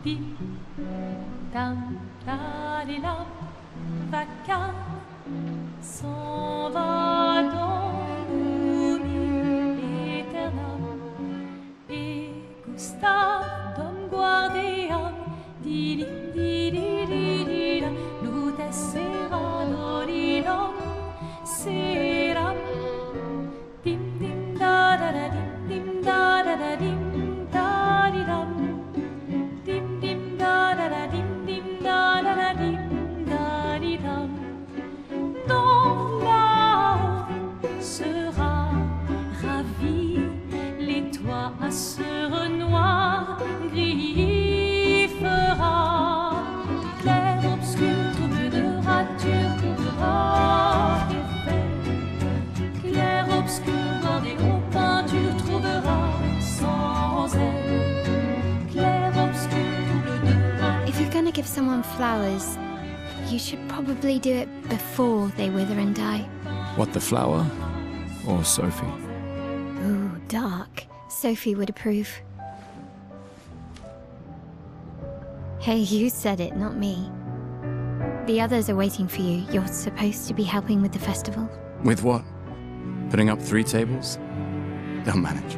Dim, dam, da-di-dam, vaca s'en va dans l'oubli éternel. Et Gustave, dom guardian, di-dim, di-di-di-di-dam, lute sera do-di-dam, seram. Dim, dim, da-da-da-dim, dim, da-da-da-dim, da-di-dam. Dans là sera ravi, les toits à sœur noir gris fera. Clair obscur, trouble de rature, trouvera effet. Clair obscur, bordé aux peintures, trouvera sans elle. Clair obscur, trouble de rature. If you're gonna give someone flowers, you should probably do it before they wither and die. What, the flower? Or Sophie? Ooh, dark. Sophie would approve. Hey, you said it, not me. The others are waiting for you. You're supposed to be helping with the festival. With what? Putting up 3 tables? They'll manage.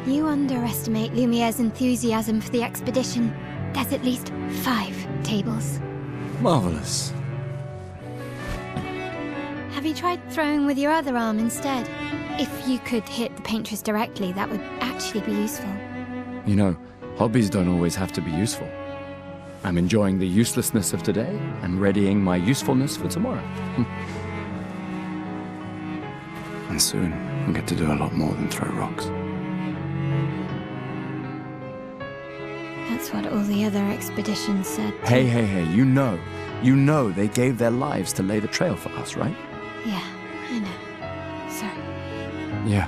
You underestimate Lumiere's enthusiasm for the expedition. There's at least 5 tables. Marvelous. Have you tried throwing with your other arm instead? If you could hit the paintress directly, that would actually be useful. You know, hobbies don't always have to be useful. I'm enjoying the uselessness of today and readying my usefulness for tomorrow. And soon, I'll get to do a lot more than throw rocks. That's what all the other expeditions said. Hey, you know they gave their lives to lay the trail for us, right? Yeah, I know. Sorry. Yeah.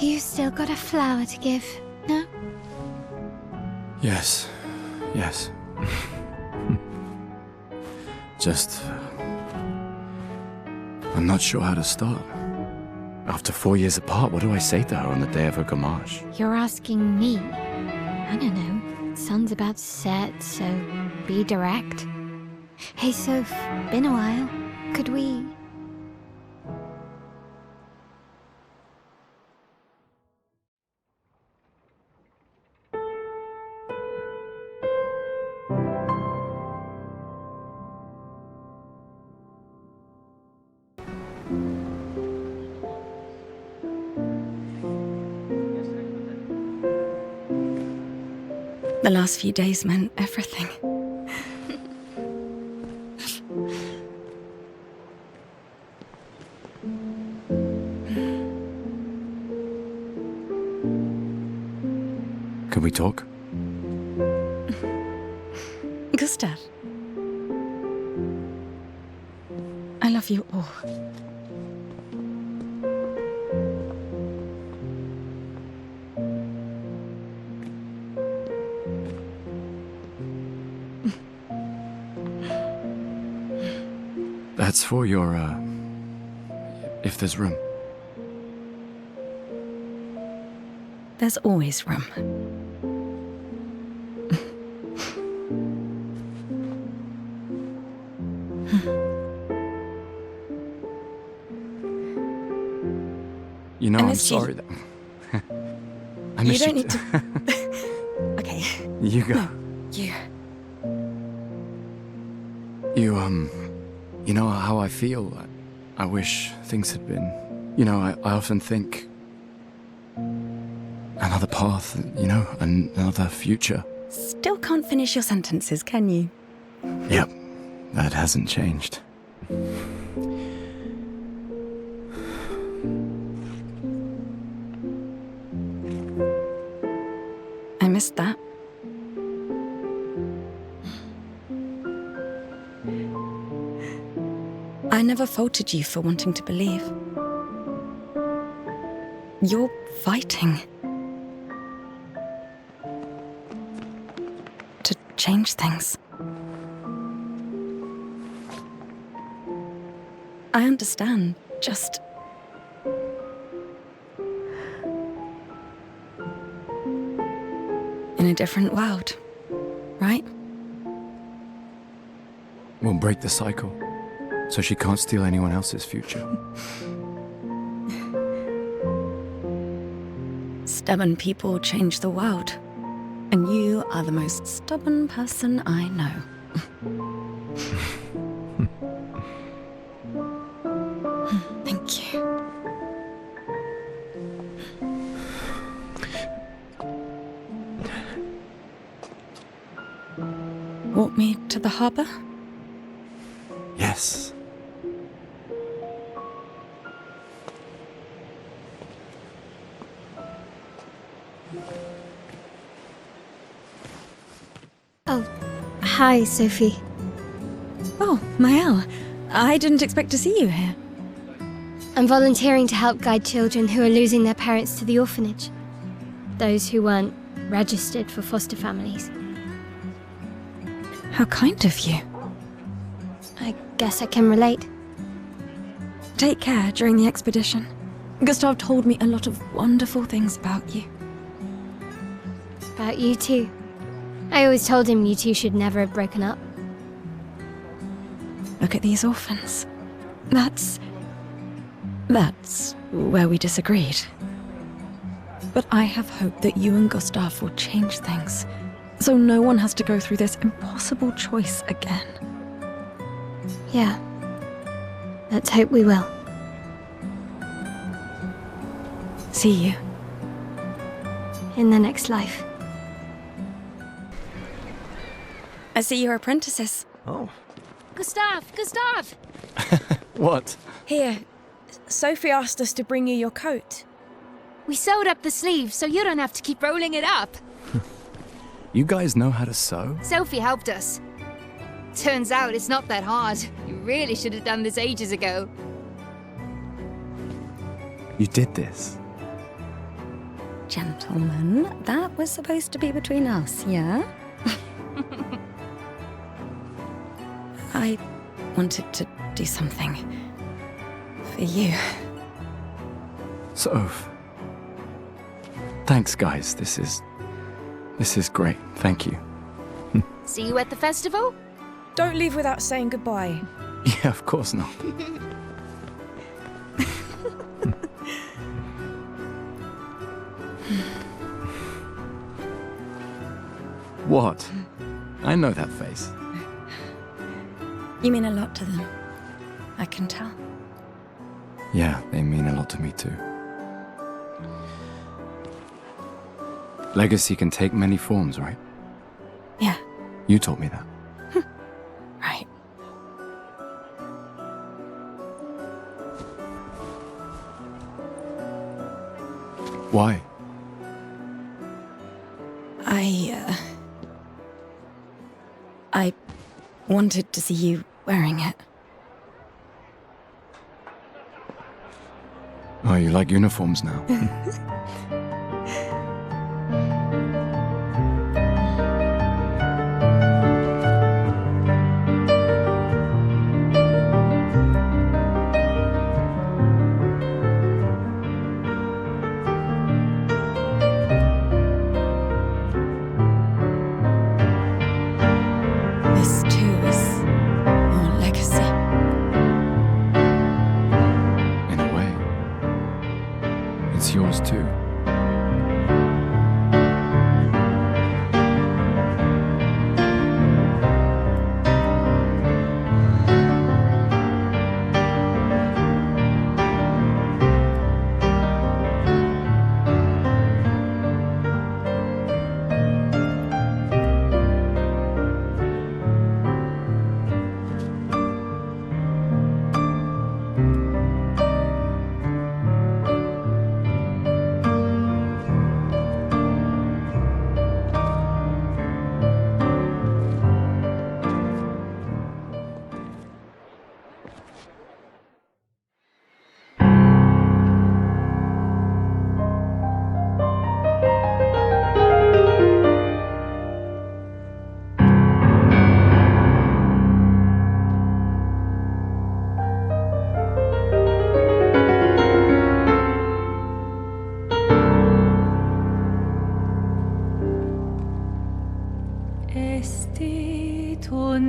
You still got a flower to give, no? Yes. Just... I'm not sure how to start. After 4 years apart, what do I say to her on the day of her gamage? You're asking me? I don't know. Sun's about to set, so be direct. Hey, Soph, been a while. Could we... The last few days meant everything. Can we talk? Gustav, I love you all. That's for your, if there's room. There's always room. You know, I'm sorry that... I miss you don't need to... Okay. You go. No, you. You know how I feel? I wish things had been... You know, I often think... Another path, you know, another future. Still can't finish your sentences, can you? Yep, that hasn't changed. missed that. I never faulted you for wanting to believe. You're fighting to change things. I understand, just... in a different world, right? We'll break the cycle, so she can't steal anyone else's future. Stubborn people change the world, and you are the most stubborn person I know. Thank you. Walk me to the harbour? Yes. Oh, hi, Sophie. Oh, Maëlle. I didn't expect to see you here. I'm volunteering to help guide children who are losing their parents to the orphanage. Those who weren't registered for foster families. How kind of you. I guess I can relate. Take care during the expedition. Gustav told me a lot of wonderful things about you. About you too. I always told him you two should never have broken up. Look at these orphans. That's where we disagreed. But I have hope that you and Gustav will change things, so no one has to go through this impossible choice again. Yeah. Let's hope we will. See you. In the next life. I see you're apprentices. Oh. Gustav! Gustav! What? Here, Sophie asked us to bring you your coat. We sewed up the sleeves so you don't have to keep rolling it up. You guys know how to sew? Sophie helped us. Turns out it's not that hard. You really should have done this ages ago. You did this? Gentlemen, that was supposed to be between us, yeah? I wanted to do something for you. Soph. Thanks, guys. This is great. Thank you. See you at the festival? Don't leave without saying goodbye. Yeah, of course not. What? I know that face. You mean a lot to them. I can tell. Yeah, they mean a lot to me too. Legacy can take many forms, right? Yeah, You told me that. right. Why? I wanted to see you wearing it. Oh, you like uniforms now? This too is your legacy. In a way. It's yours too.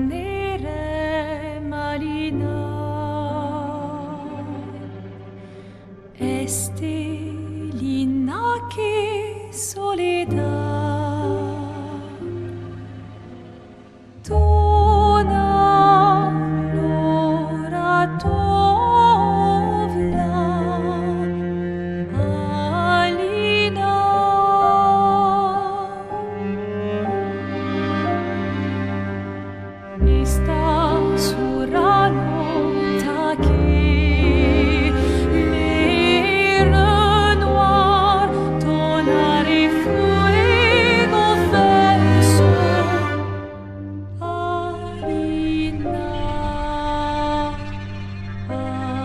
nere malina. Este lina que soledad. Tona lora tovla alina. Esta surano take les renoirs tonare fuego verso alina ai.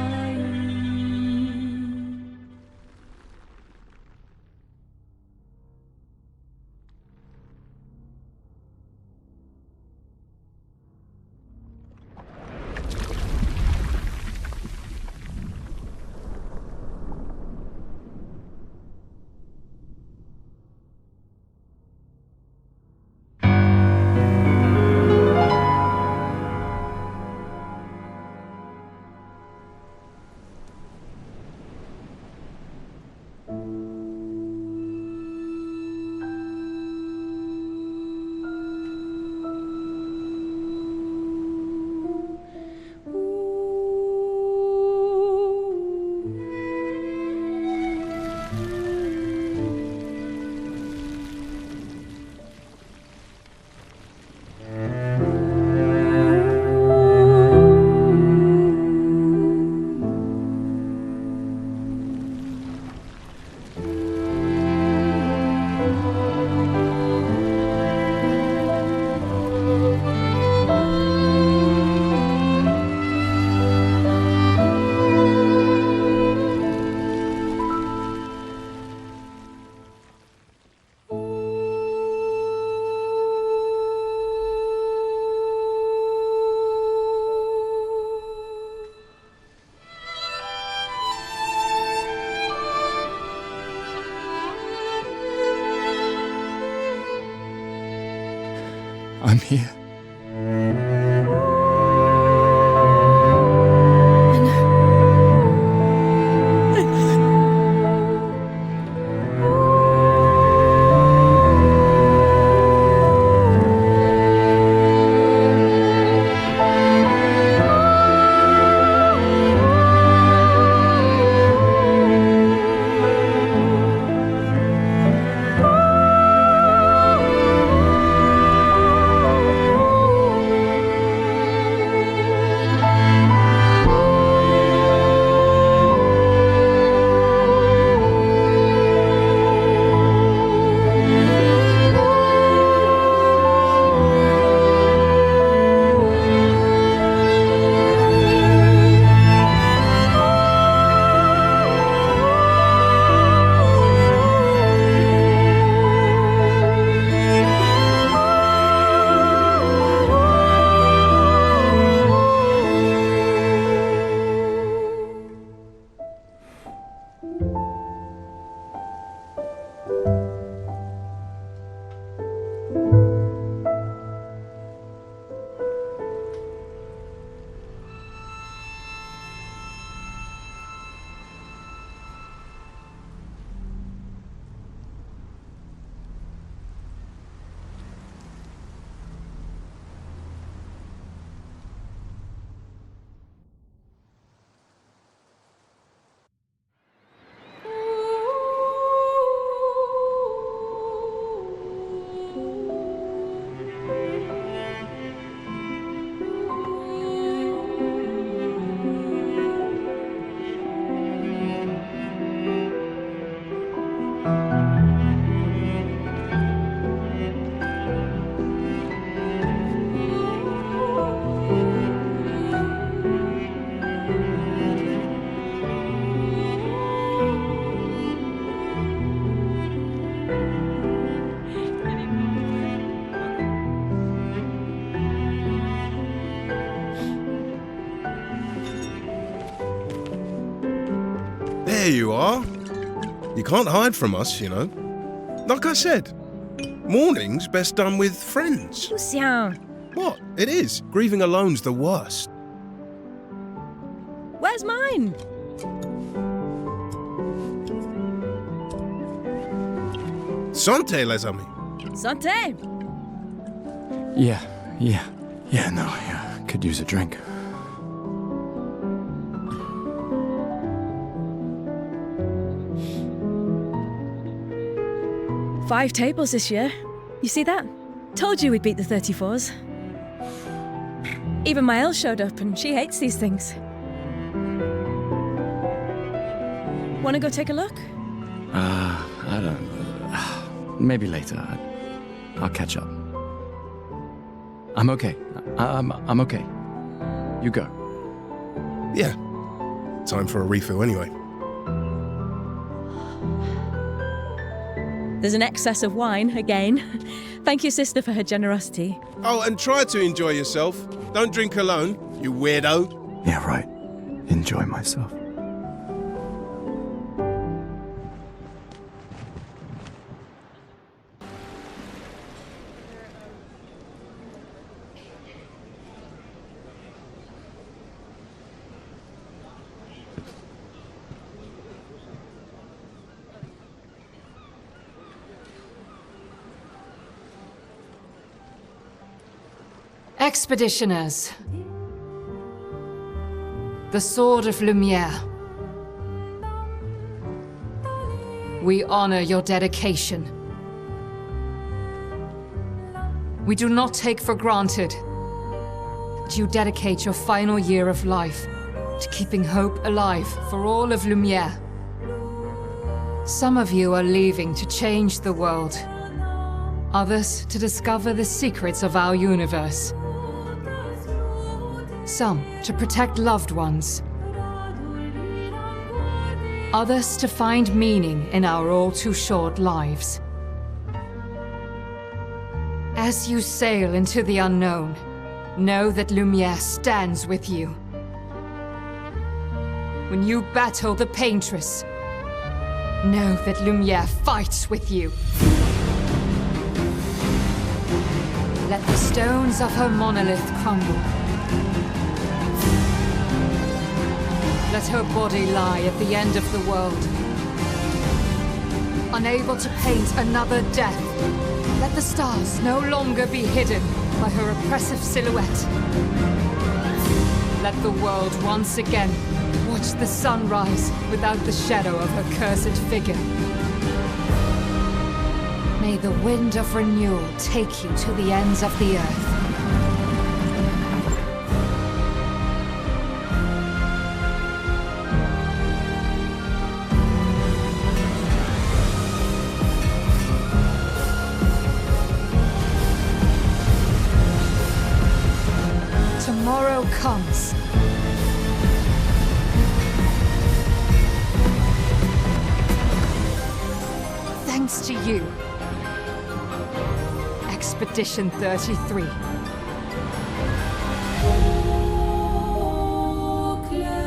I'm here. There you are. You can't hide from us, you know. Like I said, morning's best done with friends. Lucien, What? It is. Grieving alone's the worst. Where's mine? Santé, les amis. Santé! Yeah, no, yeah, could use a drink. Five tables this year. You see that? Told you we'd beat the 34s. Even my Elle showed up and she hates these things. Wanna go take a look? I don't... Maybe later. I'll catch up. I'm okay. I'm okay. You go. Yeah. Time for a refill anyway. There's an excess of wine, again. Thank your sister for her generosity. Oh, and try to enjoy yourself. Don't drink alone, you weirdo. Yeah, right. Enjoy myself. Expeditioners. The Sword of Lumiere. We honor your dedication. We do not take for granted that you dedicate your final year of life to keeping hope alive for all of Lumiere. Some of you are leaving to change the world. Others to discover the secrets of our universe. Some to protect loved ones. Others to find meaning in our all too short lives. As you sail into the unknown, know that Lumiere stands with you. When you battle the Paintress, know that Lumiere fights with you. Let the stones of her monolith crumble. Let her body lie at the end of the world. Unable to paint another death, let the stars no longer be hidden by her oppressive silhouette. Let the world once again watch the sun rise without the shadow of her cursed figure. May the wind of renewal take you to the ends of the earth. Tomorrow comes. Thanks to you. Expedition 33. Clair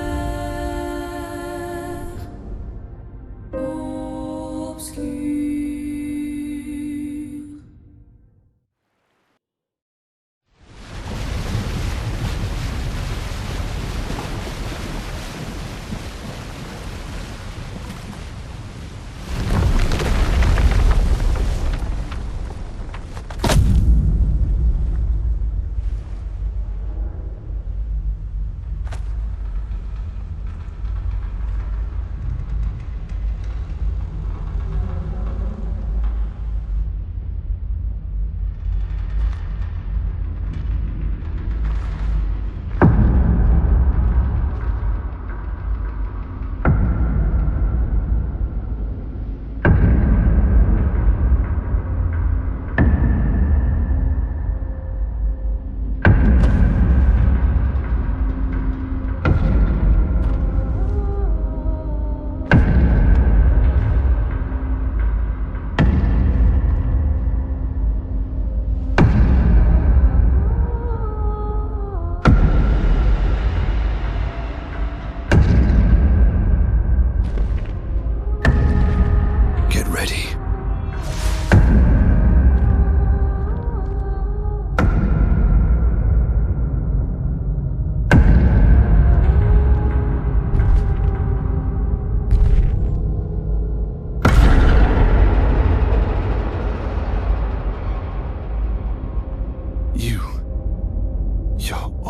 Obscur.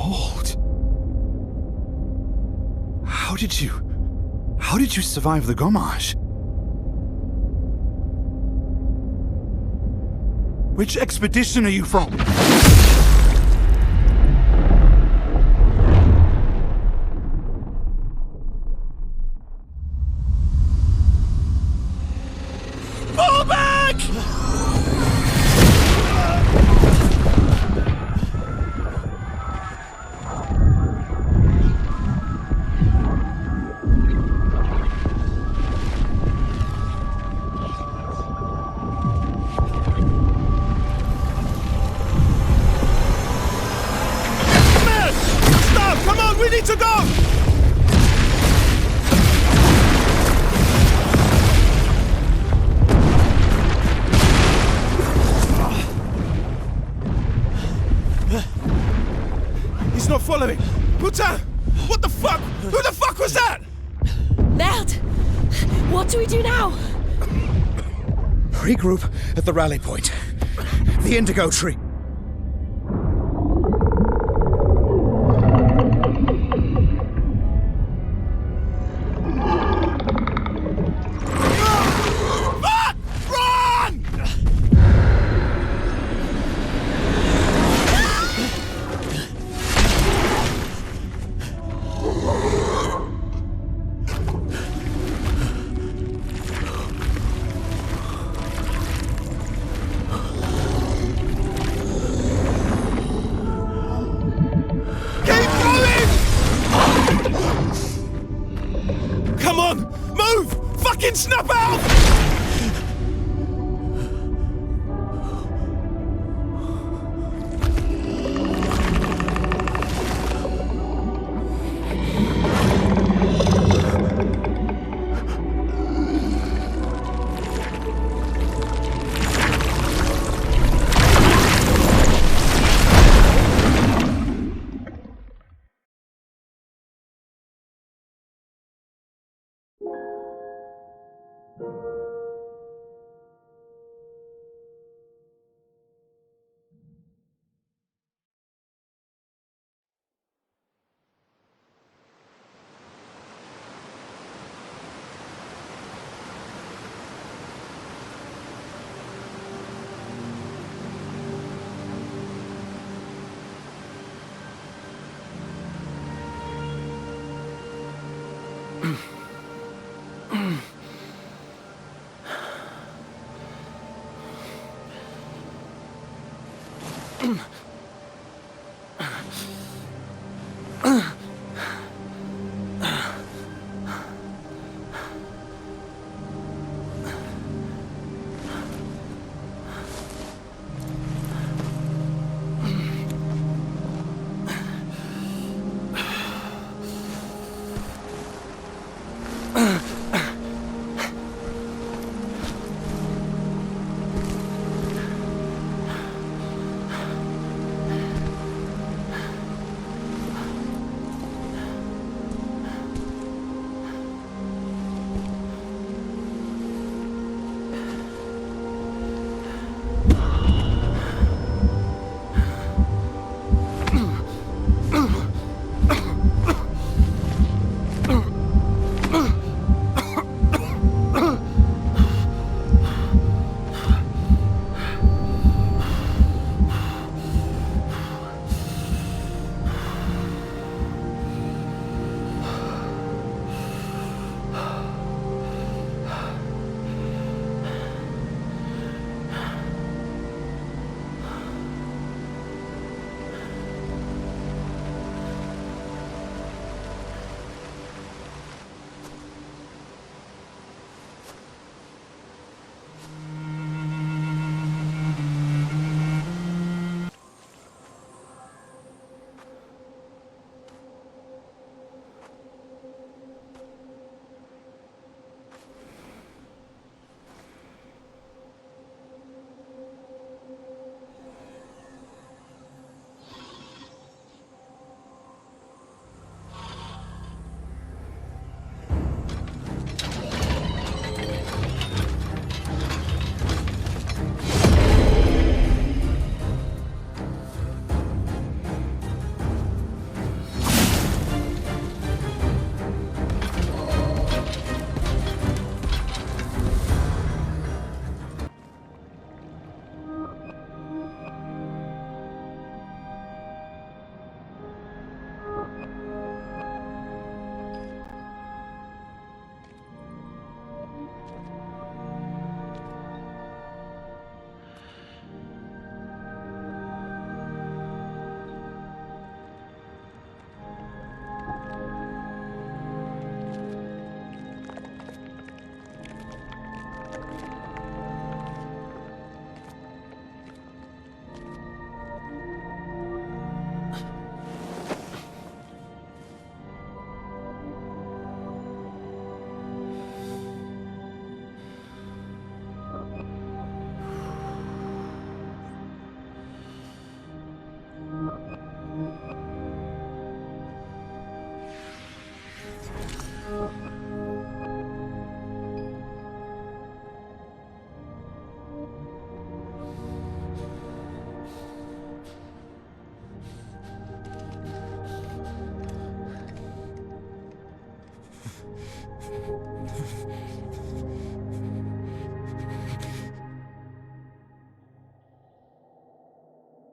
cold. How did you survive the Gommage? Which expedition are you from? Fall back! We need to go! He's not following. Putain! What the fuck? Who the fuck was that? Merde! What do we do now? Regroup at the rally point. The indigo tree. Come on! Move! Fucking snap out!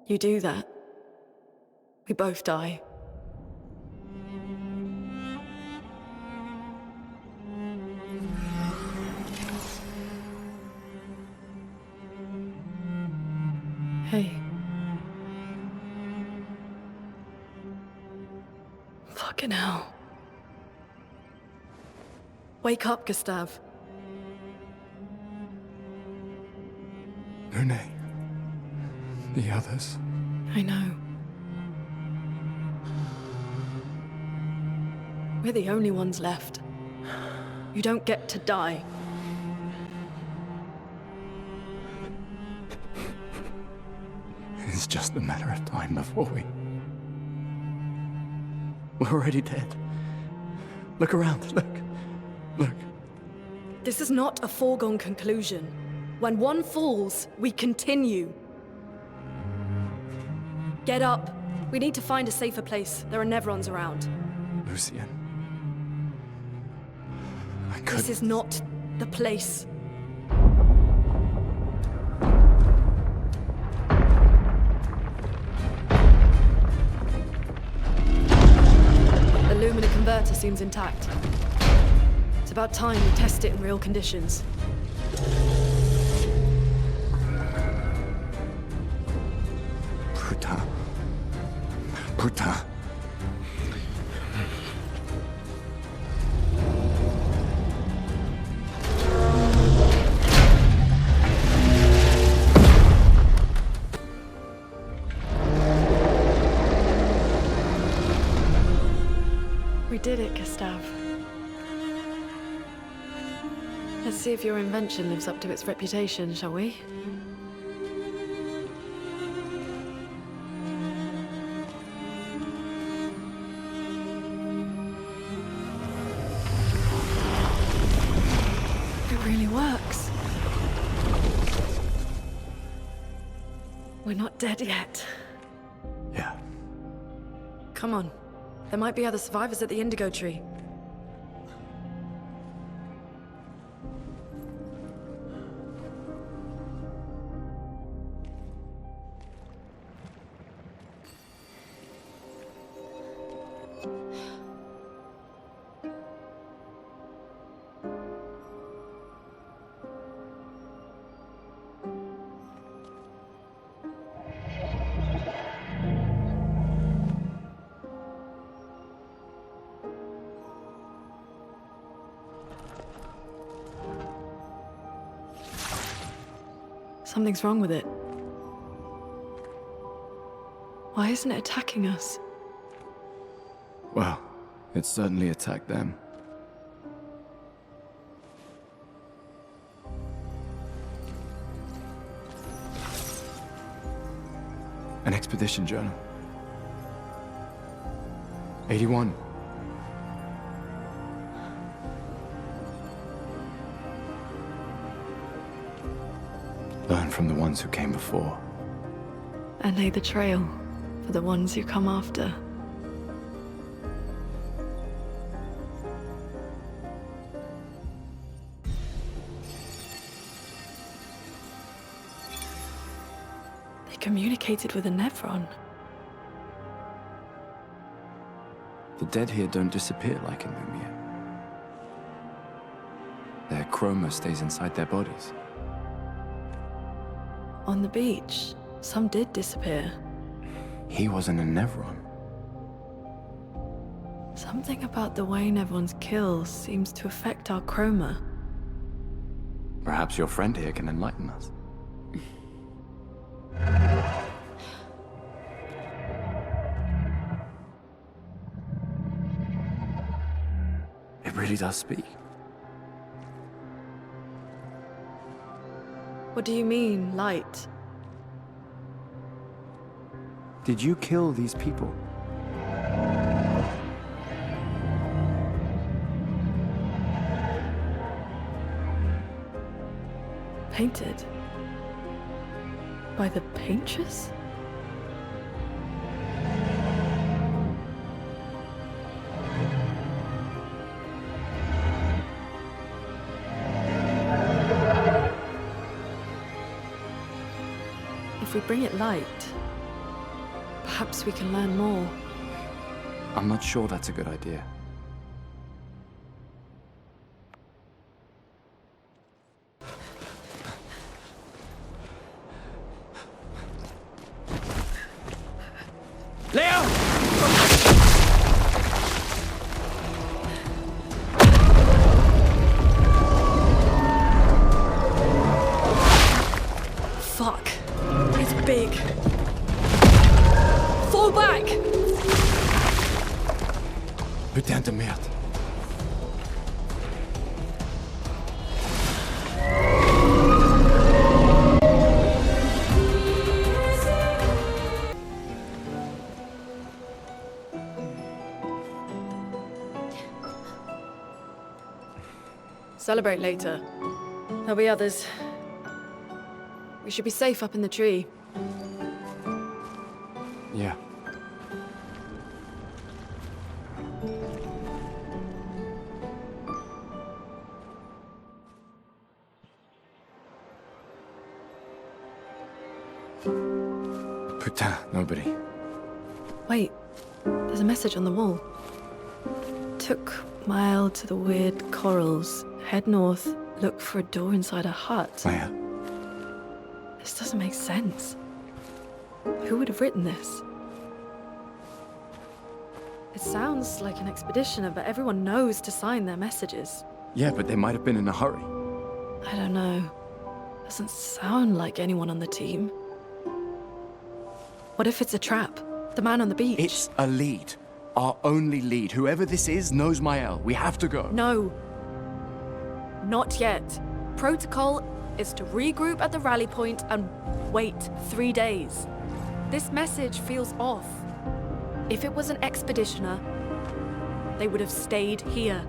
You do that, we both die. Hey. Fucking hell. Wake up, Gustav. Lune. The others. I know. We're the only ones left. You don't get to die. It's just a matter of time before we're already dead. Look around, look. This is not a foregone conclusion. When one falls, we continue. Get up. We need to find a safer place. There are Nevrons around. Lucien. I couldn't... This is not the place. The Lumina converter seems intact. It's about time we test it in real conditions. Putain. We did it, Gustav. Let's see if your invention lives up to its reputation, shall we? It really works. We're not dead yet. Yeah. Come on. There might be other survivors at the Indigo Tree. Something's wrong with it. Why isn't it attacking us? Well, it certainly attacked them. An expedition journal. 81. Learn from the ones who came before. And lay the trail for the ones who come after. They communicated with a Nevron. The dead here don't disappear like in Lumiere. Their chroma stays inside their bodies. On the beach, some did disappear. He wasn't a Nevron. Something about the way Nevrons kill seems to affect our chroma. Perhaps your friend here can enlighten us. It really does speak. What do you mean, light? Did you kill these people? Painted? By the painters? if we bring it light, perhaps we can learn more. I'm not sure that's a good idea. Leo! Fuck. It's big. Fall back! Putain de merde. Celebrate later. There'll be others. We should be safe up in the tree. Yeah. Putain, nobody. Wait, there's a message on the wall. Took mile to the weird corals. Head north, look for a door inside a hut. Maya. This doesn't make sense. Who would have written this? It sounds like an expeditioner, but everyone knows to sign their messages. Yeah, but they might have been in a hurry. I don't know. Doesn't sound like anyone on the team. What if it's a trap? The man on the beach? It's a lead. Our only lead. Whoever this is knows Mael. We have to go. No. Not yet. Protocol is to regroup at the rally point and wait 3 days. This message feels off. If it was an expeditioner, they would have stayed here.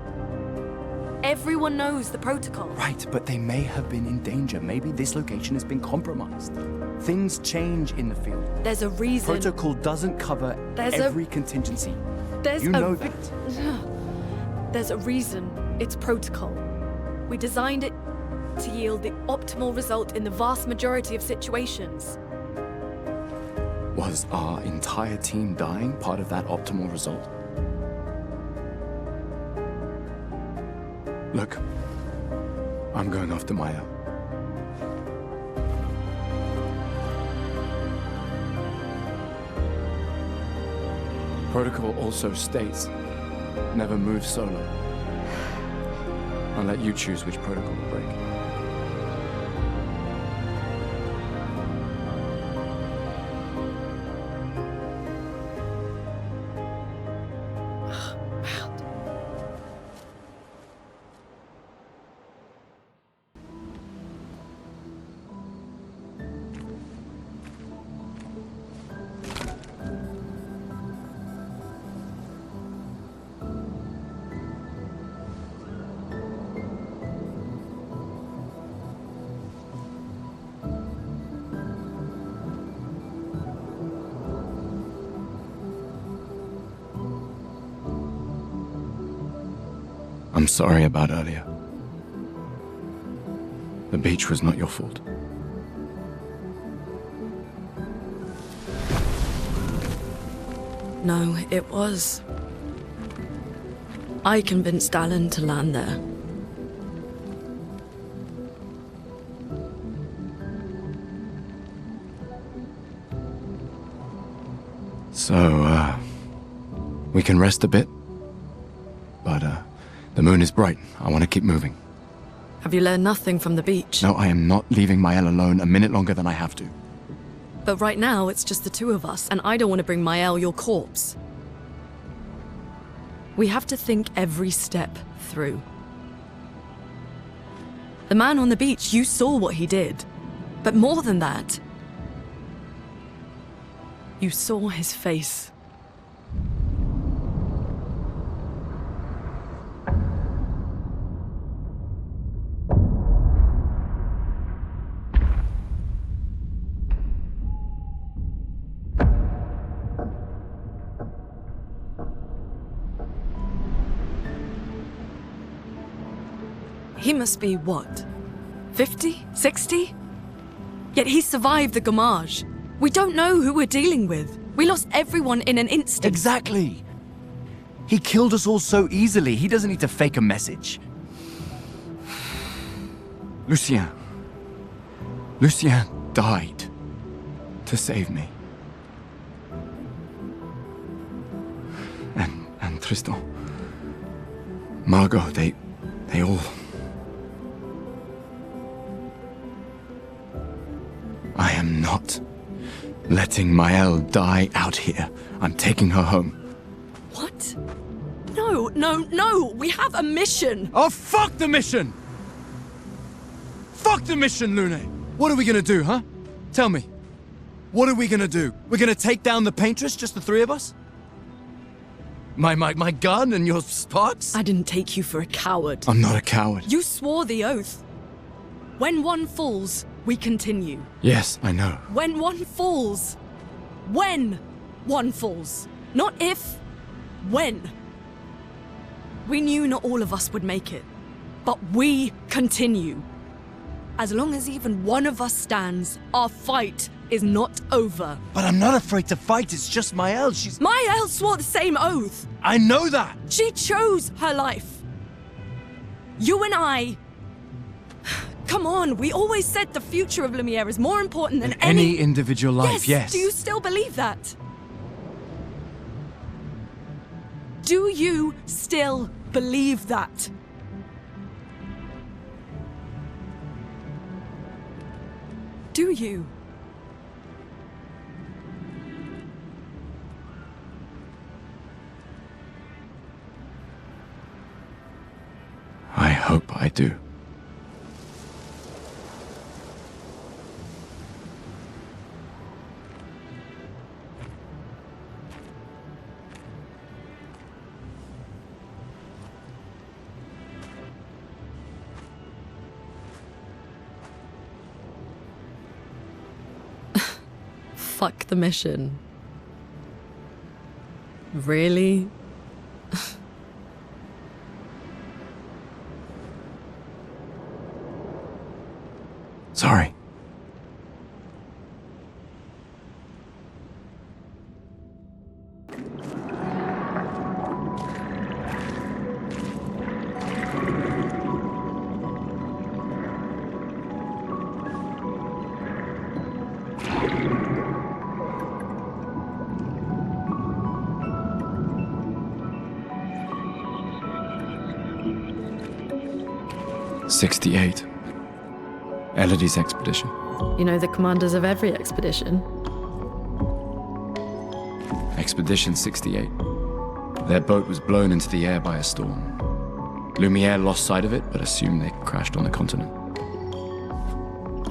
Everyone knows the protocol. Right, but they may have been in danger. Maybe this location has been compromised. Things change in the field. There's a reason. Protocol doesn't cover every contingency. You know that. There's a reason it's protocol. We designed it to yield the optimal result in the vast majority of situations. Was our entire team dying part of that optimal result? Look, I'm going after Maya. Protocol also states, never move solo. I'll let you choose which protocol to break. I'm sorry about earlier. The beach was not your fault. No, it was. I convinced Alan to land there. So, we can rest a bit. But, the moon is bright. I want to keep moving. Have you learned nothing from the beach? No, I am not leaving Mael alone a minute longer than I have to. But right now, it's just the two of us, and I don't want to bring Mael your corpse. We have to think every step through. The man on the beach, you saw what he did. But more than that, you saw his face. He must be, what, 50? 60? Yet he survived the Gamage. We don't know who we're dealing with. We lost everyone in an instant. Exactly. He killed us all so easily. He doesn't need to fake a message. Lucien. Lucien died to save me. And Tristan. Margot, they all... I am not letting Maëlle die out here. I'm taking her home. What? No, no, no! We have a mission! Oh, fuck the mission! Fuck the mission, Lune! What are we gonna do, huh? Tell me. What are we gonna do? We're gonna take down the paintress, just the three of us? My gun and your sparks? I didn't take you for a coward. I'm not a coward. You swore the oath. When one falls, we continue. Yes, I know. When one falls. When one falls. Not if, when. We knew not all of us would make it, but we continue. As long as even one of us stands, our fight is not over. But I'm not afraid to fight, it's just Maëlle, she's... Maëlle swore the same oath. I know that! She chose her life. You and I... Come on, we always said the future of Lumiere is more important than any individual life, yes. Do you still believe that? Do you still believe that? Do you? I hope I do. Fuck the mission. Really? Sorry. '68. Elodie's expedition. You know the commanders of every expedition. Expedition 68. Their boat was blown into the air by a storm. Lumiere lost sight of it, but assumed they crashed on the continent.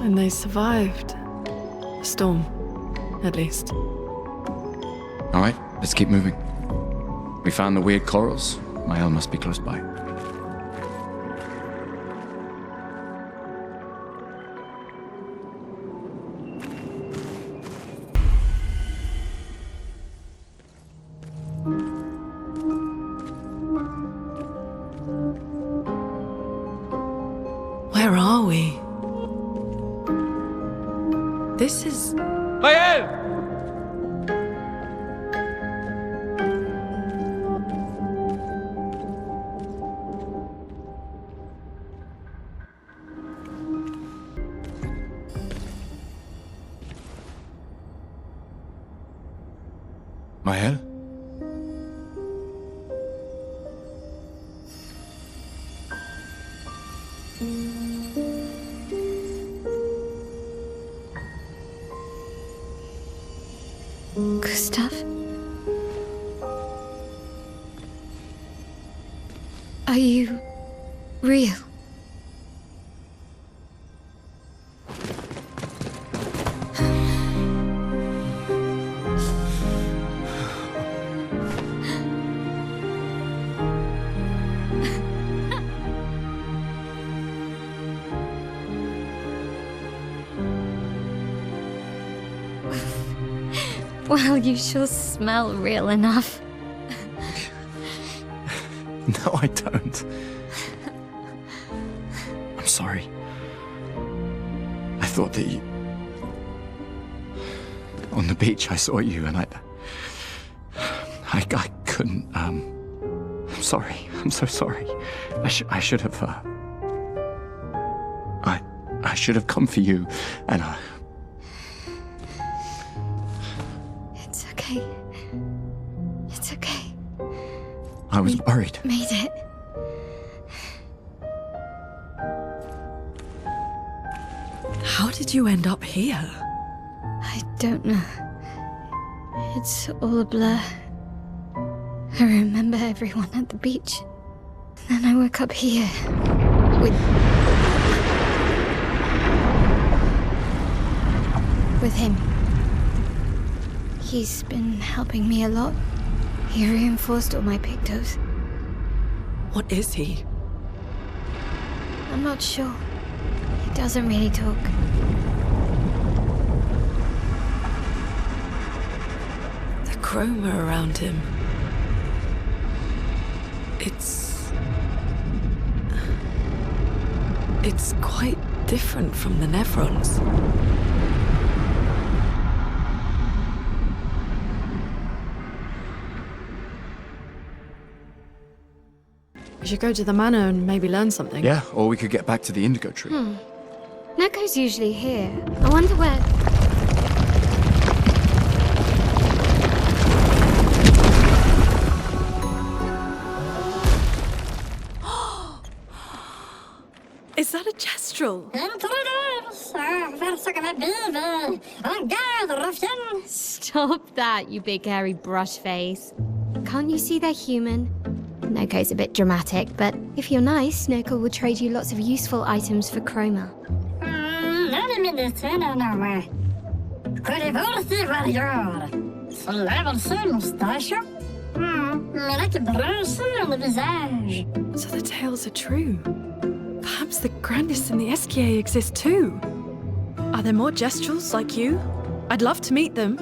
And they survived. The storm, at least. All right, let's keep moving. We found the weird corals. Maëlle must be close by. Where are we? This is... Maëlle! Maëlle? Gustav? Are you real? Well, you sure smell real enough. No, I don't. I'm sorry. I thought that you... On the beach, I saw you, and I couldn't. I'm sorry. I'm so sorry. I should have. I should have come for you, and It's okay. It's okay. I was worried. Made it. How did you end up here? I don't know. It's all a blur. I remember everyone at the beach. Then I woke up here. With him. He's been helping me a lot. He reinforced all my pictos. What is he? I'm not sure. He doesn't really talk. The chroma around him. It's quite different from the Nevrons. We should go to the manor and maybe learn something. Yeah, or we could get back to the indigo tree. Neko's usually here. I wonder where... Is that a gestural? Stop that, you big hairy brush face. Can't you see they're human? Neko's a bit dramatic, but if you're nice, Neko will trade you lots of useful items for chroma. So the tales are true. Perhaps the grandest in the Esquier exist too. Are there more gestrals like you? I'd love to meet them.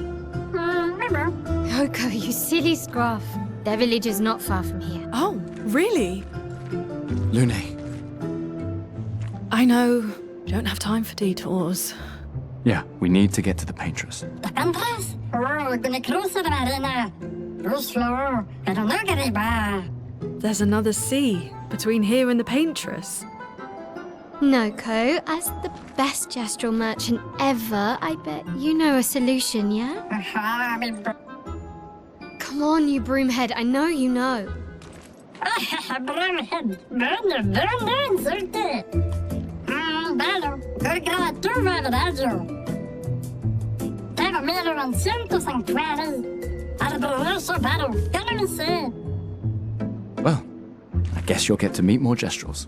Oko, you silly scruff. Their village is not far from here. Oh, really? Lune. I know. Don't have time for detours. Yeah, we need to get to the paintress. There's another sea between here and the paintress. Noko, as the best gestural merchant ever, I bet you know a solution, yeah? Come on, you broomhead, I know you know. Well, I guess you'll get to meet more gestrals.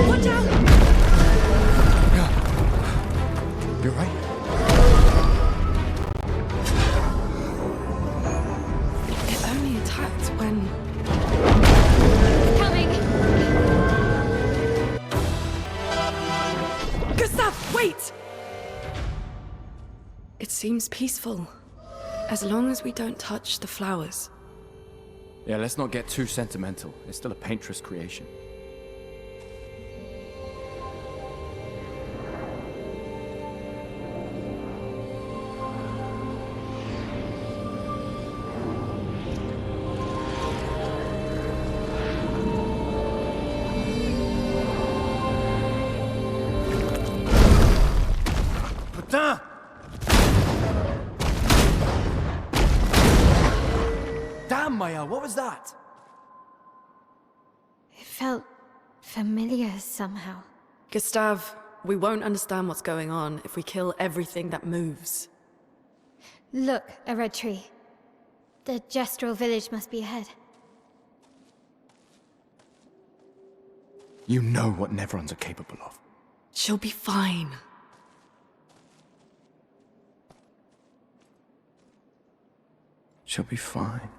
Watch out! You're right. It only attacked when... Coming! Gustav, wait! It seems peaceful. As long as we don't touch the flowers. Yeah, let's not get too sentimental. It's still a paintress creation. Damn, Maya, what was that? It felt familiar somehow. Gustav, we won't understand what's going on if we kill everything that moves. Look, a red tree. The gestural village must be ahead. You know what Nevrons are capable of. She'll be fine. She'll be fine.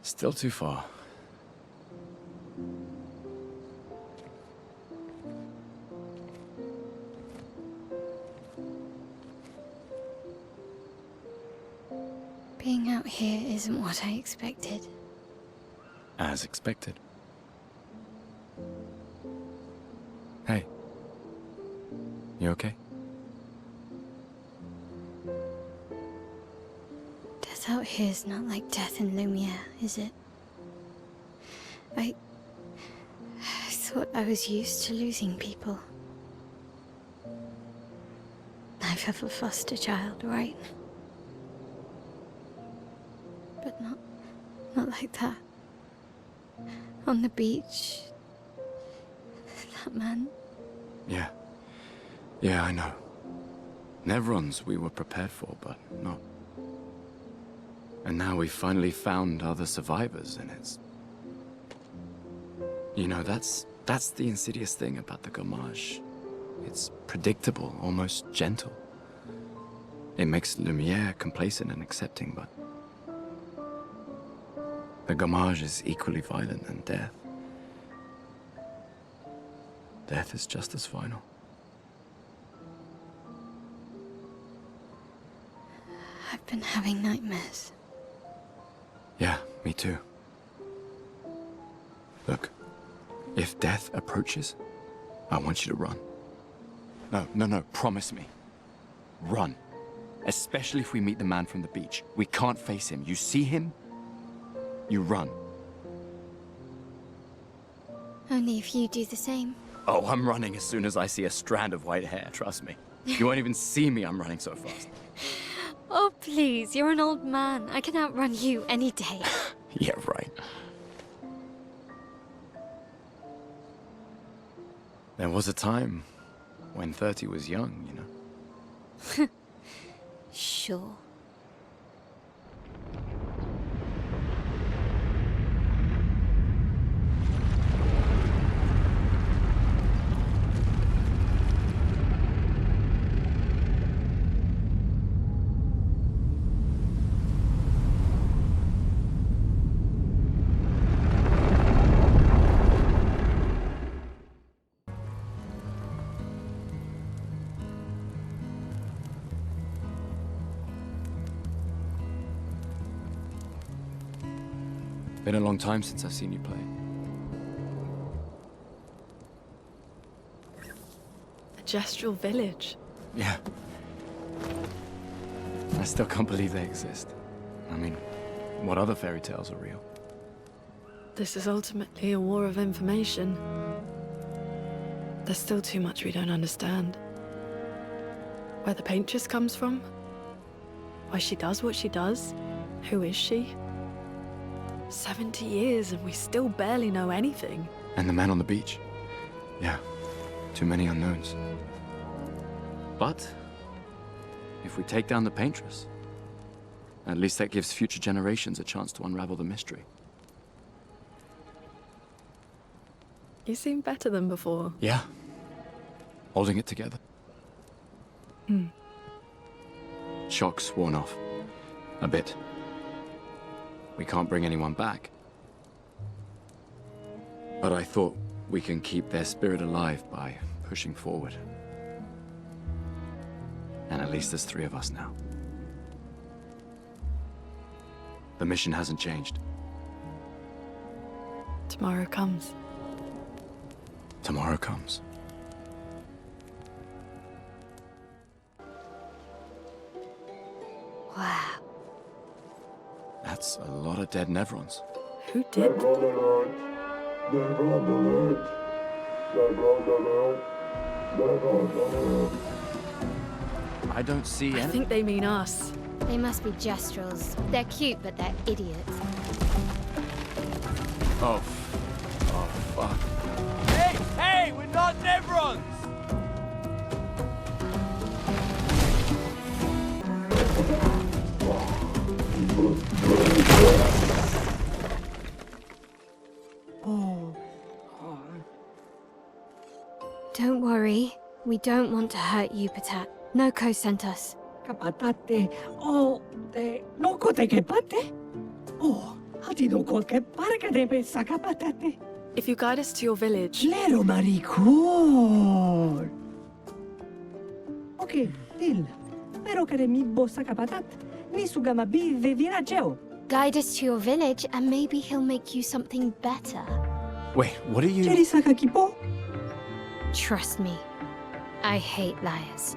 Still too far. Being out here isn't what I expected. As expected. Hey. You okay? Death out here's not like death in Lumiere, is it? I thought I was used to losing people. I've have a foster child, right? But not like that. On the beach. That man. Yeah. Yeah, I know. Nevrons we were prepared for, but not. And now we've finally found other survivors, and it's... You know, that's the insidious thing about the Gommage. It's predictable, almost gentle. It makes Lumiere complacent and accepting, but... The Gommage is equally violent than death. Death is just as final. I've been having nightmares. Yeah, me too. Look, if death approaches, I want you to run. No, promise me. Run. Especially if we meet the man from the beach. We can't face him. You see him, you run. Only if you do the same. Oh, I'm running as soon as I see a strand of white hair, trust me. You won't even see me, I'm running so fast. Oh, please, you're an old man. I can outrun you any day. Yeah, right. There was a time when 30 was young, you know? Sure. Been a long time since I've seen you play. A gestural village. Yeah. I still can't believe they exist. I mean, what other fairy tales are real? This is ultimately a war of information. There's still too much we don't understand. Where the paintress comes from? Why she does what she does? Who is she? 70 years and we still barely know anything. And the man on the beach. Yeah, too many unknowns. But, if we take down the paintress, at least that gives future generations a chance to unravel the mystery. You seem better than before. Yeah. Holding it together. Shock's worn off. A bit. We can't bring anyone back. But I thought we can keep their spirit alive by pushing forward. And at least there's 3 of us now. The mission hasn't changed. Tomorrow comes. Tomorrow comes. Wow. That's a lot of dead Nevrons. Who did? I don't see I any... think they mean us. They must be Gestrels. They're cute, but they're idiots. Oh, fuck. Hey, we're not Nevrons! Don't worry. We don't want to hurt you, Patat. Noko sent us. Kapatate, te noko te kepate? Hati noko ke parka debe sakapatate. If you guide us to your village, Lero maricor. Okay, dil. Pero kare mi bo sakapatat. Ni sugama bive virageo. Guide us to your village, and maybe he'll make you something better. Wait, what are you... Jeri sakakipo? Trust me. I hate liars.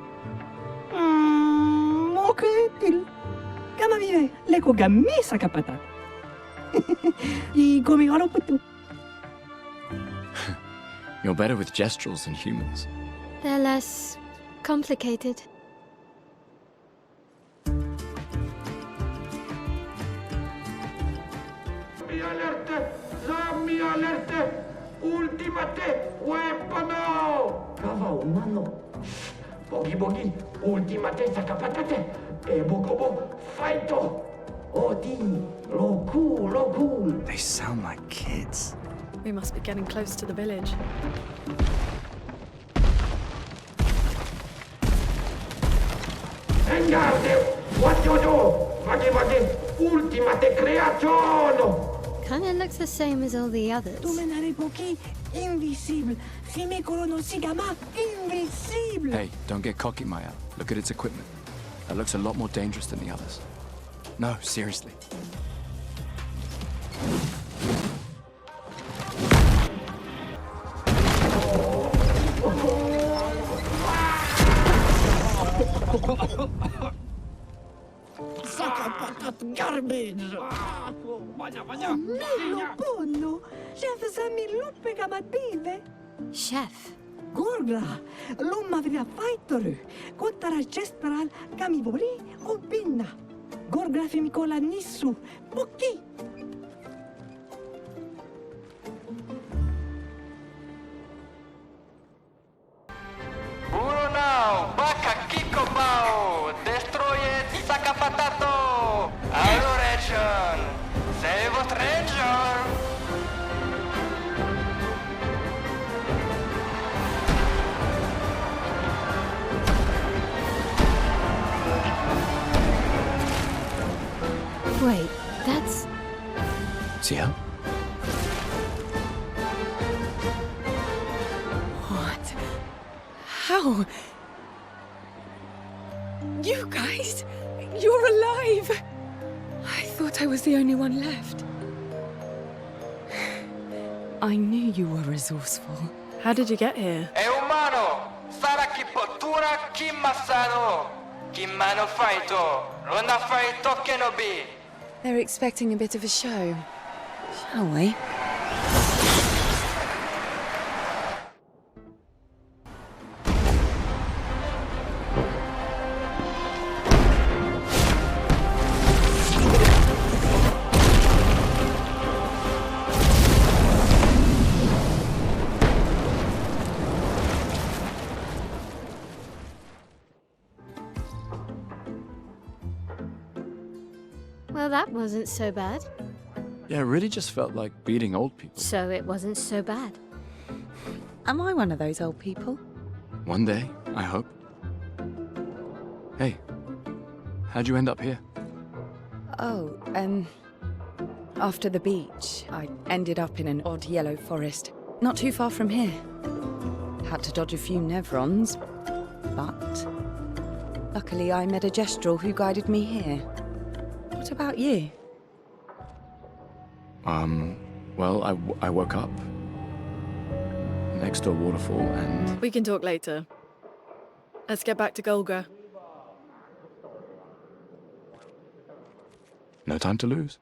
Okay, dil. Gama vive, leko gami sakapatat. I gomi haro putu. You're better with Gestrels than humans. They're less complicated. Zammi alerte! Ultimate weapono! Kava umano. Bogi bogi, ultimate sakapatate. E bogobo, fighto. Odi, loku. They sound like kids. we must be getting close to the village. Engarte, what you do? Vagi, ultimate creazione! Kinda looks the same as all the others. Dominare pochi, invisible. Fime colono sigama, invisible. Hey, don't get cocky, Maya. Look at its equipment. That looks a lot more dangerous than the others. No, seriously. Garbage! Milo buono! Chef Sammy luppe gamative! Chef. Gorgla! Lumma vria faitoru! Kottara chestral gamivori o pinna! Gorgla femicola nissu! Bocchi! Now, Baka Kiko Bao, destroy it, Sakapatato, adoration, save a treasure. Wait, that's... See how? What? How? You guys? You're alive! I thought I was the only one left. I knew you were resourceful. How did you get here? E umano, Sara Kipotura Kimasano, Kimano Faito, Ronda Faito Kenobi. They're expecting a bit of a show. Shall we? Well, that wasn't so bad. Yeah, it really just felt like beating old people. So it wasn't so bad. Am I one of those old people? One day, I hope. Hey, how'd you end up here? Oh, after the beach, I ended up in an odd yellow forest, not too far from here. Had to dodge a few Nevrons, but luckily I met a Gestrel who guided me here. What about you? Well, I woke up next to a waterfall and... We can talk later. Let's get back to Golga. No time to lose.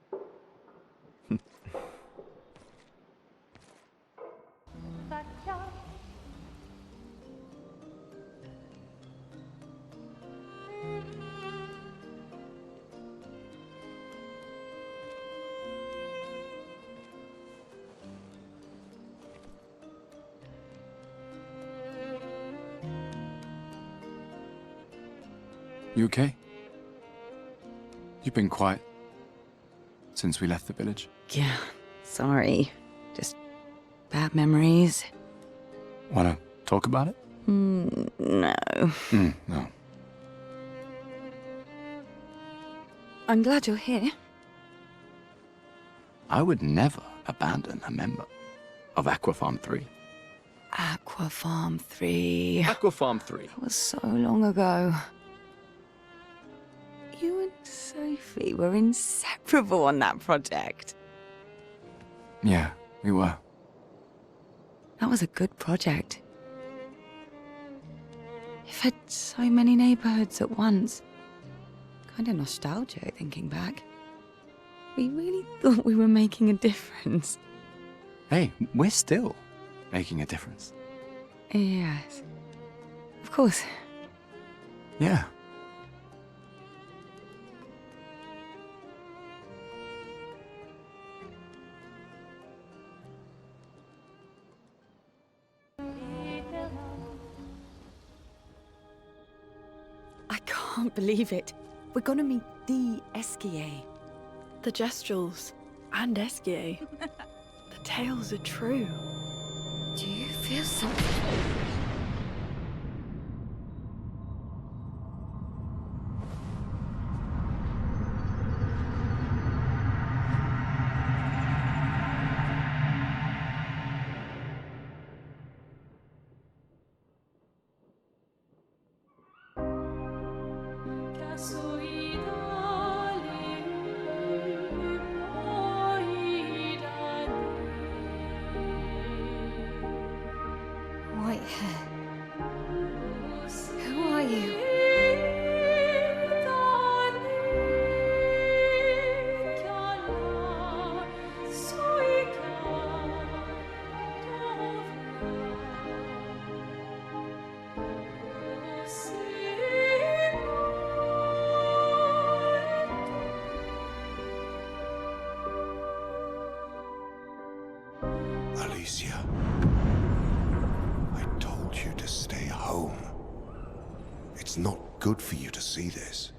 You okay? You've been quiet since we left the village. Yeah, sorry. Just bad memories. Wanna talk about it? No. No. I'm glad you're here. I would never abandon a member of Aquafarm 3. Aquafarm 3. Aquafarm 3. That was so long ago. You and Sophie were inseparable on that project. Yeah, we were. That was a good project. It fed so many neighborhoods at once. Kind of nostalgic thinking back. We really thought we were making a difference. Hey, we're still making a difference. Yes. Of course. Yeah. I can't believe it. We're gonna meet the Esquier. The Gestrels and Esquier. The tales are true. Do you feel something? White hair. Who are you? Alicia, I told you to stay home. It's not good for you to see this.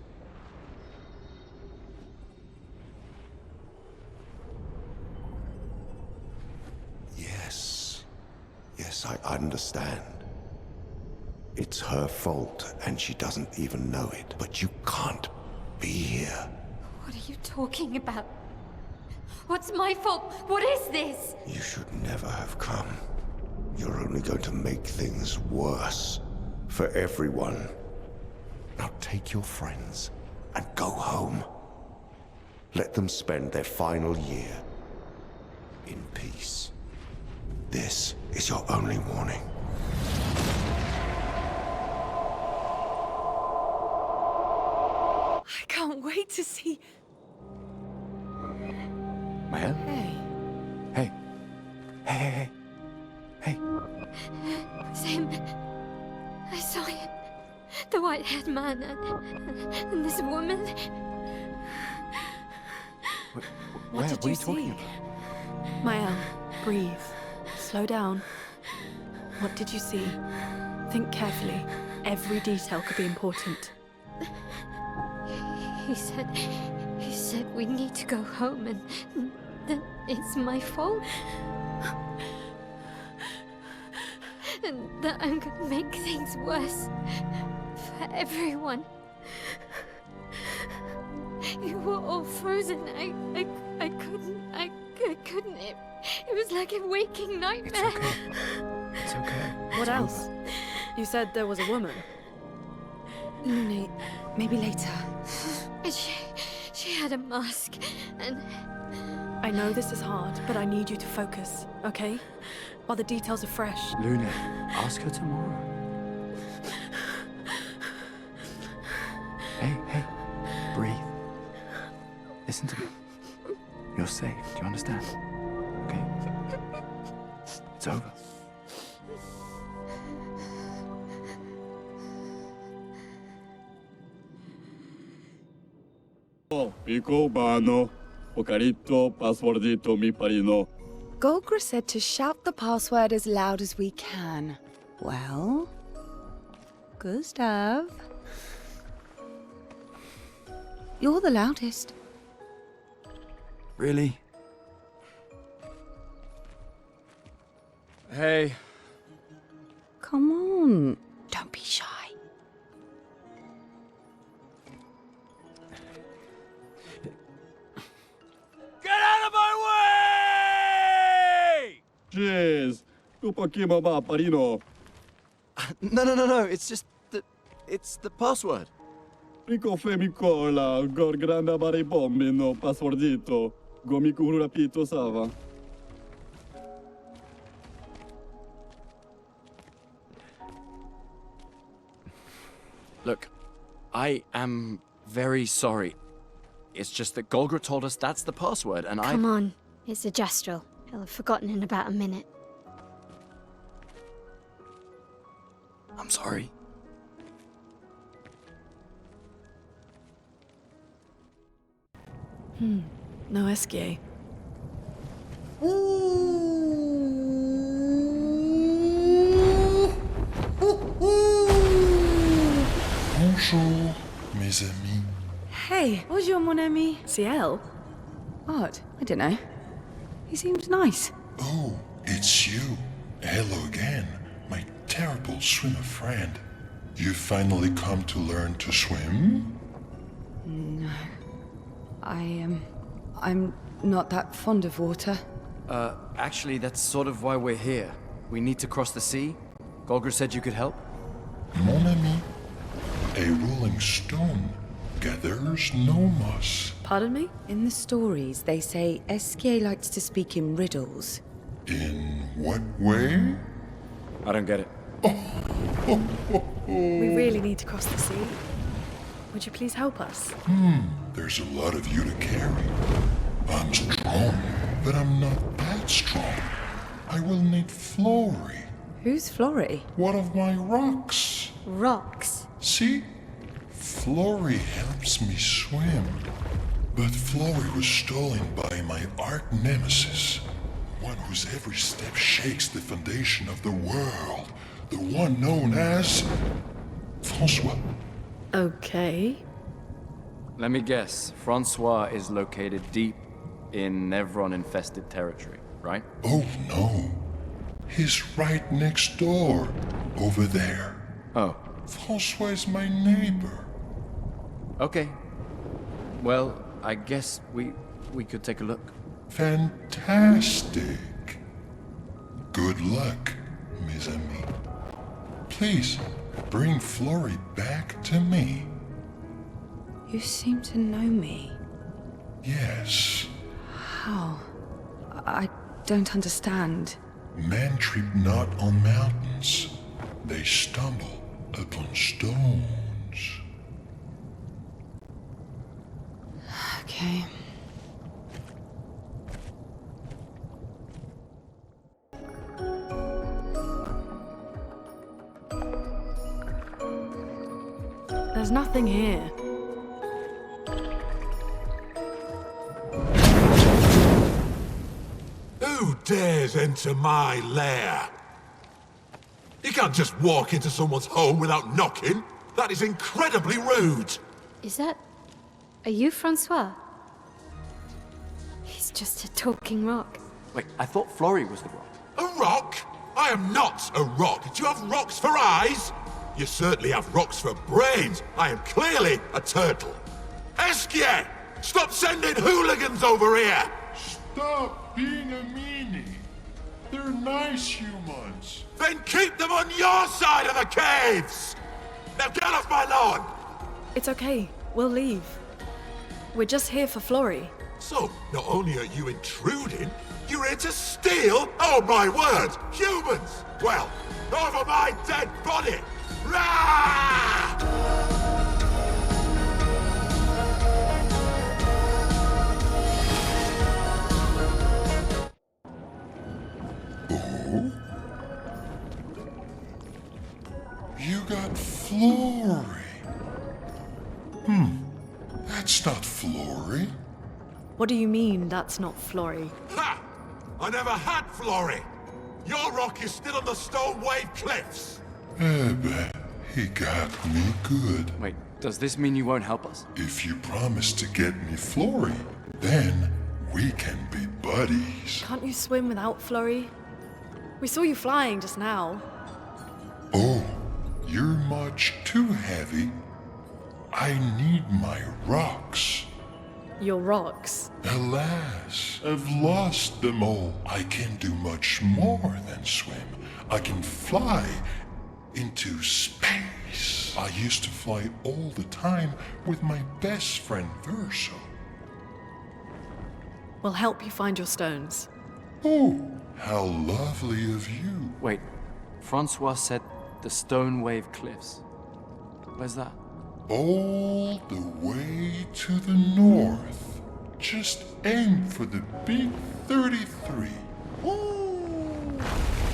Yes, I understand. It's her fault, and she doesn't even know it. But you can't be here. What are you talking about? What's my fault? What is this? You should never have come. You're only going to make things worse for everyone. Now take your friends and go home. Let them spend their final year in peace. This is your only warning. I can't wait to see... Maya? Hey. Hey. Hey. It's him. I saw him. The white-haired man and this woman. What did you see? Mael, breathe. Slow down. What did you see? Think carefully. Every detail could be important. He said we need to go home and that it's my fault. and that I'm gonna make things worse for everyone. You were all frozen. I couldn't. It was like a waking nightmare. It's okay. It's okay. What else? You said there was a woman. Lune, maybe later. She had a mask, and... I know this is hard, but I need you to focus, okay? While the details are fresh. Lune, ask her tomorrow. Hey, breathe. Listen to me. You're safe, do you understand? Okay? It's over. Golgra said to shout the password as loud as we can. Well, Gustav, you're the loudest. Really? Hey. Come on, don't be shy. Get out of my way! Jeez, No, it's just it's the password. Pico femicola, gor granda bare bombino, passwordito, gomiku rapito sava. Look, I am very sorry. It's just that Golgra told us that's the password, and Come on, it's a gestural. He'll have forgotten in about a minute. I'm sorry. No escape. Bonjour, mes amis. Hey, bonjour, mon ami. Ciel? What? I don't know. He seemed nice. Oh, it's you. Hello again, my terrible swimmer friend. You finally come to learn to swim? No. I'm not that fond of water. Actually, that's sort of why we're here. We need to cross the sea. Golgra said you could help. Mon ami, a rolling stone gathers no moss. Pardon me? In the stories, they say Esquier likes to speak in riddles. In what way? I don't get it. We really need to cross the sea. Would you please help us? There's a lot of you to carry. I'm strong, but I'm not that strong. I will need Flory. Who's Flory? One of my rocks. Rocks? See? Flory helps me swim. But Flory was stolen by my arch nemesis. One whose every step shakes the foundation of the world. The one known as... Francois. Okay. Let me guess. Francois is located deep in Nevron-infested territory, right? Oh no. He's right next door. Over there. Oh. Francois is my neighbor. Okay. Well, I guess we could take a look. Fantastic. Good luck, mes amis. Please, bring Flory back to me. You seem to know me. Yes. How? I don't understand. Men trip not on mountains. They stumble upon stones. Okay. There's nothing here. Who dares enter my lair? You can't just walk into someone's home without knocking. That is incredibly rude. Is that... Are you Francois? He's just a talking rock. Wait, I thought Flory was the rock. A rock? I am not a rock. Do you have rocks for eyes? You certainly have rocks for brains. I am clearly a turtle. Esquier! Stop sending hooligans over here! Stop being a meanie. They're nice humans. Then keep them on your side of the caves! Now get off my lawn! It's okay. We'll leave. We're just here for Florrie. So, not only are you intruding, you're here to steal? Oh my word! Humans! Well, over my dead body! Rah! Oh? You got Florrie. That's not Florrie. What do you mean, that's not Florrie? Ha! I never had Florrie! Your rock is still on the Stone Wave Cliffs! But he got me good. Wait, does this mean you won't help us? If you promise to get me Florrie, then we can be buddies. Can't you swim without Florrie? We saw you flying just now. Oh, you're much too heavy. I need my rocks. Your rocks? Alas, I've lost them all. I can do much more than swim. I can fly into space. I used to fly all the time with my best friend Verso. We'll help you find your stones. Oh, how lovely of you. Wait, Francois said the Stone Wave Cliffs. Where's that? All the way to the north. Just aim for the big 33. Ooh,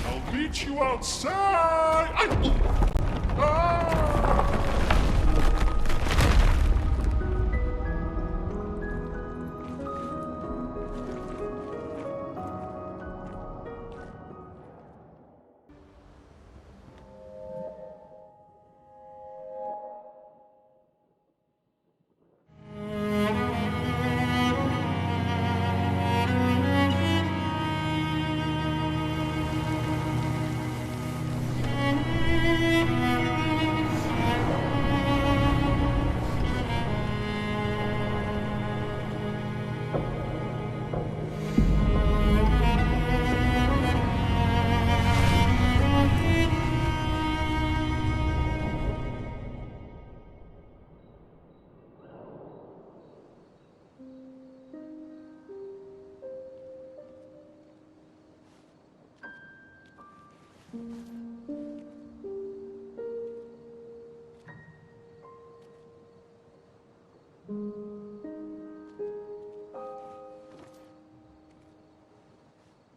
I'll meet you outside.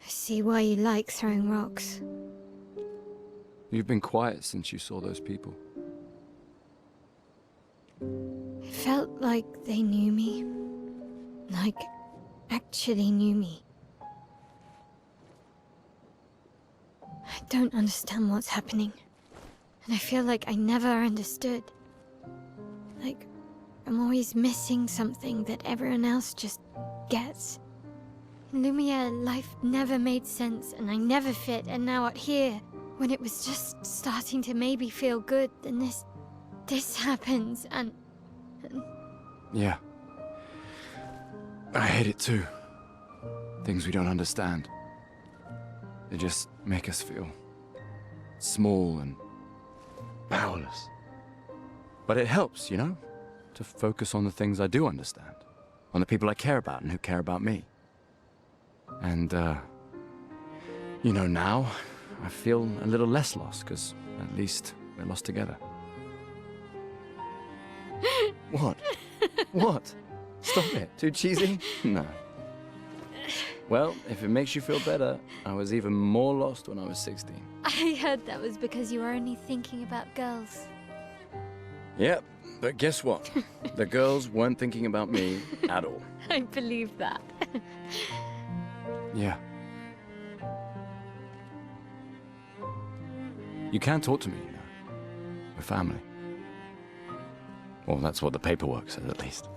I see why you like throwing rocks. You've been quiet since you saw those people. It felt like they knew me. Like, actually knew me. I don't understand what's happening. And I feel like I never understood. Like, I'm always missing something that everyone else just gets. In Lumiere, life never made sense, and I never fit, and now out here, when it was just starting to maybe feel good, then this happens, and... Yeah. I hate it too. Things we don't understand. They just make us feel small and powerless. But it helps, you know? To focus on the things I do understand. On the people I care about and who care about me. And, you know, now I feel a little less lost, because at least we're lost together. What? What? Stop it. Too cheesy? No. Well, if it makes you feel better, I was even more lost when I was 16. I heard that was because you were only thinking about girls. Yep, but guess what? The girls weren't thinking about me at all. I believe that. Yeah. You can talk to me, you know. We're family. Well, that's what the paperwork says, at least.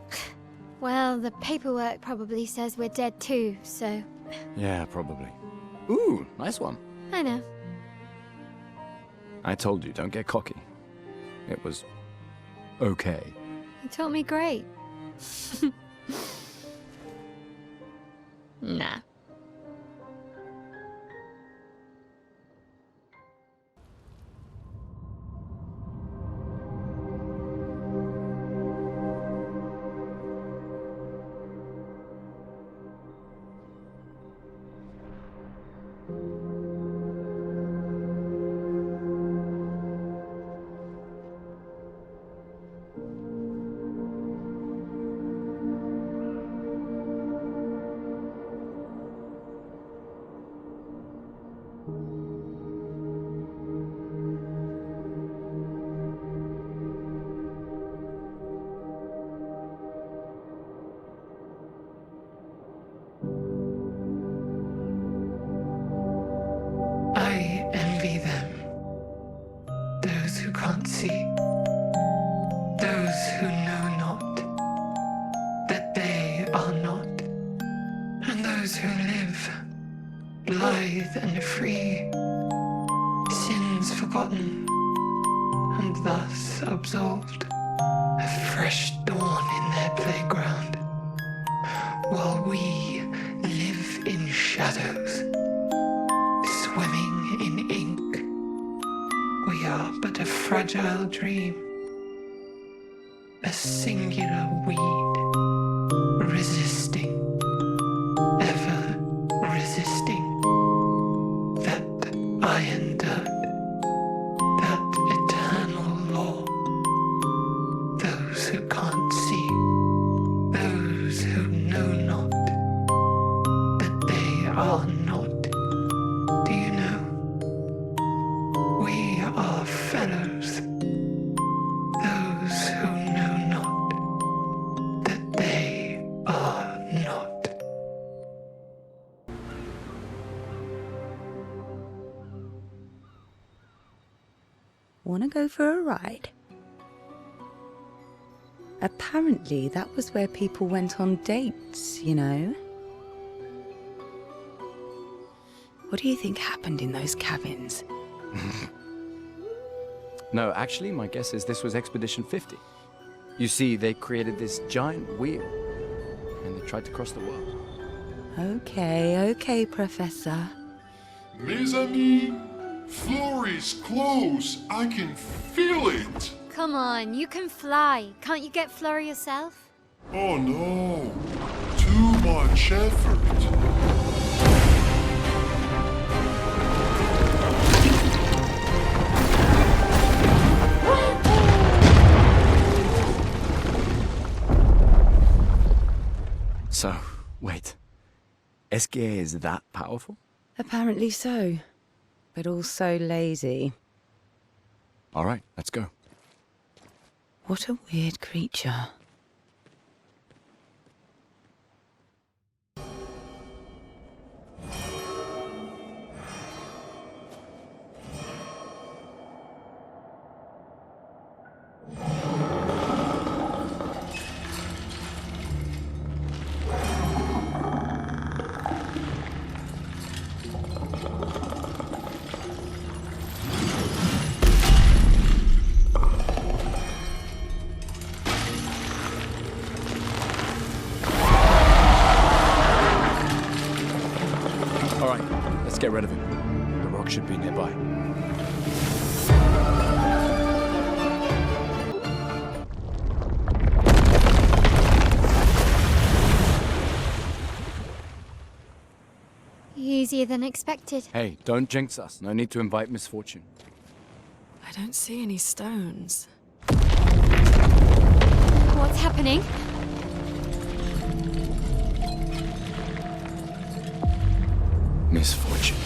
Well, the paperwork probably says we're dead too, so... Yeah, probably. Ooh, nice one. I know. I told you, don't get cocky. It was okay. You taught me great. Nah. I envy them. Those who can't see. Those who know not that they are not. And those who live, blithe and free, sins forgotten, and thus absolved, a fresh dawn in their playground, while we live in shadows, swimming in ink. We are but a fragile dream, a singular weed, resisting, ever resisting, that iron dirt, that eternal law. Those who can't see, those who know not that they are not. Do you know? We are fellows. Those who know not that they are not. Wanna go for a ride? Apparently, that was where people went on dates, you know? What do you think happened in those cabins? No, actually, my guess is this was Expedition 50. You see, they created this giant wheel, and they tried to cross the world. Okay, Professor. Mes amis, floor is close. I can feel it. Come on, you can fly. Can't you get Flora yourself? Oh no, too much effort. So, wait. Esquier is that powerful? Apparently so, but also lazy. All right, let's go. What a weird creature. All right, let's get rid of him. The rock should be nearby. Easier than expected. Hey, don't jinx us. No need to invite misfortune. I don't see any stones. What's happening? Misfortune.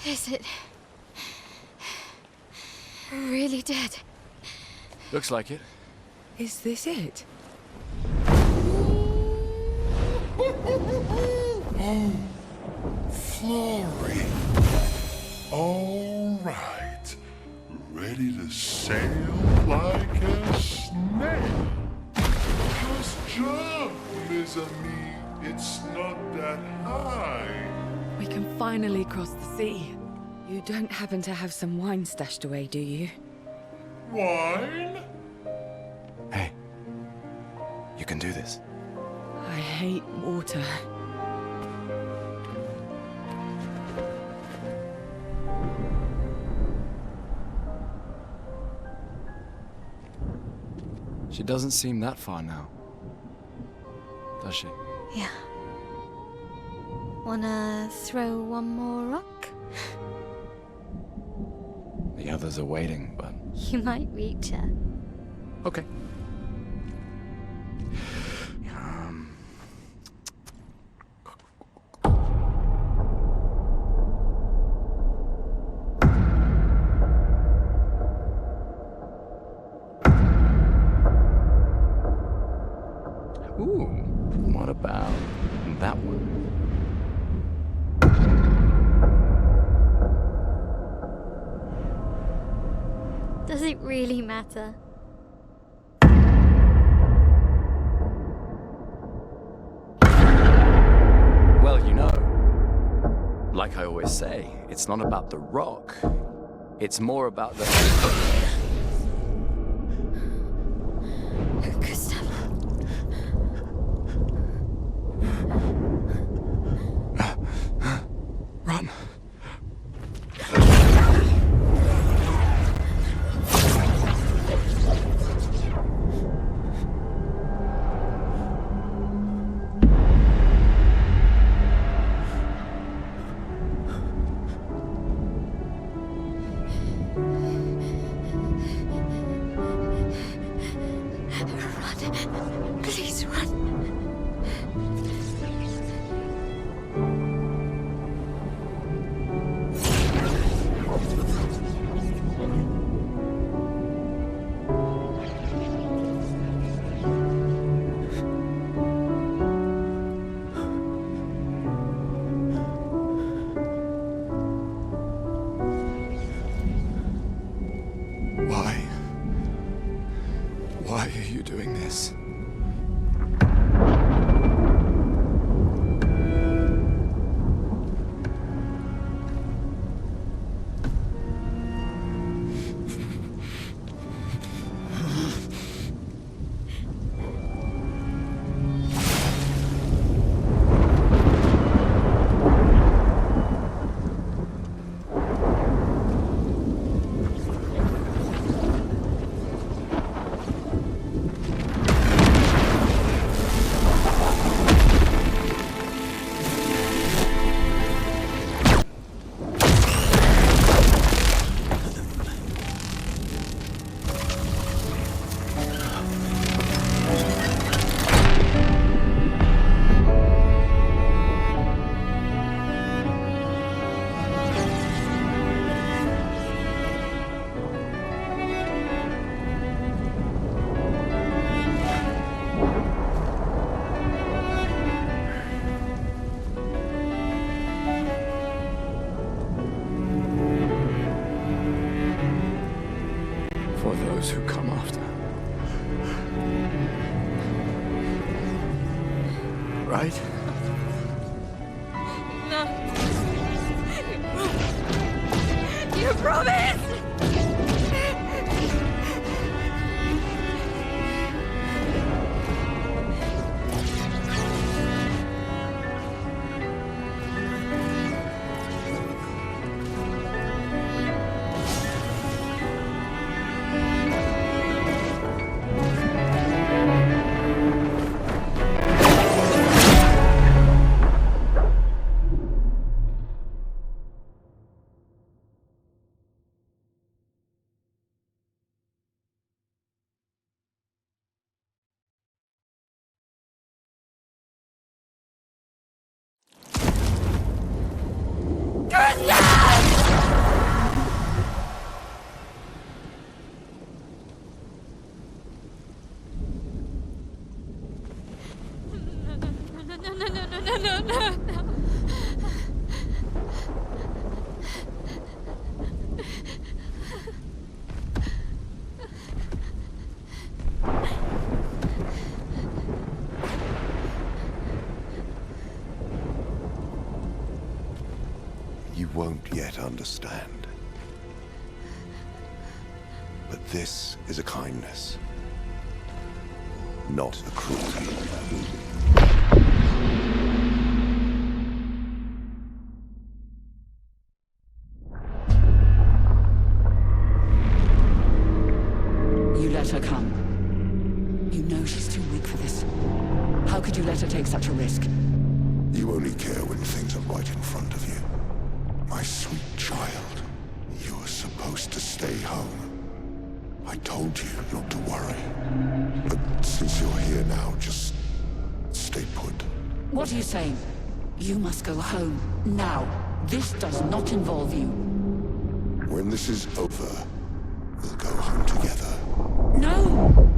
Is it really dead? Looks like it. Is this it? Oh, Flory. All right. ready to sail like a snail. Just jump, mes amis. It's not that high. We can finally cross the sea. You don't happen to have some wine stashed away, do you? Wine? Hey, you can do this. I hate water. She doesn't seem that far now, does she? Yeah. Wanna throw one more rock? The others are waiting, but... You might reach her. Okay. Ooh, what about that one? Does it really matter? Well, you know, like I always say, it's not about the rock. It's more about the... Run. Run. Please run. Why are you doing this? For those who come after. Right? No. You promised! You won't yet understand. But this is a kindness, not a cruelty. You let her come. You know she's too weak for this. How could you let her take such a risk? You only care when things are right in front of you. My sweet child, you are supposed to stay home. I told you not to worry. But since you're here now, just stay put. What are you saying? You must go home, now. This does not involve you. When this is over, we'll go home together. No!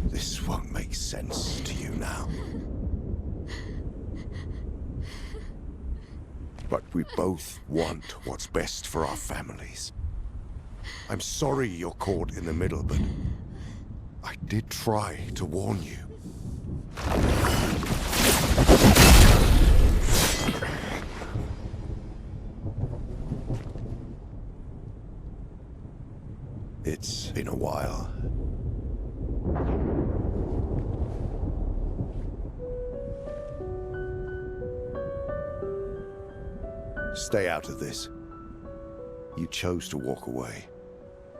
This won't make sense to you now. But we both want what's best for our families. I'm sorry you're caught in the middle, but I did try to warn you. It's been a while. Stay out of this. You chose to walk away.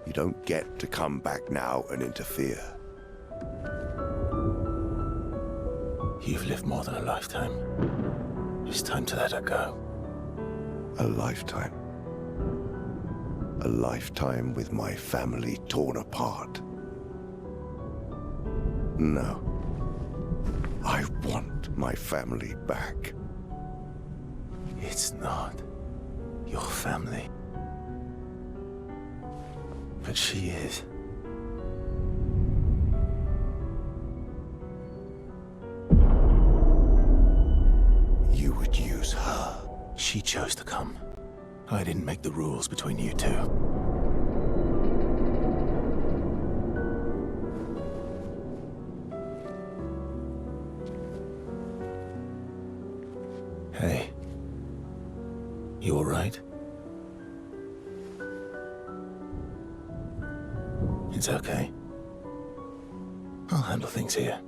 You don't get to come back now and interfere. You've lived more than a lifetime. It's time to let her go. A lifetime. A lifetime with my family torn apart. No. I want my family back. It's not your family. But she is. You would use her. She chose to come. I didn't make the rules between you two. Hey. You all right? It's okay. I'll handle things here.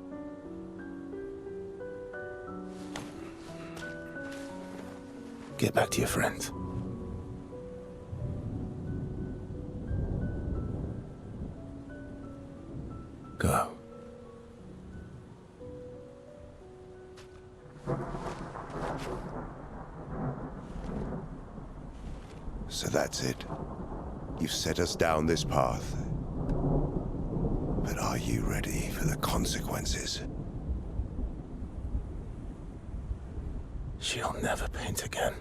Get back to your friends. Go. So that's it. You've set us down this path. But are you ready for the consequences? She'll never paint again.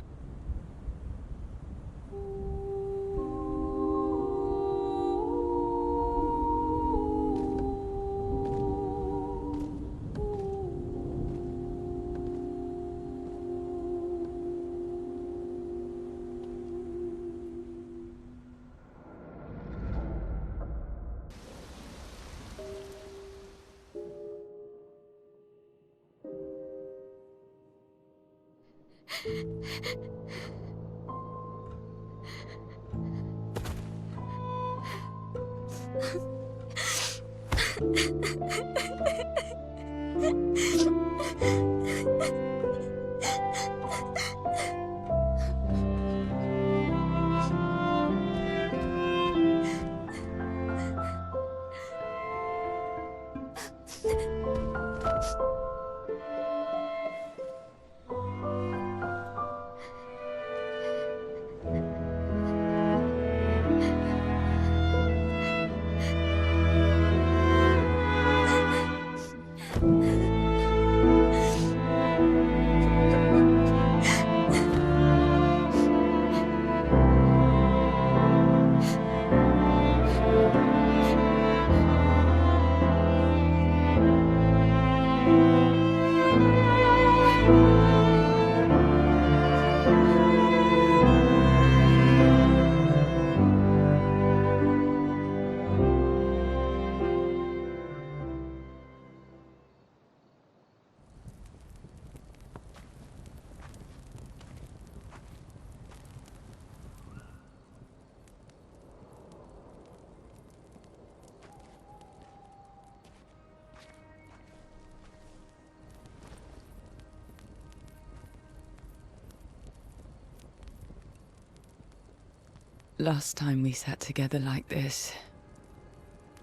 last time we sat together like this?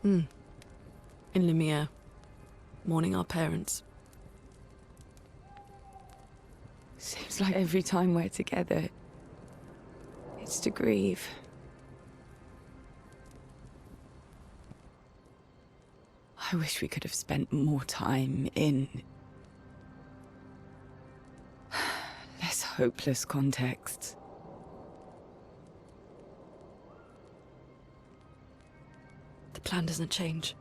In Lumiere, mourning our parents. Seems like every time we're together, it's to grieve. I wish we could have spent more time in less hopeless contexts. The plan doesn't change.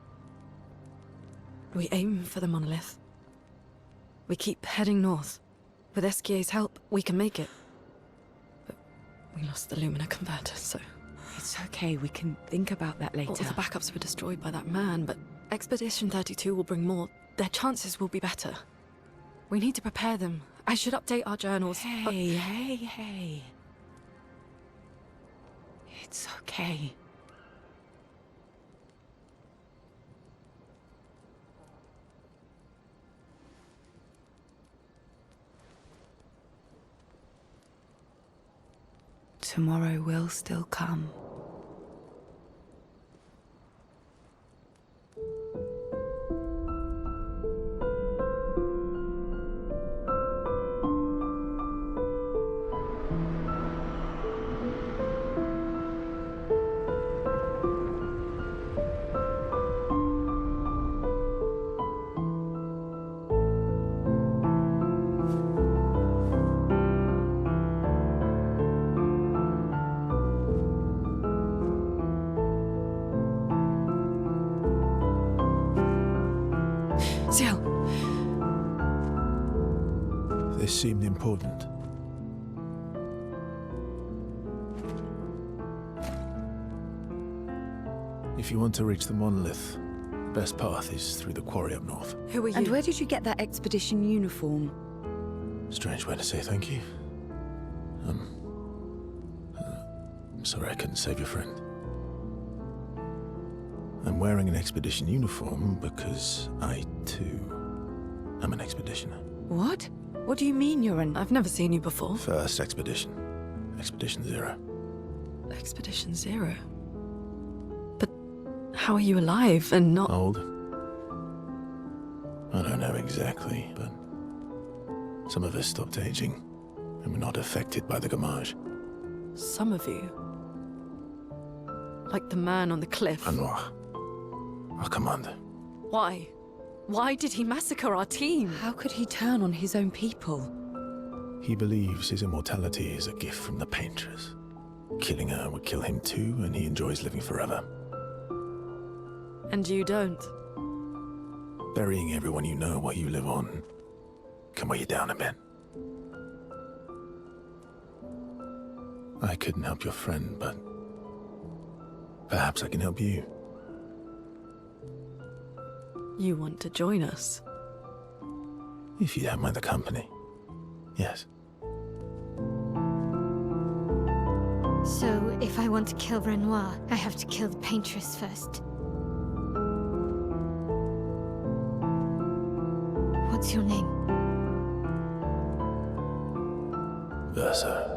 We aim for the monolith. We keep heading north. With Esquier's help, we can make it. But we lost the Lumina converter, so... It's okay, we can think about that later. All the backups were destroyed by that man, but Expedition 32 will bring more. Their chances will be better. We need to prepare them. I should update our journals. Hey. It's okay. Tomorrow will still come. This seemed important. If you want to reach the monolith, the best path is through the quarry up north. Who are you? And where did you get that expedition uniform? Strange way to say thank you. I'm sorry I couldn't save your friend. I'm wearing an expedition uniform because I, too, am an expeditioner. What? What do you mean you're an... I've never seen you before. First expedition. Expedition 0. Expedition 0? But how are you alive and not... Old? I don't know exactly, but some of us stopped aging and were not affected by the gamage. Some of you? Like the man on the cliff? Anwar, our commander. Why? Why did he massacre our team? How could he turn on his own people? He believes his immortality is a gift from the Paintress. Killing her would kill him too, and he enjoys living forever. And you don't? Burying everyone you know while you live on can weigh you down a bit. I couldn't help your friend, but perhaps I can help you. You want to join us? If you don't mind the company, yes. So, if I want to kill Renoir, I have to kill the Paintress first. What's your name? Versa.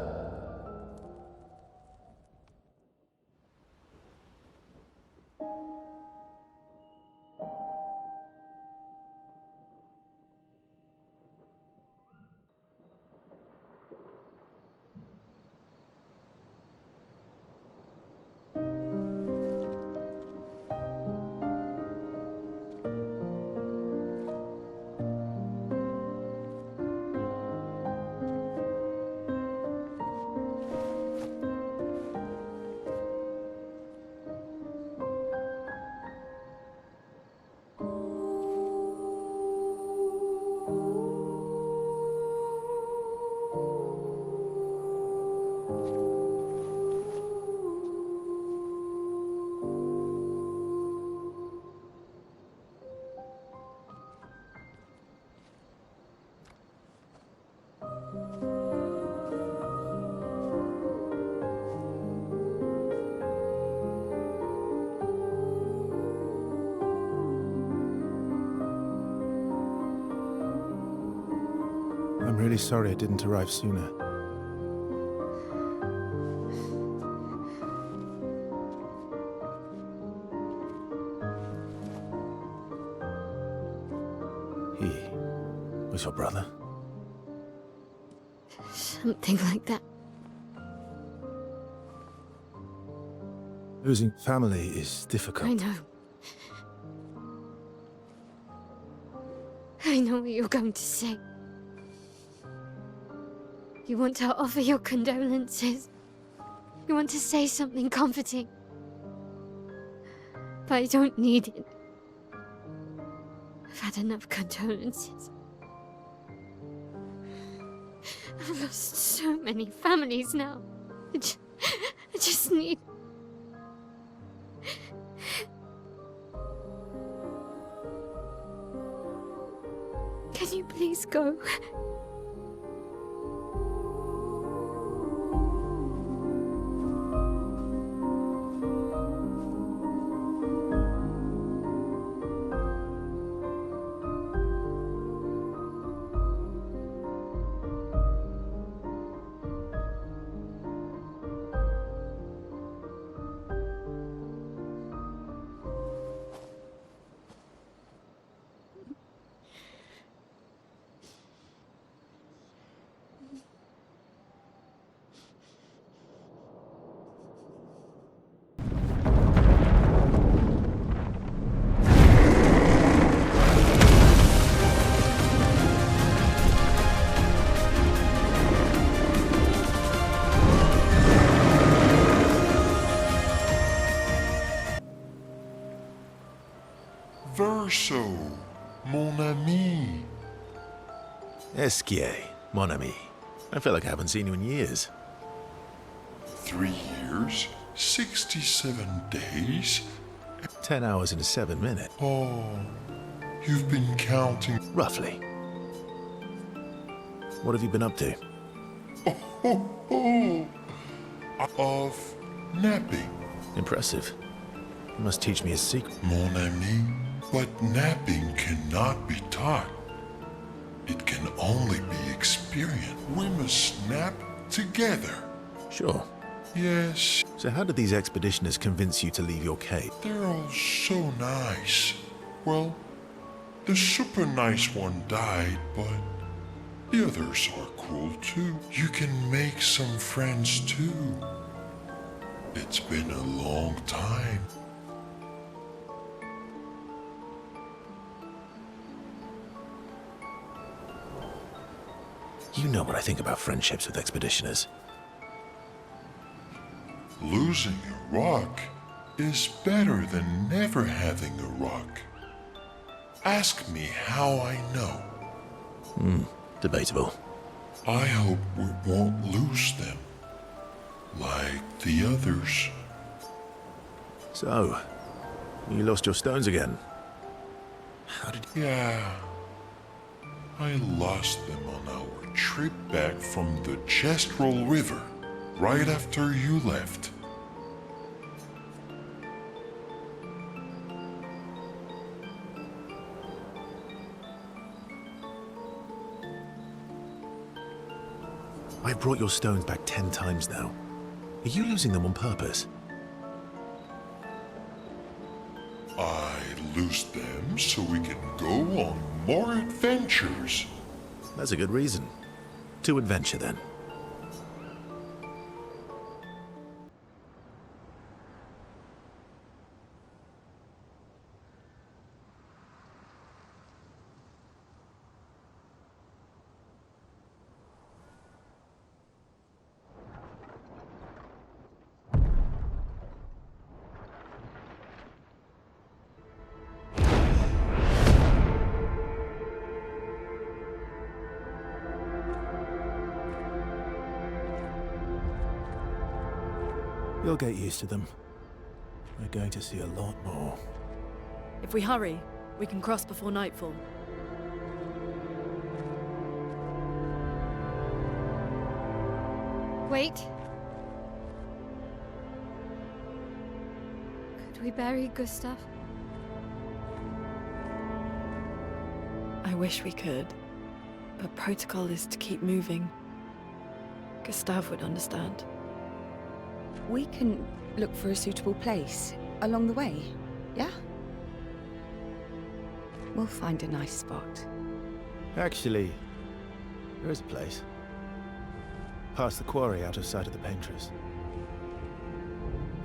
I'm really sorry it didn't arrive sooner. He was your brother? Something like that. Losing family is difficult. I know. I know what you're going to say. You want to offer your condolences. You want to say something comforting. But I don't need it. I've had enough condolences. I've lost so many families now. I just need... Can you please go? Verso, mon ami. Esquier, mon ami. I feel like I haven't seen you in years. 3 years, 67 days. 10 hours and 7 minutes. Oh, you've been counting. Roughly. What have you been up to? Of napping. Impressive. You must teach me a secret. Mon ami, but napping cannot be taught. It can only be experienced. We must nap together. Sure. Yes. So how did these expeditioners convince you to leave your cave? They're all so nice. Well, the super nice one died, but the others are cool too. You can make some friends too. It's been a long time. You know what I think about friendships with expeditioners. Losing a rock is better than never having a rock. Ask me how I know. Debatable. I hope we won't lose them, like the others. So, you lost your stones again. How did you... Yeah. I lost them on our trip back from the Chestrel River, right after you left. I've brought your stones back 10 times now. Are you losing them on purpose? I lose them so we can go on more adventures. That's a good reason. To adventure, then. You'll get used to them. We're going to see a lot more. If we hurry, we can cross before nightfall. Wait. Could we bury Gustav? I wish we could, but protocol is to keep moving. Gustav would understand. We can look for a suitable place along the way, yeah? We'll find a nice spot. Actually, there is a place. Past the quarry, out of sight of the painters.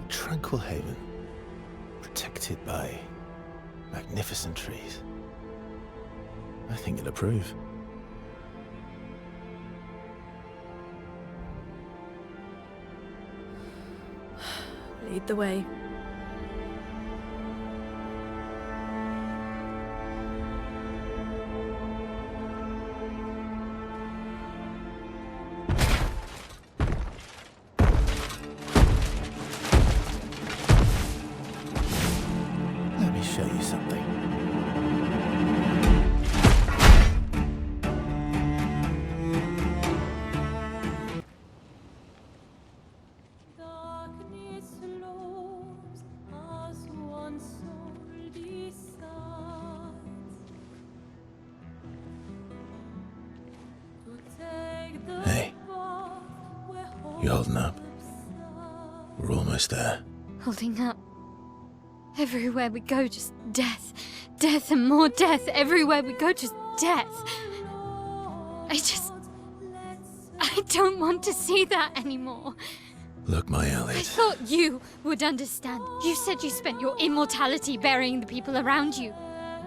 A tranquil haven. Protected by magnificent trees. I think you'll approve. Lead the way. Let me show you something. Hey, you holding up? We're almost there. Holding up. Everywhere we go, just death. Death and more death. Everywhere we go, just death. I don't want to see that anymore. Look, my I Elliot. thought you would understand. You said you spent your immortality burying the people around you.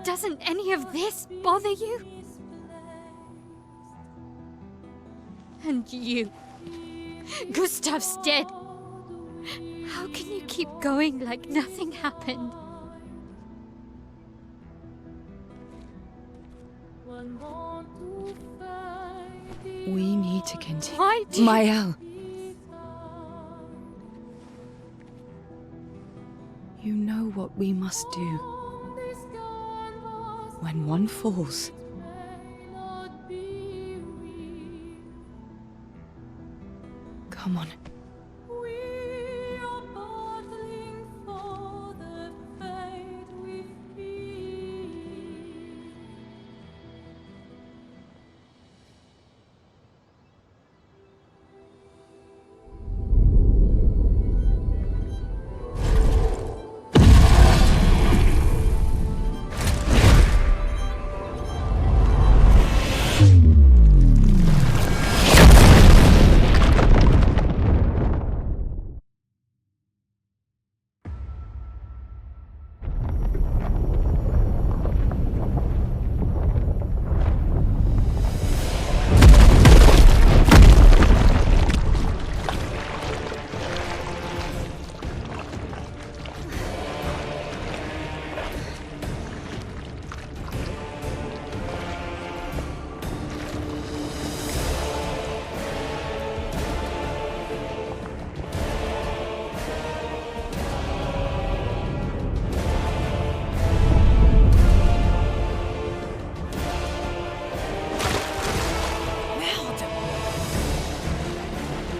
Doesn't any of this bother you? And you. Gustav's dead. How can you keep going like nothing happened? We need to continue. Why do you... Mael. You know what we must do. When one falls, come on.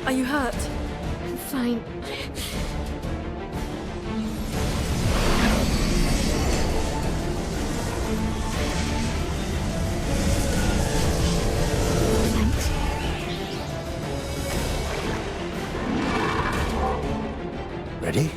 Are you hurt? I'm fine. Ready?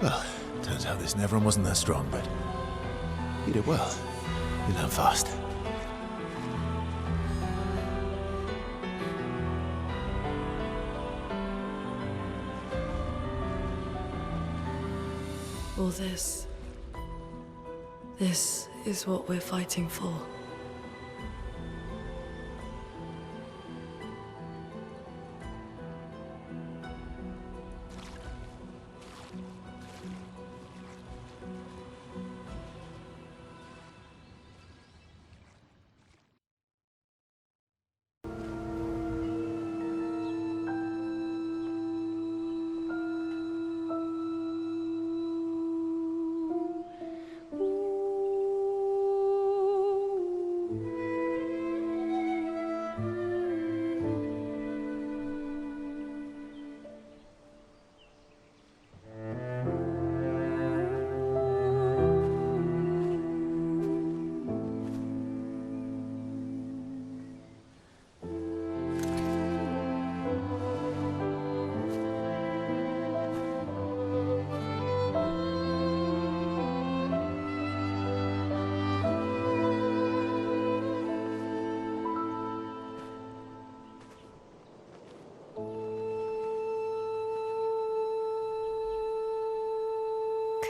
Well, turns out this Neveron wasn't that strong, but you did well. You learn fast. All this is what we're fighting for.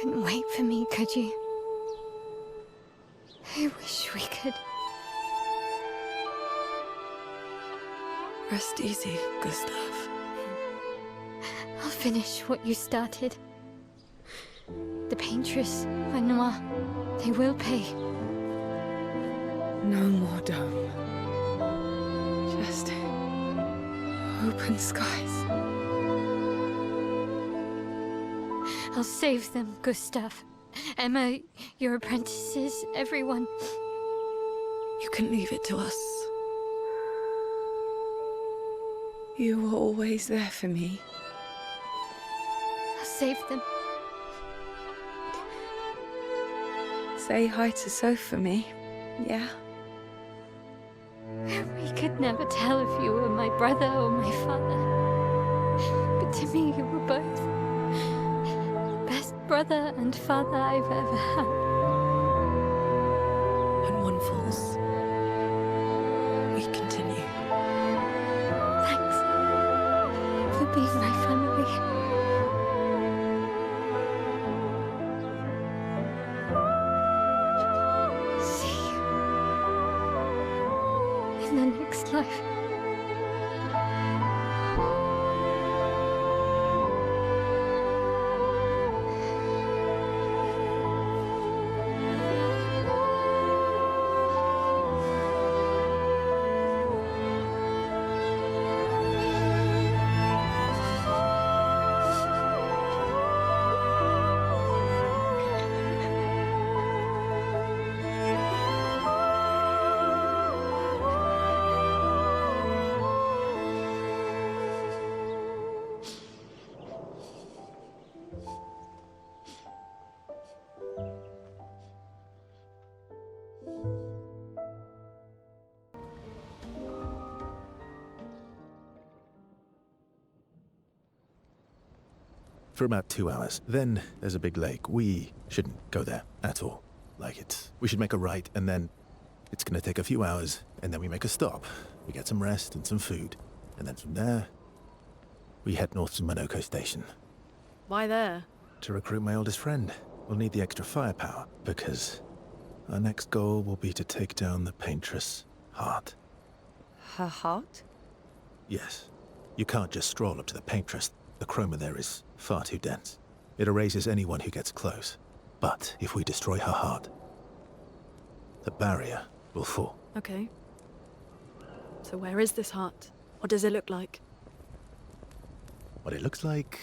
couldn't wait for me, could you? I wish we could. Rest easy, Gustav. I'll finish what you started. The paintress, Renoir, they will pay. No more dome. Just open skies. I'll save them, Gustav. Emma, your apprentices, everyone. You can leave it to us. You were always there for me. I'll save them. Say hi to Soph for me, yeah? We could never tell if you were my brother or my father. But to me, you were both. Best brother and father I've ever had. When one falls, we continue. Thanks for being my family. In the next life. For about 2 hours. Then there's a big lake. We shouldn't go there at all. We should make a right, and then it's gonna take a few hours, and then we make a stop. We get some rest and some food. And then from there, we head north to Monoko Station. Why there? To recruit my oldest friend. We'll need the extra firepower, because our next goal will be to take down the paintress' heart. Her heart? Yes. You can't just stroll up to the paintress. The chroma there is far too dense. It erases anyone who gets close. But if we destroy her heart, the barrier will fall. Okay. So where is this heart? What does it look like? What it looks like,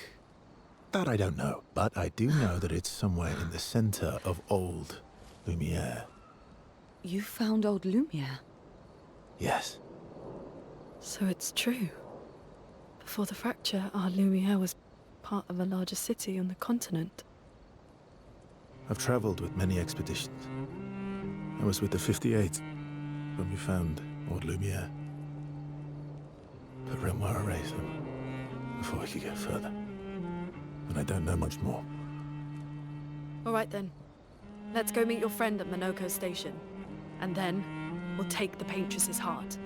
that I don't know. But I do know that it's somewhere in the center of old Lumiere. You found old Lumiere? Yes. So it's true. Before the fracture, our Lumiere was part of a larger city on the continent. I've traveled with many expeditions. I was with the 58th when we found old Lumiere. But Renoir erased them before we could get further. And I don't know much more. All right then. Let's go meet your friend at Monoko Station. And then, we'll take the paintress's heart.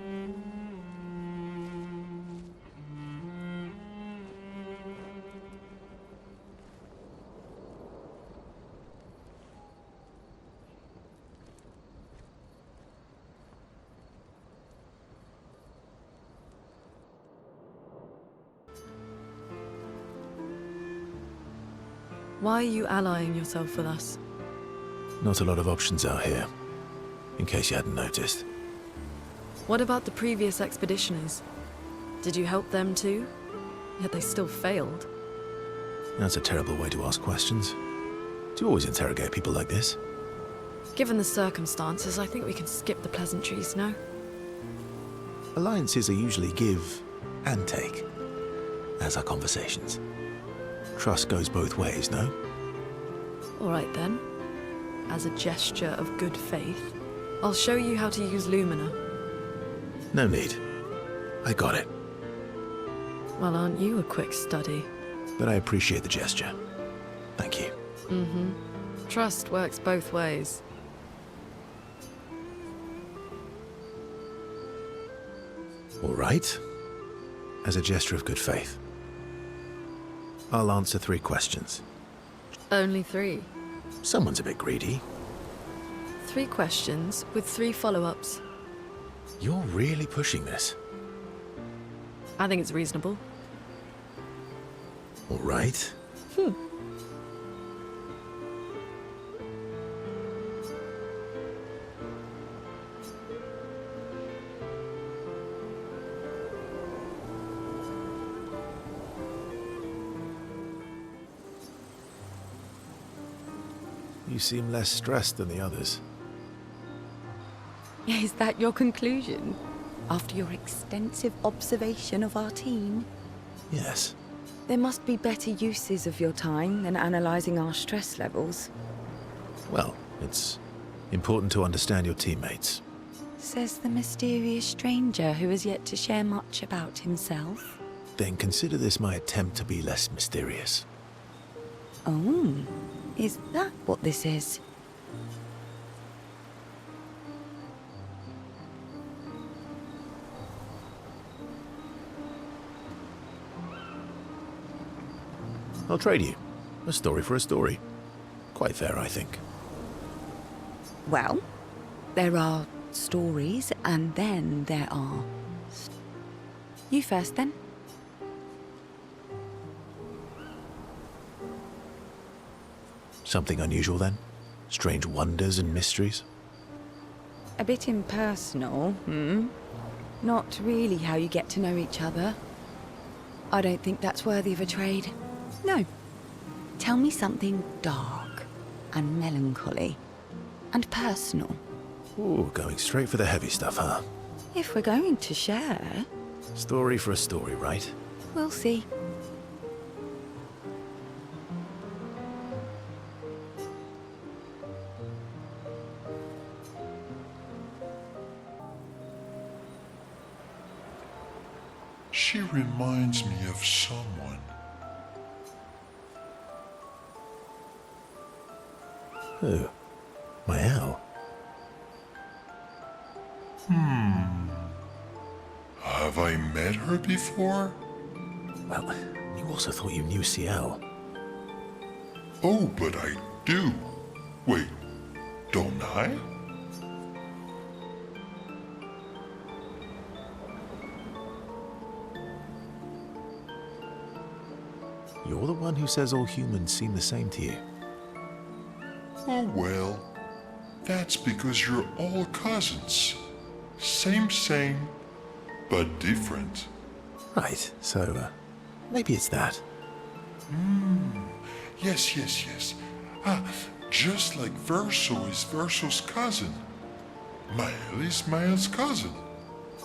Why are you allying yourself with us? Not a lot of options out here, in case you hadn't noticed. What about the previous expeditioners? Did you help them too? Yet they still failed. That's a terrible way to ask questions. Do you always interrogate people like this? Given the circumstances, I think we can skip the pleasantries, no? Alliances are usually give and take, as are conversations. Trust goes both ways, no? All right then. As a gesture of good faith, I'll show you how to use Lumina. No need. I got it. Well, aren't you a quick study? But I appreciate the gesture. Thank you. Mm-hmm. Trust works both ways. All right. As a gesture of good faith, I'll answer 3 questions. Only 3. Someone's a bit greedy. 3 questions with 3 follow-ups. You're really pushing this. I think it's reasonable. All right. You seem less stressed than the others. Is that your conclusion? After your extensive observation of our team? Yes. There must be better uses of your time than analysing our stress levels. Well, it's important to understand your teammates. Says the mysterious stranger who has yet to share much about himself. Then consider this my attempt to be less mysterious. Oh, is that what this is? I'll trade you. A story for a story. Quite fair, I think. Well, there are stories, and then there are... You first, then. Something unusual, then? Strange wonders and mysteries? A bit impersonal, Not really how you get to know each other. I don't think that's worthy of a trade. No. Tell me something dark and melancholy and personal. Ooh, going straight for the heavy stuff, huh? If we're going to share... Story for a story, right? We'll see. She reminds me of someone. Who? My owl? Have I met her before? Well, you also thought you knew CL. Oh, but I do. Wait, don't I? You're the one who says all humans seem the same to you. Oh well, that's because you're all cousins. Same, but different. Right, so, maybe it's that. Yes. Just like Verso is Verso's cousin. Mael is Mael's cousin.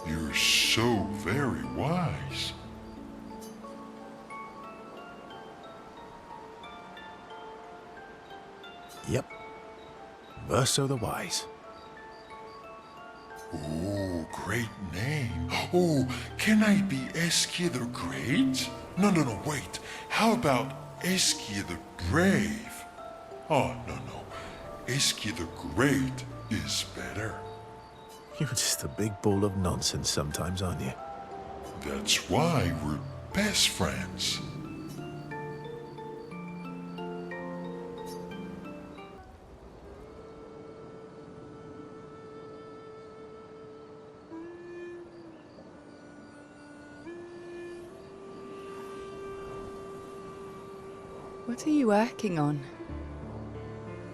You're so very wise. Yep. Verso the Wise. Oh, great name. Oh, can I be Eskia the Great? No, wait. How about Eskia the Brave? Oh, no. Eskia the Great is better. You're just a big ball of nonsense sometimes, aren't you? That's why we're best friends. What are you working on?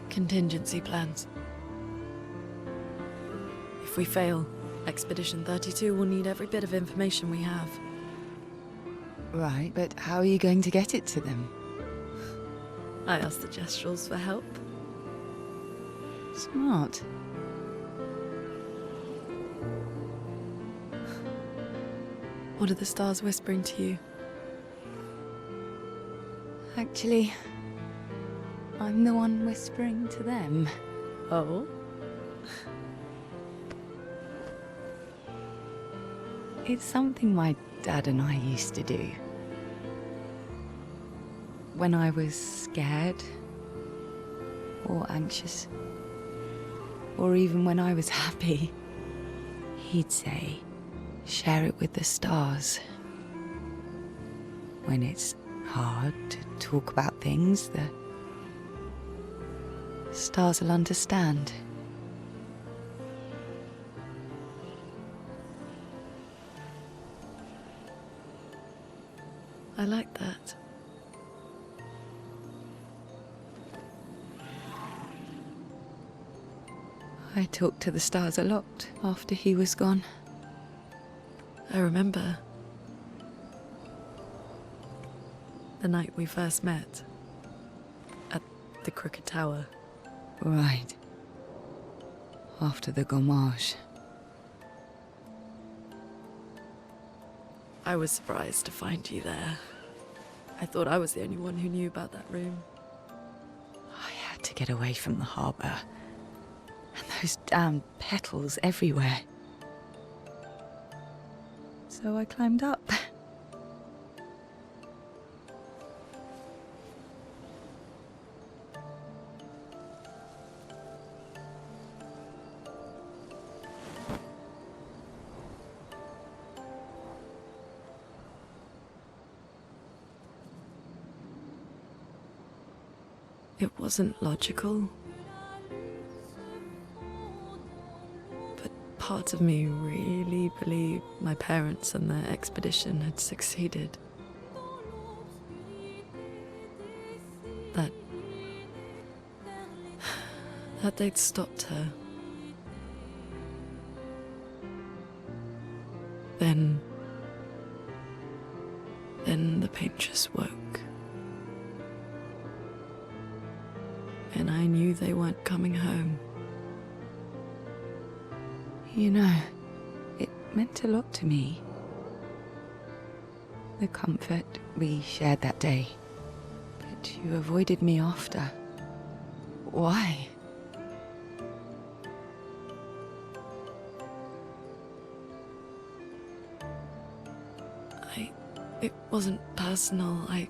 Contingency plans. If we fail, Expedition 32 will need every bit of information we have. Right, but how are you going to get it to them? I asked the Gestrals for help. Smart. What are the stars whispering to you? Actually, I'm the one whispering to them. Oh? It's something my dad and I used to do. When I was scared, or anxious, or even when I was happy, he'd say, share it with the stars. When it's hard to talk about things, the Stars will understand. I like that. I talked to the stars a lot after he was gone. I remember the night we first met at the Crooked Tower. Right. After the gommage. I was surprised to find you there. I thought I was the only one who knew about that room. I had to get away from the harbour. And those damn petals everywhere. So I climbed up. It wasn't logical. But parts of me really believed my parents and their expedition had succeeded. That they'd stopped her. Then the paintress woke. And I knew they weren't coming home. You know, it meant a lot to me. The comfort we shared that day. But you avoided me after. Why? It wasn't personal. I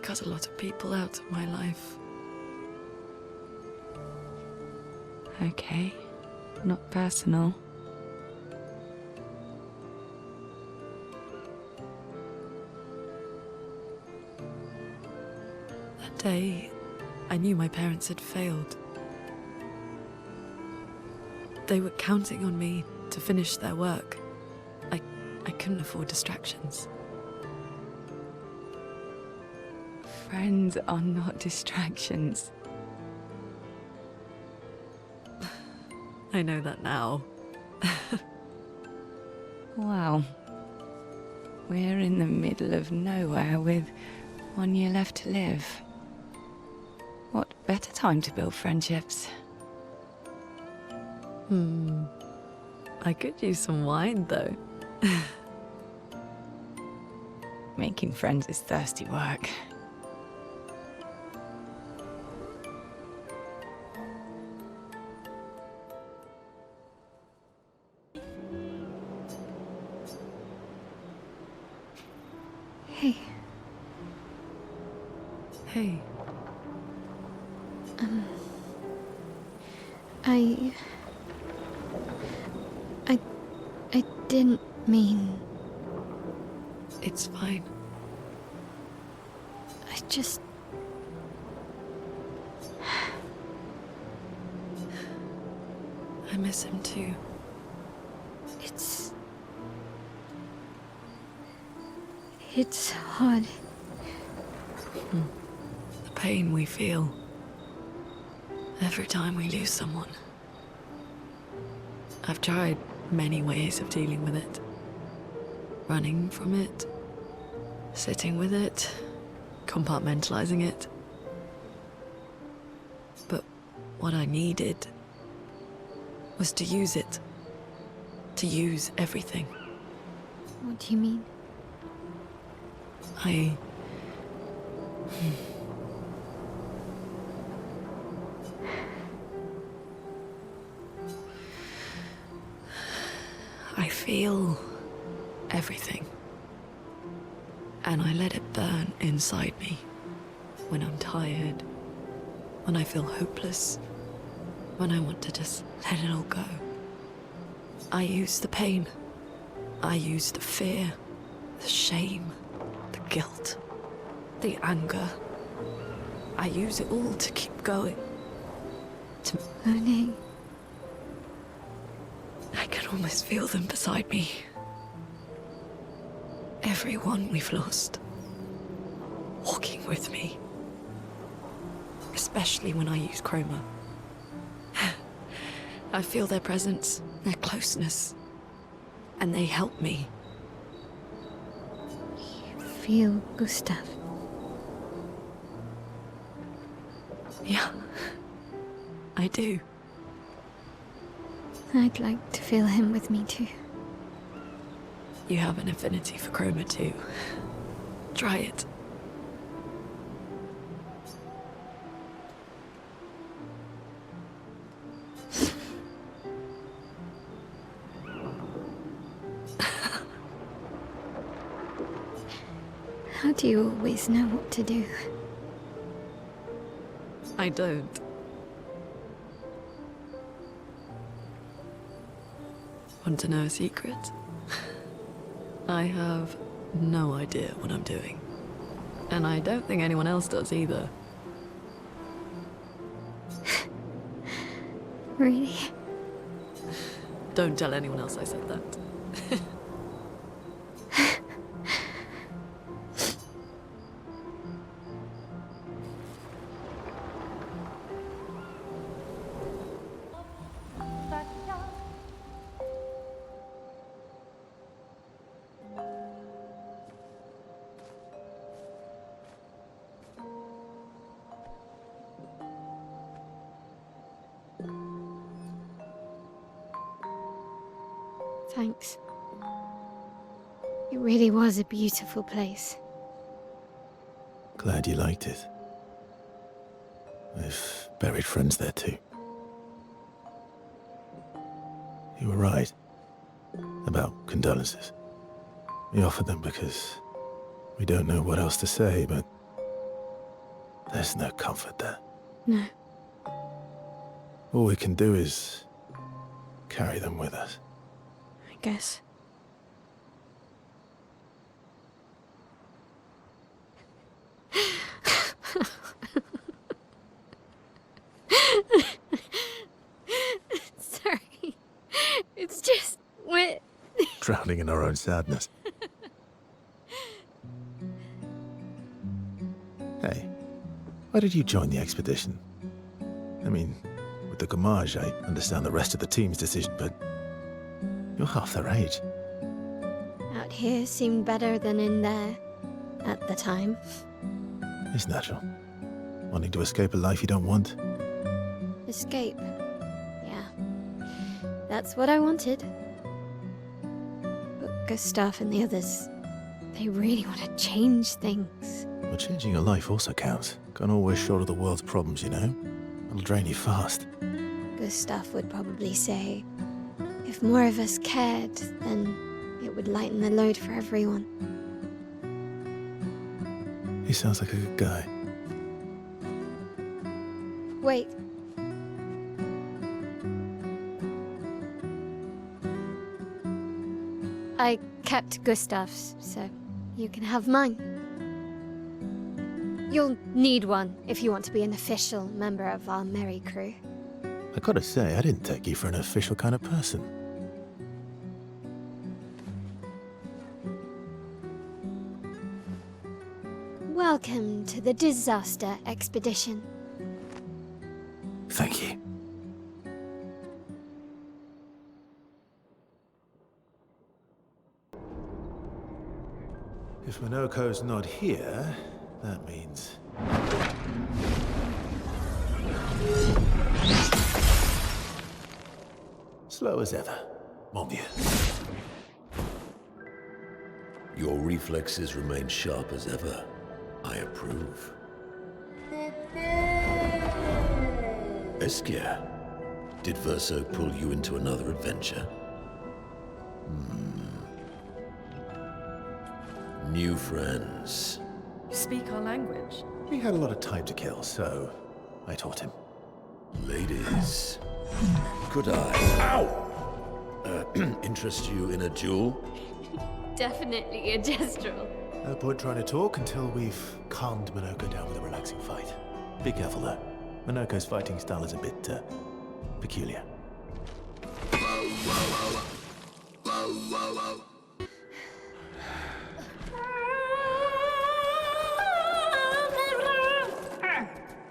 cut a lot of people out of my life. Okay, not personal. That day, I knew my parents had failed. They were counting on me to finish their work. I couldn't afford distractions. Friends are not distractions. I know that now. Wow. We're in the middle of nowhere with 1 year left to live. What better time to build friendships? I could use some wine, though. Making friends is thirsty work. Hey. Hey. I didn't mean... It's fine. I just... I miss him too. It's hard. The pain we feel every time we lose someone. I've tried many ways of dealing with it. Running from it, sitting with it, compartmentalizing it. But what I needed was to use it. To use everything. What do you mean? I feel everything. And I let it burn inside me. When I'm tired. When I feel hopeless. When I want to just let it all go. I use the pain. I use the fear. The shame. The guilt. The anger. I use it all to keep going. To Moaning. I can almost feel them beside me. Everyone we've lost. Walking with me. Especially when I use chroma. I feel their presence, their closeness. And they help me. You feel Gustav? Yeah. I do. I'd like to feel him with me too. You have an affinity for chroma too. Try it. How do you always know what to do? I don't. Want to know a secret? I have no idea what I'm doing. And I don't think anyone else does either. Really? Don't tell anyone else I said that. Thanks. It really was a beautiful place. Glad you liked it. I've buried friends there too. You were right about condolences. We offered them because we don't know what else to say, but there's no comfort there. No. All we can do is carry them with us. I guess. Sorry. It's just we're Drowning in our own sadness. Hey, why did you join the expedition? I mean, with the Gommage, I understand the rest of the team's decision, but you're half their age. out here seemed better than in there at the time. It's natural. Wanting to escape a life you don't want. Escape. Yeah. That's what I wanted. But Gustav and the others, they really want to change things. Well, changing your life also counts. Can't always shoulder the world's problems, you know? It'll drain you fast. Gustav would probably say, if more of us cared, then it would lighten the load for everyone. He sounds like a good guy. Wait. I kept Gustav's, so you can have mine. You'll need one if you want to be an official member of our merry crew. I gotta say, I didn't take you for an official kind of person. Welcome to the disaster expedition. Thank you. If Minoko's not here, that means... slow as ever, mon vieux. Your reflexes remain sharp as ever. I approve. Esquire, did Verso pull you into another adventure? New friends. You speak our language. He had a lot of time to kill, so I taught him. Ladies, could I, interest you in a duel? Definitely a gestural. No point trying to talk until we've calmed Minoko down with a relaxing fight. Be careful though. Minoko's fighting style is a bit, peculiar.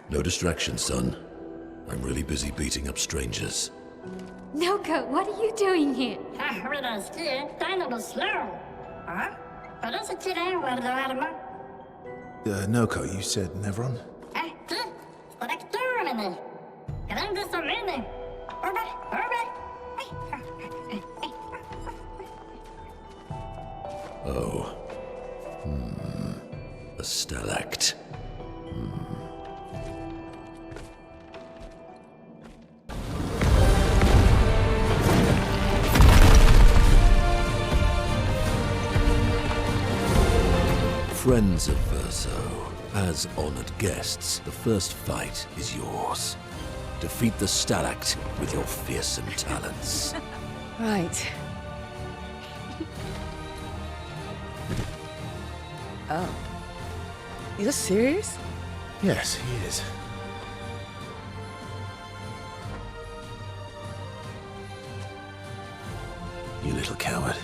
No distraction, son. I'm really busy beating up strangers. Noko, what are you doing here? Noko, you said Nevron? Oh. A stalact. Friends of Verso, as honored guests, the first fight is yours. Defeat the stalact with your fearsome talents. Right. Oh. You're serious? Yes, he is. You little coward.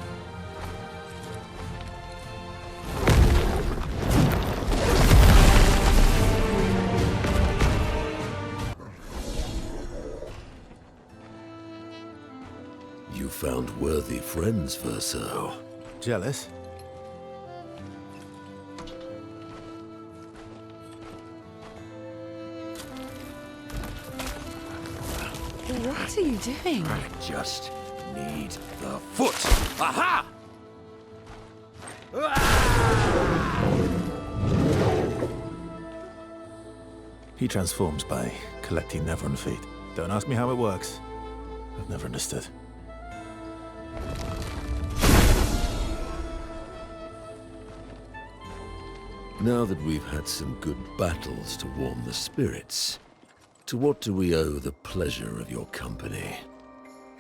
You found worthy friends, Verso. Jealous? What are you doing? I just need the foot. Aha! He transforms by collecting Nevron feet. Don't ask me how it works. I've never understood. Now that we've had some good battles to warm the spirits, to what do we owe the pleasure of your company?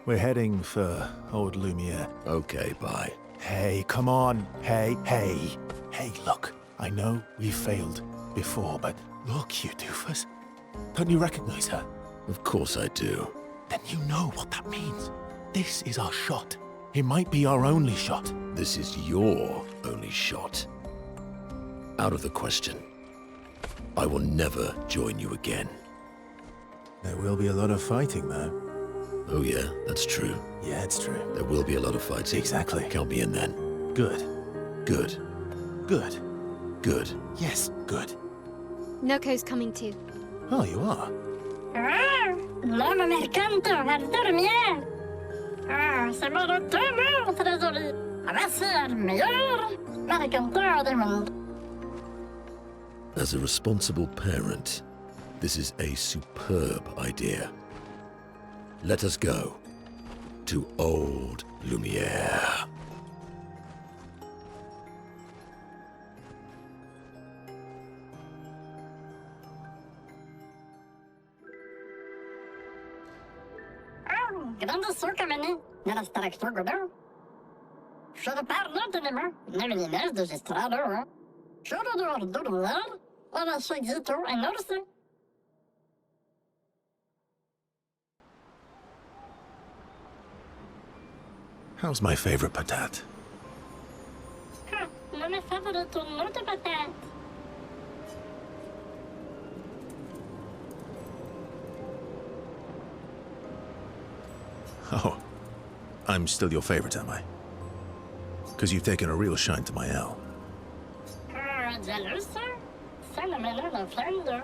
We're heading for old Lumiere. Okay, bye. Hey, come on. Hey. Hey, look. I know we failed before, but look, you doofus. Don't you recognize her? Of course I do. Then you know what that means. This is our shot. It might be our only shot. This is your only shot. Out of the question. I will never join you again. There will be a lot of fighting, though. Oh yeah, that's true. Yeah, it's true. There will be a lot of fighting. Exactly. Count me in then. Good. Good. Good. Good. Yes, good. Noko's coming too. Oh, you are? L'homme mercanto al dormir. C'est mon retour, trésorier. Voici le meilleur mercanteur du monde. As a responsible parent, this is a superb idea. Let us go to old Lumiere. Grande sucamene, nella stractugado. Should parlo tenema, nemelines de gestrado. Should do ordular, ora seguito en orse. How's my favorite patat? Non è favorito molto patat. Oh, I'm still your favorite, am I? Because you've taken a real shine to my L. Jealous, sir? Phenomenal offender.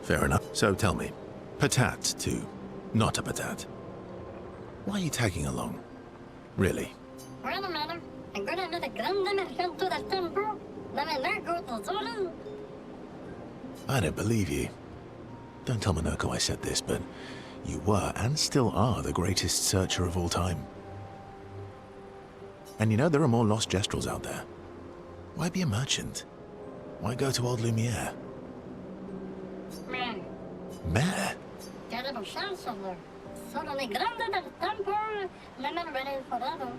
Fair enough. So tell me, patat to not a patat. Why are you tagging along? Really? Wait a minute. I'm gonna meet a grande mercanto del tempo. Dame merco tesori. I don't believe you. Don't tell Minoko I said this, but you were and still are the greatest searcher of all time. And you know there are more lost Gestrels out there. Why be a merchant? Why go to old Lumiere? Man. Mare? Terrible chancellor. Sono le grande del tempo. Never ready forever.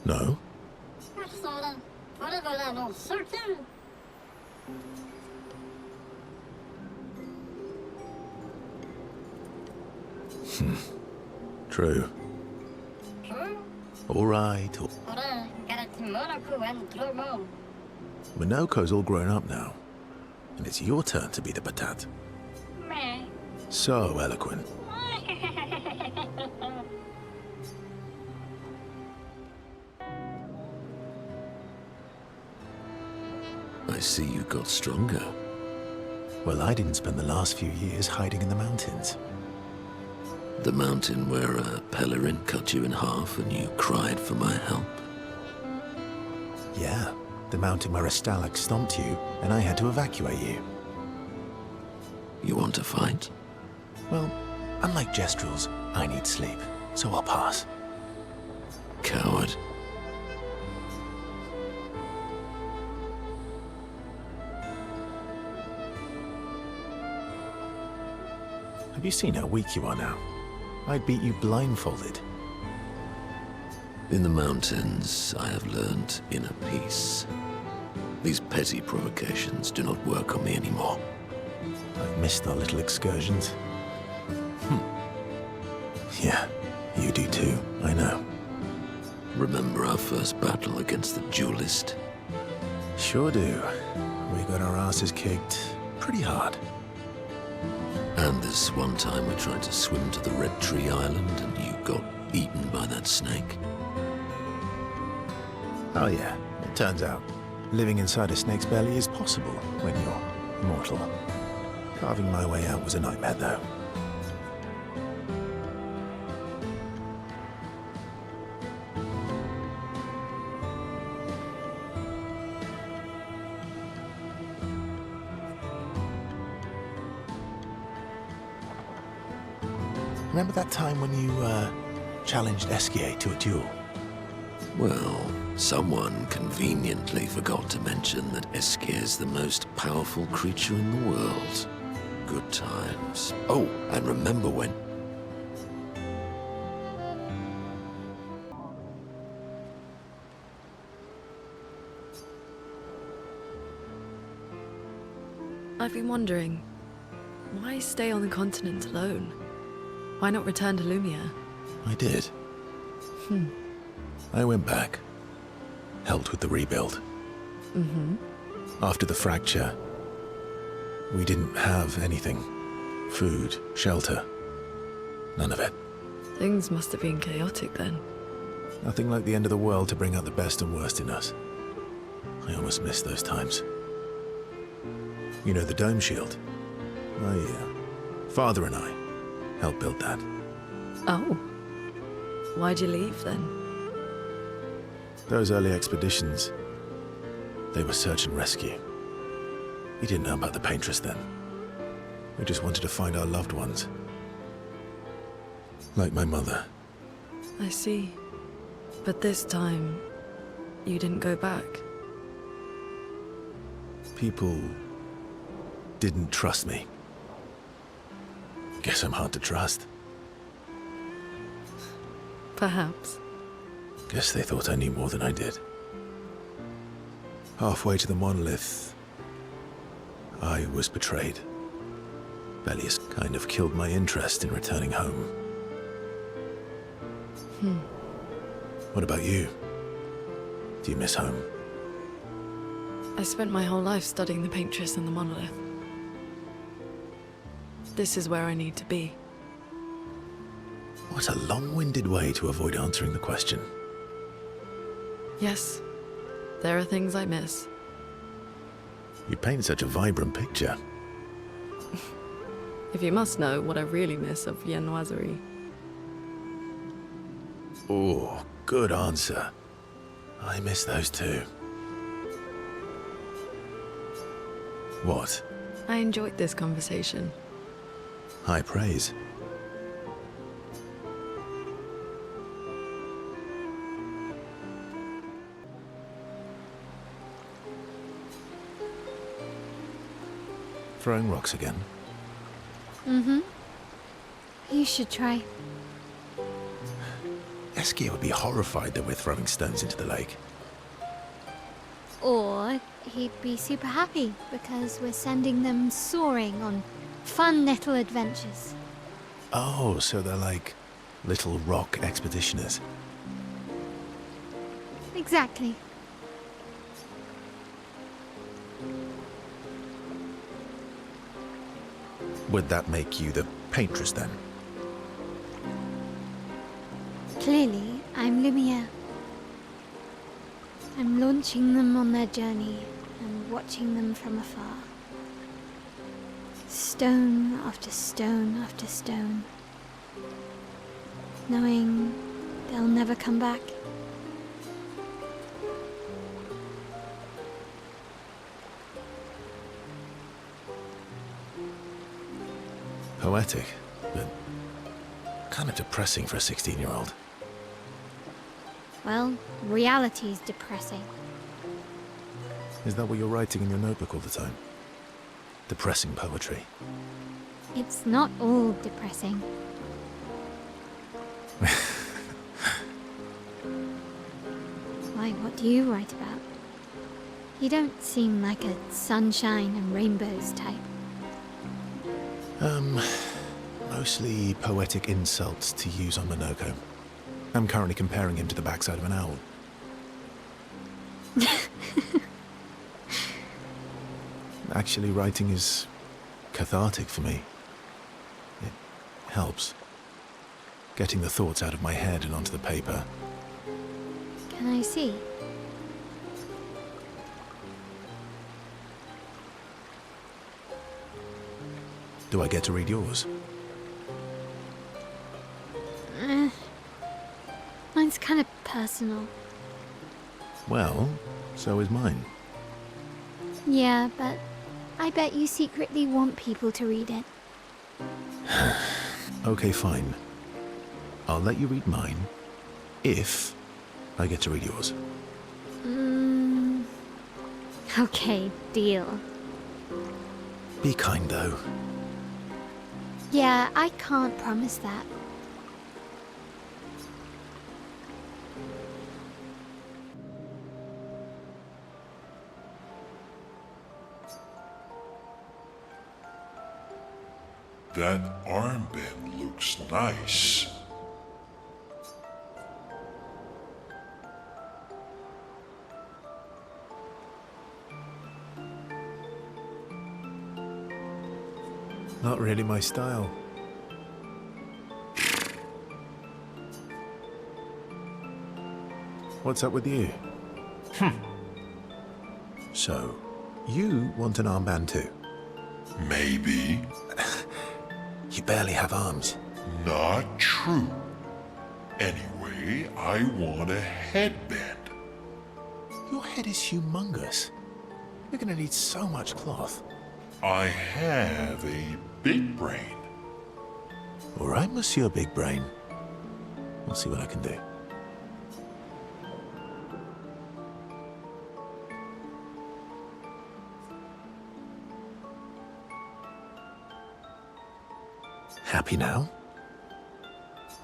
No? Persona. Forever non certain. True. All right. Minoko's all grown up now, and it's your turn to be the patat. So eloquent. I see you got stronger. Well, I didn't spend the last few years hiding in the mountains. The mountain where a Pelerin cut you in half and you cried for my help? Yeah, the mountain where a Stalag stomped you, and I had to evacuate you. You want to fight? Well, unlike Jestrels, I need sleep, so I'll pass. Coward. Have you seen how weak you are now? I'd beat you blindfolded. In the mountains, I have learned inner peace. These petty provocations do not work on me anymore. I've missed our little excursions. Yeah, you do too, I know. Remember our first battle against the duelist? Sure do. We got our asses kicked pretty hard. And this one time we tried to swim to the Red Tree Island and you got eaten by that snake. Oh yeah, it turns out living inside a snake's belly is possible when you're mortal. Carving my way out was a nightmare though. Remember that time when you, challenged Esquier to a duel? Well, someone conveniently forgot to mention that Esquier is the most powerful creature in the world. Good times. Oh, and remember when... I've been wondering, why stay on the continent alone? Why not return to Lumia? I did. I went back. Helped with the rebuild. After the fracture, we didn't have anything. Food, shelter. None of it. Things must have been chaotic then. Nothing like the end of the world to bring out the best and worst in us. I almost missed those times. You know the dome shield? Father and I helped build that. Oh. Why'd you leave then? Those early expeditions, they were search and rescue. We didn't know about the Paintress then. We just wanted to find our loved ones. Like my mother. I see. But this time, you didn't go back. People didn't trust me. Guess I'm hard to trust. Perhaps. Guess they thought I knew more than I did. Halfway to the monolith, I was betrayed. Belius kind of killed my interest in returning home. What about you? Do you miss home? I spent my whole life studying the Paintress and the monolith. This is where I need to be. What a long-winded way to avoid answering the question. Yes, there are things I miss. You paint such a vibrant picture. If you must know what I really miss of Viennoiserie. Oh, good answer. I miss those too. What? I enjoyed this conversation. High praise. Throwing rocks again? You should try. Esquier would be horrified that we're throwing stones into the lake. Or he'd be super happy because we're sending them soaring on fun little adventures. Oh, so they're like little rock expeditioners. Exactly. Would that make you the paintress then? Clearly, I'm Lumiere. I'm launching them on their journey and watching them from afar. Stone after stone after stone. Knowing they'll never come back. Poetic, but kind of depressing for a 16-year-old. Well, reality's depressing. Is that what you're writing in your notebook all the time? Depressing poetry. It's not all depressing. Why, what do you write about? You don't seem like a sunshine and rainbows type. Mostly poetic insults to use on Monoko. I'm currently comparing him to the backside of an owl. Actually, writing is cathartic for me. It helps. Getting the thoughts out of my head and onto the paper. Can I see? Do I get to read yours? Mine's kind of personal. Well, so is mine. Yeah, but I bet you secretly want people to read it. Okay, fine. I'll let you read mine, if I get to read yours. Okay, deal. Be kind, though. Yeah, I can't promise that. That armband looks nice. Not really my style. What's up with you? So, you want an armband too? Maybe. You barely have arms. Not true. Anyway, I want a headband. Your head is humongous. You're gonna need so much cloth. I have a big brain. All right, Monsieur Big Brain. I'll see what I can do. Happy now?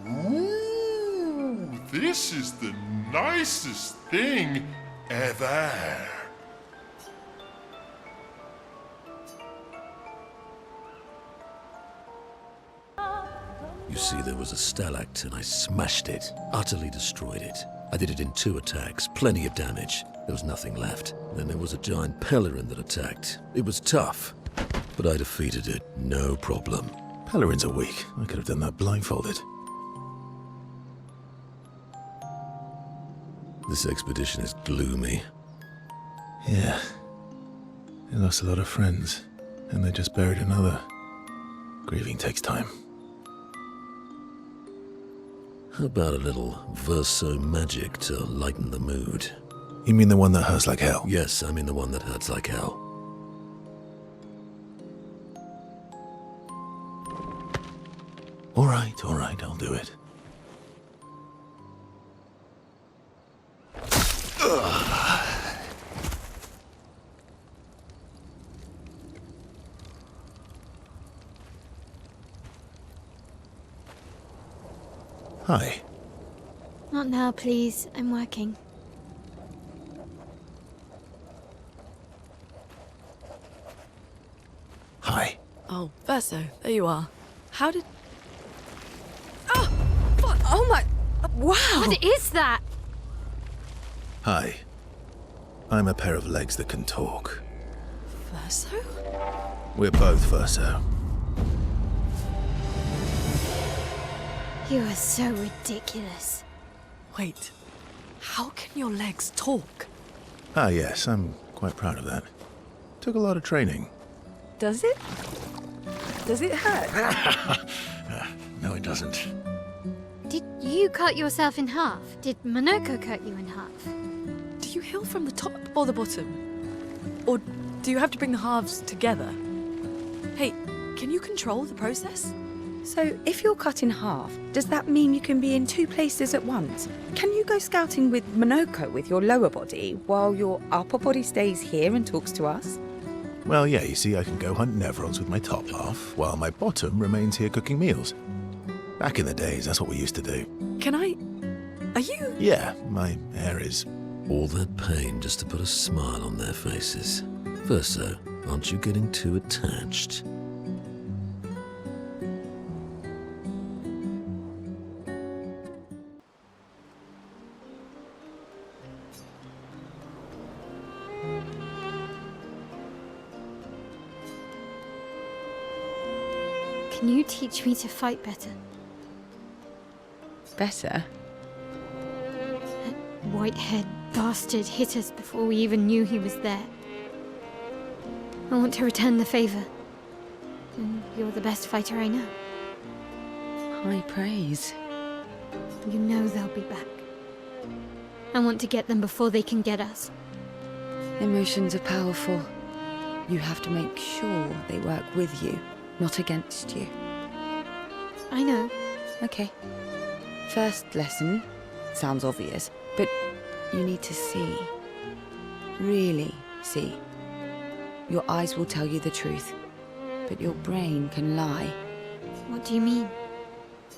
Ooh, this is the nicest thing ever. You see, there was a stalactite and I smashed it, utterly destroyed it. I did it in 2 attacks, plenty of damage. There was nothing left. Then there was a giant pelerin that attacked. It was tough, but I defeated it, no problem. Pelerins are weak. I could have done that blindfolded. This expedition is gloomy. Yeah. They lost a lot of friends, and they just buried another. Grieving takes time. How about a little verso magic to lighten the mood? You mean the one that hurts like hell? Yes, I mean the one that hurts like hell. All right, I'll do it. Hi. Not now, please. I'm working. Oh, Verso, there you are. How did... Oh my... Wow! What is that? Hi. I'm a pair of legs that can talk. Verso? We're both Verso. You are so ridiculous. Wait, how can your legs talk? Ah, yes, I'm quite proud of that. Took a lot of training. Does it? Does it hurt? No, it doesn't. Did you cut yourself in half? Did Monoko cut you in half? Do you heal from the top or the bottom? Or do you have to bring the halves together? Hey, can you control the process? So, if you're cut in half, does that mean you can be in two places at once? Can you go scouting with Monoko with your lower body, while your upper body stays here and talks to us? Well, yeah, you see, I can go hunt Nevrons with my top half, while my bottom remains here cooking meals. Back in the days, that's what we used to do. Can I... Are you... Yeah, my hair is... All that pain just to put a smile on their faces. Verso, aren't you getting too attached? Can you teach me to fight better? Better? That white-haired bastard hit us before we even knew he was there. I want to return the favor. And you're the best fighter I know. High praise. You know they'll be back. I want to get them before they can get us. Emotions are powerful. You have to make sure they work with you, not against you. I know. Okay. First lesson sounds obvious, but you need to see. Really see. Your eyes will tell you the truth, but your brain can lie. What do you mean?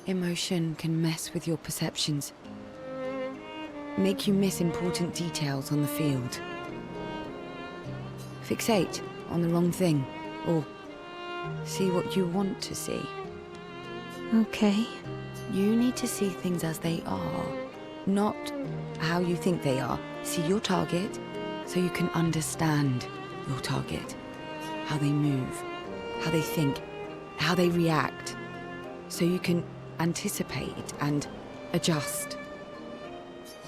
Emotion can mess with your perceptions. Make you miss important details on the field. Fixate on the wrong thing, or see what you want to see. Okay. You need to see things as they are, not how you think they are. See your target so you can understand your target. How they move, how they think, how they react. So you can anticipate and adjust.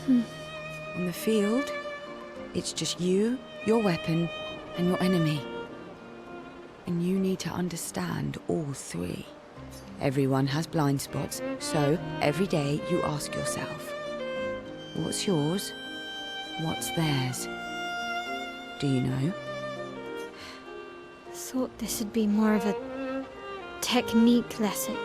On the field, it's just you, your weapon, and your enemy. And you need to understand all three. Everyone has blind spots, so every day you ask yourself, what's yours? What's theirs? Do you know? Thought this would be more of a technique lesson.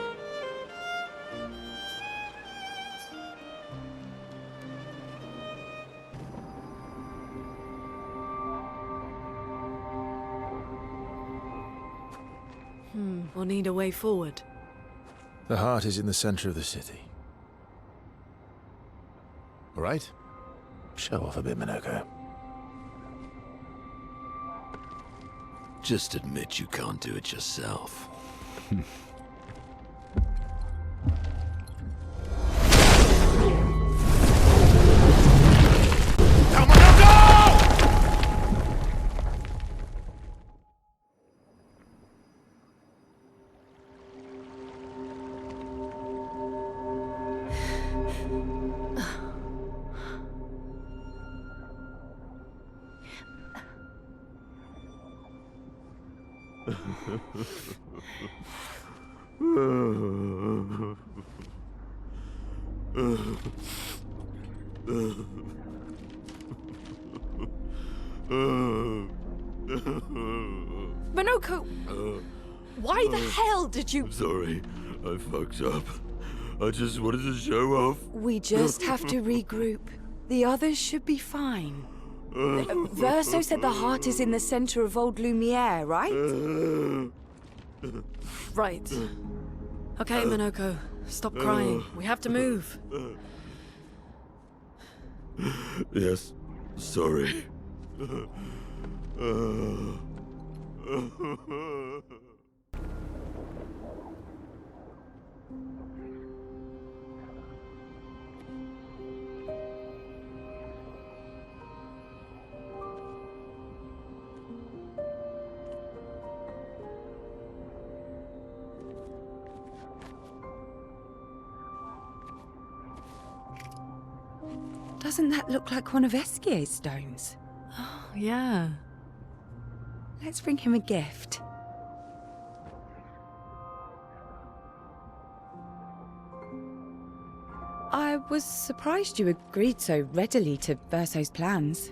We'll need a way forward. The heart is in the center of the city. All right? Show off a bit, Monoko. Just admit you can't do it yourself. Monoko! Why the hell did you... Sorry, I fucked up. I just wanted to show off. We just have to regroup. The others should be fine. Verso said the heart is in the center of Old Lumiere, right? Right. Okay, Monoko. Stop crying. We have to move. Yes, sorry. Doesn't that look like one of Esquier's stones? Oh, yeah. Let's bring him a gift. I was surprised you agreed so readily to Verso's plans.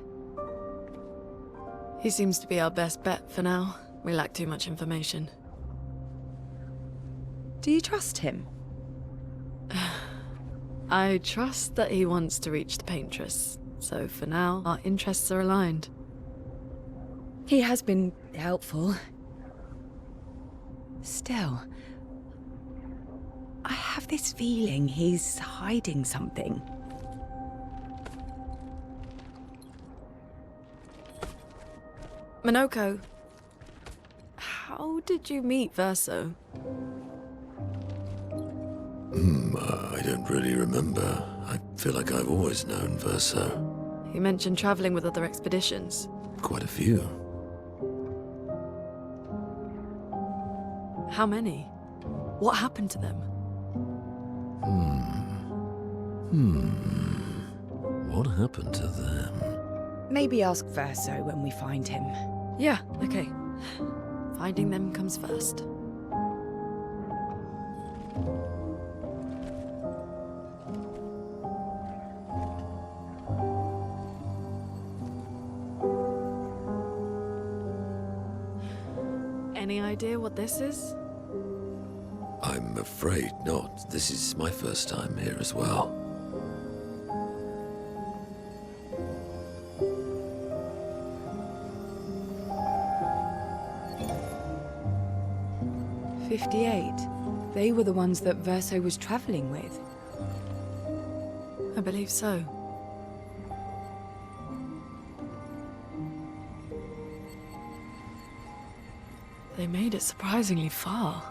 He seems to be our best bet for now. We lack too much information. Do you trust him? I trust that he wants to reach the Paintress, so for now, our interests are aligned. He has been helpful. Still, I have this feeling he's hiding something. Minoko, how did you meet Verso? I don't really remember. I feel like I've always known Verso. You mentioned traveling with other expeditions. Quite a few. How many? What happened to them? What happened to them? Maybe ask Verso when we find him. Yeah, okay. Finding them comes first. Any idea what this is? I'm afraid not. This is my first time here as well. '58. They were the ones that Verso was traveling with. I believe so. They made it surprisingly far.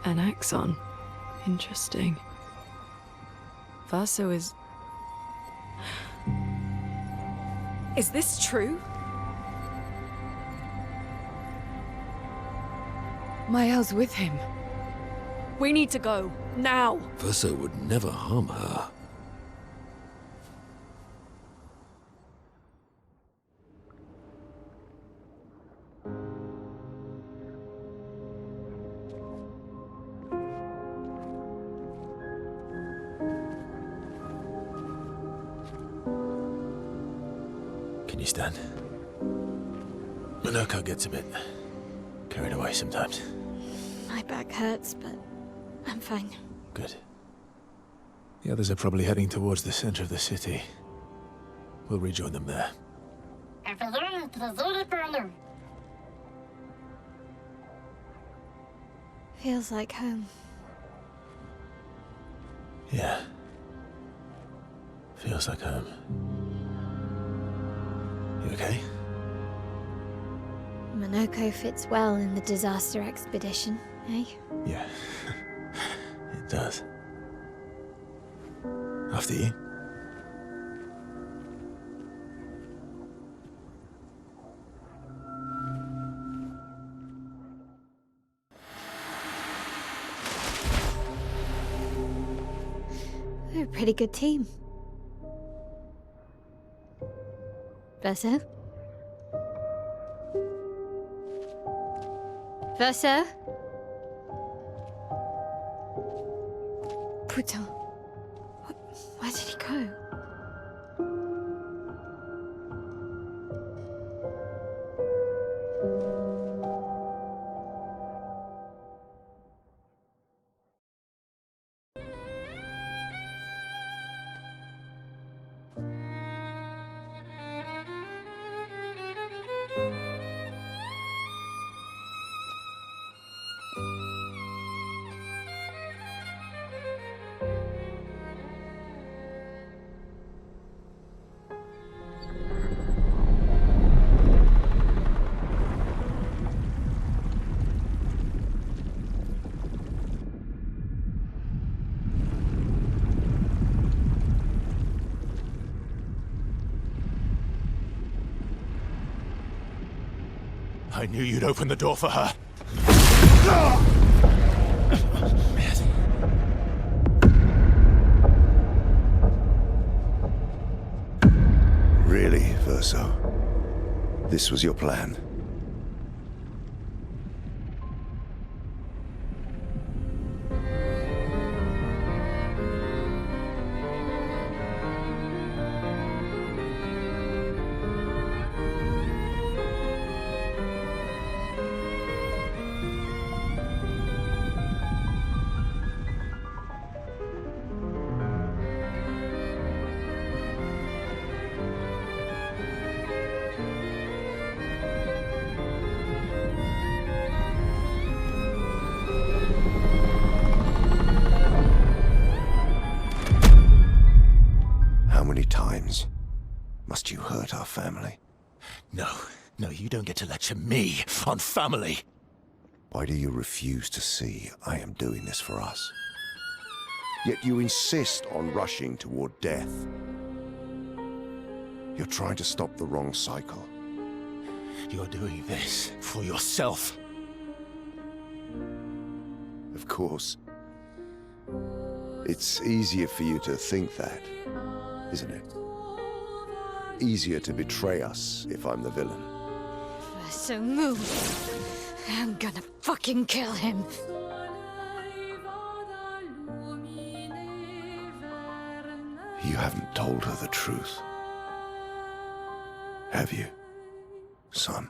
An axon. Interesting. Verso is... Is this true? Mael's with him. We need to go. Now! Verso would never harm her. Can you stand? Minoko gets a bit carried away sometimes. My back hurts, but I'm fine. Good. The others are probably heading towards the center of the city. We'll rejoin them there. Feels like home. Yeah. Feels like home. You okay? Minoko fits well in the disaster expedition, eh? Yeah. It does. After you. We're a pretty good team. Verso? Verso? Putain. Where did he go? I knew you'd open the door for her. Really, Verso? This was your plan? How many times must you hurt our family? No, you don't get to lecture me on family. Why do you refuse to see I am doing this for us? Yet you insist on rushing toward death. You're trying to stop the wrong cycle. You're doing this for yourself. Of course. It's easier for you to think that, isn't it? Easier to betray us if I'm the villain. So move. I'm gonna fucking kill him. You haven't told her the truth. Have you, son?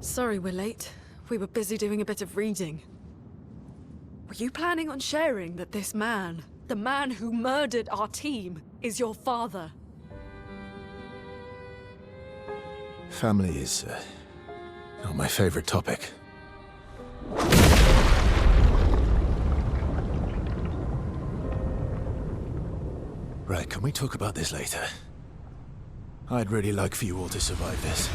Sorry we're late. We were busy doing a bit of reading. Were you planning on sharing that this man, the man who murdered our team, is your father? Family is not my favorite topic. Right, can we talk about this later? I'd really like for you all to survive this.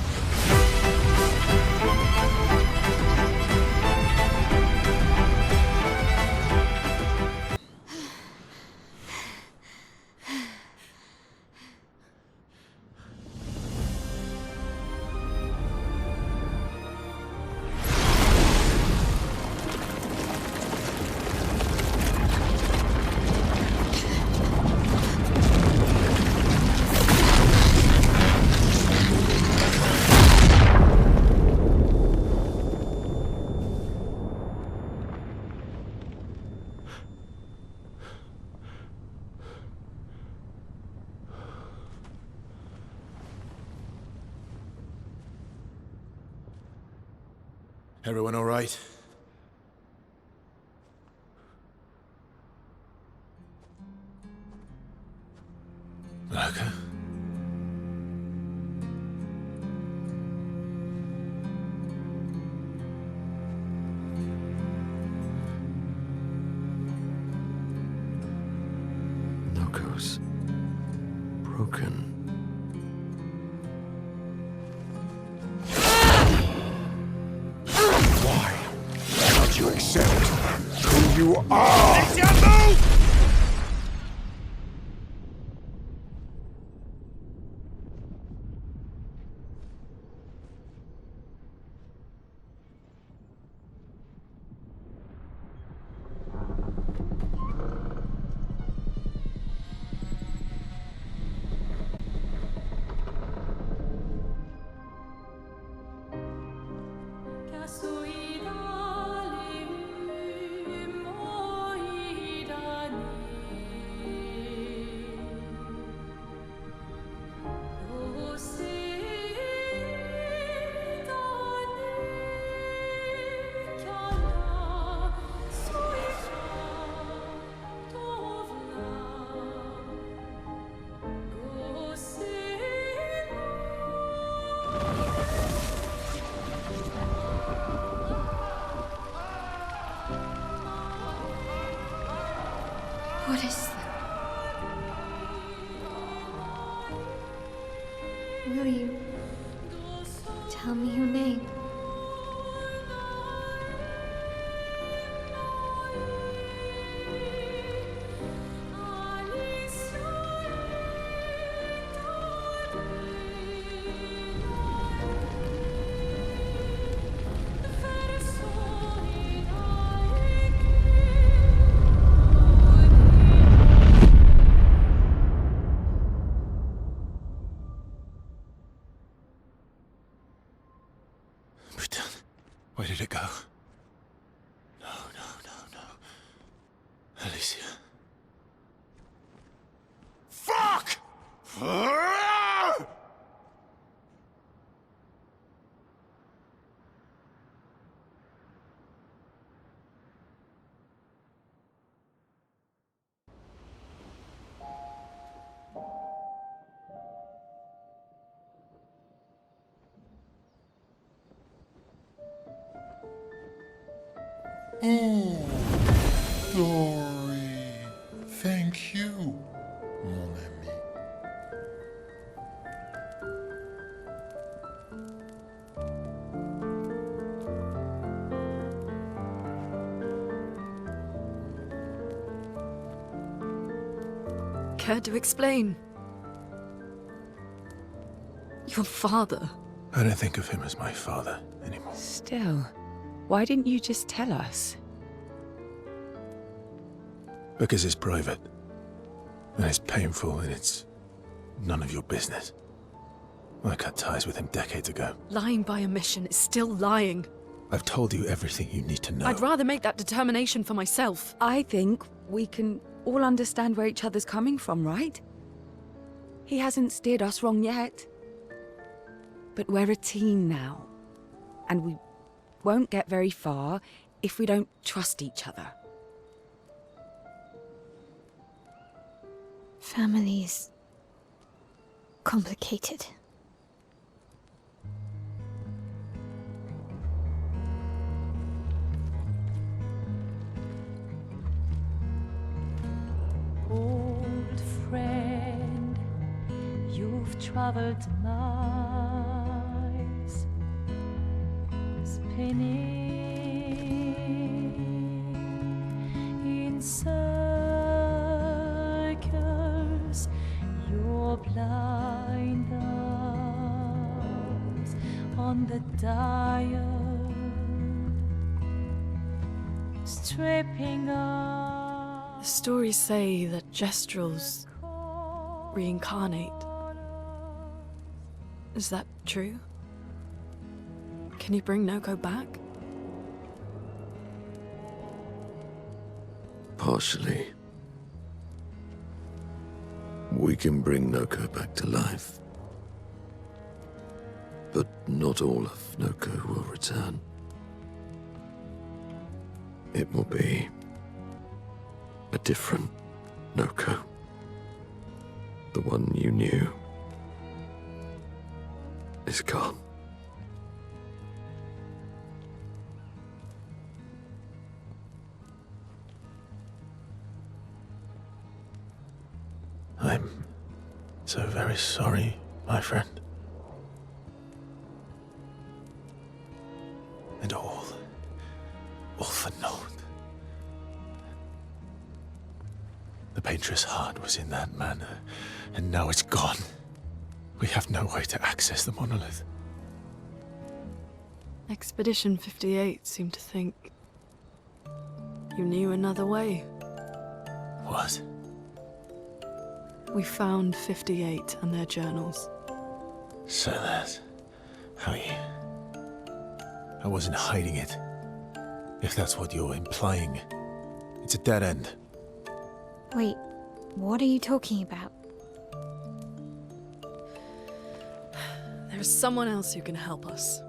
Everyone all right? Okay. Knuckles. Broken. You accept who you are! What is that? Will you tell me your name? Alicia. Fuck! Oh, Dory. Thank you, mon ami. Care to explain? Your father. I don't think of him as my father anymore. Still, why didn't you just tell us? Because it's private. And it's painful and it's none of your business. I cut ties with him decades ago. Lying by omission is still lying. I've told you everything you need to know. I'd rather make that determination for myself. I think we can all understand where each other's coming from, right? He hasn't steered us wrong yet. But we're a team now. And we won't get very far if we don't trust each other. Family's complicated. Old friend, you've traveled miles, spinning in circles, your blind eyes on the dial, stripping off. The stories say that Gestrels reincarnate. Is that true? Can you bring Noko back? Partially. We can bring Noko back to life. But not all of Noko will return. It will be a different Noko. The one you knew is gone. I'm so very sorry, my friend. And all for naught. The painter's heart was in that manor, and now it's gone. We have no way to access the monolith. Expedition 58 seemed to think you knew another way. What? We found 58 and their journals. So that's how you... I wasn't hiding it. If that's what you're implying. It's a dead end. Wait, what are you talking about? There is someone else who can help us.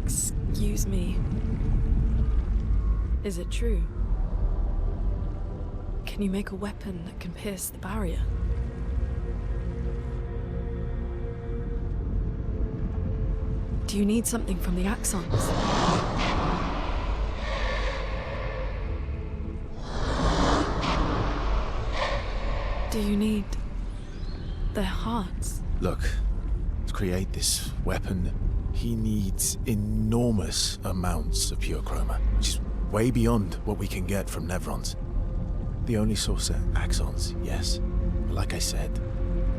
Excuse me. Is it true? Can you make a weapon that can pierce the barrier? Do you need something from the Axons? Do you need their hearts? Look, to create this weapon, he needs enormous amounts of pure chroma, which is way beyond what we can get from Nevrons. The only source are Axons, yes. But like I said,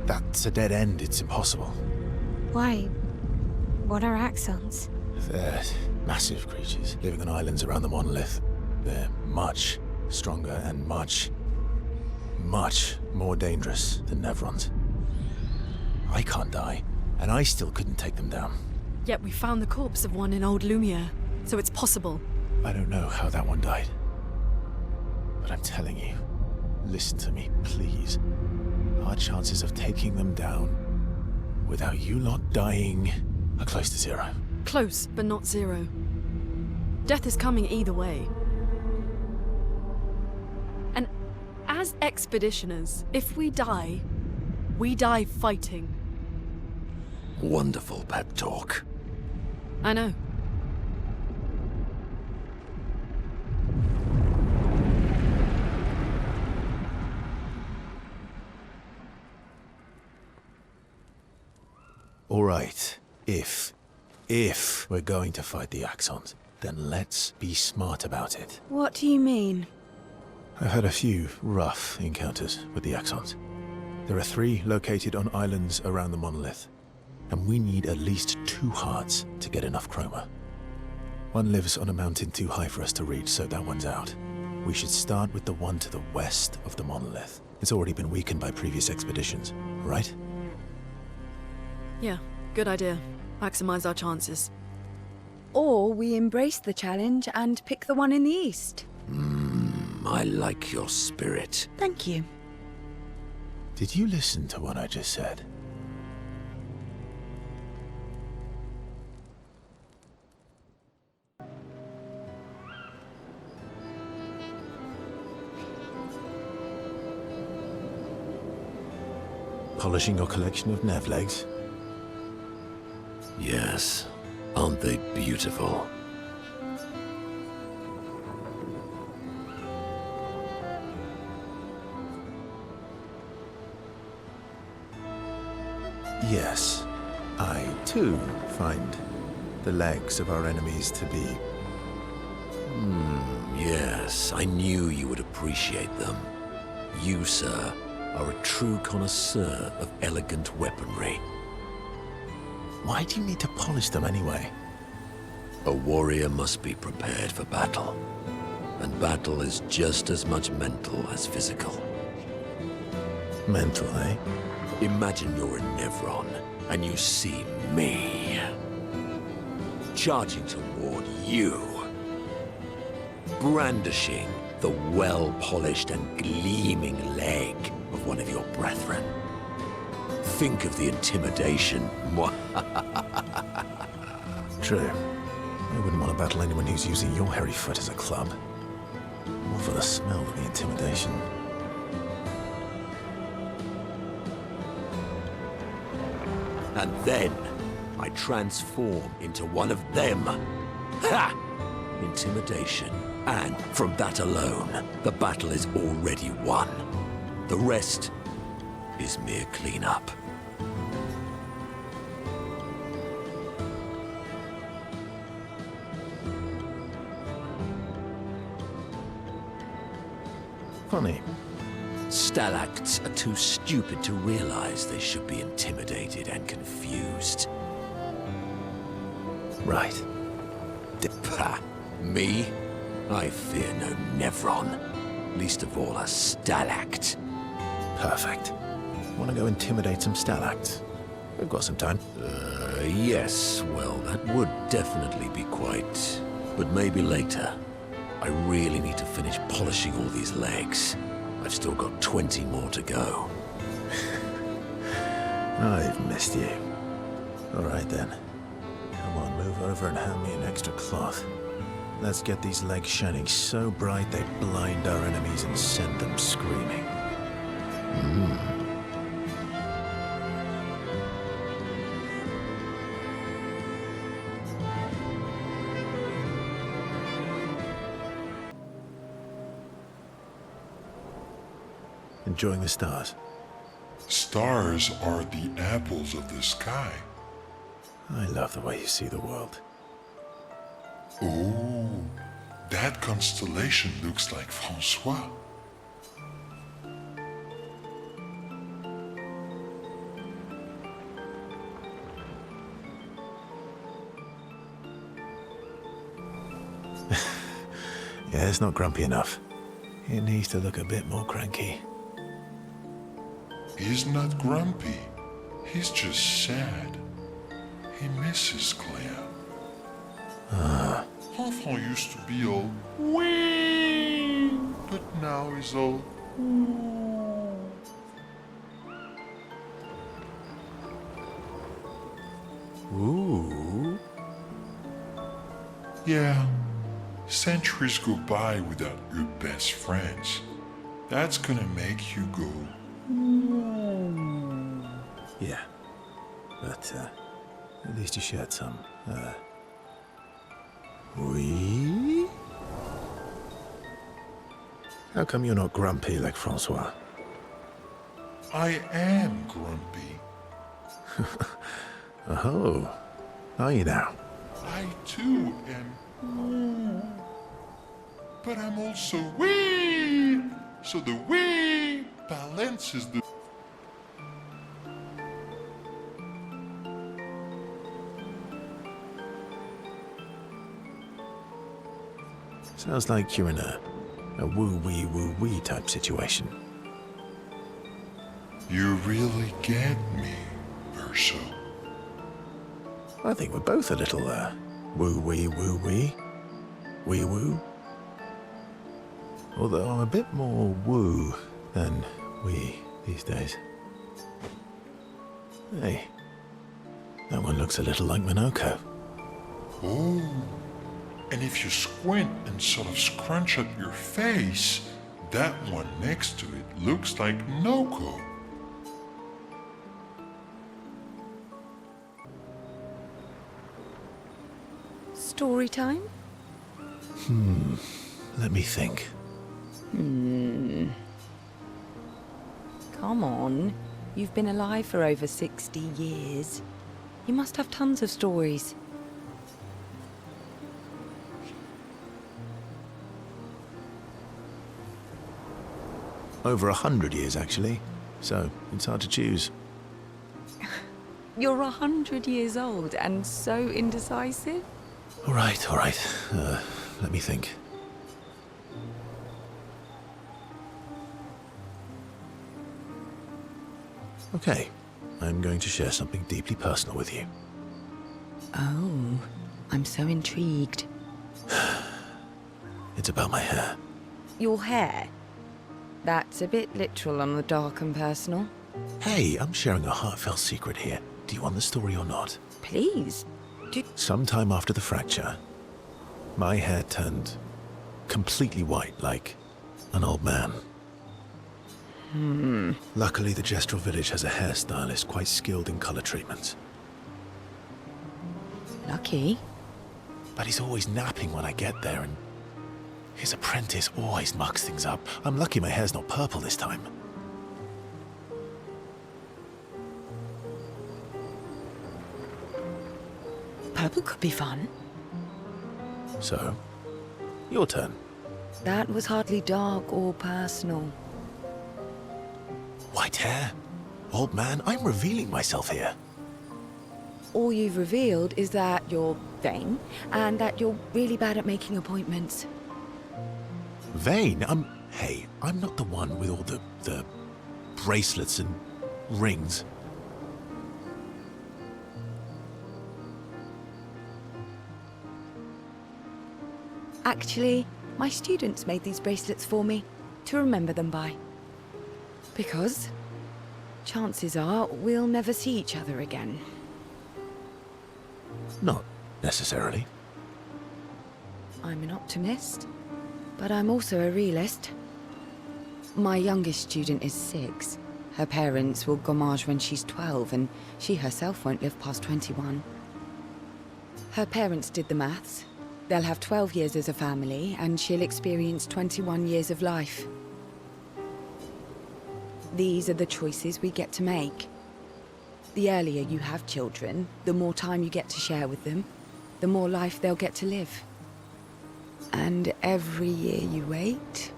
that's a dead end. It's impossible. Why? What are Axons? They're massive creatures living on islands around the monolith. They're much stronger and much, much more dangerous than Nevrons. I can't die, and I still couldn't take them down. Yet we found the corpse of one in Old Lumiere, so it's possible. I don't know how that one died. But I'm telling you, listen to me, please. Our chances of taking them down without you lot dying are close to zero. Close, but not zero. Death is coming either way. And as expeditioners, if we die fighting. Wonderful pep talk. I know. All right, if we're going to fight the Axons, then let's be smart about it. What do you mean? I've had a few rough encounters with the Axons. There are 3 located on islands around the monolith, and we need at least 2 hearts to get enough chroma. One lives on a mountain too high for us to reach, so that one's out. We should start with the one to the west of the monolith. It's already been weakened by previous expeditions, right? Yeah, good idea. Maximize our chances. Or we embrace the challenge and pick the one in the east. I like your spirit. Thank you. Did you listen to what I just said? Polishing your collection of nav legs? Yes. Aren't they beautiful? Yes. I, too, find the legs of our enemies to be... Yes. I knew you would appreciate them. You, sir, are a true connoisseur of elegant weaponry. Why do you need to polish them anyway? A warrior must be prepared for battle. And battle is just as much mental as physical. Mental, eh? Imagine you're a Nevron, and you see me charging toward you, brandishing the well-polished and gleaming leg of one of your brethren. Think of the intimidation. True. I wouldn't want to battle anyone who's using your hairy foot as a club. More for the smell than the intimidation. And then I transform into one of them. Ha! Intimidation. And from that alone, the battle is already won. The rest is mere cleanup. Funny. Stalacts are too stupid to realize they should be intimidated and confused. Right. Pah! Me? I fear no Nevron. Least of all a Stalact. Perfect. Want to go intimidate some Stalacts? We've got some time. Yes. Well, that would definitely be quite... But maybe later. I really need to finish polishing all these legs. I've still got 20 more to go. I've missed you. All right then. Come on, move over and hand me an extra cloth. Let's get these legs shining so bright they blind our enemies and send them screaming. Enjoying the stars? Stars are the apples of the sky. I love the way you see the world. Oh, that constellation looks like Francois. Yeah, it's not grumpy enough. It needs to look a bit more cranky. He's not grumpy. He's just sad. He misses Claire. Enfant used to be all wee, but now he's all ooh. Yeah, centuries go by without your best friends. That's gonna make you go. Yeah, but at least you shared some. Oui? How come you're not grumpy like Francois? I am grumpy. Oh, are you now? I too am. But I'm also wee. So the wee balances the. Sounds like you're in a woo-wee type situation. You really get me, Verso. I think we're both a little, woo-wee. Wee-woo. Although I'm a bit more woo than wee these days. Hey, that one looks a little like Minoko. Oh. And if you squint and sort of scrunch up your face, that one next to it looks like Noko. Story time? Let me think. Come on. You've been alive for over 60 years. You must have tons of stories. Over 100 years, actually. So, it's hard to choose. You're 100 years old and so indecisive? All right. Let me think. Okay, I'm going to share something deeply personal with you. Oh, I'm so intrigued. It's about my hair. Your hair? That's a bit literal on the dark and personal. Hey, I'm sharing a heartfelt secret here. Do you want the story or not? Please. Sometime after the fracture, my hair turned completely white, like an old man. Luckily, the Gestural village has a hairstylist quite skilled in color treatments. Lucky? But he's always napping when I get there, and his apprentice always mucks things up. I'm lucky my hair's not purple this time. Purple could be fun. So, your turn. That was hardly dark or personal. White hair? Old man, I'm revealing myself here. All you've revealed is that you're vain, and that you're really bad at making appointments. Vain? Hey, I'm not the one with all the bracelets and rings. Actually, my students made these bracelets for me, to remember them by. Because chances are we'll never see each other again. Not necessarily. I'm an optimist, but I'm also a realist. My youngest student is 6. Her parents will gommage when she's 12, and she herself won't live past 21. Her parents did the maths. They'll have 12 years as a family, and she'll experience 21 years of life. These are the choices we get to make. The earlier you have children, the more time you get to share with them, the more life they'll get to live. And every year you wait...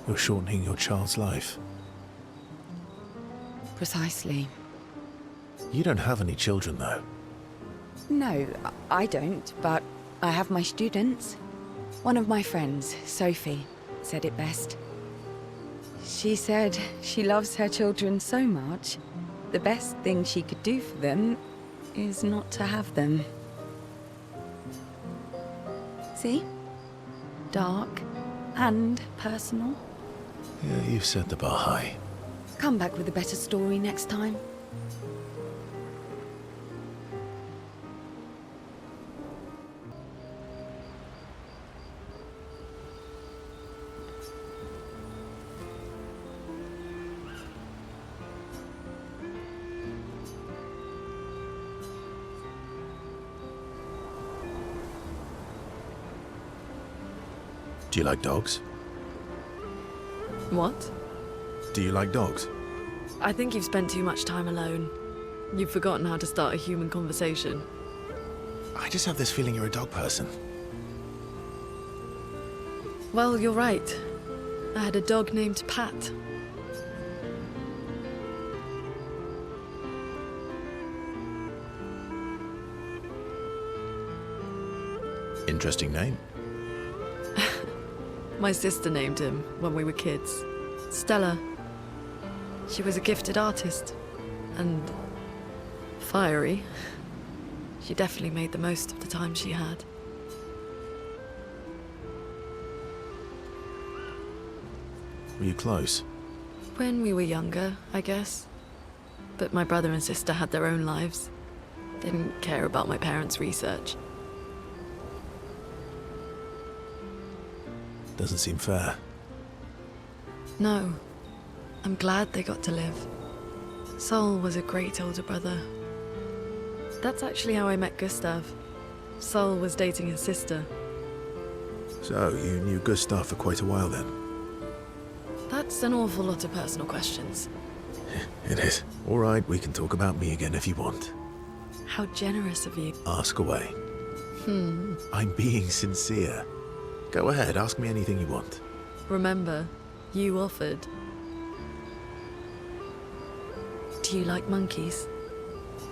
You're shortening your child's life. Precisely. You don't have any children, though. No, I don't, but I have my students. One of my friends, Sophie. said it best. She said she loves her children so much, the best thing she could do for them is not to have them. See? Dark and personal. Yeah, you've set the bar high. Come back with a better story next time. Do you like dogs? What? Do you like dogs? I think you've spent too much time alone. You've forgotten how to start a human conversation. I just have this feeling you're a dog person. Well, you're right. I had a dog named Pat. Interesting name. My sister named him when we were kids. Stella. She was a gifted artist. And fiery. She definitely made the most of the time she had. Were you close? When we were younger, I guess. But my brother and sister had their own lives. They didn't care about my parents' research. Doesn't seem fair. No. I'm glad they got to live. Sol was a great older brother. That's actually how I met Gustav. Sol was dating his sister. So, you knew Gustav for quite a while then? That's an awful lot of personal questions. It is. All right, we can talk about me again if you want. How generous of you. Ask away. I'm being sincere. Go ahead, ask me anything you want. Remember, you offered. Do you like monkeys?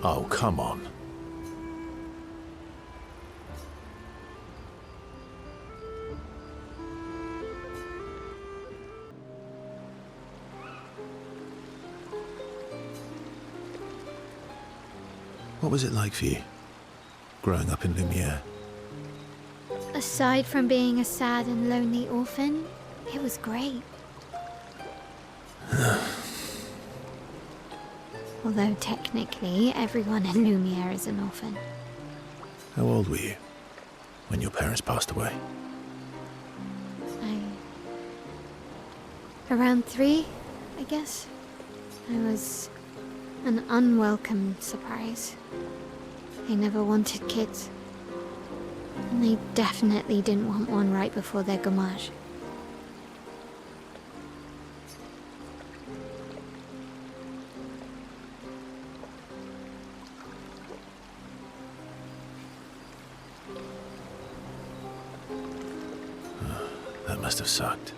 Oh, come on. What was it like for you, growing up in Lumiere? Aside from being a sad and lonely orphan, it was great. Although technically, everyone in Lumiere is an orphan. How old were you when your parents passed away? Around 3, I guess. I was an unwelcome surprise. They never wanted kids. And they definitely didn't want one right before their gommage. That must have sucked.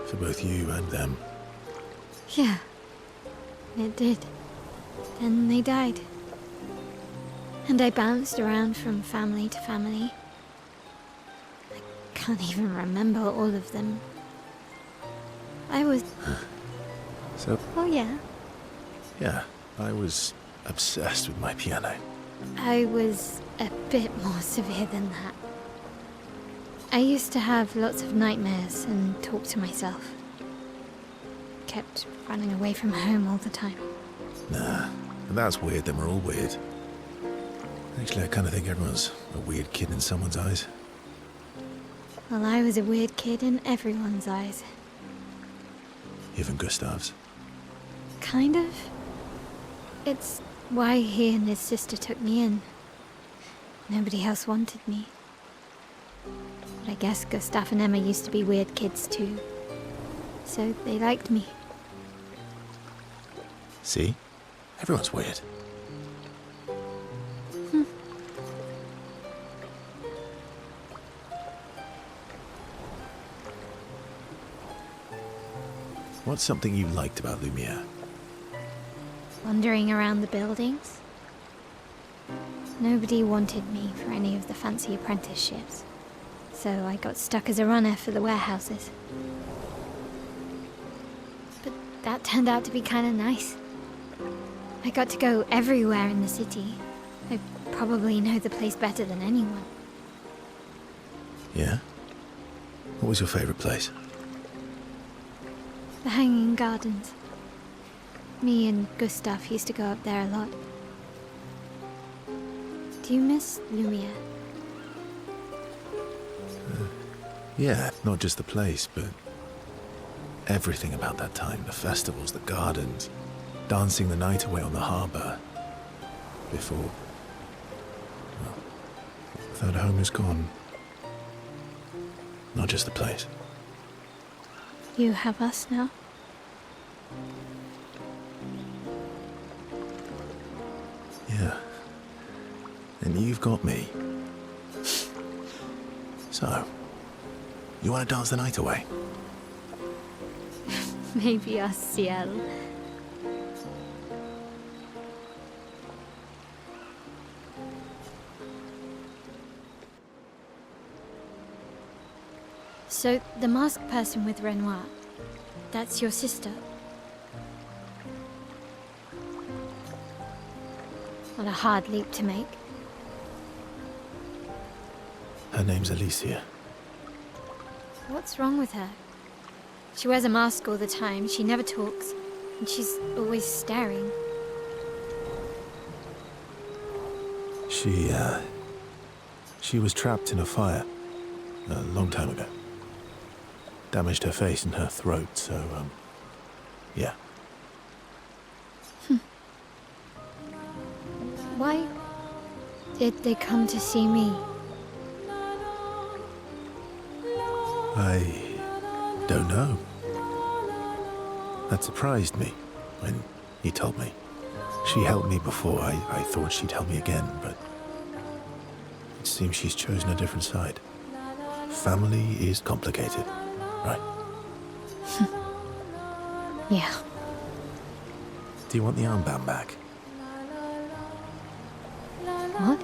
For both you and them. Yeah, it did. Then they died. And I bounced around from family to family. I can't even remember all of them. I was... So? Oh, yeah. Yeah, I was obsessed with my piano. I was a bit more severe than that. I used to have lots of nightmares and talk to myself. Kept running away from home all the time. Nah, that's weird, then we're all weird. Actually, I kind of think everyone's a weird kid in someone's eyes. Well, I was a weird kid in everyone's eyes. Even Gustav's. Kind of. It's why he and his sister took me in. Nobody else wanted me. But I guess Gustav and Emma used to be weird kids too. So they liked me. See? Everyone's weird. What's something you liked about Lumiere? Wandering around the buildings. Nobody wanted me for any of the fancy apprenticeships. so I got stuck as a runner for the warehouses. But that turned out to be kind of nice. I got to go everywhere in the city. I probably know the place better than anyone. Yeah? What was your favorite place? The Hanging Gardens. Me and Gustav used to go up there a lot. Do you miss Lumiere? Yeah, not just the place, but everything about that time. The festivals, the gardens, dancing the night away on the harbor. Before... well, that home is gone. Not just the place. You have us now? Yeah. And you've got me. So, you want to dance the night away? Maybe us, Ciel. So, the masked person with Renoir, that's your sister? What a hard leap to make. Her name's Alicia. What's wrong with her? She wears a mask all the time, she never talks, and she's always staring. She was trapped in a fire a long time ago. Damaged her face and her throat, so, yeah. Why did they come to see me? I don't know. That surprised me when he told me. She helped me before. I thought she'd help me again, but it seems she's chosen a different side. Family is complicated, right? Yeah. Do you want the armband back? What?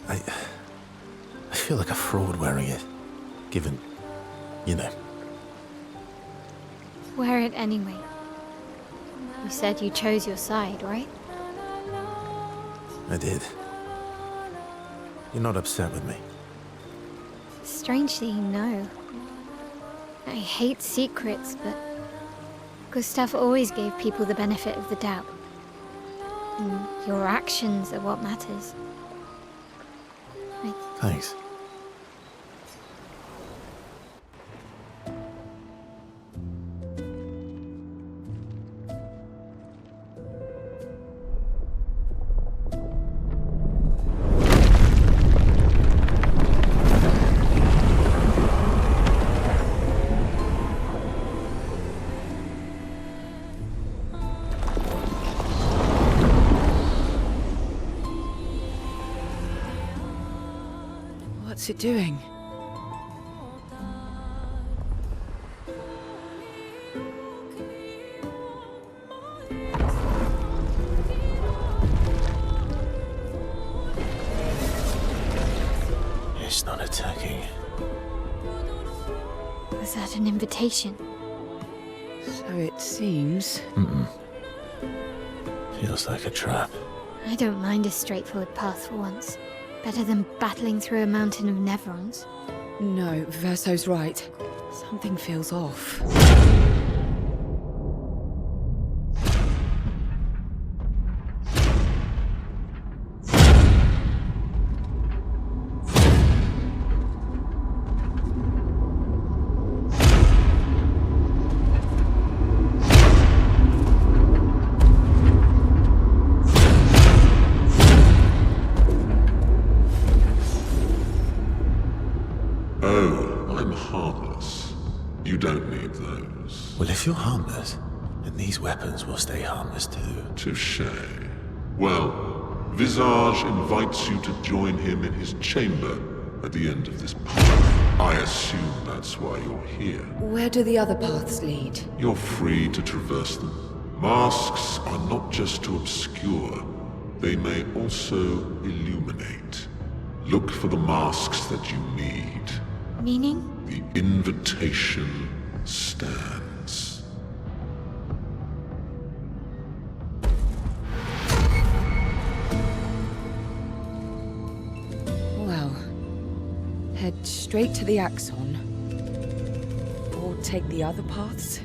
I feel like a fraud wearing it, given, you know. Wear it anyway. You said you chose your side, right? I did. You're not upset with me? Strangely, no. I hate secrets, but Gustav always gave people the benefit of the doubt. And your actions are what matters. Thanks. What's it doing? It's not attacking. Was that an invitation? So it seems. Feels like a trap. I don't mind a straightforward path for once. Better than battling through a mountain of Nevrons. No, Verso's right. Something feels off. Well, if you're harmless, then these weapons will stay harmless too. Touché. Well, Visage invites you to join him in his chamber at the end of this path. I assume that's why you're here. Where do the other paths lead? You're free to traverse them. Masks are not just to obscure, they may also illuminate. Look for the masks that you need. Meaning? The invitation stands. Well, head straight to the Axon. Or take the other paths.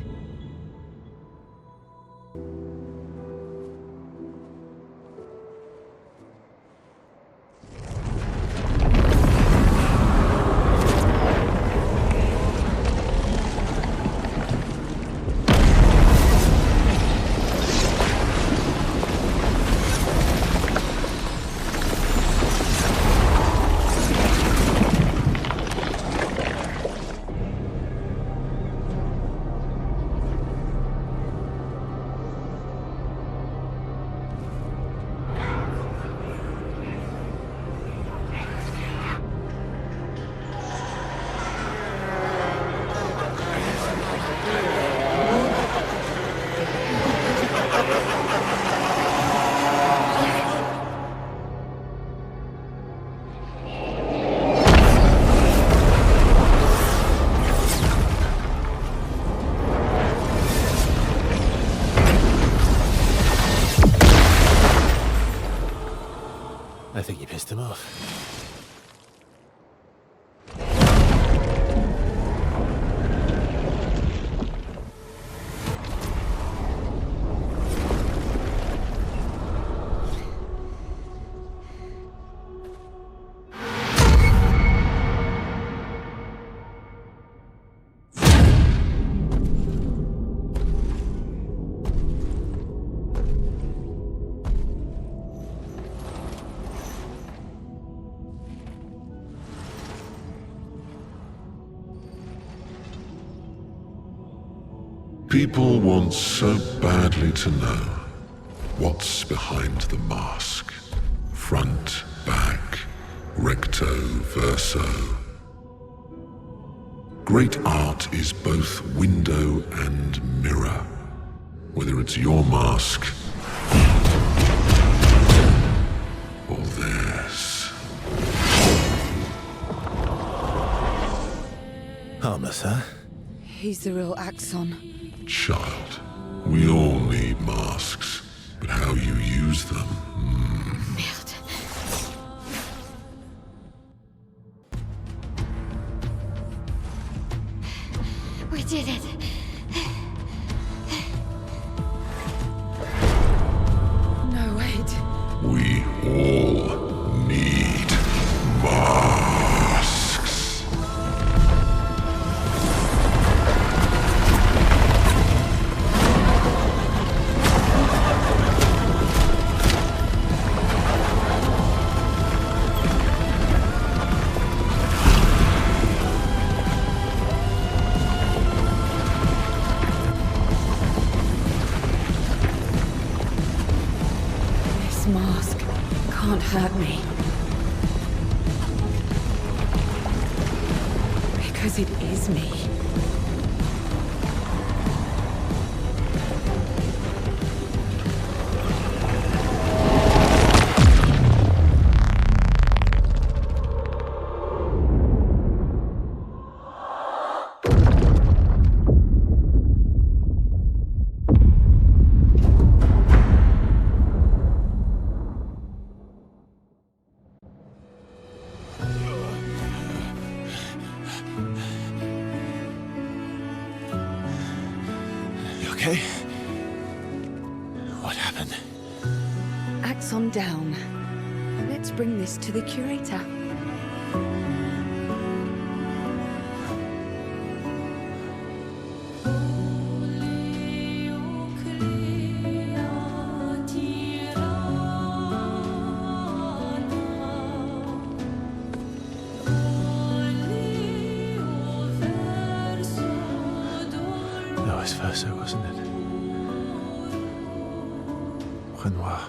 I think you pissed him off. People want so badly to know what's behind the mask. Front, back, recto, verso. Great art is both window and mirror. Whether it's your mask or theirs. Harmless, huh? He's the real Axon. Child, we all need masks, but how you use them. Merde. We did it. No, wait. We all need masks. This mask can't hurt me. Because it is me. Okay? What happened? Axon down. Let's bring this to the curator. That was Verso, wasn't it? Renoir.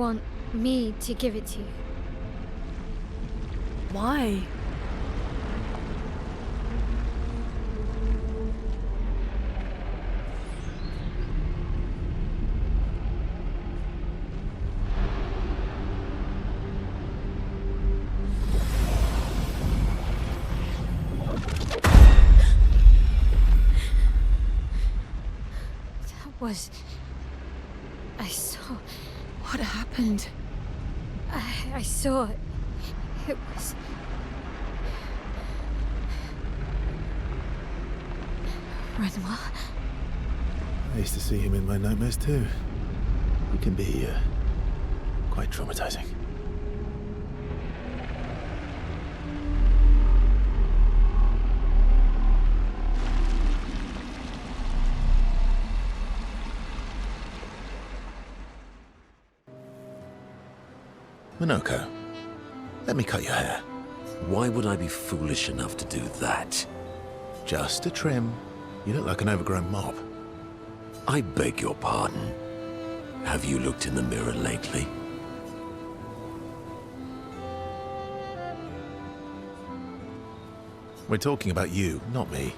want me to give it to you. Why? I saw... What happened? I saw... It was... Renoir? I used to see him in my nightmares too. He can be, quite traumatizing. Minoko, let me cut your hair. Why would I be foolish enough to do that? Just a trim. You look like an overgrown mop. I beg your pardon. Have you looked in the mirror lately? We're talking about you, not me.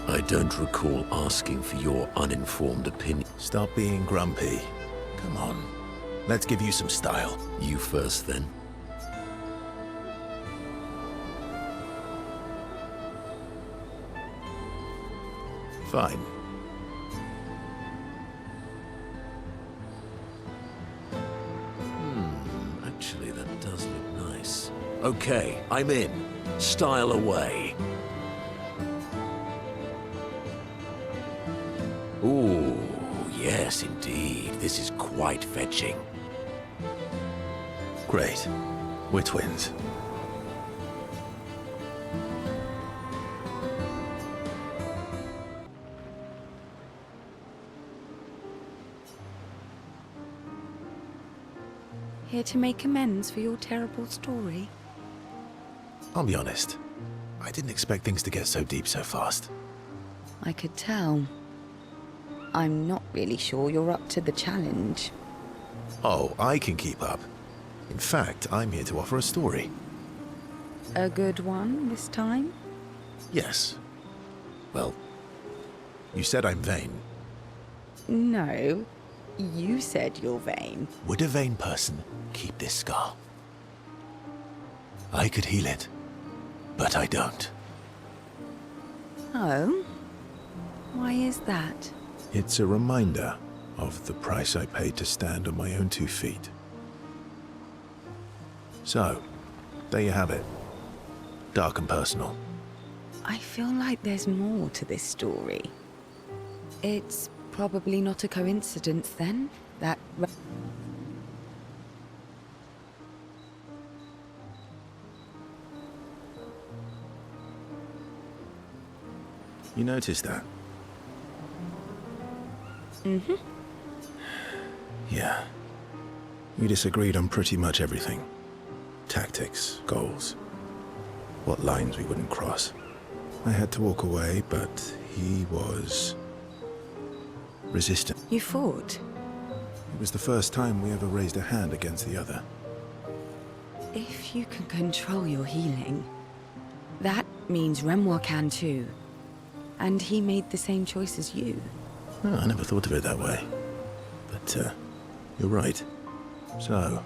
I don't recall asking for your uninformed opinion. Stop being grumpy. Come on. Let's give you some style. You first, then. Fine. Actually, that does look nice. Okay, I'm in. Style away. Ooh, yes, indeed. This is quite fetching. Great. We're twins. Here to make amends for your terrible story? I'll be honest. I didn't expect things to get so deep so fast. I could tell. I'm not really sure you're up to the challenge. Oh, I can keep up. In fact, I'm here to offer a story. A good one this time? Yes. Well, you said I'm vain. No, you said you're vain. Would a vain person keep this scar? I could heal it, but I don't. Oh? Why is that? It's a reminder of the price I paid to stand on my own 2 feet. So, there you have it. Dark and personal. I feel like there's more to this story. It's probably not a coincidence, then, that... You noticed that? Mm-hmm. Yeah. We disagreed on pretty much everything. Tactics, goals, what lines we wouldn't cross. I had to walk away, but he was... resistant. You fought? It was the first time we ever raised a hand against the other. If you can control your healing, that means Renoir can too. And he made the same choice as you. Oh, I never thought of it that way. But, you're right. So,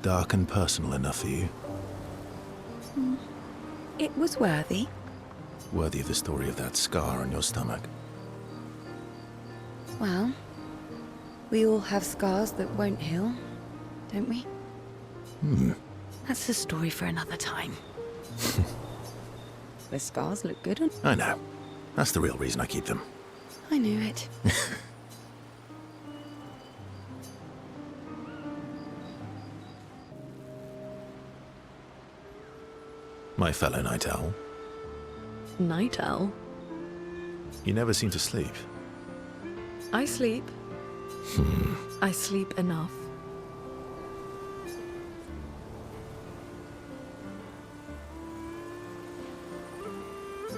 dark and personal enough for you? It was worthy. Worthy of the story of that scar on your stomach. Well, we all have scars that won't heal, don't we? That's a story for another time. The scars look good on... I know. That's the real reason I keep them. I knew it. My fellow night owl. Night owl? You never seem to sleep. I sleep. I sleep enough.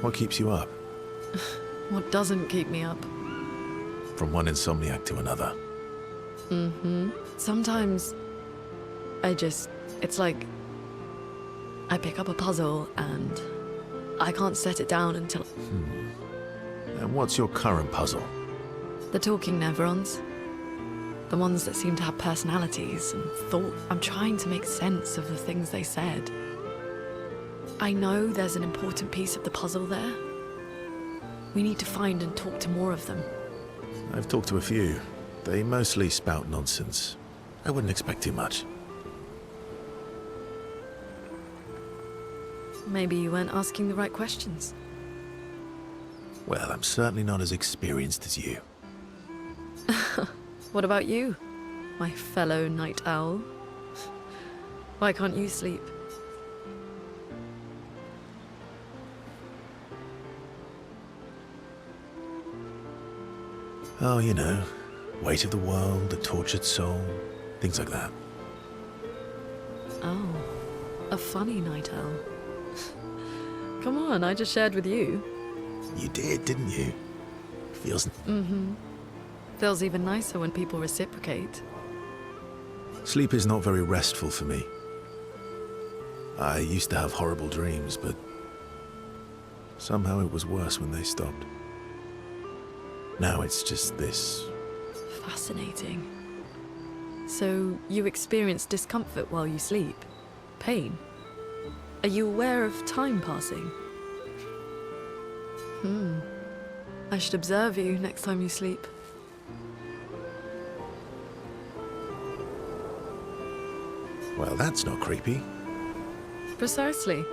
What keeps you up? What doesn't keep me up? From one insomniac to another. Mm-hmm. Sometimes it's like I pick up a puzzle and I can't set it down until... And what's your current puzzle? The talking Neverons. The ones that seem to have personalities and thought. I'm trying to make sense of the things they said. I know there's an important piece of the puzzle there. We need to find and talk to more of them. I've talked to a few. They mostly spout nonsense. I wouldn't expect too much. Maybe you weren't asking the right questions. Well, I'm certainly not as experienced as you. What about you, my fellow night owl? Why can't you sleep? Oh, you know, weight of the world, a tortured soul, things like that. Oh, a funny night owl. Come on, I just shared with you. You did, didn't you? Feels... Mm-hmm. Feels even nicer when people reciprocate. Sleep is not very restful for me. I used to have horrible dreams, but somehow it was worse when they stopped. Now it's just this. Fascinating. So you experience discomfort while you sleep? Pain? Are you aware of time passing? I should observe you next time you sleep. Well, that's not creepy. Precisely.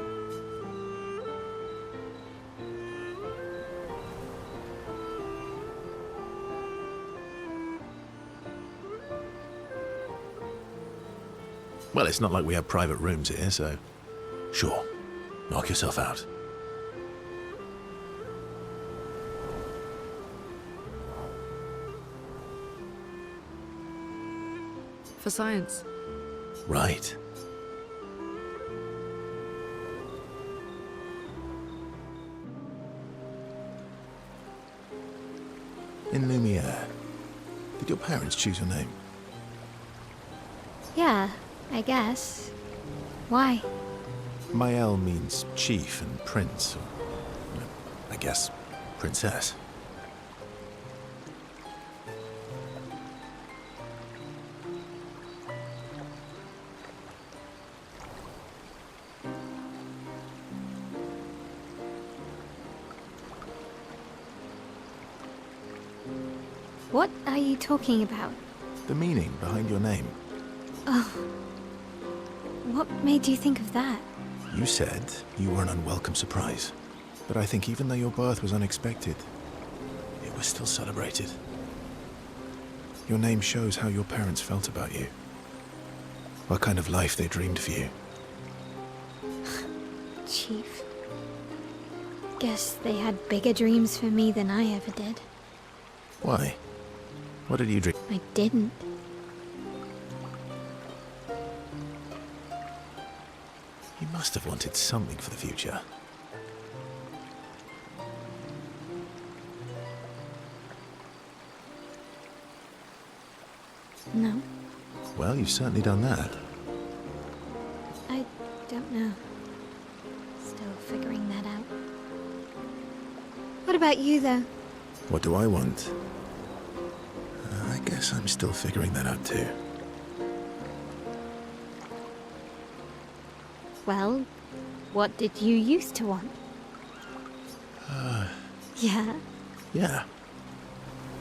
Well, it's not like we have private rooms here, so... Sure. Knock yourself out. For science. Right. In Lumiere, did your parents choose your name? Yeah, I guess. Why? Mael means chief and prince, or, I guess, princess. What are you talking about? The meaning behind your name. Oh. What made you think of that? You said you were an unwelcome surprise. But I think even though your birth was unexpected, it was still celebrated. Your name shows how your parents felt about you. What kind of life they dreamed for you. Chief. Guess they had bigger dreams for me than I ever did. Why? What did you dream? I didn't. You must have wanted something for the future. No. Well, you've certainly done that. I don't know. Still figuring that out. What about you, though? What do I want? I guess I'm still figuring that out too. Well, what did you used to want? Yeah? Yeah.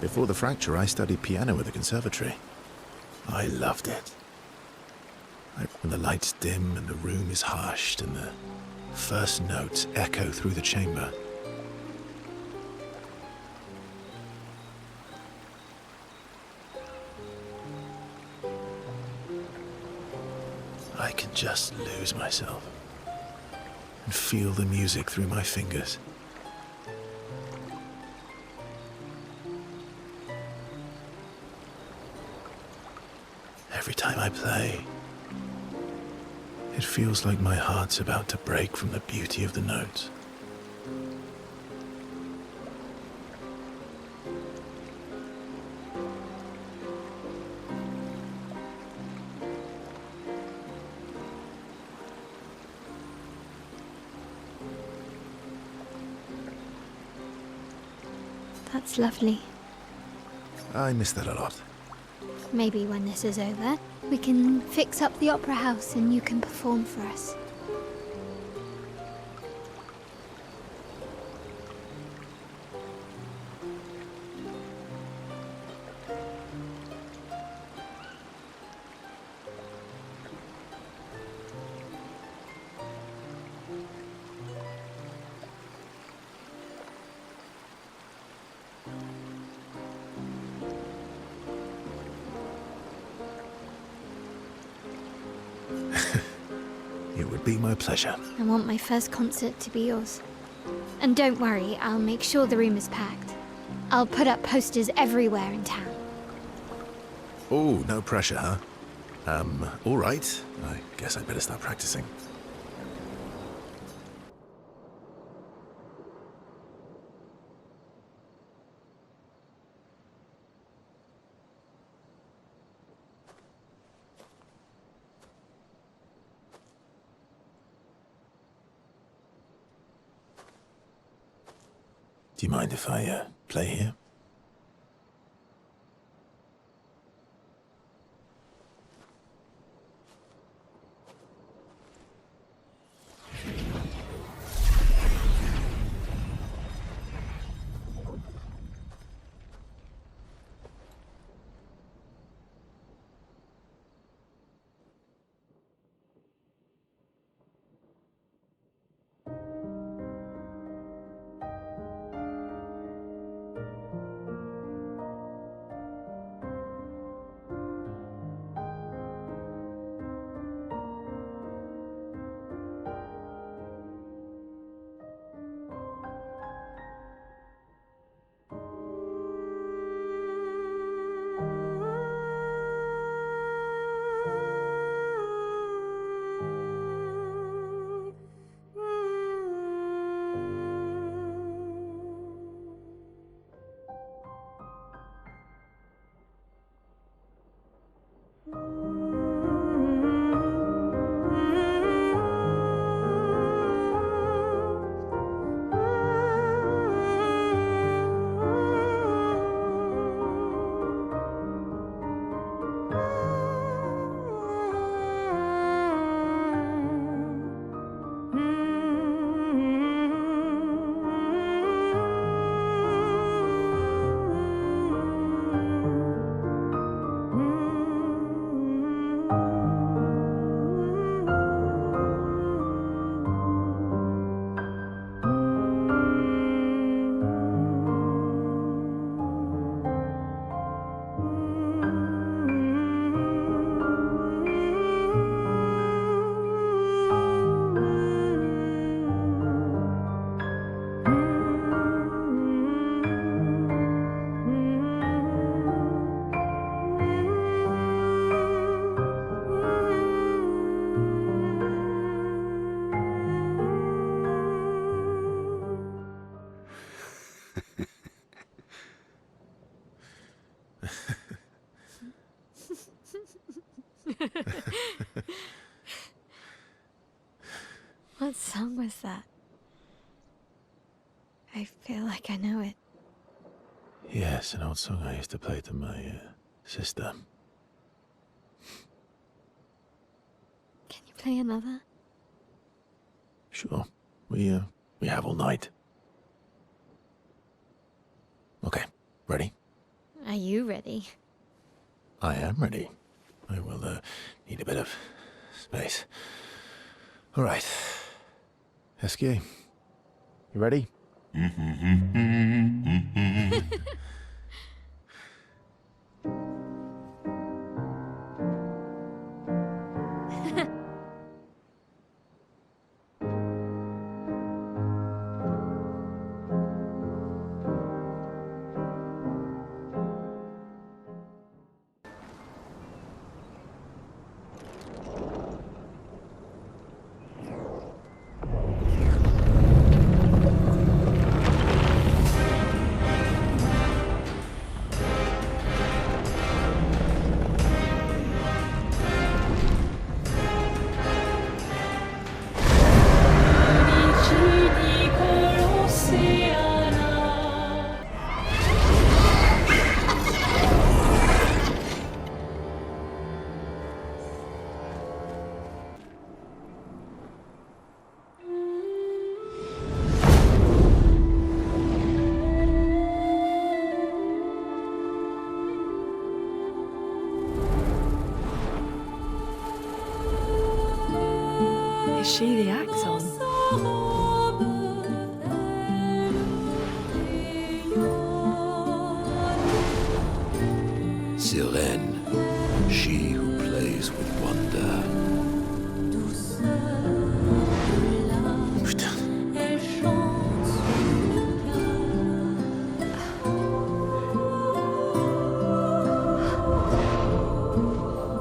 Before the fracture, I studied piano at the conservatory. I loved it. When the lights dim and the room is hushed and the first notes echo through the chamber. I can just lose myself and feel the music through my fingers. Every time I play, it feels like my heart's about to break from the beauty of the notes. That's lovely. I miss that a lot. Maybe when this is over, we can fix up the opera house and you can perform for us. It would be my pleasure. I want my first concert to be yours. And don't worry, I'll make sure the room is packed. I'll put up posters everywhere in town. Oh, no pressure, huh? All right. I guess I'd better start practicing. Do you mind if I play here? What song was that? I feel like I know it. Yes, an old song I used to play to my sister. Can you play another? Sure. We have all night. Okay, ready? Are you ready? I am ready. I will need a bit of space. All right. Esquier, you ready? she the acton? Sirène, she who plays with wonder.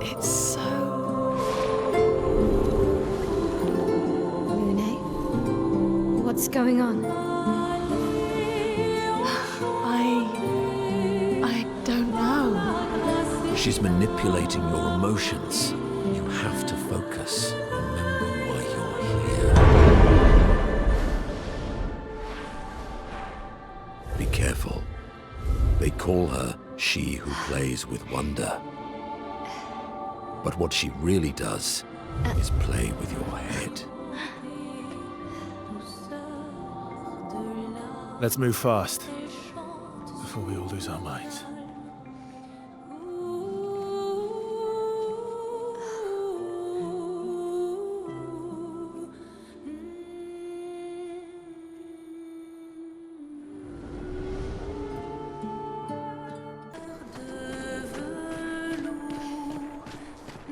It's so... What's going on? I don't know. She's manipulating your emotions. You have to focus. Remember why you're here. Be careful. They call her she who plays with wonder. But what she really does is play with your head. Let's move fast before we all lose our minds.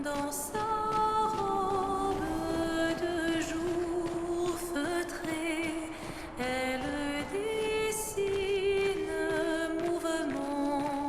Dans sa robe de jour feutrée, elle dessine mouvement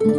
Is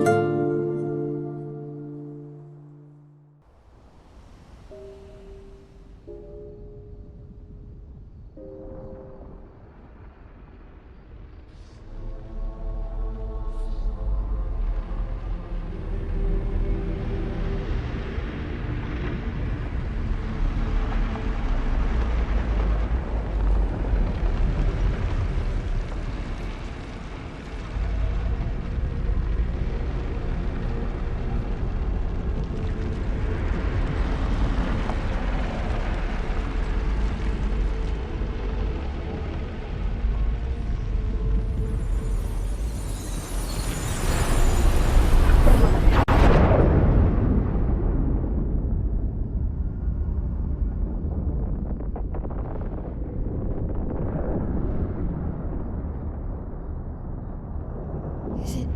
it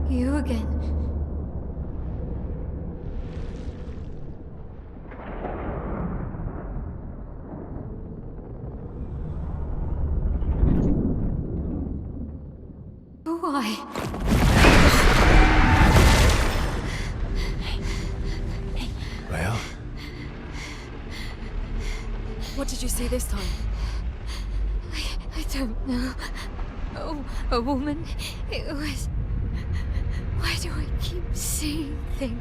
you again? Why? Well, What did you see this time? I don't know. Oh, a woman. It was... Why do I keep seeing things?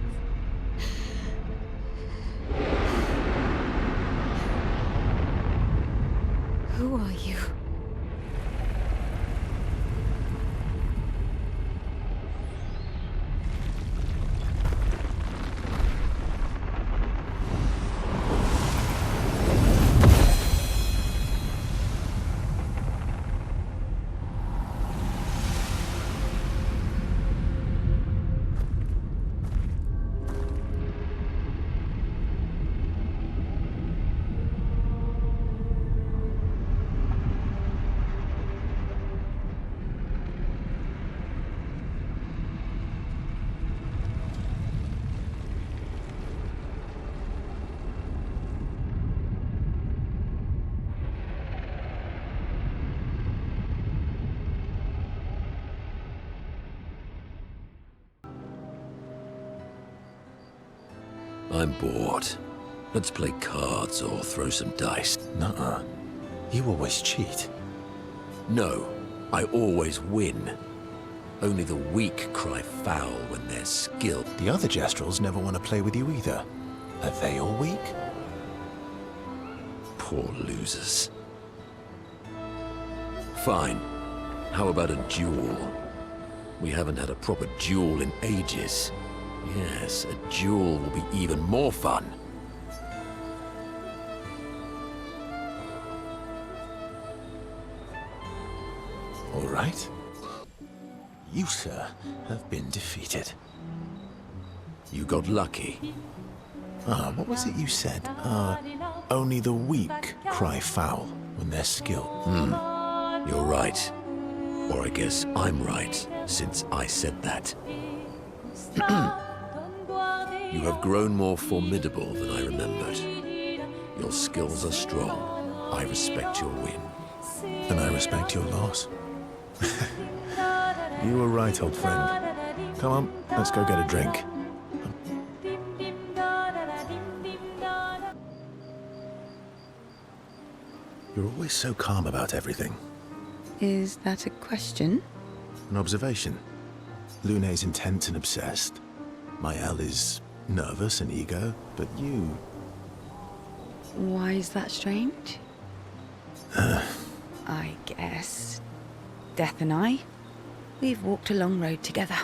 Who are you? I'm bored. Let's play cards or throw some dice. nuh-uh. You always cheat. No, I always win. Only the weak cry foul when they're skilled. The other Jestrels never want to play with you either. Are they all weak? Poor losers. Fine. How about a duel? We haven't had a proper duel in ages. Yes, a duel will be even more fun. All right. You, sir, have been defeated. You got lucky. What was it you said? Only the weak cry foul when they're skilled. You're right. Or I guess I'm right, since I said that. You have grown more formidable than I remembered. Your skills are strong. I respect your win. And I respect your loss. You were right, old friend. Come on, let's go get a drink. You're always so calm about everything. Is that a question? An observation. Lune's intense and obsessed. Mael is nervous and eager, but you... Why is that strange? I guess... Death and I, we've walked a long road together.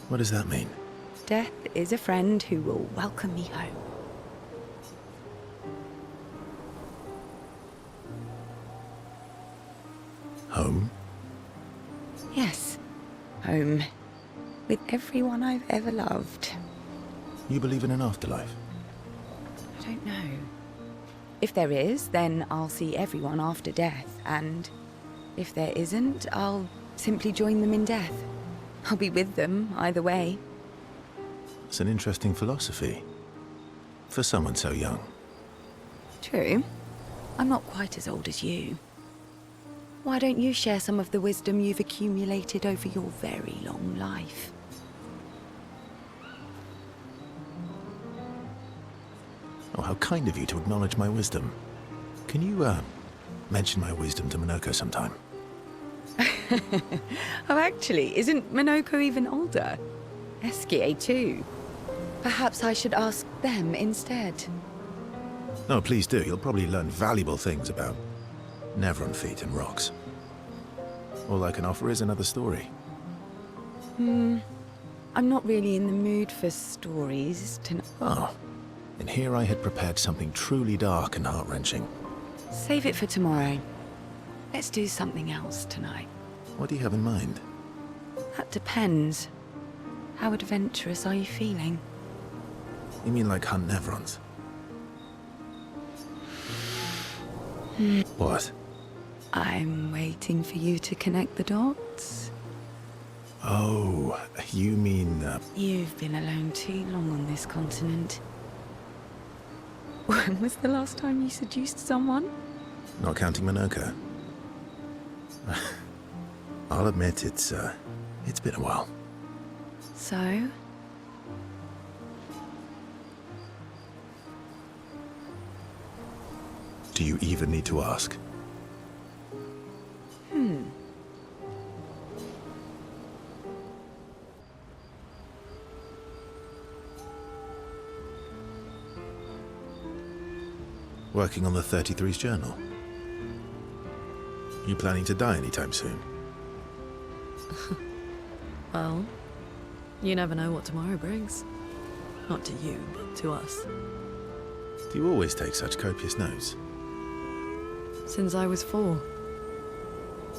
What does that mean? Death is a friend who will welcome me home. Home? Yes, home. With everyone I've ever loved. You believe in an afterlife? I don't know. If there is, then I'll see everyone after death, and if there isn't, I'll simply join them in death. I'll be with them either way. It's an interesting philosophy. For someone so young. True. I'm not quite as old as you. Why don't you share some of the wisdom you've accumulated over your very long life? Oh, how kind of you to acknowledge my wisdom. Can you, mention my wisdom to Minoko sometime? Oh, actually, isn't Minoko even older? Eskie too. Perhaps I should ask them instead. No, please do. You'll probably learn valuable things about Nevron feet and rocks. All I can offer is another story. I'm not really in the mood for stories tonight. Oh, and here I had prepared something truly dark and heart-wrenching. Save it for tomorrow. Let's do something else tonight. What do you have in mind? That depends. How adventurous are you feeling? You mean like hunt Nevrons? What? I'm waiting for you to connect the dots. Oh, you mean... You've been alone too long on this continent. When was the last time you seduced someone? Not counting Minoko. I'll admit it's been a while. So? Do you even need to ask? Working on the 33's journal. You planning to die anytime soon? Well, you never know what tomorrow brings. Not to you, but to us. Do you always take such copious notes? Since I was 4.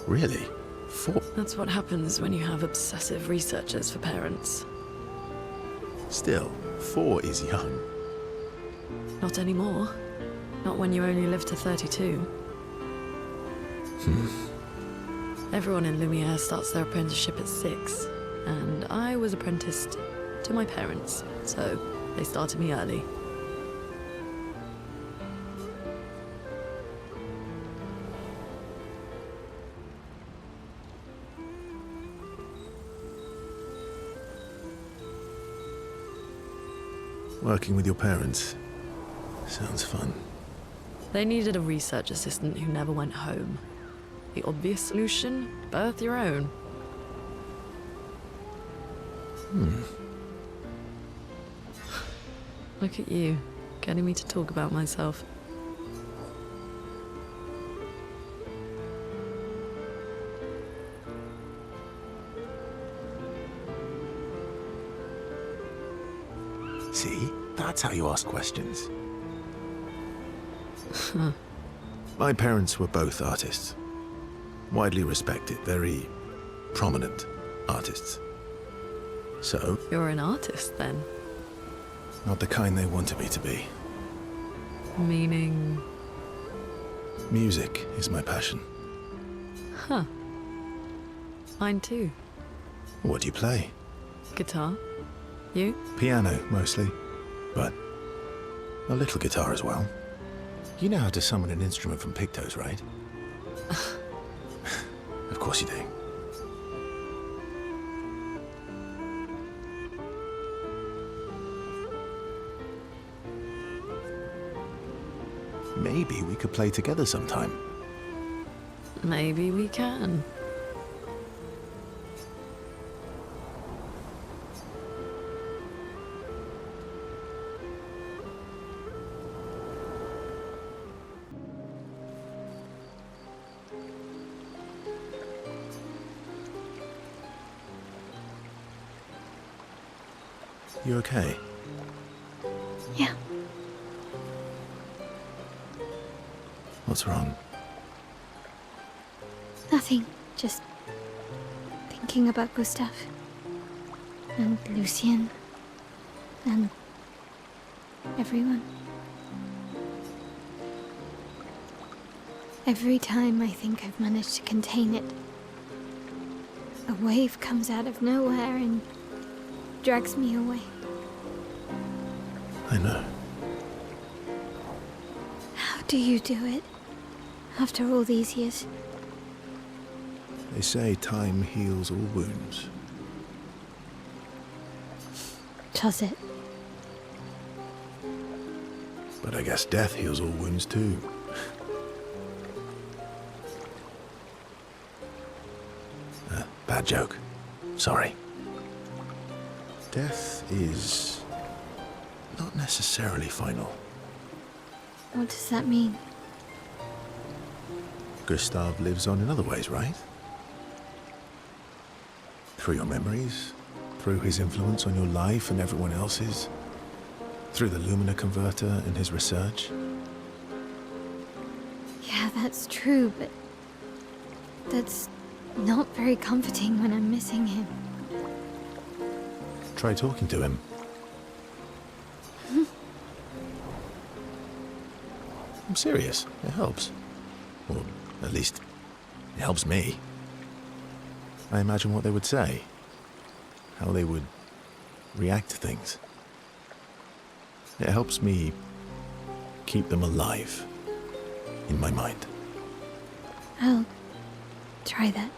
Really? 4? That's what happens when you have obsessive researchers for parents. Still, 4 is young. Not anymore. Not when you only live to 32. Everyone in Lumiere starts their apprenticeship at 6, and I was apprenticed to my parents, so they started me early. Working with your parents sounds fun. They needed a research assistant who never went home. The obvious solution? Birth your own. Look at you, getting me to talk about myself. See? That's how you ask questions. My parents were both artists. Widely respected, very prominent artists. So... You're an artist, then? Not the kind they wanted me to be. Meaning? Music is my passion. Huh. Mine too. What do you play? Guitar. You? Piano, mostly. But a little guitar as well. You know how to summon an instrument from Pictos, right? Of course you do. Maybe we could play together sometime. Maybe we can. You okay? Yeah. What's wrong? Nothing. Just thinking about Gustav. And Lucien. And everyone. Every time I think I've managed to contain it, a wave comes out of nowhere and drags me away. I know. How do you do it? After all these years? They say time heals all wounds. Does it? But I guess death heals all wounds too. Bad joke. Sorry. Death is not necessarily final. What does that mean? Gustav lives on in other ways, right? Through your memories, through his influence on your life and everyone else's, through the Lumina converter and his research. Yeah, that's true, but that's not very comforting when I'm missing him. Try talking to him. I'm serious. It helps. Or at least, it helps me. I imagine what they would say. How they would react to things. It helps me keep them alive in my mind. I'll try that.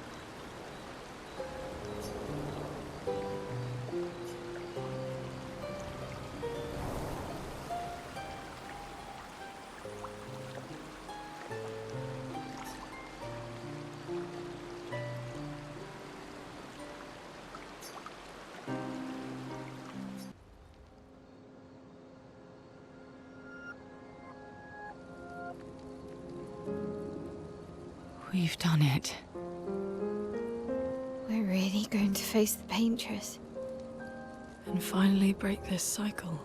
We've done it. We're really going to face the Paintress. And finally break this cycle.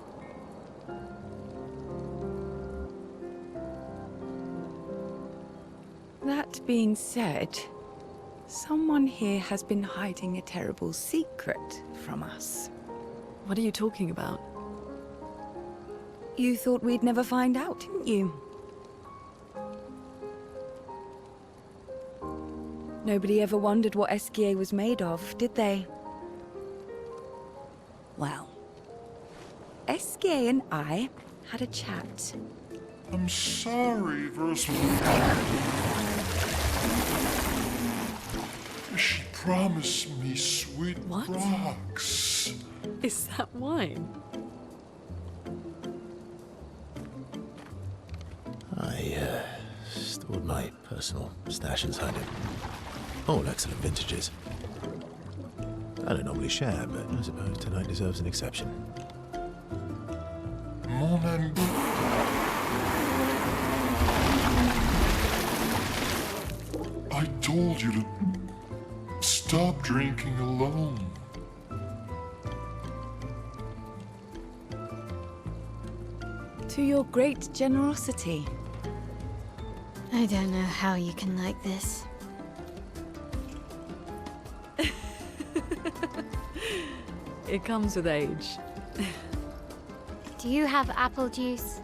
That being said, someone here has been hiding a terrible secret from us. What are you talking about? You thought we'd never find out, didn't you? Nobody ever wondered what Esquier was made of, did they? Well, Esquier and I had a chat. I'm sorry, Versal. She promised me sweet rocks. Is that wine? I stored my personal stash inside it. All excellent vintages. I don't normally share, but I suppose tonight deserves an exception. Mon ami. I told you to stop drinking alone. To your great generosity. I don't know how you can like this. It comes with age. Do you have apple juice?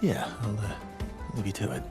Yeah, I'll leave you to it.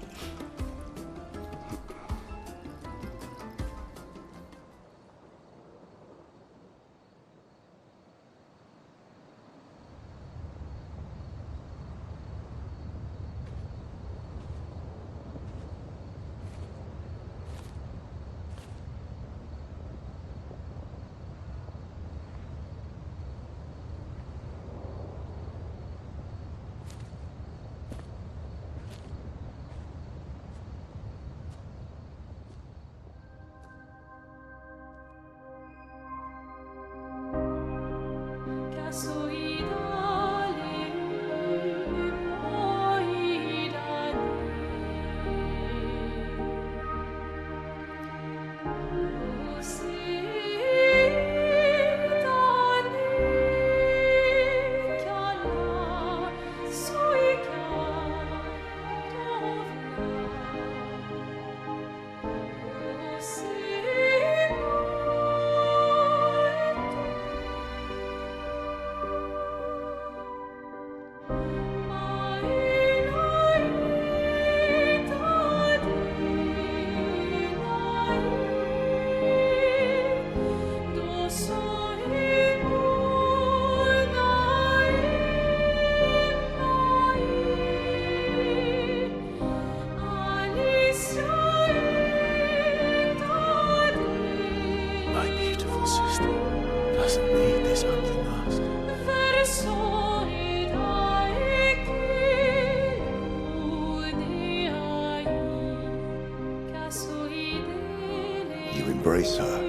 embrace her.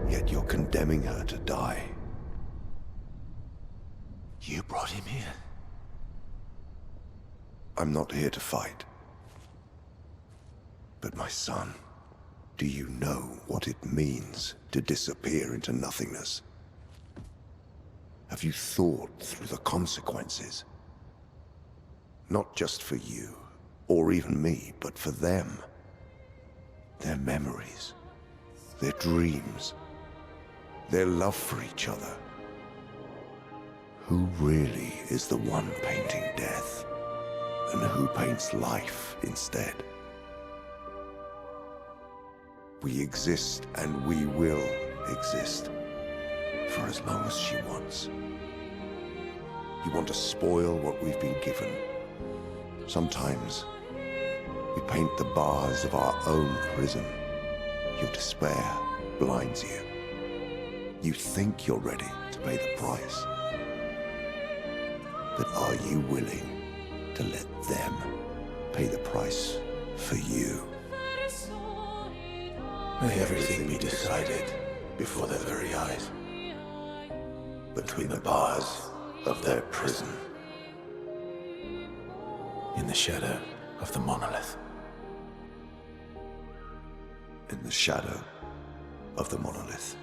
Yet you're condemning her to die. You brought him here? I'm not here to fight. But my son, do you know what it means to disappear into nothingness? Have you thought through the consequences? Not just for you, or even me, but for them. Their memories, their dreams, their love for each other. Who really is the one painting death? And who paints life instead? We exist and we will exist for as long as she wants. You want to spoil what we've been given. Sometimes we paint the bars of our own prison. Your despair blinds you. You think you're ready to pay the price. But are you willing to let them pay the price for you? May everything be decided before their very eyes. Between the bars of their prison. In the shadow of the monolith. In the shadow of the monolith.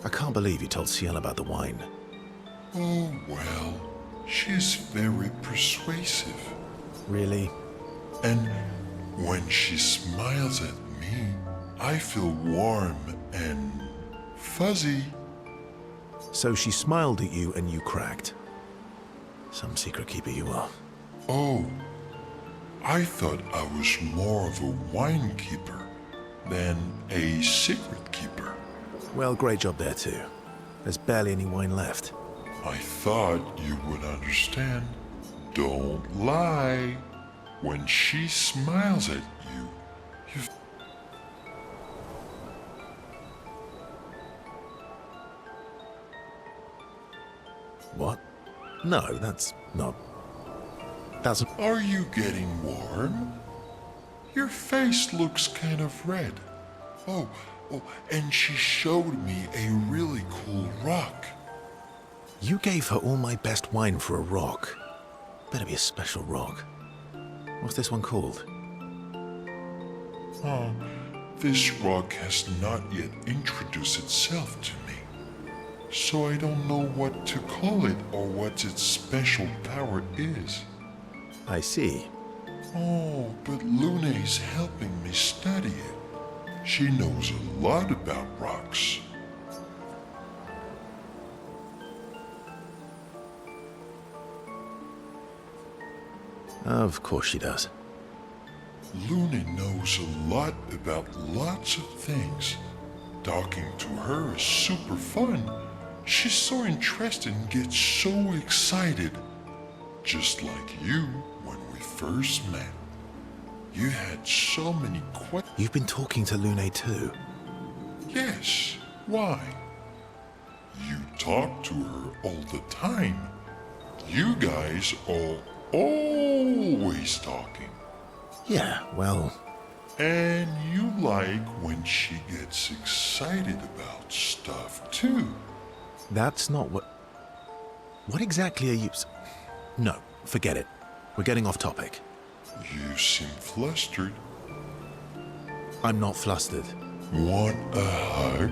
I can't believe you told Ciel about the wine. Oh, well, she's very persuasive. Really? And when she smiles at me, I feel warm and fuzzy. So she smiled at you and you cracked. Some secret keeper you are. Oh, I thought I was more of a wine keeper than a secret keeper. Well, great job there too. There's barely any wine left. I thought you would understand. Don't lie. When she smiles at you, you've... What? No, that's not... That's... Are you getting warm? Your face looks kind of red. Oh, and she showed me a really cool rock. You gave her all my best wine for a rock. Better be a special rock. What's this one called? Oh, this rock has not yet introduced itself to me. So I don't know what to call it or what its special power is. I see. Oh, but Luna is helping me study it. She knows a lot about rocks. Of course she does. Luna knows a lot about lots of things. Talking to her is super fun. She's so interested and gets so excited. Just like you when we first met. You had so many questions. You've been talking to Lune too? Yes. Why? You talk to her all the time. You guys are always talking. Yeah, well... And you like when she gets excited about stuff too. That's not what... What exactly are you... No, forget it. We're getting off topic. You seem flustered. I'm not flustered. Want a hug?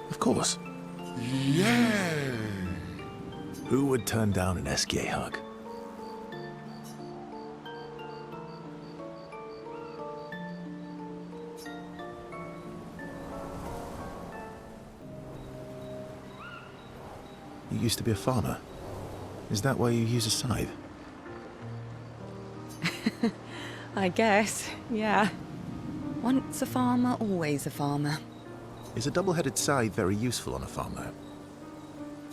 Of course. Yay! Who would turn down an Esquier hug? You used to be a farmer. Is that why you use a scythe? I guess, yeah. Once a farmer, always a farmer. Is a double-headed scythe very useful on a farm, though?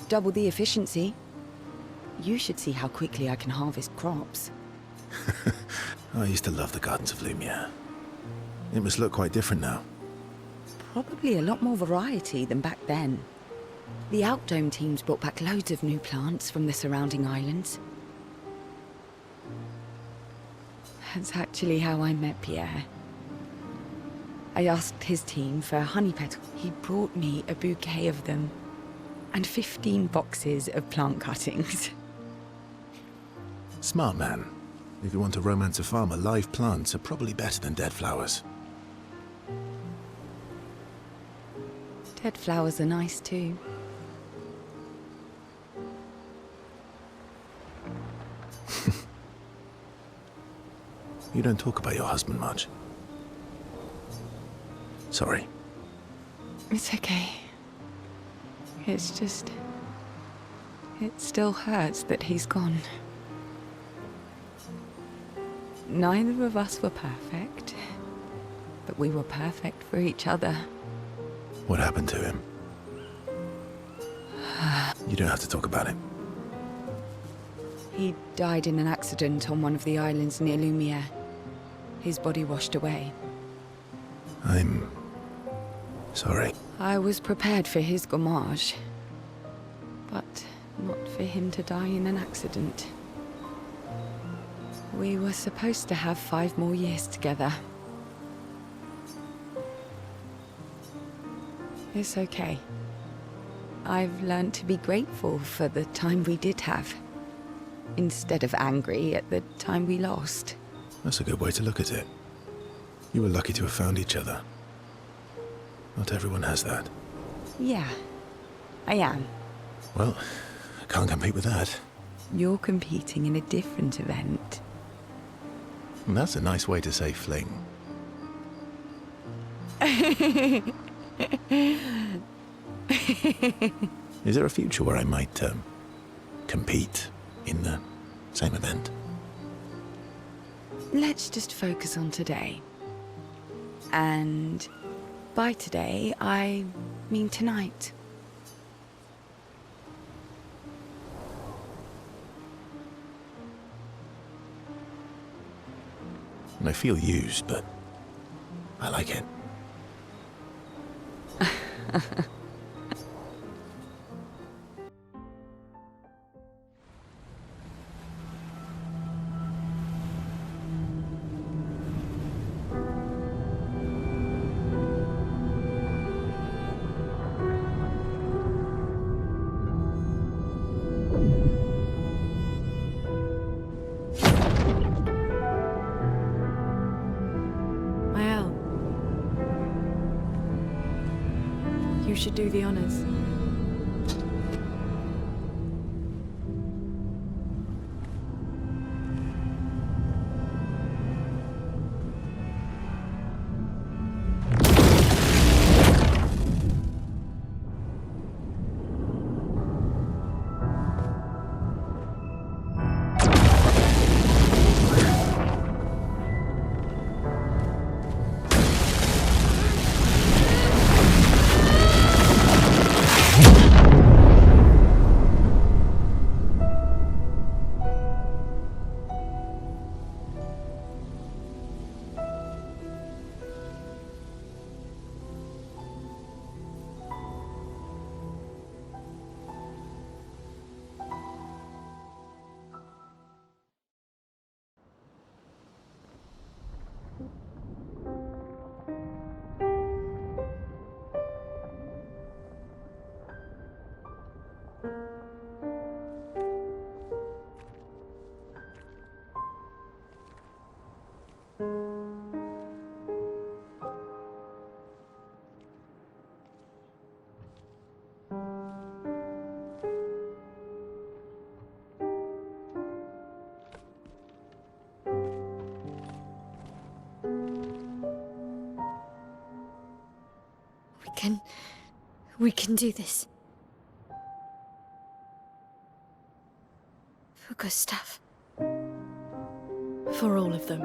Double the efficiency. You should see how quickly I can harvest crops. I used to love the gardens of Lumiere. It must look quite different now. Probably a lot more variety than back then. The Outdome teams brought back loads of new plants from the surrounding islands. That's actually how I met Pierre. I asked his team for honey petals. He brought me a bouquet of them, and 15 boxes of plant cuttings. Smart man. If you want to romance a farmer, live plants are probably better than dead flowers. Dead flowers are nice too. You don't talk about your husband much. Sorry. It's okay. It's just... it still hurts that he's gone. Neither of us were perfect, but we were perfect for each other. What happened to him? You don't have to talk about it. He died in an accident on one of the islands near Lumiere. His body washed away. I'm... sorry. I was prepared for his gommage, but not for him to die in an accident. We were supposed to have 5 more years together. It's okay. I've learned to be grateful for the time we did have, instead of angry at the time we lost. That's a good way to look at it. You were lucky to have found each other. Not everyone has that. Yeah, I am. Well, I can't compete with that. You're competing in a different event. And that's a nice way to say fling. Is there a future where I might, compete in the same event? Let's just focus on today. And by today, I mean tonight. And I feel used, but I like it. You should do the honors. We can do this. For Gustav. For all of them.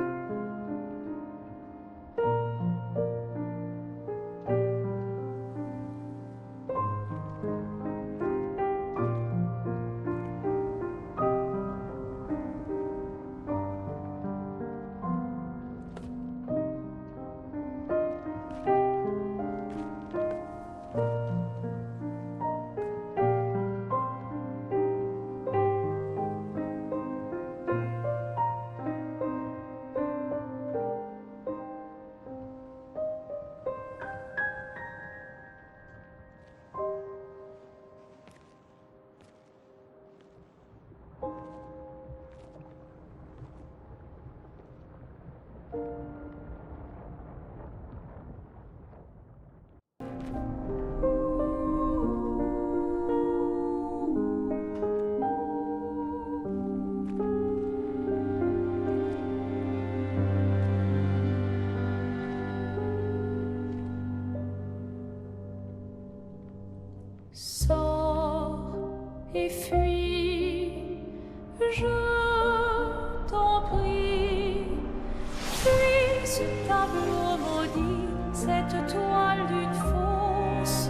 diable maudit cette toile d'une fausse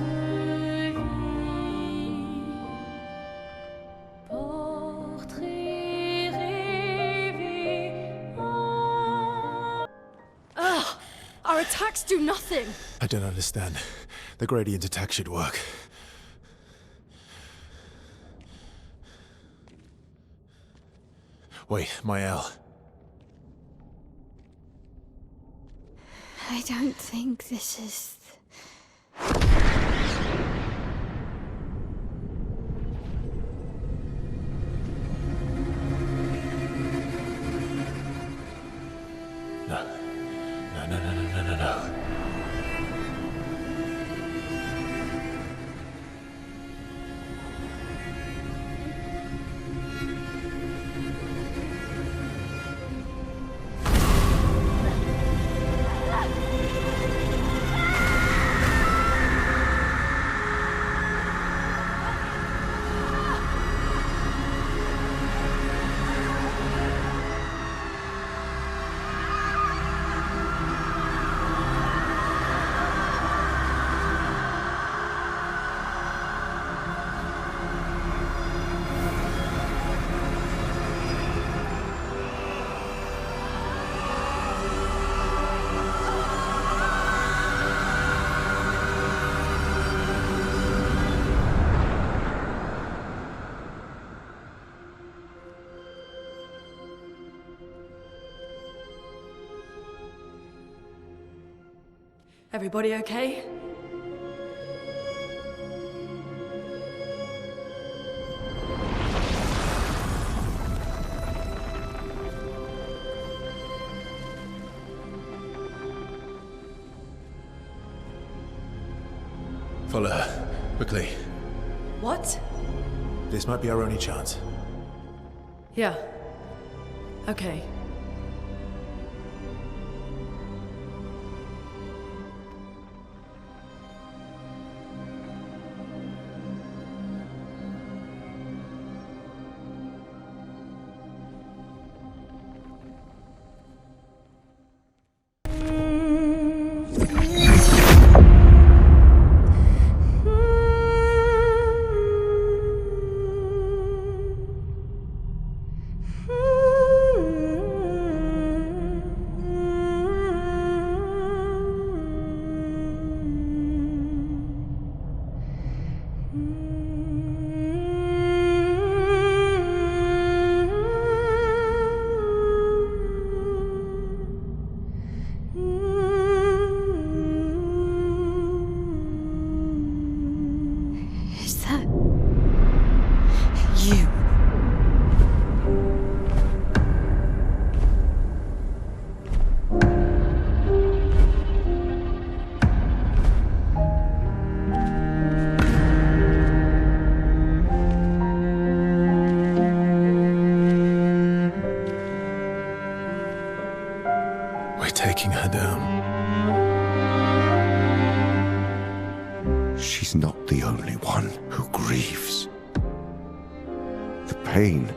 vie. Portrait rêvé. Ugh! Our attacks do nothing! I don't understand. The gradient attack should work. Wait, Mael. I don't think this is... No. No. Everybody okay? Follow her. Quickly. What? This might be our only chance. Yeah. Okay. Taking her down. She's not the only one who grieves. The pain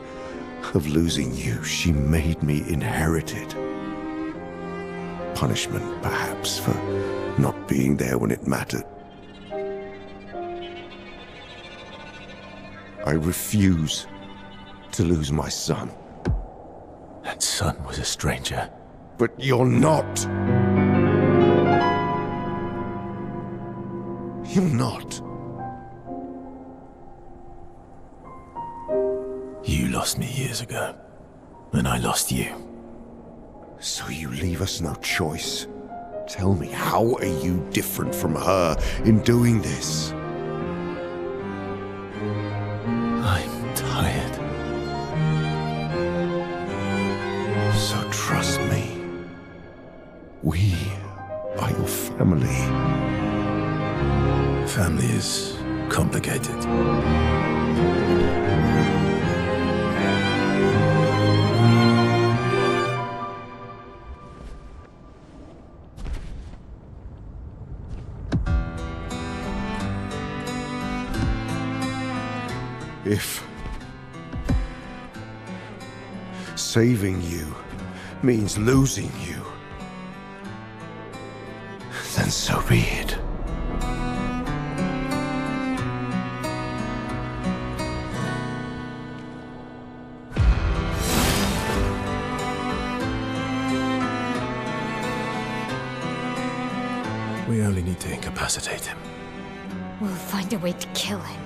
of losing you, she made me inherit it. Punishment, perhaps, for not being there when it mattered. I refuse to lose my son. That son was a stranger. But you're not. You're not. You lost me years ago, and I lost you. So you leave us no choice. Tell me, how are you different from her in doing this? I'm tired. So trust me. We are your family. Family is complicated. If saving you means losing you, Then so be it. We only need to incapacitate him. We'll find a way to kill him.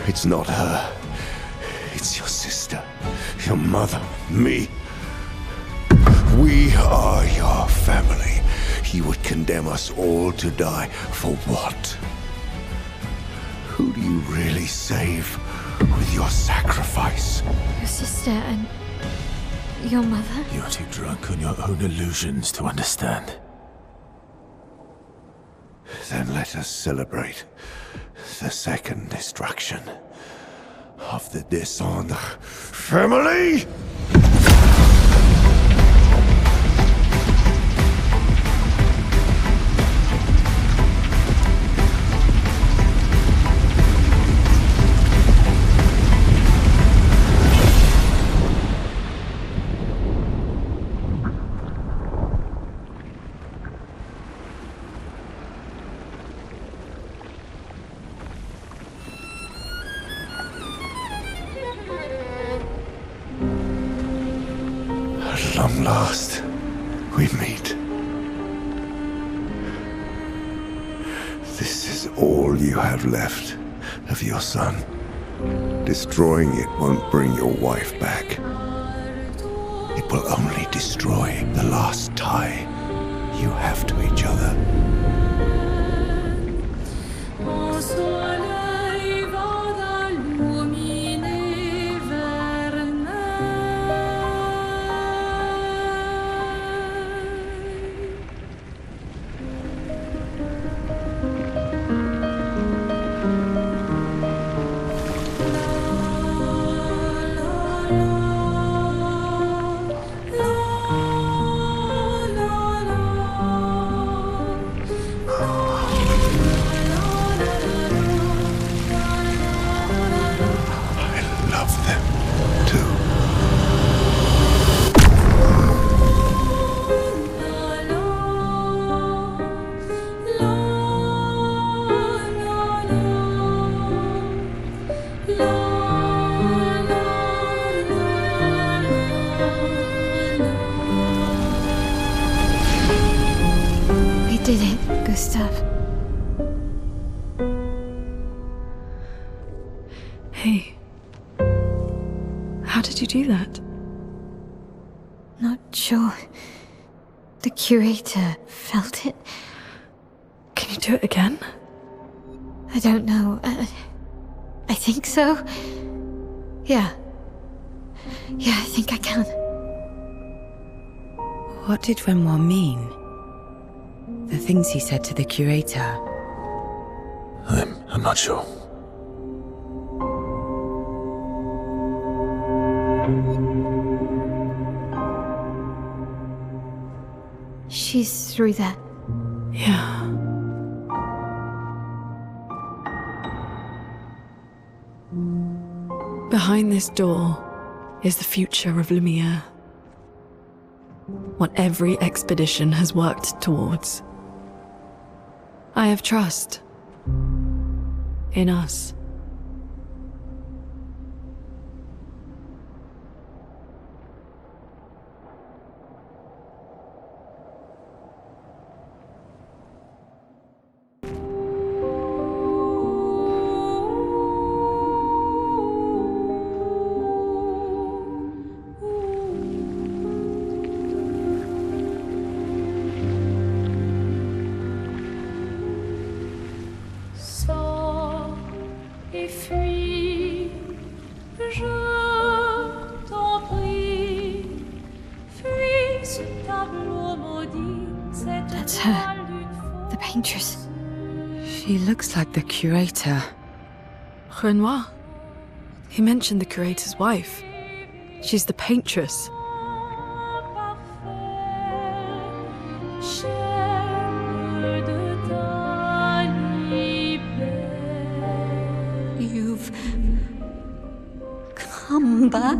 It's not her. It's your sister, your mother, me. We are your family. He would condemn us all to die for what? Who do you really save with your sacrifice? Your sister and your mother? You're too drunk on your own illusions to understand. Then let us celebrate the second destruction of the Descendre family! At long last, we meet. This is all you have left of your son. Destroying it won't bring your wife back. It will only destroy the last tie you have to each other. Did it, Gustav? Hey. How did you do that? Not sure. The curator felt it. Can you do it again? I don't know. I think so. Yeah. Yeah, I think I can. What did Renoir mean? The things he said to the curator. I'm not sure. She's through there. Yeah. Behind this door is the future of Lumiere. What every expedition has worked towards. I have trust in us. the paintress. She looks like the curator. Renoir. He mentioned the curator's wife. She's the paintress. You've come back?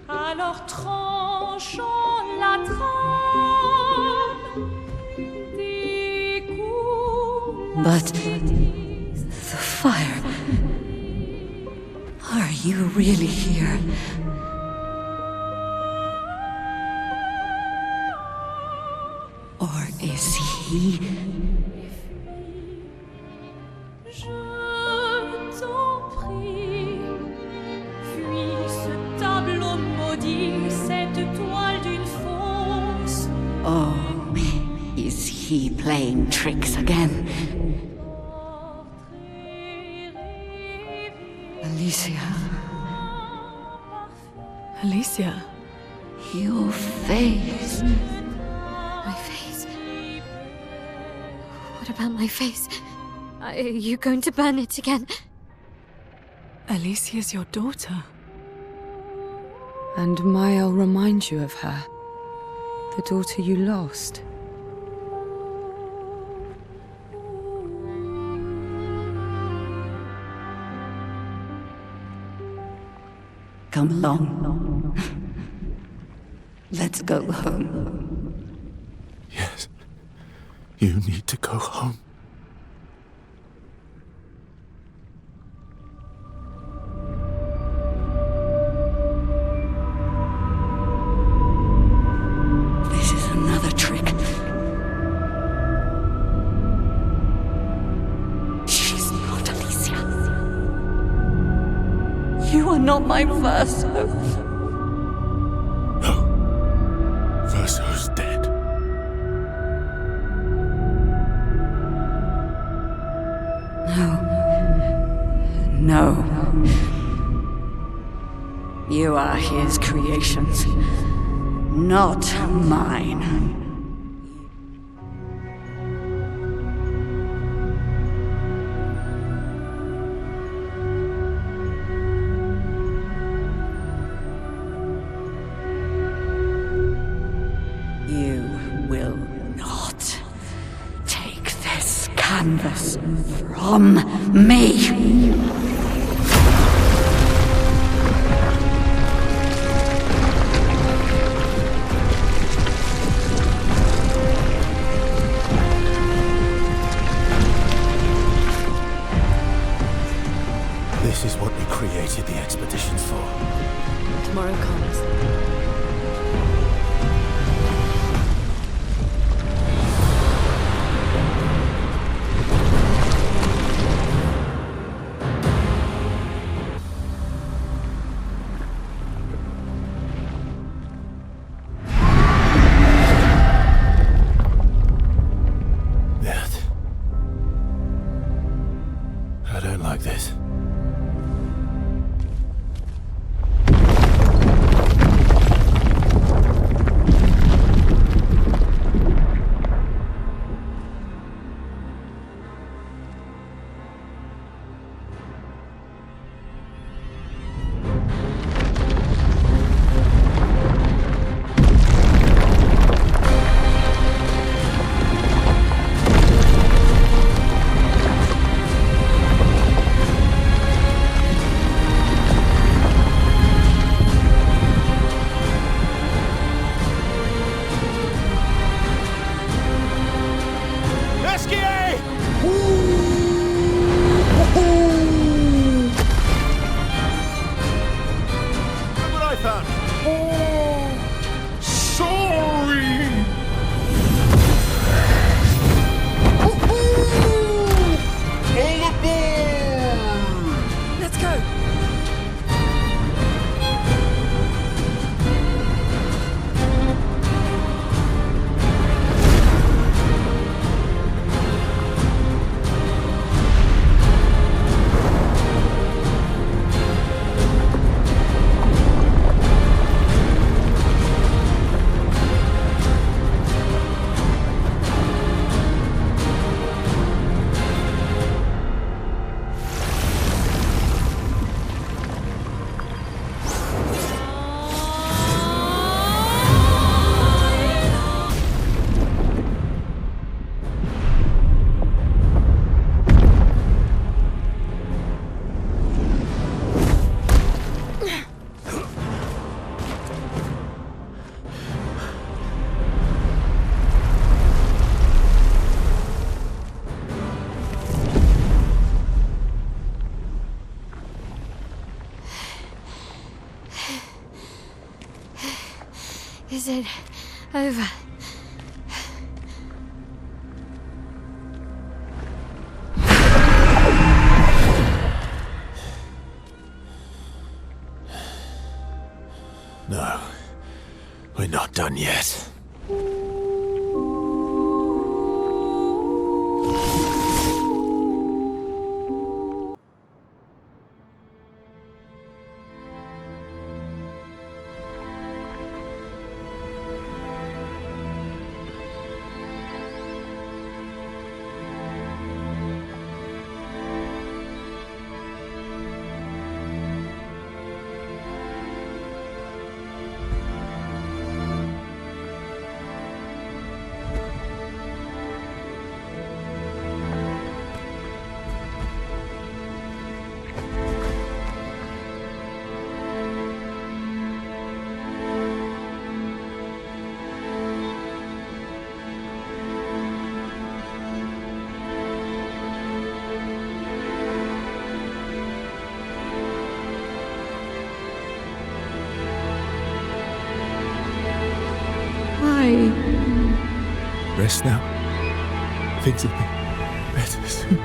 Alors tranchons la trame des coups. But the fire. Are you really here? Or is he? Je t'en prie, fuis ce tableau maudit, cette toile d'une fausse. Oh, is he playing tricks again? Alicia. Alicia? Your face. My face? What about my face? Are you going to burn it again? Alicia's your daughter. And May'll remind you of her. The daughter you lost. Come along. Let's go home. Yes. You need to go home. This is another trick. She's not Alicia. You are not my Verso. Verso's dead. No. You are his creations, not mine. You will not take this canvas from me. This is what we created the expeditions for. Tomorrow comes. I don't like this. Is it over? No, we're not done yet. Rest now. Things will be better soon.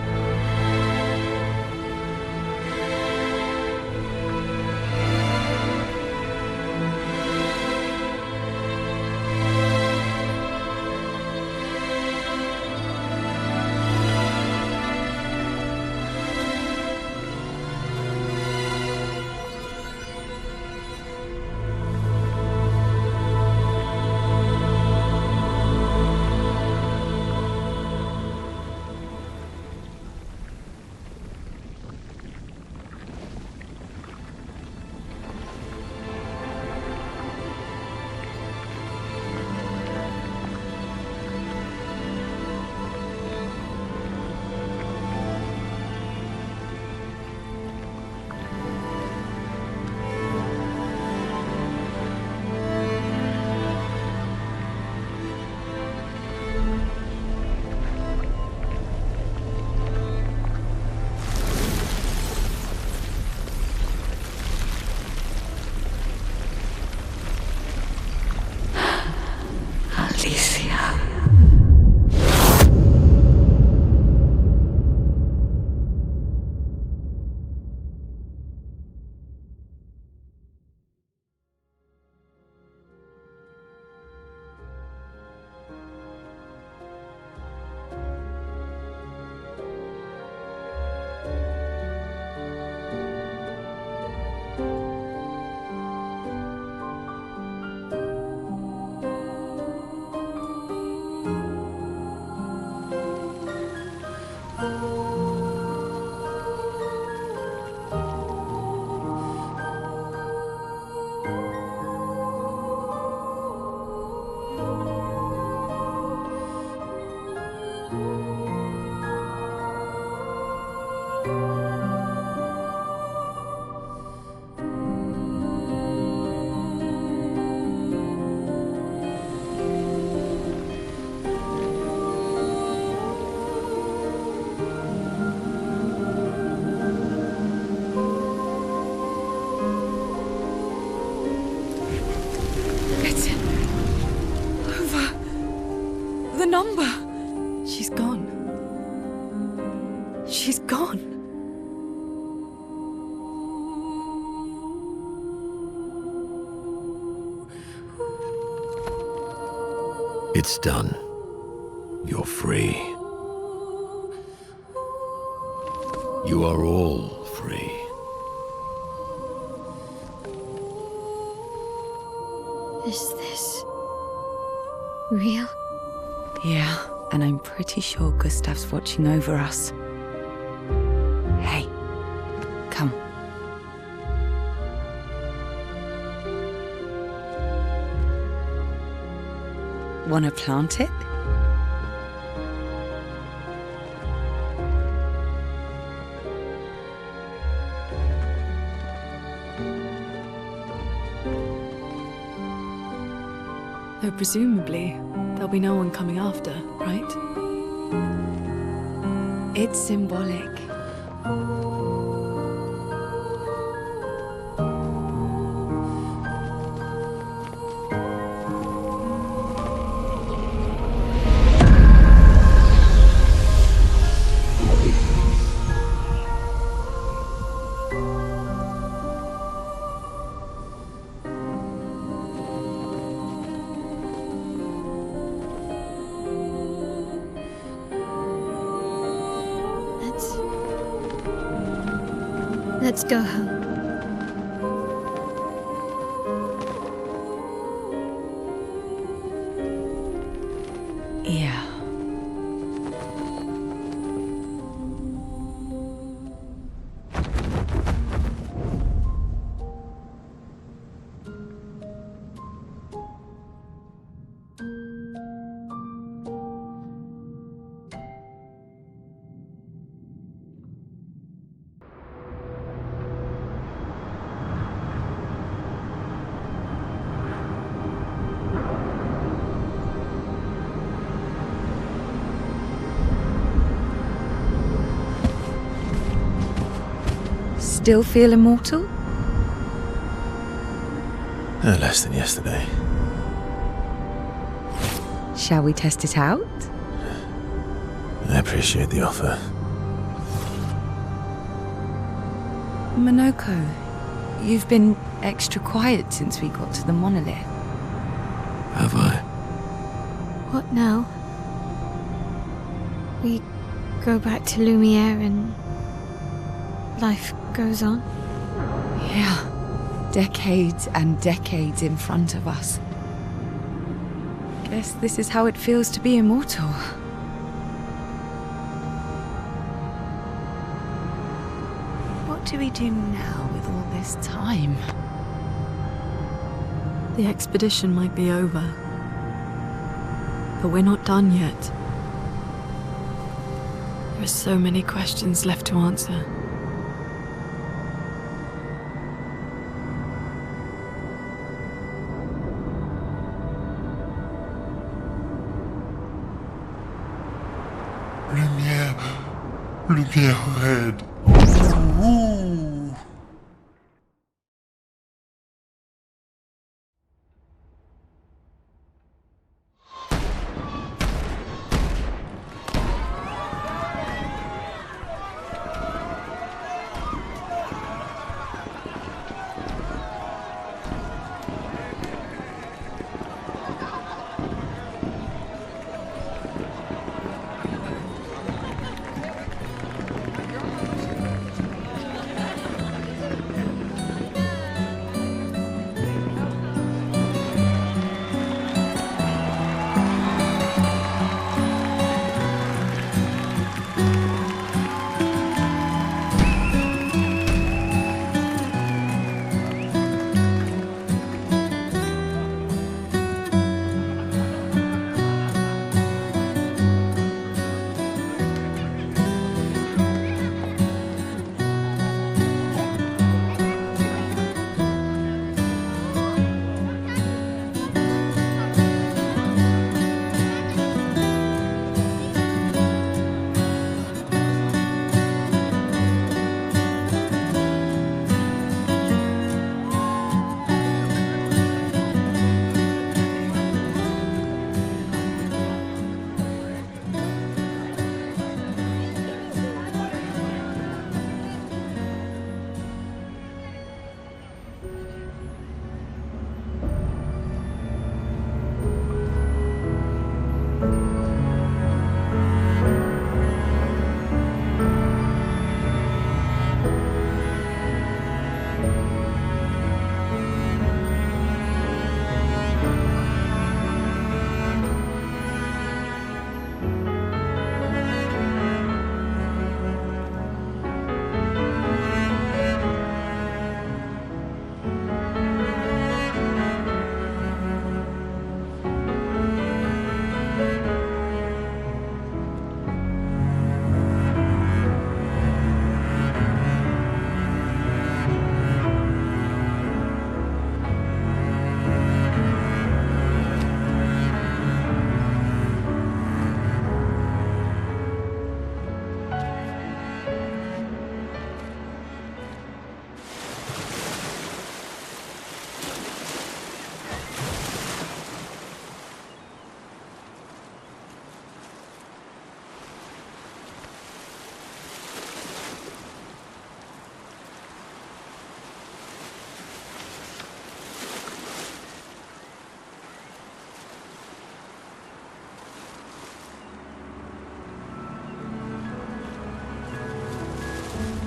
Number. She's gone. She's gone. It's done. You're free. You are all free. Is this real? Yeah, and I'm pretty sure Gustav's watching over us. Hey, come. Wanna plant it? Though presumably, there'll be no one coming after, right? It's symbolic. Let's go home. Yeah. Still feel immortal? Less than yesterday. Shall we test it out? I appreciate the offer. Monoko, you've been extra quiet since we got to the monolith. Have I? What now? We go back to Lumiere and life goes on? Yeah. Decades and decades in front of us. Guess this is how it feels to be immortal. What do we do now with all this time? The expedition might be over, but we're not done yet. There are so many questions left to answer. Lumière red. Ooh.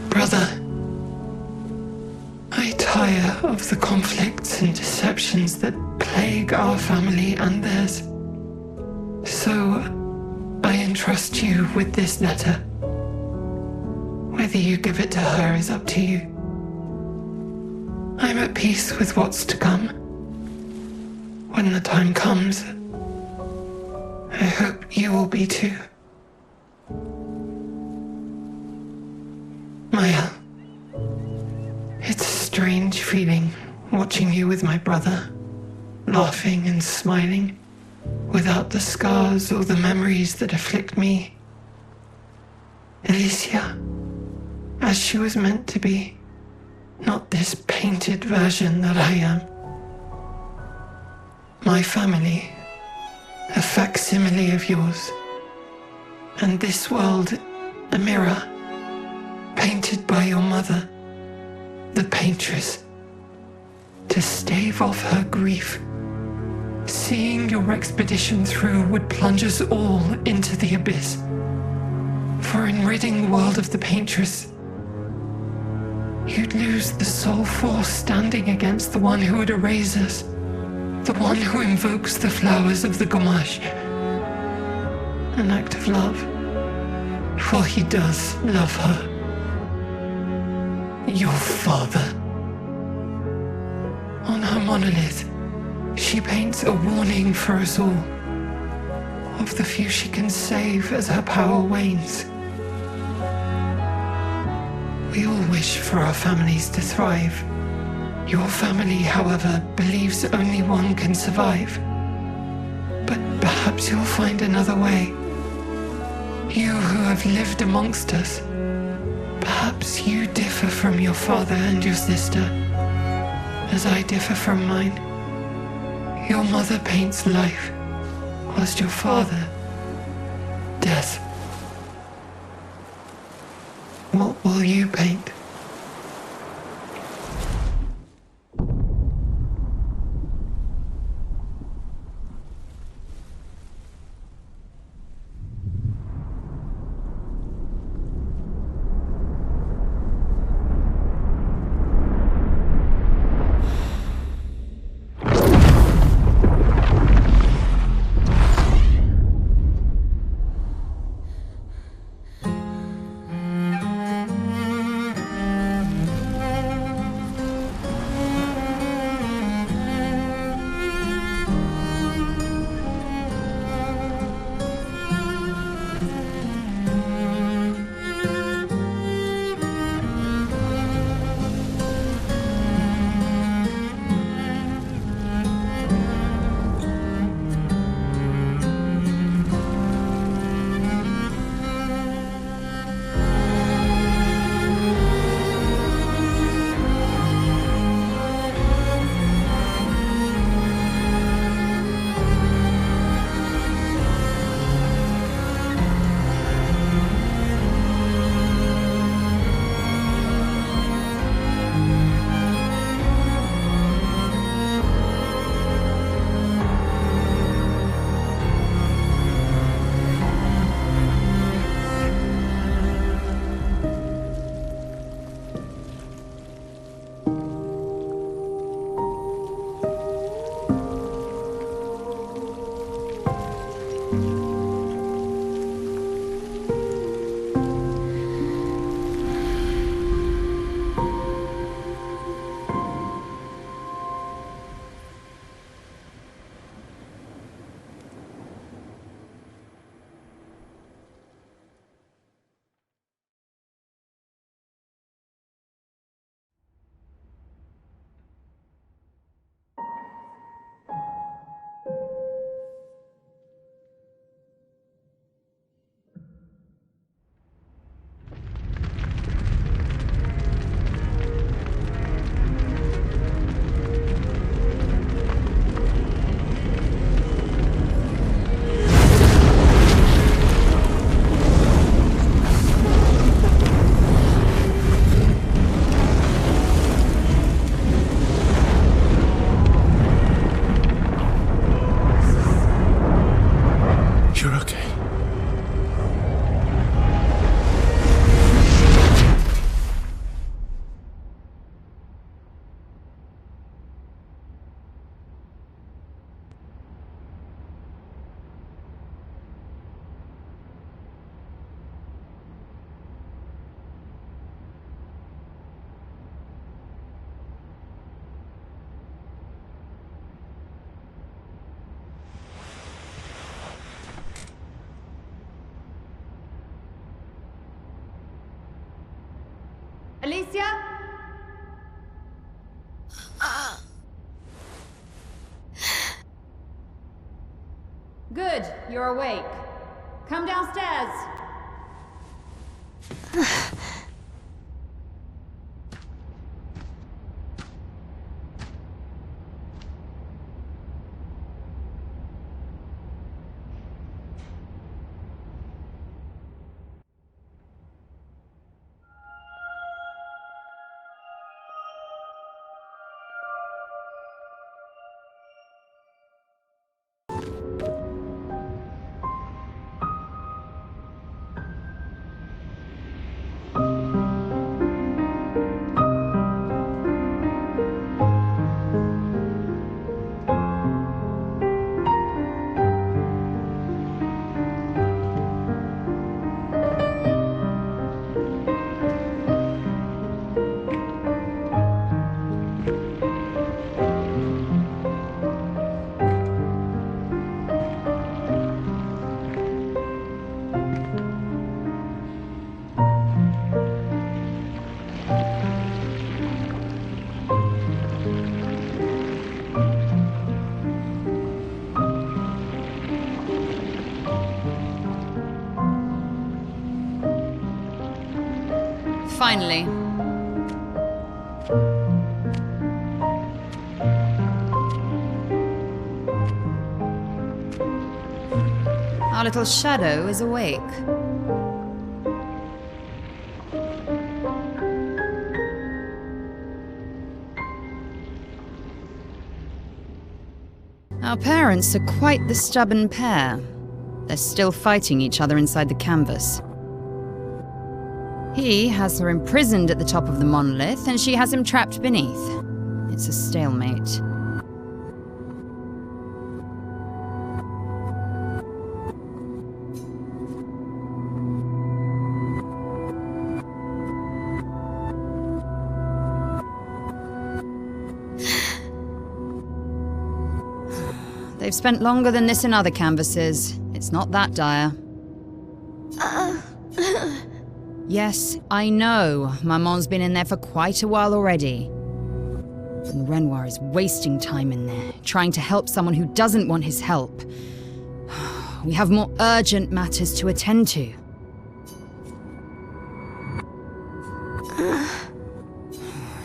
Brother, tire of the conflicts and deceptions that plague our family and theirs. So, I entrust you with this letter. Whether you give it to her is up to you. I'm at peace with what's to come. When the time comes, I hope you will be too. Maya, it's a strange feeling watching you with my brother, laughing and smiling, without the scars or the memories that afflict me. Alicia, as she was meant to be, not this painted version that I am. My family, a facsimile of yours, and this world, a mirror, painted by your mother, the paintress, to stave off her grief. Seeing your expedition through would plunge us all into the abyss. For in ridding the world of the paintress, you'd lose the sole force standing against the one who would erase us, the one who invokes the flowers of the gommage. An act of love, for he does love her. Your father. On her monolith, she paints a warning for us all, of the few she can save as her power wanes. We all wish for our families to thrive. Your family, however, believes only one can survive. But perhaps you'll find another way. You who have lived amongst us, perhaps you differ from your father and your sister, as I differ from mine. Your mother paints life, whilst your father, death. What will you paint? Good, you're awake. Come downstairs. Finally. Our little shadow is awake. Our parents are quite the stubborn pair. They're still fighting each other inside the canvas. He has her imprisoned at the top of the monolith, and she has him trapped beneath. It's a stalemate. They've spent longer than this in other canvases. It's not that dire. Yes, I know. Maman's been in there for quite a while already. And Renoir is wasting time in there, trying to help someone who doesn't want his help. We have more urgent matters to attend to.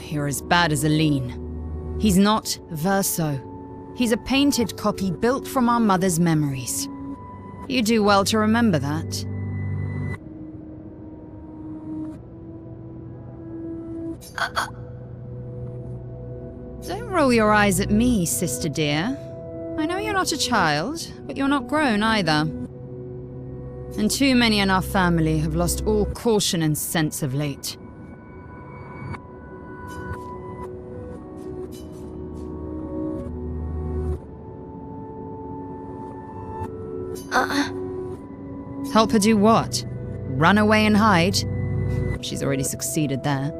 You're as bad as Aline. He's not Verso. He's a painted copy built from our mother's memories. You do well to remember that. Don't roll your eyes at me, sister dear. I know you're not a child, but you're not grown either. And too many in our family have lost all caution and sense of late. Help her do what? Run away and hide? She's already succeeded there.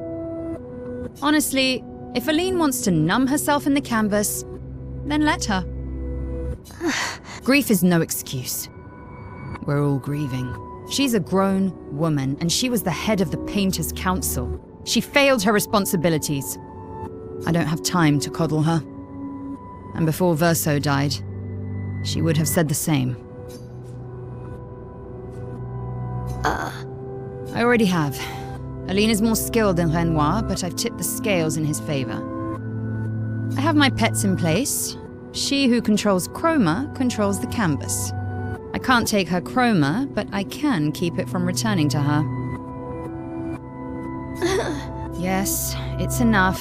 Honestly, if Aline wants to numb herself in the canvas, then let her. Grief is no excuse. We're all grieving. She's a grown woman, and she was the head of the Painters' Council. She failed her responsibilities. I don't have time to coddle her. And before Verso died, she would have said the same. I already have. Aline is more skilled than Renoir, but I've tipped the scales in his favor. I have my pets in place. She who controls chroma controls the canvas. I can't take her chroma, but I can keep it from returning to her. Yes, it's enough.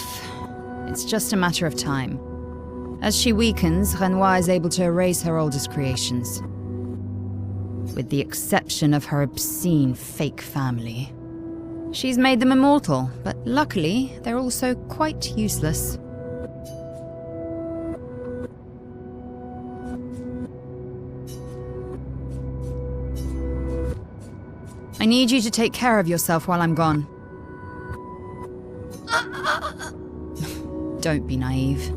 It's just a matter of time. As she weakens, Renoir is able to erase her oldest creations. With the exception of her obscene fake family. She's made them immortal, but luckily, they're also quite useless. I need you to take care of yourself while I'm gone. Don't be naive.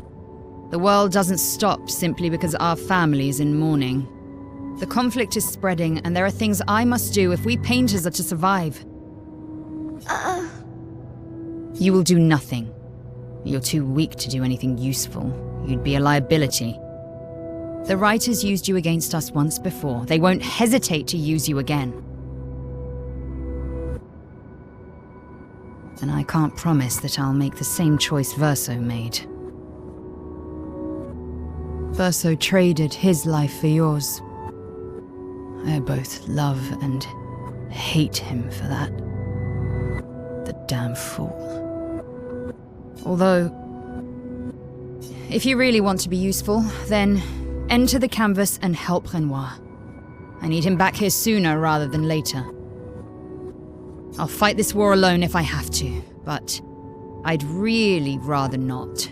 The world doesn't stop simply because our family is in mourning. The conflict is spreading, and there are things I must do if we painters are to survive. You will do nothing. You're too weak to do anything useful. You'd be a liability. The writers used you against us once before. They won't hesitate to use you again. And I can't promise that I'll make the same choice Verso made. Verso traded his life for yours. I both love and hate him for that. The damn fool. Although, if you really want to be useful, then enter the canvas and help Renoir. I need him back here sooner rather than later. I'll fight this war alone if I have to, but I'd really rather not.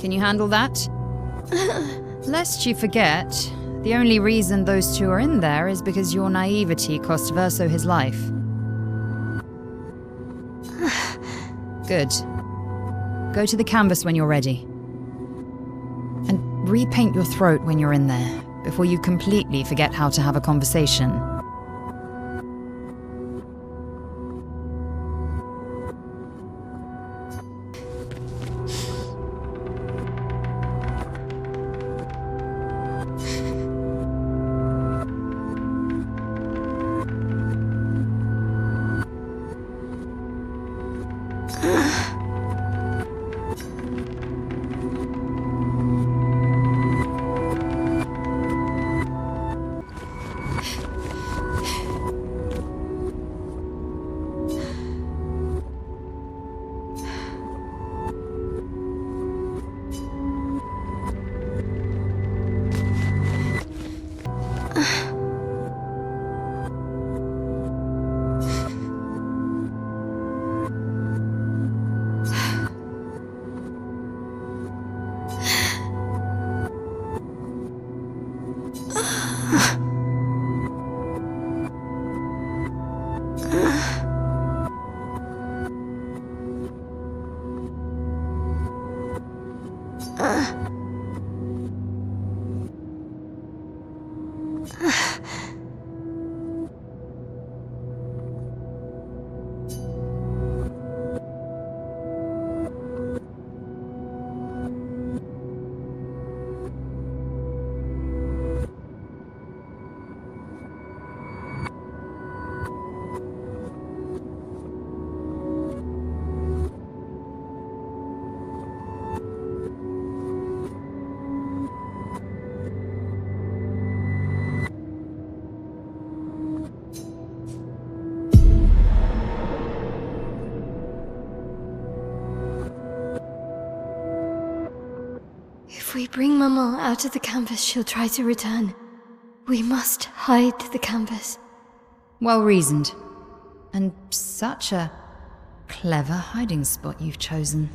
Can you handle that? Lest you forget, the only reason those two are in there is because your naivety cost Verso his life. Good. Go to the canvas when you're ready. And repaint your throat when you're in there, before you completely forget how to have a conversation. If we bring Maman out of the canvas, she'll try to return. We must hide the canvas. Well reasoned. And such a clever hiding spot you've chosen.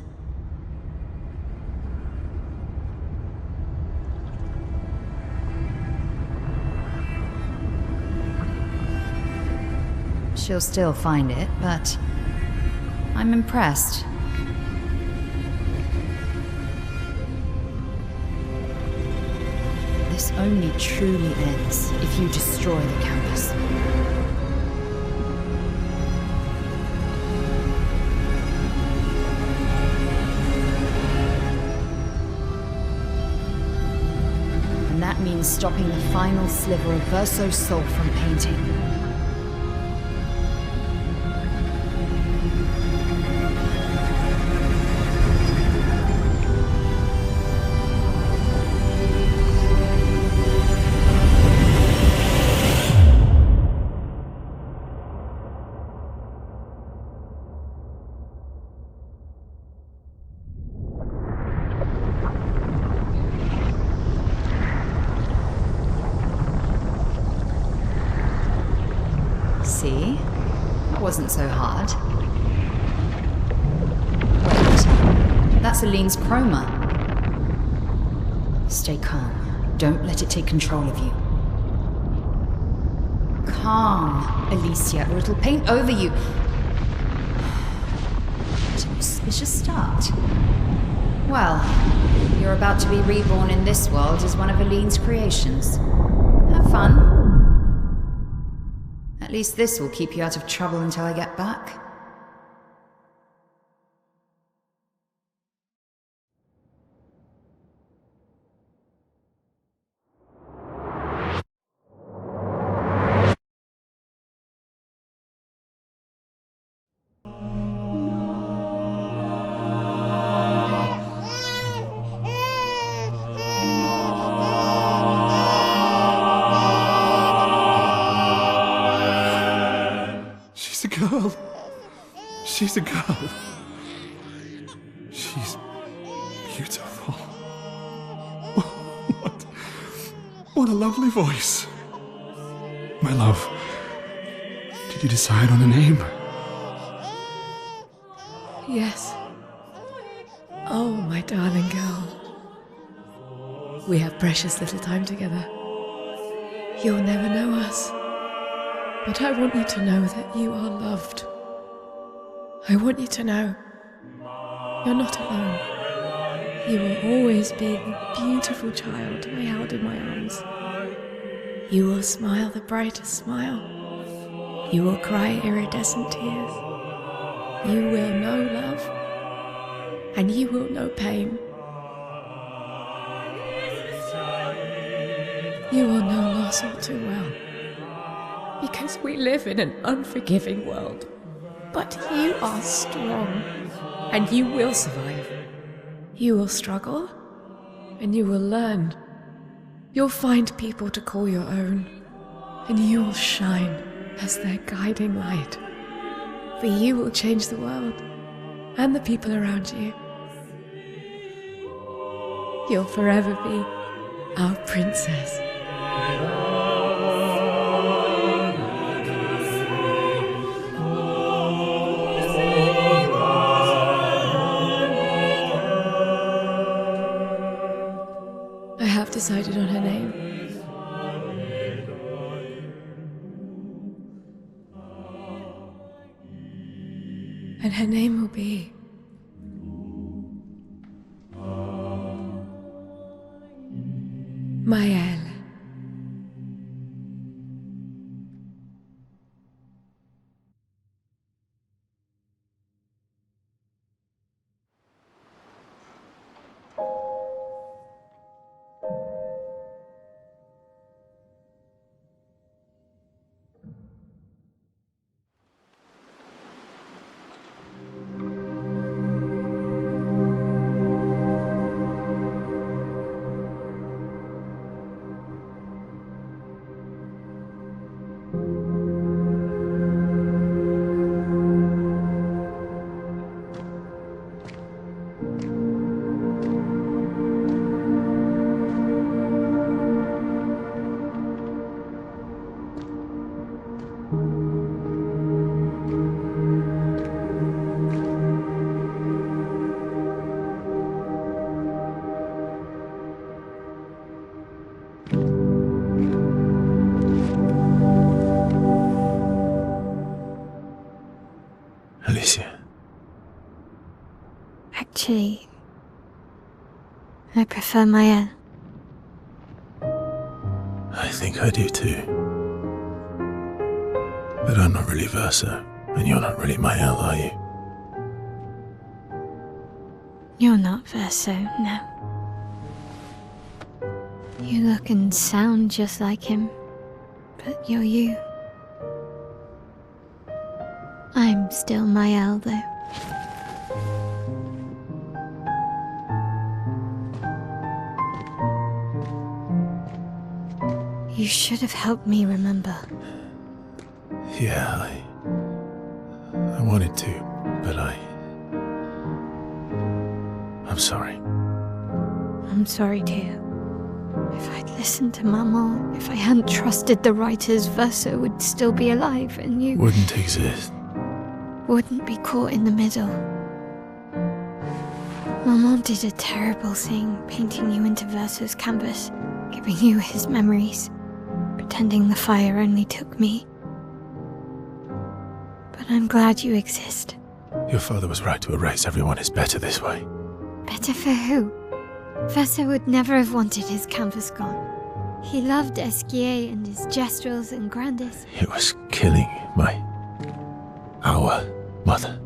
She'll still find it, but I'm impressed. This only truly ends if you destroy the canvas. And that means stopping the final sliver of Verso's soul from painting. See? That wasn't so hard. Wait, that's Aline's chroma. Stay calm. Don't let it take control of you. Calm, Alicia, or it'll paint over you. What an auspicious start. Well, you're about to be reborn in this world as one of Aline's creations. Have fun. At least this will keep you out of trouble until I get back. She's a girl. She's beautiful. What a lovely voice. My love, did you decide on a name? Yes. Oh, my darling girl. We have precious little time together. You'll never know us. But I want you to know that you are loved. I want you to know you're not alone. You will always be the beautiful child I held in my arms. You will smile the brightest smile. You will cry iridescent tears. You will know love, and you will know pain. You will know loss all too well, because we live in an unforgiving world. But you are strong, and you will survive. You will struggle, and you will learn. You'll find people to call your own, and you will shine as their guiding light. For you will change the world, and the people around you. You'll forever be our princess. I have decided on her name. And her name will be Maëlle. Alicia. Actually, I prefer Maëlle. I think I do too. But I'm not really Verso, and you're not really Maëlle, are you? You're not Verso, no. You look and sound just like him, but you're you. I'm still Maëlle, though. You should have helped me remember. Yeah, I wanted to, but I'm sorry. I'm sorry too. If I'd listened to Maman, if I hadn't trusted the writers, Verso would still be alive and you... Wouldn't exist. Wouldn't be caught in the middle. Maman did a terrible thing, painting you into Verso's canvas, giving you his memories, pretending the fire only took me. But I'm glad you exist. Your father was right to erase everyone. It's better this way. Better for who? Verso would never have wanted his canvas gone. He loved Esquier and his gestrels and grandes. It was killing our mother.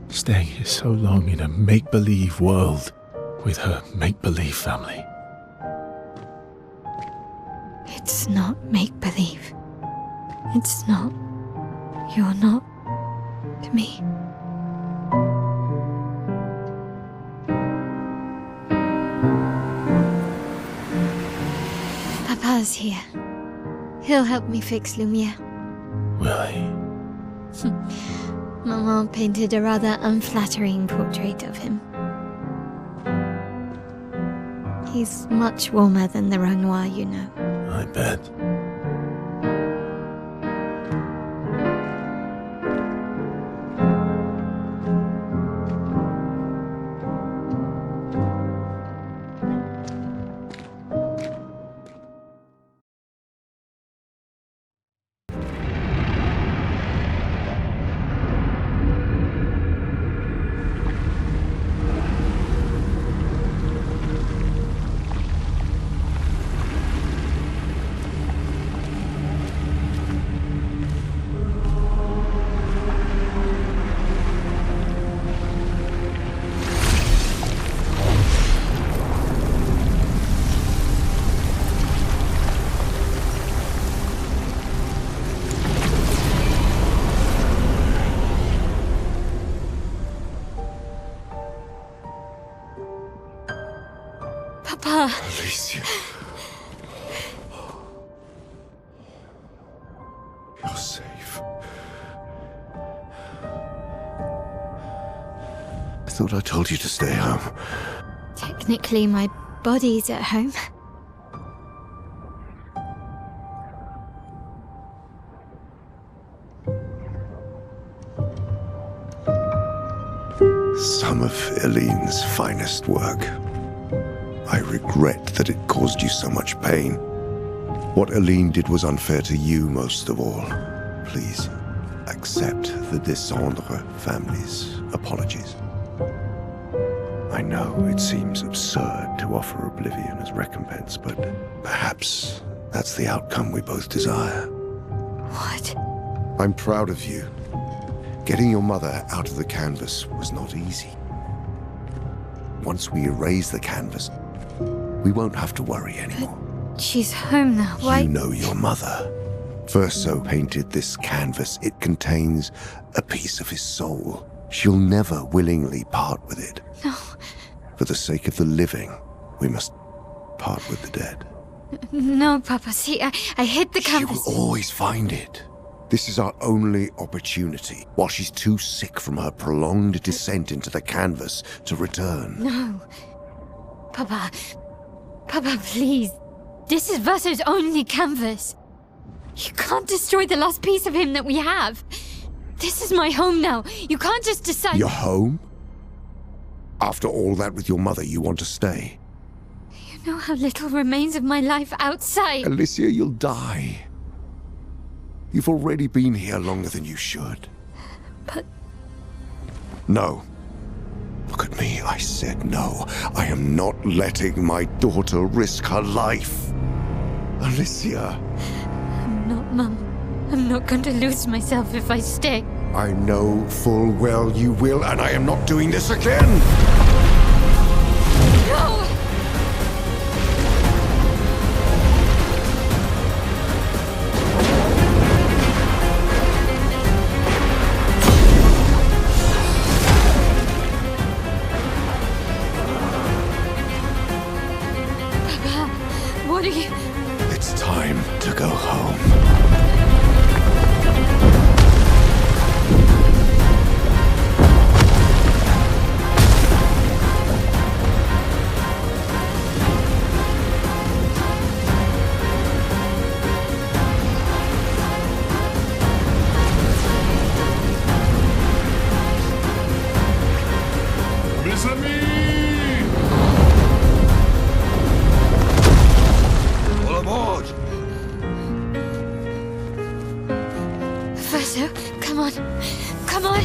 Staying here so long in a make-believe world with her make-believe family. It's not make-believe. It's not. You're not to me. Papa's here. He'll help me fix Lumiere. Will he? Maman painted a rather unflattering portrait of him. He's much warmer than the Renoir, you know. I bet. Papa. Alicia. You're safe. I thought I told you to stay home. Technically, my body's at home. Some of Eline's finest work. I regret that it caused you so much pain. What Eline did was unfair to you most of all. Please, accept the Descendre family's apologies. I know it seems absurd to offer oblivion as recompense, but perhaps that's the outcome we both desire. What? I'm proud of you. Getting your mother out of the canvas was not easy. Once we erase the canvas, we won't have to worry anymore. She's home now. Why? You know your mother. Verso painted this canvas. It contains a piece of his soul. She'll never willingly part with it. No. For the sake of the living, we must part with the dead. No, Papa. See, I hid the canvas. She will always find it. This is our only opportunity, while she's too sick from her prolonged descent into the canvas to return. No. Papa. Papa, please. This is Verso's only canvas. You can't destroy the last piece of him that we have. This is my home now. You can't just decide... Your home? After all that with your mother, you want to stay? You know how little remains of my life outside. Alicia, you'll die. You've already been here longer than you should. But... No. Look at me, I said no. I am not letting my daughter risk her life. Alicia. I'm not, Mum. I'm not going to lose myself if I stay. I know full well you will, and I am not doing this again! No! Papa, what are you... It's time to go home. Mes amis! All aboard! Verso, come on. Come on.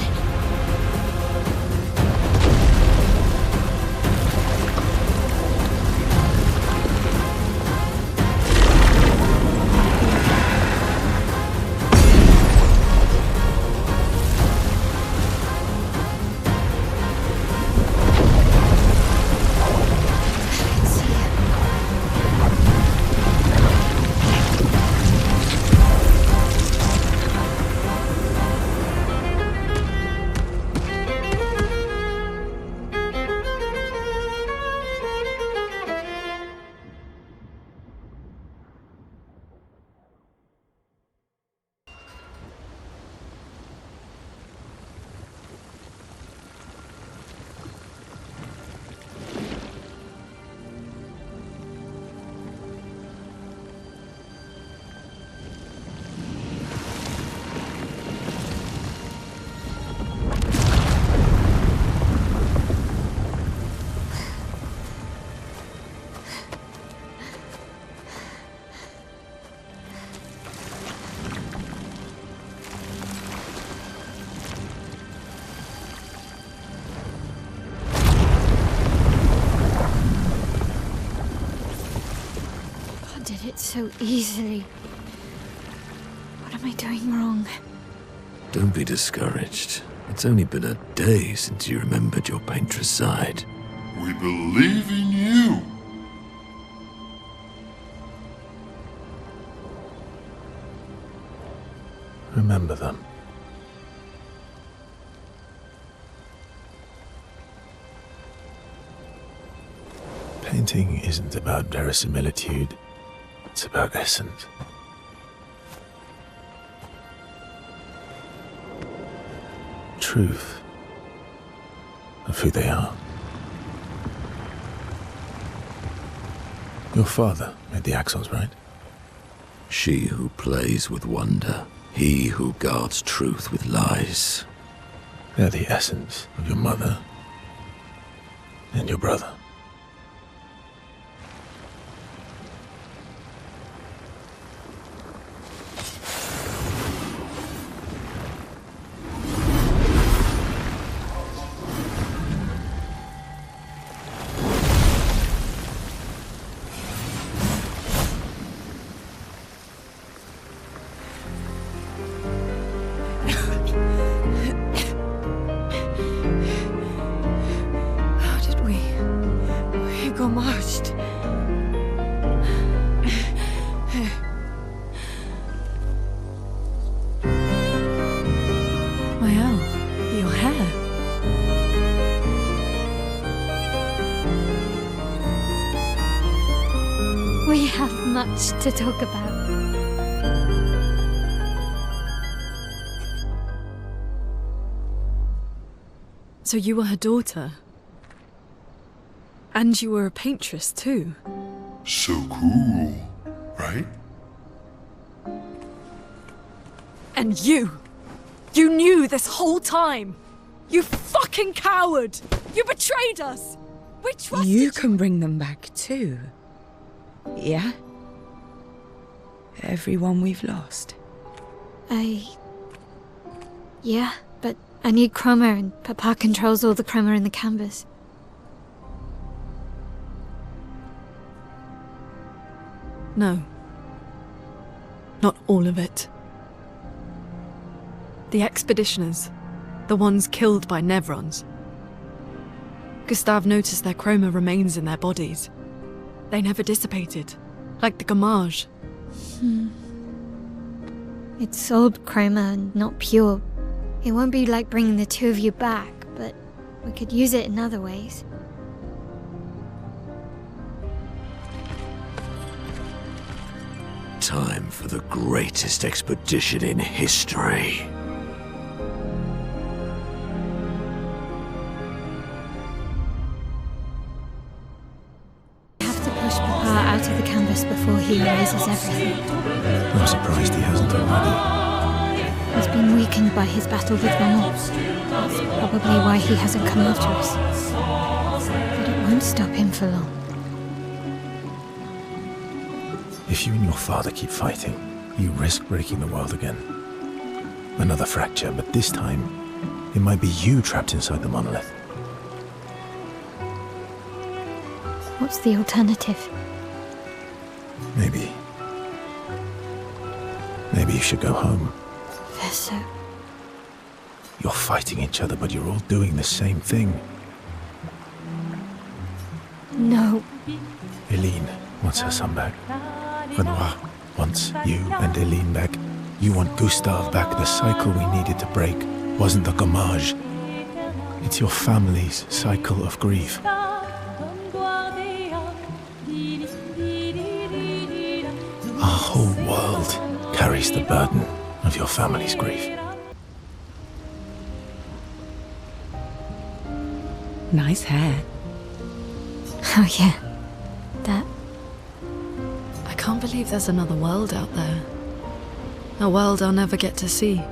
it so easily. What am I doing wrong? Don't be discouraged. It's only been a day since you remembered your painter's side. We believe in you. Remember them. Painting isn't about verisimilitude, it's about essence. Truth of who they are. Your father made the axles, right? She who plays with wonder, he who guards truth with lies. They're the essence of your mother and your brother. We have much to talk about. So you were her daughter? And you were a paintress too? So cool, right? And you knew this whole time! You fucking coward! You betrayed us! We trusted you! You can bring them back too. Yeah? Everyone we've lost. Yeah, but I need chroma and Papa controls all the chroma in the canvas. No. Not all of it. The expeditioners. The ones killed by Nevrons. Gustave noticed their chroma remains in their bodies. They never dissipated, like the gamage. It's old chroma and not pure. It won't be like bringing the two of you back, but we could use it in other ways. Time for the greatest expedition in history. Out of the canvas before he erases everything. I'm surprised he hasn't already. He's been weakened by his battle with Maman. That's probably why he hasn't come after us. But it won't stop him for long. If you and your father keep fighting, you risk breaking the world again. Another fracture, but this time, it might be you trapped inside the monolith. What's the alternative? Maybe you should go home. Verso. You're fighting each other, but you're all doing the same thing. No. Eileen wants her son back. Renoir wants you and Eileen back. You want Gustave back. The cycle we needed to break wasn't the gamage. It's your family's cycle of grief. Our whole world carries the burden of your family's grief. Nice hair. Oh yeah, that. I can't believe there's another world out there. A world I'll never get to see.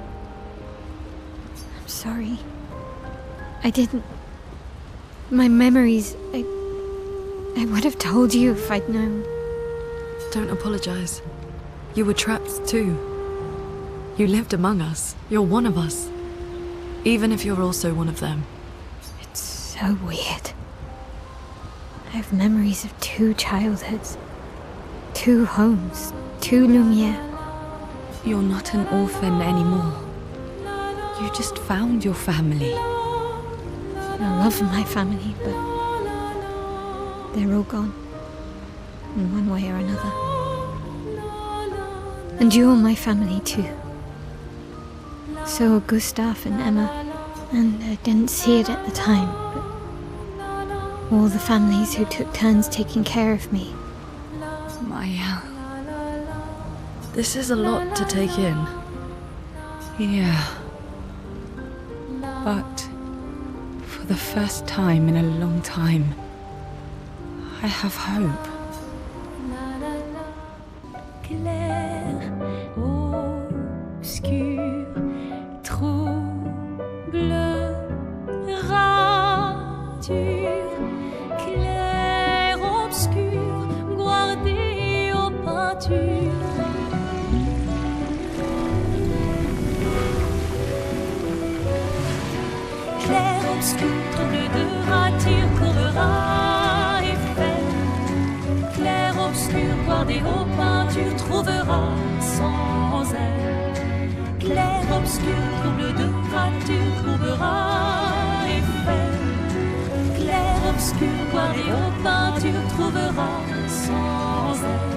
I'm sorry. I didn't. My memories. I would have told you if I'd known. Don't apologize. You were trapped too. You lived among us. You're one of us. Even if you're also one of them. It's so weird. I have memories of 2 childhoods. 2 homes, 2 Lumiere. You're not an orphan anymore. You just found your family. I love my family, but they're all gone. In one way or another. And you're my family too. So are Gustav and Emma. And I didn't see it at the time, but all the families who took turns taking care of me. Maya. This is a lot to take in. Yeah. But for the first time in a long time, I have hope. Clair obscur, trouble, rature. Clair obscur, guardé aux peintures. Clair obscur, trouble de rature, courera et fait. Clair obscur, guardé aux peintures, trouvera sans elle. Clair obscur, trouble de rature, trouvera et fait. Clair obscur, guardé aux peintures, trouvera sans elle.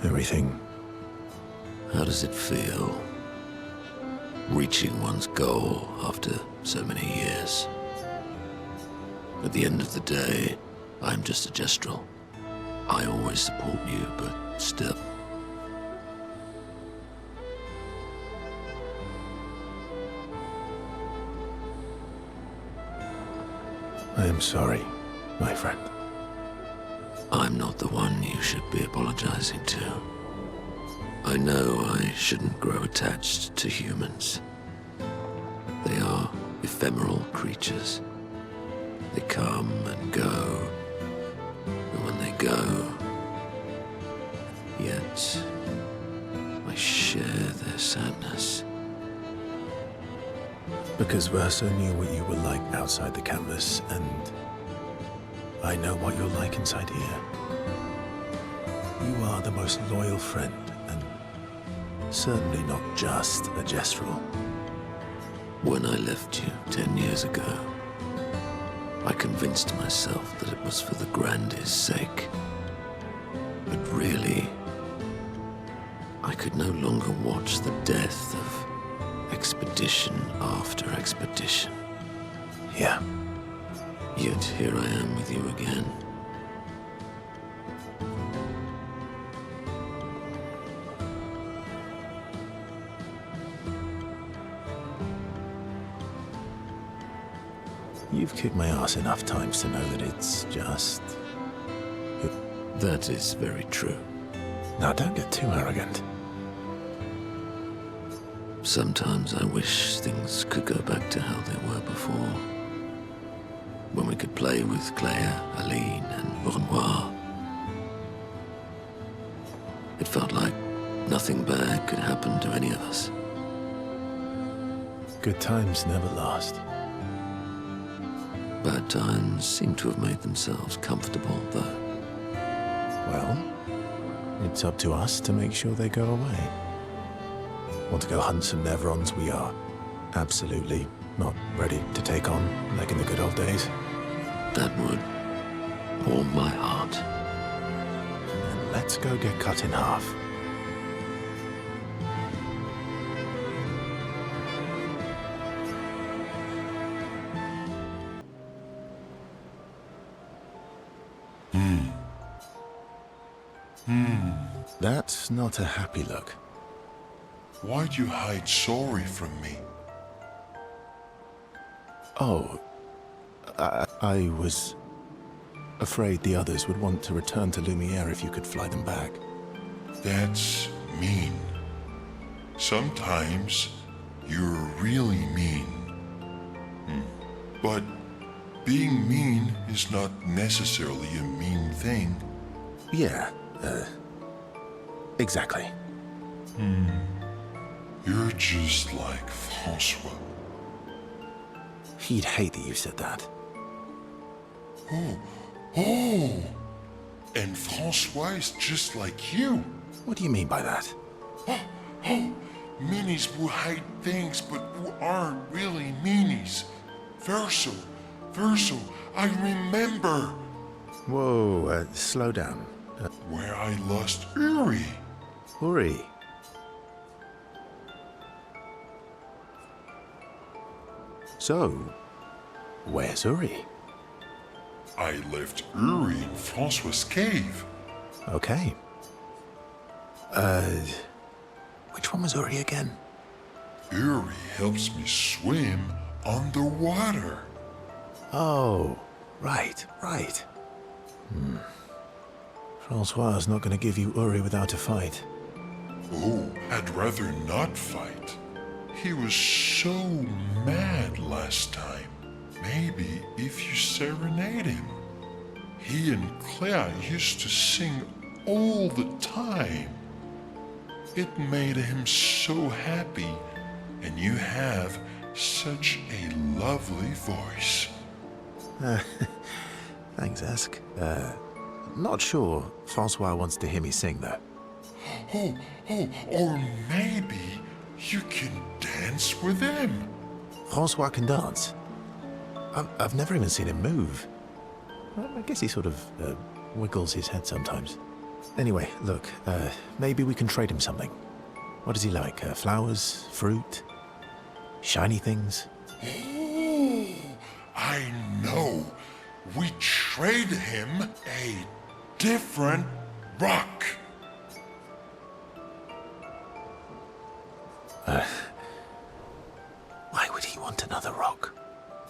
Everything. How does it feel? Reaching one's goal after so many years. At the end of the day, I'm just a gestural. I always support you, but still. I am sorry, my friend. I'm not the one you should be apologizing to. I know I shouldn't grow attached to humans. They are ephemeral creatures. They come and go, and when they go, yet I share their sadness. Because Verso knew what you were like outside the canvas, and I know what you're like inside here. You are the most loyal friend, and certainly not just a gestural. When I left you 10 years ago, I convinced myself that it was for the grandest sake. But really, I could no longer watch the death of expedition after expedition. Yeah. Yet here I am with you again. You've kicked my ass enough times to know that it's just... That is very true. Now don't get too arrogant. Sometimes I wish things could go back to how they were before. When we could play with Claire, Aline, and Renoir. It felt like nothing bad could happen to any of us. Good times never last. Bad times seem to have made themselves comfortable, though. Well, it's up to us to make sure they go away. Want to go hunt some Nevrons? We are absolutely not ready to take on like in the good old days. That would warm my heart. And let's go get cut in half. That's not a happy look. Why'd you hide sorry from me? Oh, I was afraid the others would want to return to Lumiere if you could fly them back. That's mean. Sometimes you're really mean. But being mean is not necessarily a mean thing. Yeah, exactly. You're just like Francois. He'd hate that you said that. Oh! And Francois is just like you. What do you mean by that? Meanies who hide things but who aren't really meanies. Verso, I remember. Whoa, slow down. Where I lost Uri. Uri? So, where's Uri? I left Uri in Francois' cave. Okay. Which one was Uri again? Uri helps me swim underwater. Oh, right. Francois is not going to give you Uri without a fight. Oh, I'd rather not fight. He was so mad last time. Maybe if you serenade him. He and Claire used to sing all the time. It made him so happy, and you have such a lovely voice. Thanks, Esk. Not sure Francois wants to hear me sing, though. Or maybe you can dance with him. Francois can dance? I've never even seen him move. I guess he sort of wiggles his head sometimes. Anyway, look, maybe we can trade him something. What does he like? Flowers? Fruit? Shiny things? Oh, I know. We trade him a different rock. Why would he want another rock?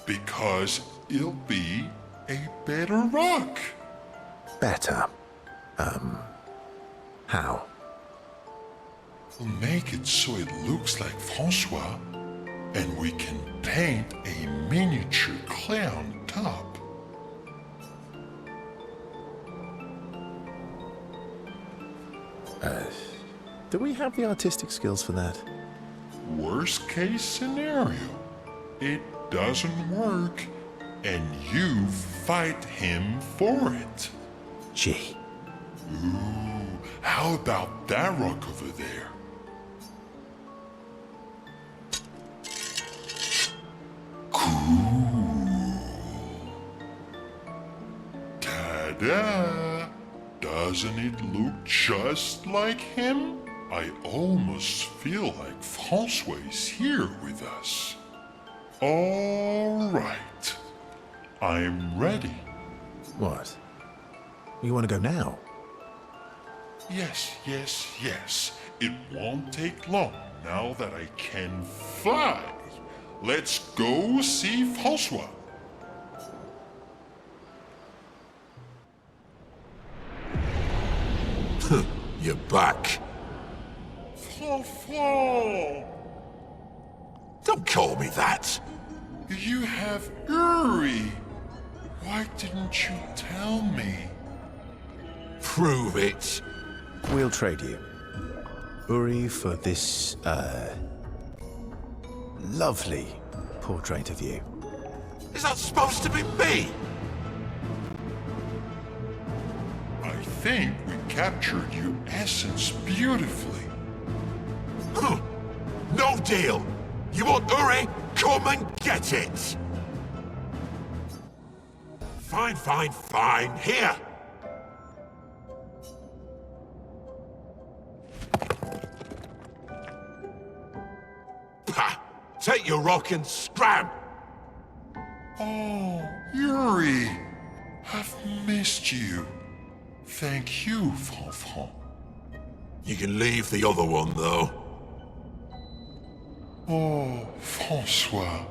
Because it'll be a better rock. Better? How? We'll make it so it looks like Francois, and we can paint a miniature Clair on top. Do we have the artistic skills for that? Worst case scenario, it doesn't work, and you fight him for it. Gee. Ooh, how about that rock over there? Cool. Ta-da! Doesn't it look just like him? I almost feel like Francois is here with us. All right. I'm ready. What? You want to go now? Yes. It won't take long now that I can fly. Let's go see Francois. You're back. Francois! Don't call me that. You have Uri. Why didn't you tell me? Prove it. We'll trade you. Uri for this, lovely portrait of you. Is that supposed to be me? I think we captured your essence beautifully. No deal. You want hurry? Come and get it. Fine, fine, fine. Here. Pah! Take your rock and scram. Oh, Yuri, I've missed you. Thank you, Fanfan. You can leave the other one, though. Oh, François.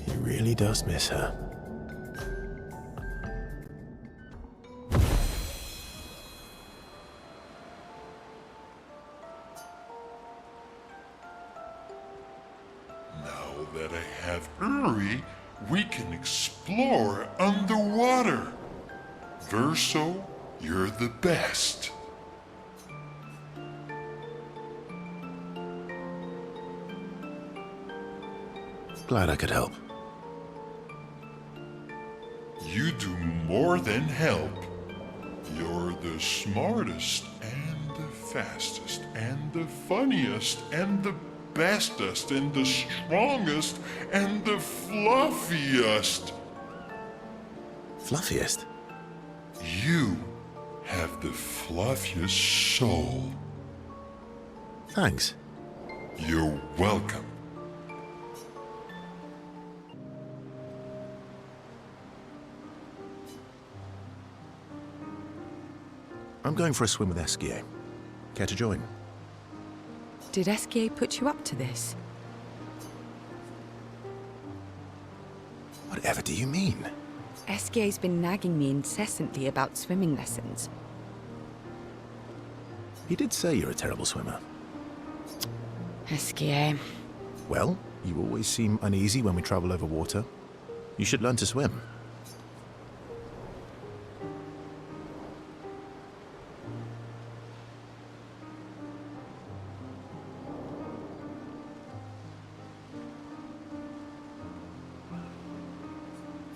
He really does miss her. Now that I have Uri, we can explore underwater. Verso, you're the best. Glad I could help. You do more than help. You're the smartest and the fastest and the funniest and the bestest and the strongest and the fluffiest. Fluffiest? You have the fluffiest soul. Thanks. You're welcome. I'm going for a swim with Esquier. Care to join? Did Esquier put you up to this? Whatever do you mean? Esquier's been nagging me incessantly about swimming lessons. He did say you're a terrible swimmer. Esquier. Well, you always seem uneasy when we travel over water. You should learn to swim.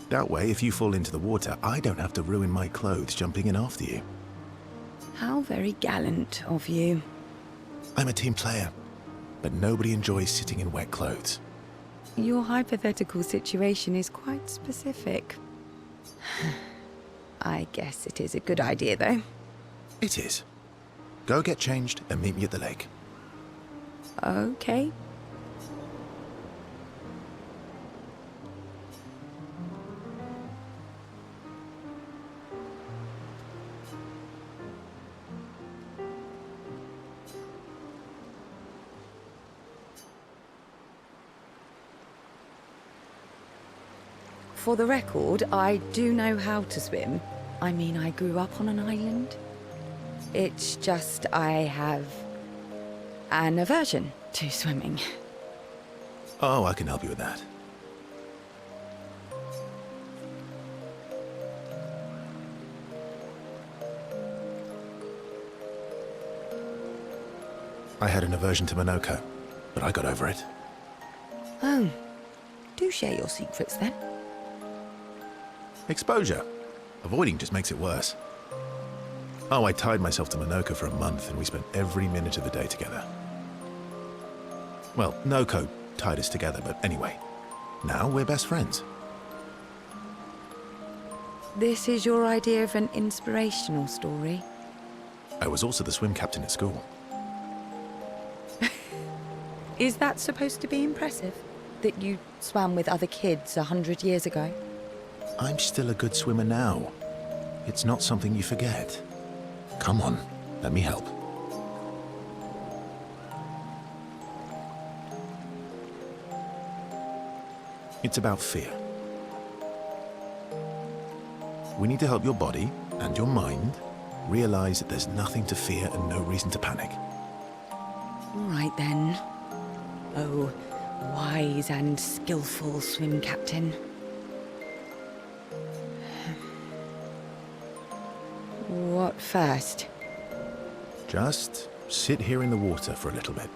That way, if you fall into the water, I don't have to ruin my clothes jumping in after you. How very gallant of you. I'm a team player, but nobody enjoys sitting in wet clothes. Your hypothetical situation is quite specific. I guess it is a good idea, though. It is. Go get changed and meet me at the lake. Okay. For the record, I do know how to swim. I mean, I grew up on an island. It's just I have an aversion to swimming. Oh, I can help you with that. I had an aversion to Monoko, but I got over it. Oh, do share your secrets then. Exposure. Avoiding just makes it worse. Oh, I tied myself to Monoko for a month, and we spent every minute of the day together. Well, Noko tied us together, but anyway. Now we're best friends. This is your idea of an inspirational story? I was also the swim captain at school. Is that supposed to be impressive? That you swam with other kids 100 years ago? I'm still a good swimmer now. It's not something you forget. Come on, let me help. It's about fear. We need to help your body and your mind realize that there's nothing to fear and no reason to panic. All right then. Oh, wise and skillful swim captain. But first... Just sit here in the water for a little bit.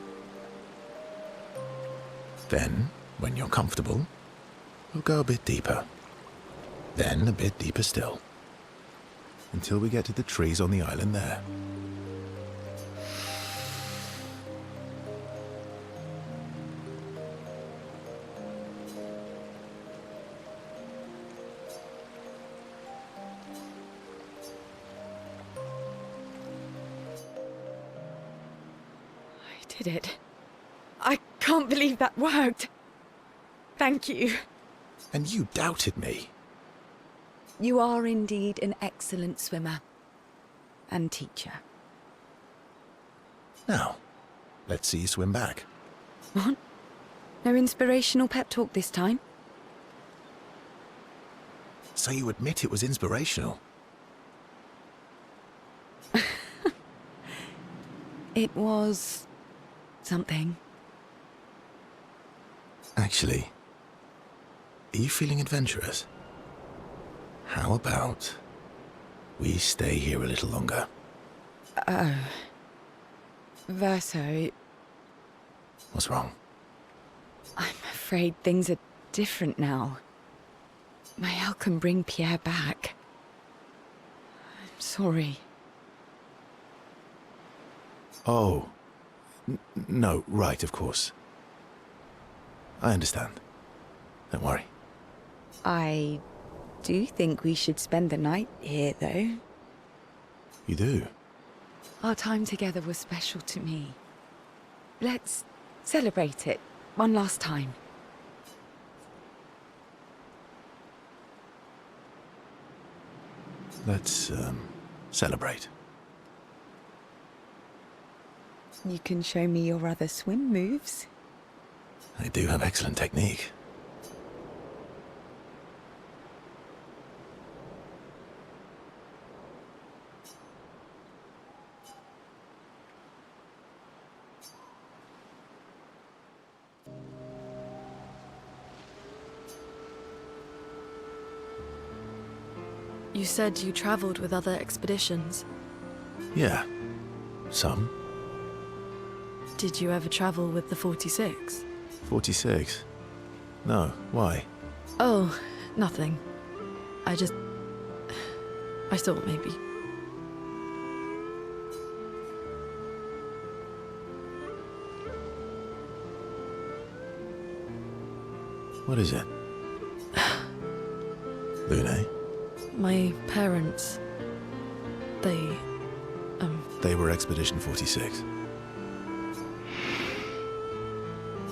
Then, when you're comfortable, we'll go a bit deeper. Then a bit deeper still. Until we get to the trees on the island there. I did it. I can't believe that worked. Thank you. And you doubted me. You are indeed an excellent swimmer. And teacher. Now, let's see you swim back. What? No inspirational pep talk this time? So you admit it was inspirational? It was... something. Actually, are you feeling adventurous? How about we stay here a little longer? Oh. Verso... What's wrong? I'm afraid things are different now. Mael can bring Pierre back. I'm sorry. Oh. No, right, of course. I understand. Don't worry. I do think we should spend the night here, though. You do? Our time together was special to me. Let's celebrate it one last time. Let's, celebrate. You can show me your other swim moves. I do have excellent technique. You said you traveled with other expeditions. Yeah. Some. Did you ever travel with the 46? 46? No, why? Oh, nothing. I thought maybe. What is it? Lune? My parents... They were Expedition 46.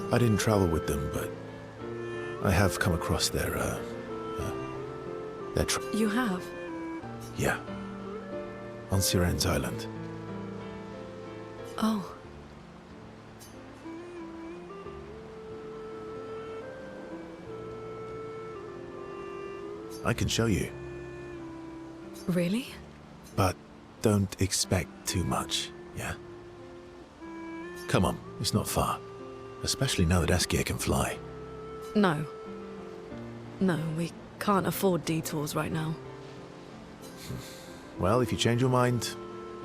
I didn't travel with them, but I have come across their You have? Yeah. On Siren's Island. Oh. I can show you. Really? But don't expect too much, yeah? Come on, it's not far. Especially now that Eskia can fly. No. No, we can't afford detours right now. Well, if you change your mind,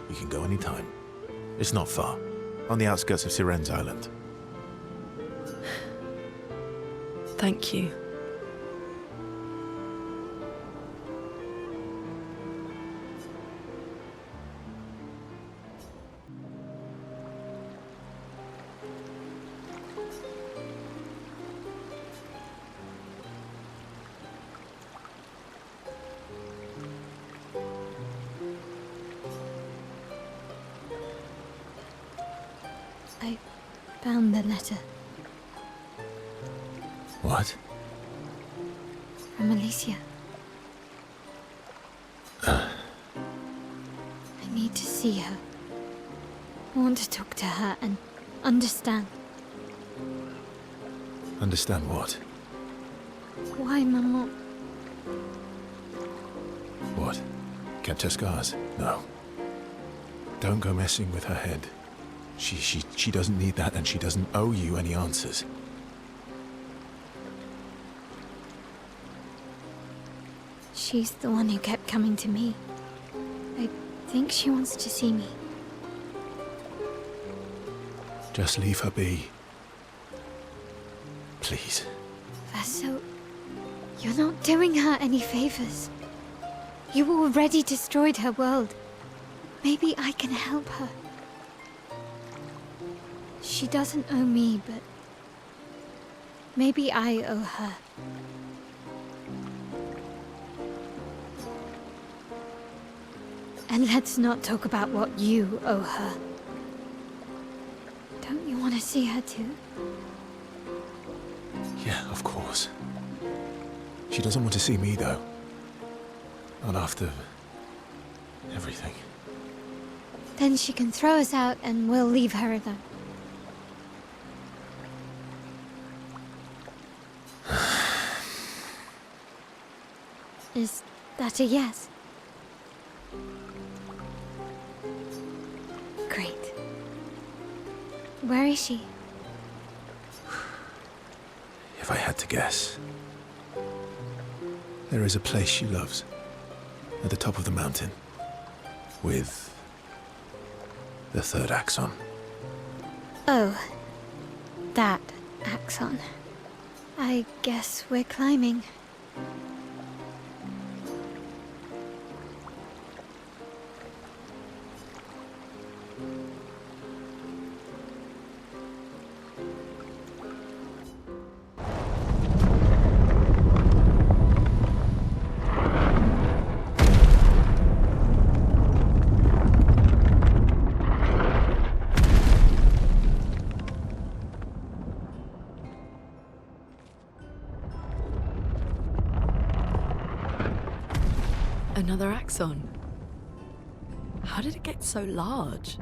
we can go anytime. It's not far. On the outskirts of Siren's Island. Thank you. I found the letter. What? From Alicia. I need to see her. I want to talk to her and understand. Understand what? Why, Maman? What? Kept her scars? No. Don't go messing with her head. She doesn't need that, and she doesn't owe you any answers. She's the one who kept coming to me. I think she wants to see me. Just leave her be. Please. Verso, you're not doing her any favors. You already destroyed her world. Maybe I can help her. She doesn't owe me, but maybe I owe her. And let's not talk about what you owe her. Don't you want to see her too? Yeah, of course. She doesn't want to see me, though. Not after everything. Then she can throw us out and we'll leave her alone. Is that a yes? Great. Where is she? If I had to guess, there is a place she loves. At the top of the mountain. With the third axon. Oh, that axon. I guess we're climbing. Another axon. How did it get so large?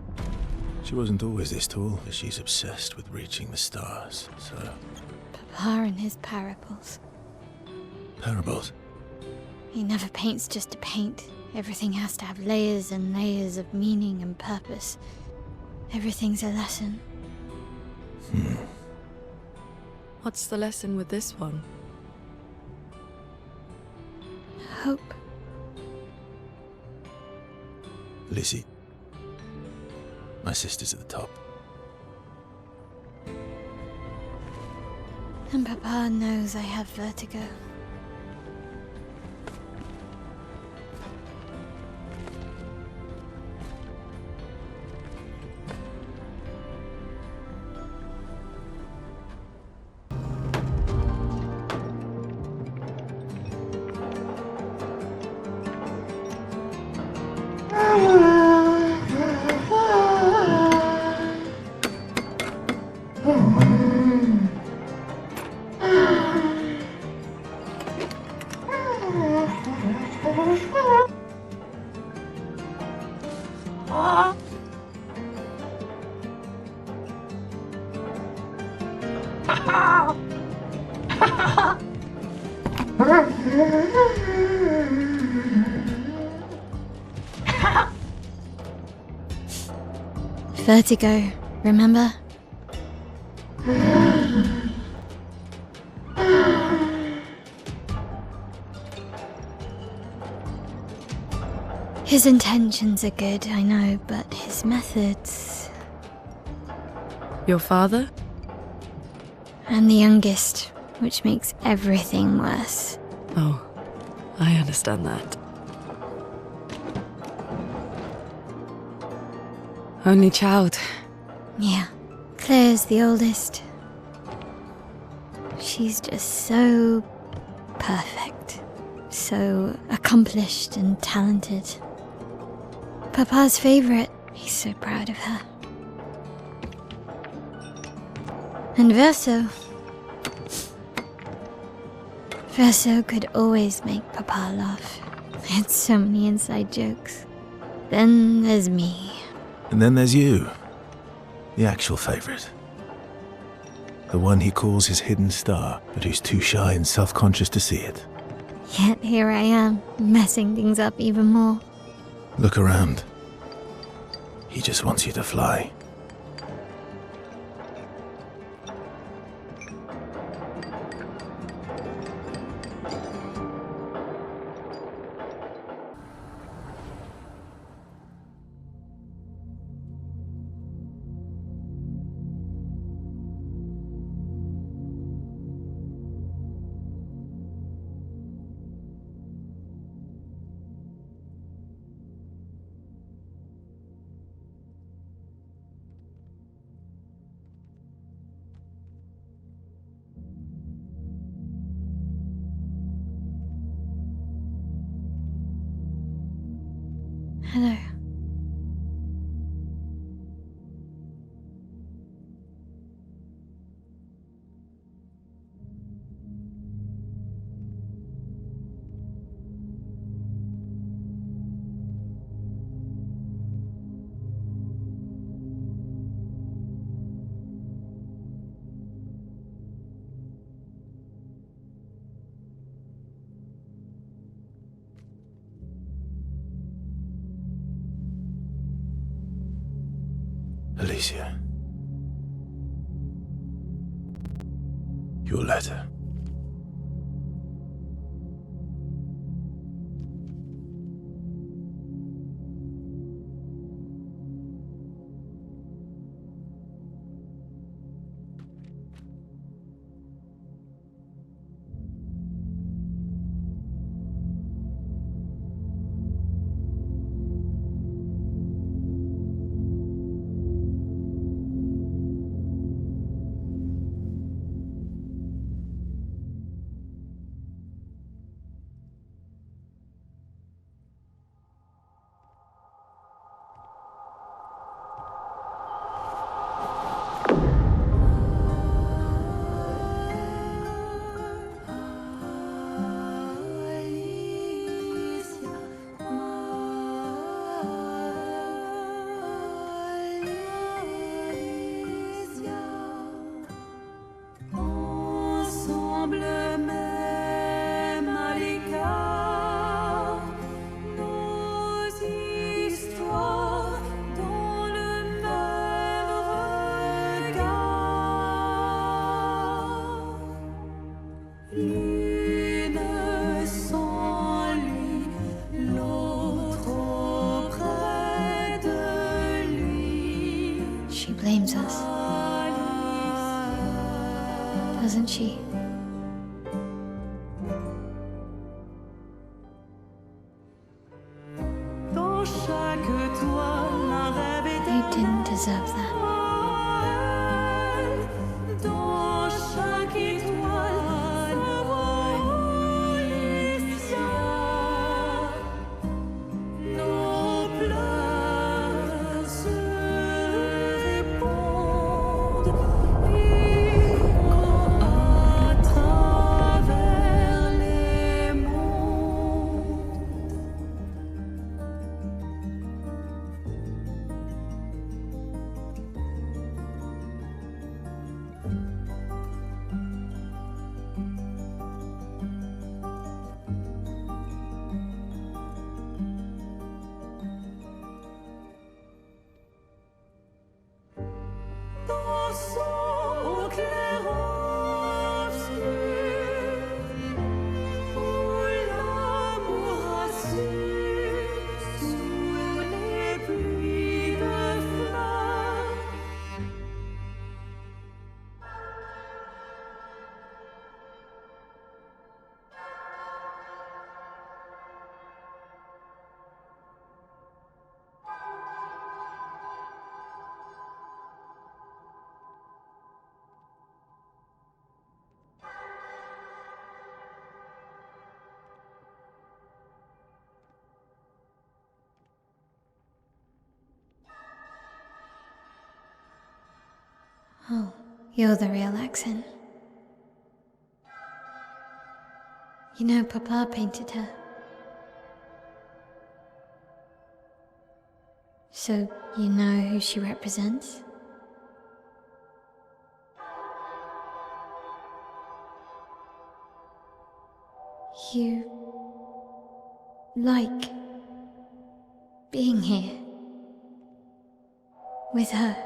She wasn't always this tall, but she's obsessed with reaching the stars, so... Papa and his parables. Parables? He never paints just to paint. Everything has to have layers and layers of meaning and purpose. Everything's a lesson. What's the lesson with this one? Hope. Lizzie. My sister's at the top. And Papa knows I have vertigo. Vertigo, remember? His intentions are good, I know, but his methods... Your father? I'm the youngest, which makes everything worse. Oh, I understand that. Only child. Yeah, Claire's the oldest. She's just so perfect, so accomplished and talented. Papa's favorite. He's so proud of her. And Verso could always make Papa laugh. I had so many inside jokes. Then there's me. And then there's you. The actual favorite. The one he calls his hidden star, but who's too shy and self-conscious to see it. Yet here I am, messing things up even more. Look around. He just wants you to fly. Hello. Alicia. Your letter. She blames us. Doesn't she? You didn't deserve that. Au clair obscur, où l'amour a su, sous les pluies de fleurs. Oh, you're the real accent. You know, Papa painted her. So, you know who she represents? You like being here with her.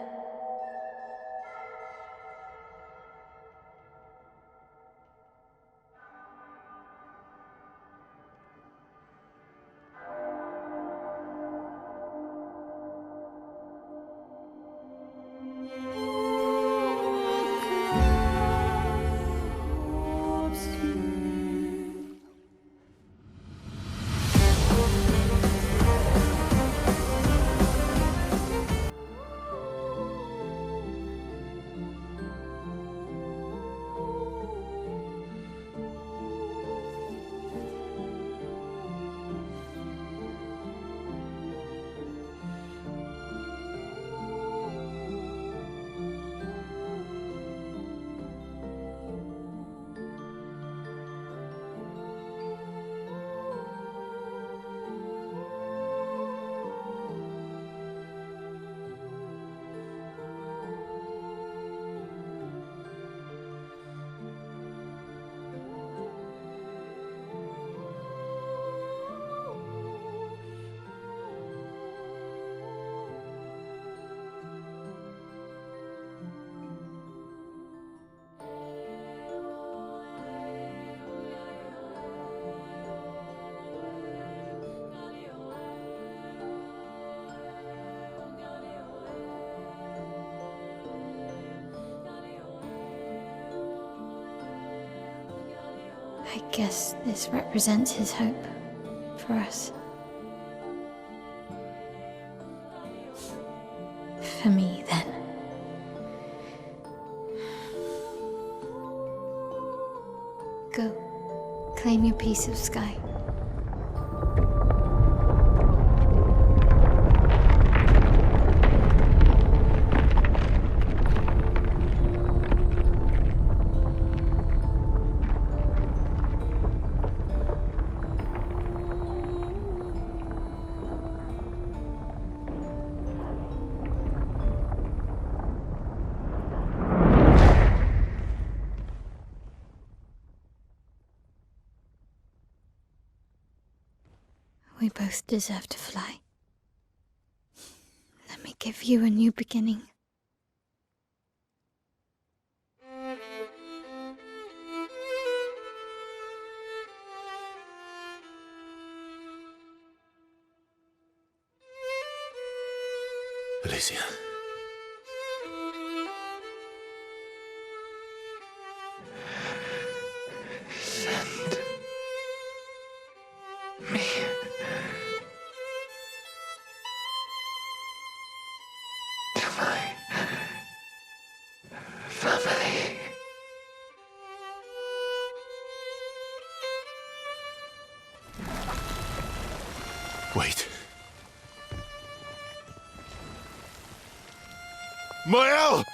I guess this represents his hope for us. For me, then. Go. Claim your piece of sky. We both deserve to fly. Let me give you a new beginning. Alicia. Send me to my family. Wait. Mael!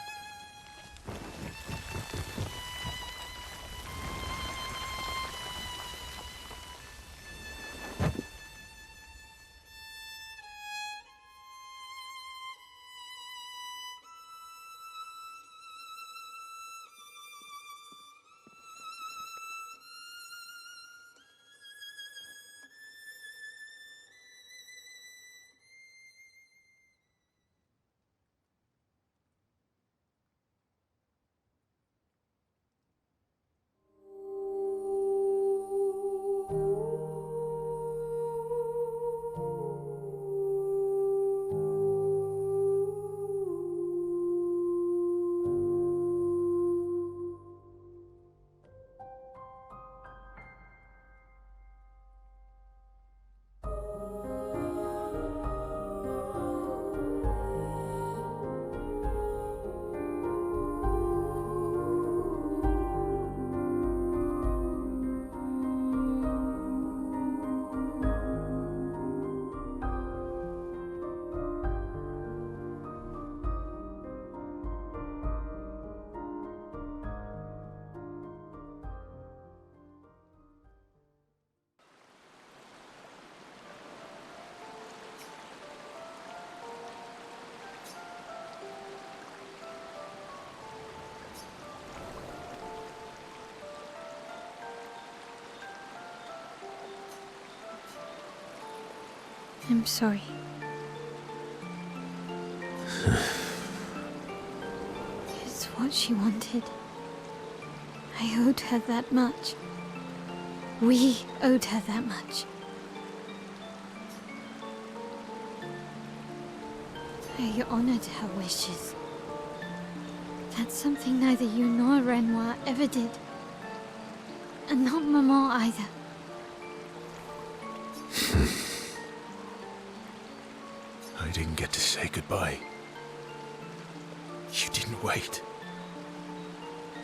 I'm sorry. It's what she wanted. I owed her that much. We owed her that much. I honored her wishes. That's something neither you nor Renoir ever did. And not Maman either. I didn't get to say goodbye. You didn't wait.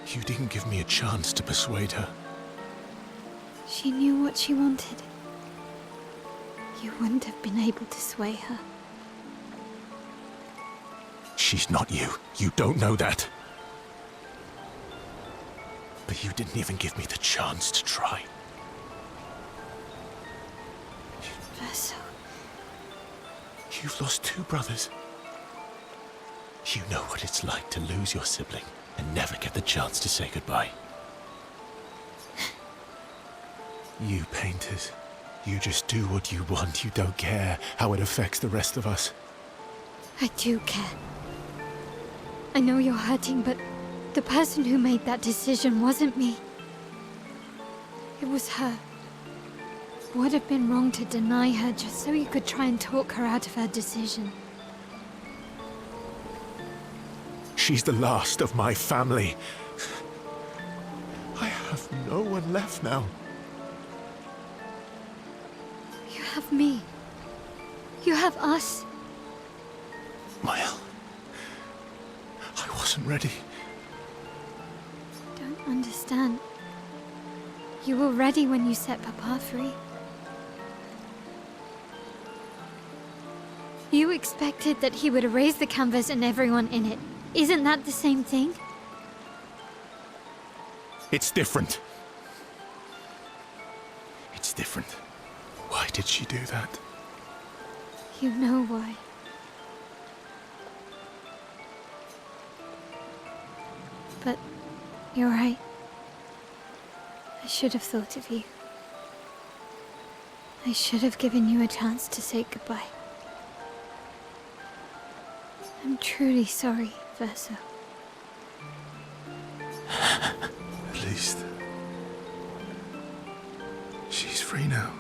You didn't give me a chance to persuade her. She knew what she wanted. You wouldn't have been able to sway her. She's not you. You don't know that. But you didn't even give me the chance to try. Verso. You've lost 2 brothers. You know what it's like to lose your sibling and never get the chance to say goodbye. You painters, you just do what you want. You don't care how it affects the rest of us. I do care. I know you're hurting, but the person who made that decision wasn't me. It was her. Would have been wrong to deny her just so you could try and talk her out of her decision. She's the last of my family. I have no one left now. have me. You have us. Maya, I wasn't ready. Don't understand. You were ready when you set Papa free. You expected that he would erase the canvas and everyone in it. Isn't that the same thing? It's different. It's different. Why did she do that? You know why. But you're right. I should have thought of you. I should have given you a chance to say goodbye. I'm truly sorry, Verso. At least she's free now.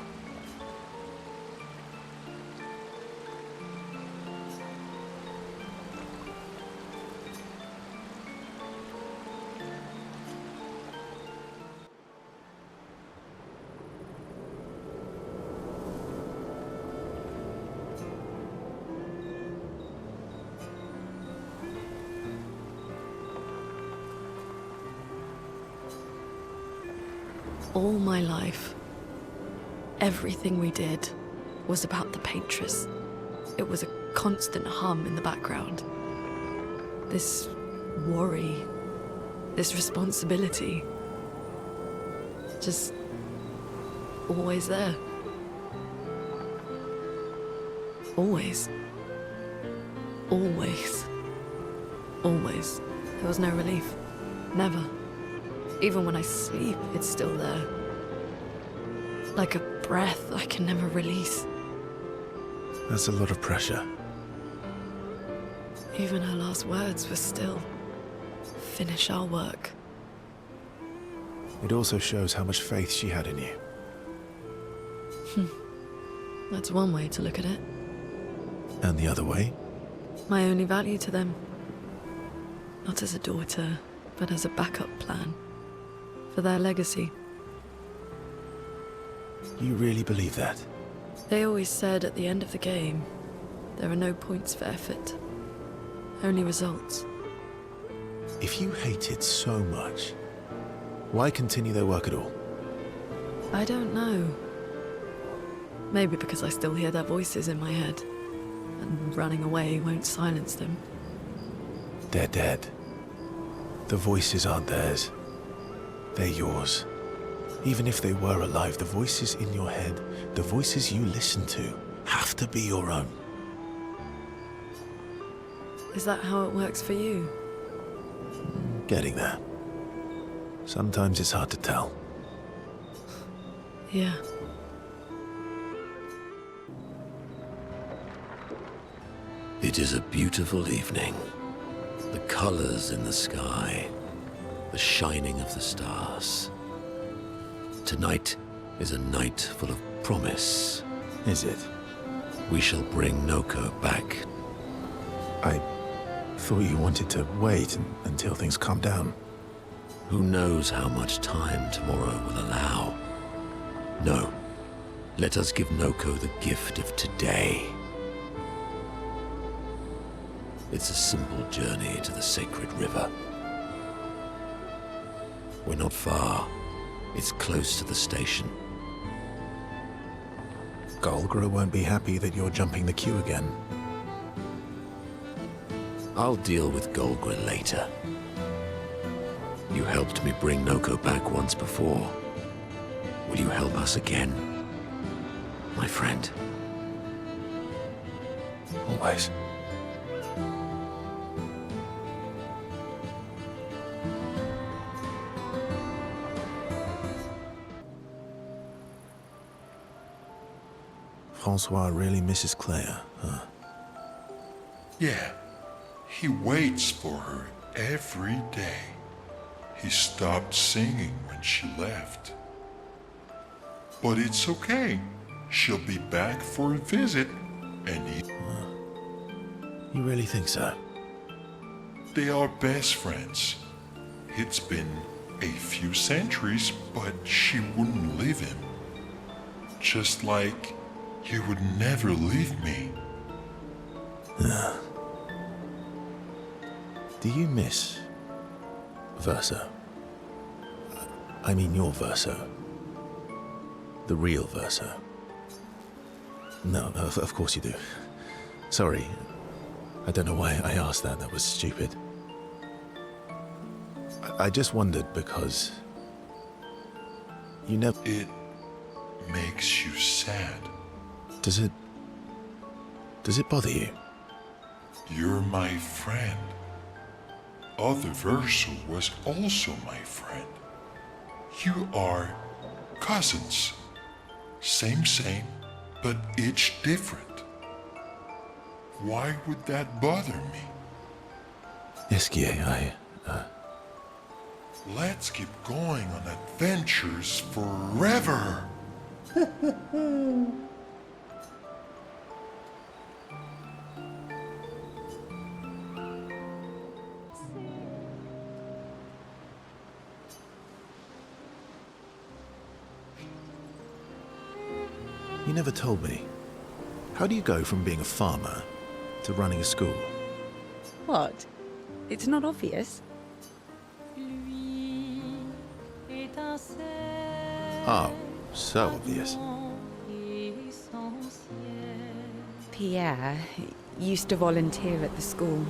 All my life, everything we did was about the Paintress. It was a constant hum in the background. This worry, this responsibility, just always there. Always. Always. Always. There was no relief. Never. Even when I sleep, it's still there. Like a breath I can never release. That's a lot of pressure. Even her last words were still, finish our work. It also shows how much faith she had in you. That's one way to look at it. And the other way? My only value to them. Not as a daughter, but as a backup plan. For their legacy. You really believe that? They always said at the end of the game, there are no points for effort. Only results. If you hate it so much, why continue their work at all? I don't know. Maybe because I still hear their voices in my head, and running away won't silence them. They're dead. The voices aren't theirs. They're yours. Even if they were alive, the voices in your head, the voices you listen to, have to be your own. Is that how it works for you? Getting there. Sometimes it's hard to tell. Yeah. It is a beautiful evening. The colors in the sky, the shining of the stars. Tonight is a night full of promise. Is it? We shall bring Noko back. I thought you wanted to wait until things calm down. Who knows how much time tomorrow will allow? No. Let us give Noko the gift of today. It's a simple journey to the sacred river. We're not far. It's close to the station. Golgra won't be happy that you're jumping the queue again. I'll deal with Golgra later. You helped me bring Noko back once before. Will you help us again, my friend? Always. Francois really misses Claire, huh? Yeah. He waits for her every day. He stopped singing when she left. But it's okay. She'll be back for a visit, and he... You really think so? They are best friends. It's been a few centuries, but she wouldn't leave him. Just like You would never leave me. Do you miss Verso? I mean your Verso. The real Verso. No, of course you do. Sorry. I don't know why I asked that. That was stupid. I just wondered because you never... It makes you sad. Does it bother you? You're my friend. Other Verso was also my friend. You are cousins. Same, but each different. Why would that bother me? Esquier, Let's keep going on adventures forever. You never told me. How do you go from being a farmer to running a school? What? It's not obvious. Oh, so obvious. Pierre used to volunteer at the school,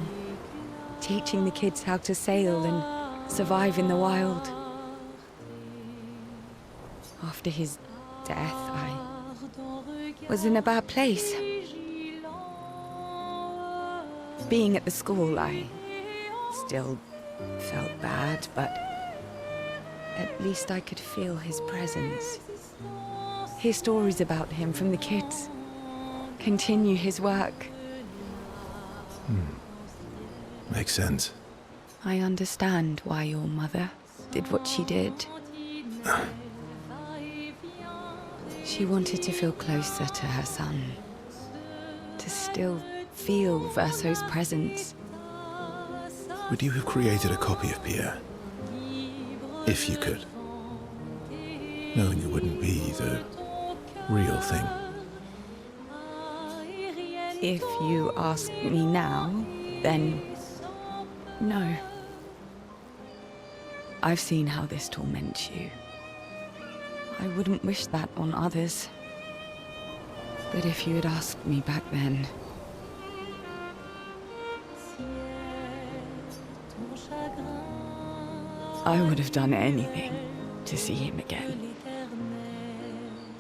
teaching the kids how to sail and survive in the wild. After his death, I was in a bad place. Being at the school, I still felt bad, but at least I could feel his presence. Hear stories about him from the kids. Continue his work. Makes sense. I understand why your mother did what she did. She wanted to feel closer to her son. To still feel Verso's presence. Would you have created a copy of Pierre? If you could. Knowing it wouldn't be the real thing. If you ask me now, then no. I've seen how this torments you. I wouldn't wish that on others. But if you had asked me back then, I would have done anything to see him again.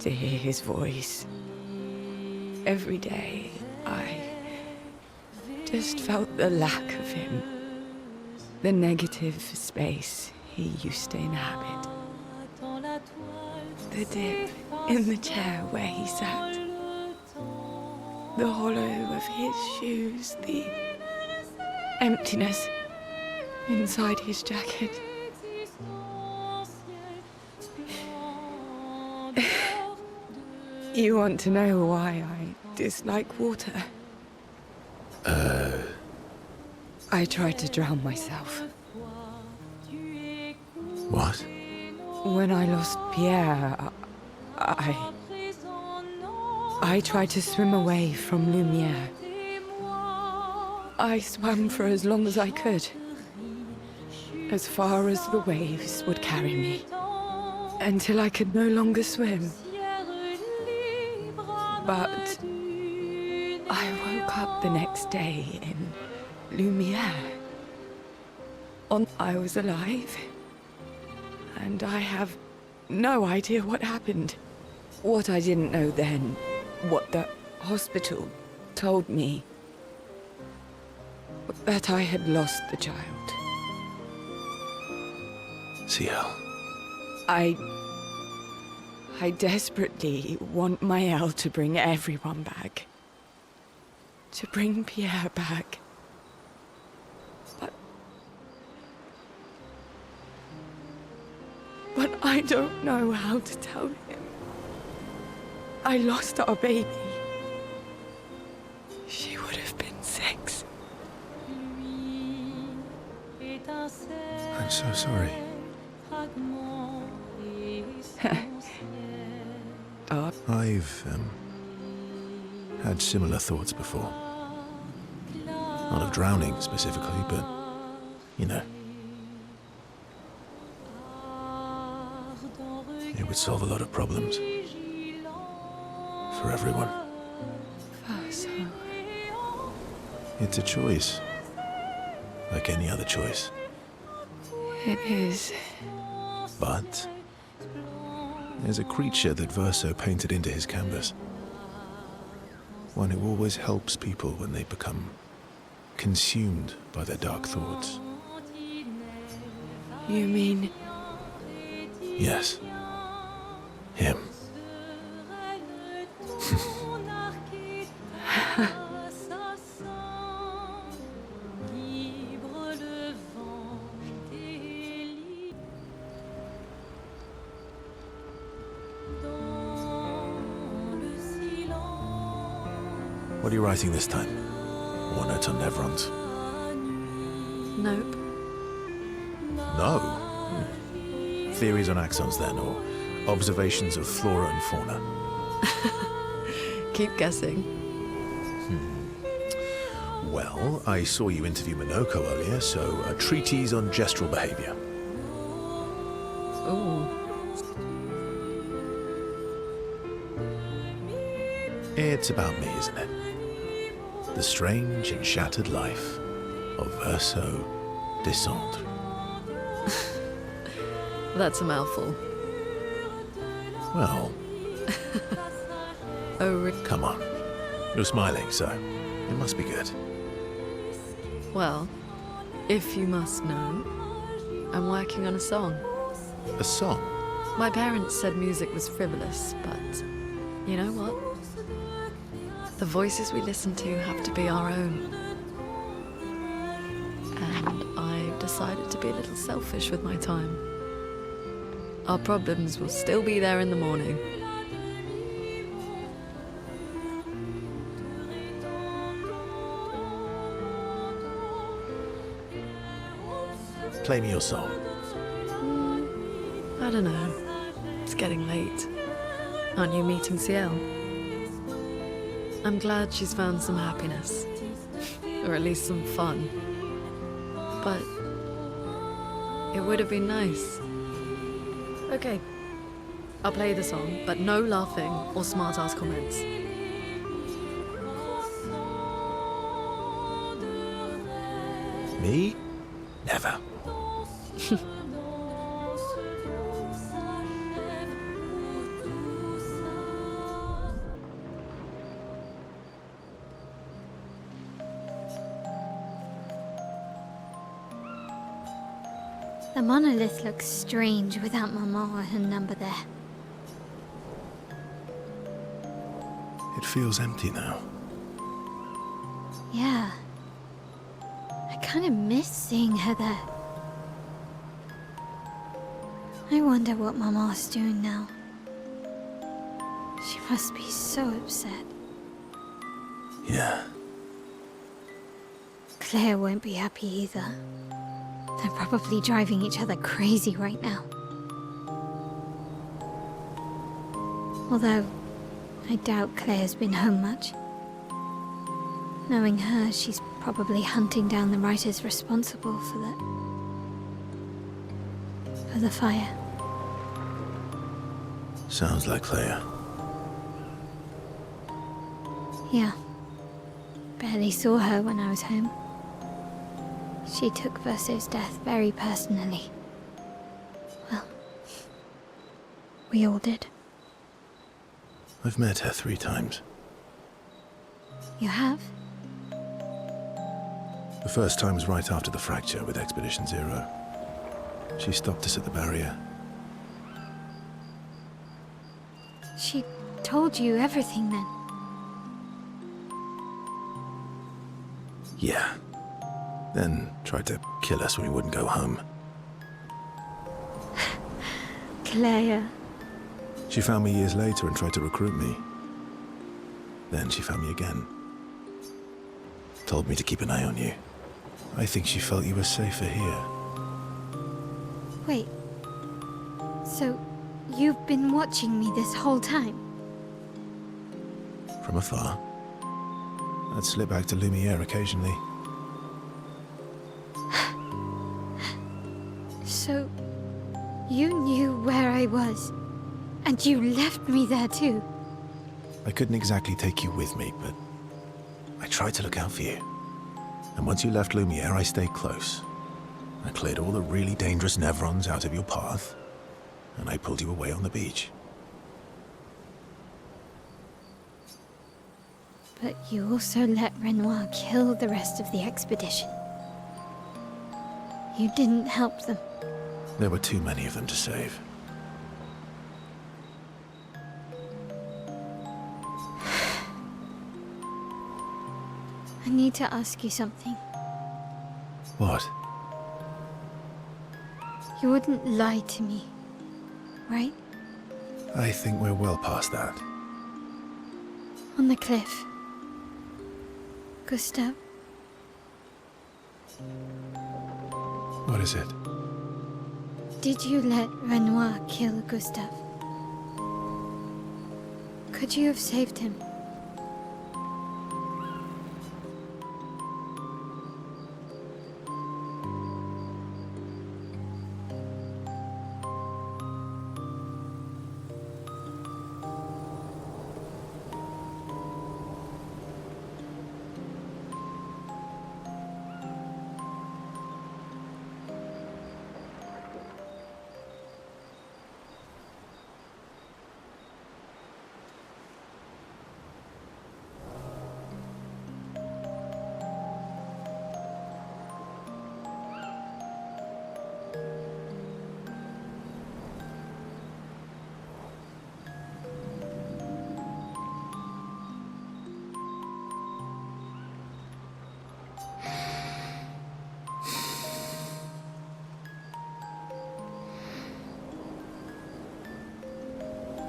To hear his voice. Every day, I just felt the lack of him. The negative space he used to inhabit. The dip in the chair where he sat. The hollow of his shoes. The emptiness inside his jacket. You want to know why I dislike water? I tried to drown myself. What? When I lost Pierre, I tried to swim away from Lumiere. I swam for as long as I could. As far as the waves would carry me. Until I could no longer swim. But I woke up the next day in Lumiere. I was alive. And I have no idea what happened. What I didn't know then, what the hospital told me, that I had lost the child. CL. I desperately want Maëlle to bring everyone back. To bring Pierre back. But I don't know how to tell him. I lost our baby. She would have been 6. I'm so sorry. had similar thoughts before. Not of drowning specifically, but, you know. It would solve a lot of problems. For everyone. So... It's a choice. Like any other choice. It is. But there's a creature that Verso painted into his canvas. One who always helps people when they become consumed by their dark thoughts. You mean... Yes. Him. What are you writing this time? More notes on Nevrons? Nope. No. Theories on axons then, or observations of flora and fauna? Keep guessing. Well, I saw you interview Minoko earlier, so a treatise on gestural behavior. Ooh. It's about me, isn't it? The strange and shattered life of Verso Descendre. That's a mouthful. Well... Oh, come on. You're smiling, so it must be good. Well, if you must know, I'm working on a song. A song? My parents said music was frivolous, but you know what? The voices we listen to have to be our own. And I've decided to be a little selfish with my time. Our problems will still be there in the morning. Play me your song. I don't know. It's getting late. Aren't you meeting CL? I'm glad she's found some happiness. Or at least some fun. But it would have been nice. Okay. I'll play the song, but no laughing or smart-ass comments. Me? Never. The monolith looks strange without Mama or her number there. It feels empty now. Yeah. I kind of miss seeing her there. I wonder what Mama's doing now. She must be so upset. Yeah. Claire won't be happy either. They're probably driving each other crazy right now. Although, I doubt Claire's been home much. Knowing her, she's probably hunting down the writers responsible for the fire. Sounds like Claire. Yeah. Barely saw her when I was home. She took Verso's death very personally. Well, we all did. I've met her 3 times. You have? The first time was right after the fracture with Expedition Zero. She stopped us at the barrier. She told you everything then? Yeah. Then tried to kill us when we wouldn't go home. Claire. She found me years later and tried to recruit me. Then she found me again. Told me to keep an eye on you. I think she felt you were safer here. Wait. So, you've been watching me this whole time? From afar. I'd slip back to Lumiere occasionally. So, you knew where I was, and you left me there too. I couldn't exactly take you with me, but I tried to look out for you. And once you left Lumiere, I stayed close. I cleared all the really dangerous Nevrons out of your path, and I pulled you away on the beach. But you also let Renoir kill the rest of the expedition. You didn't help them. There were too many of them to save. I need to ask you something. What? You wouldn't lie to me, right? I think we're well past that. On the cliff. Gustav? What is it? Did you let Renoir kill Gustav? Could you have saved him?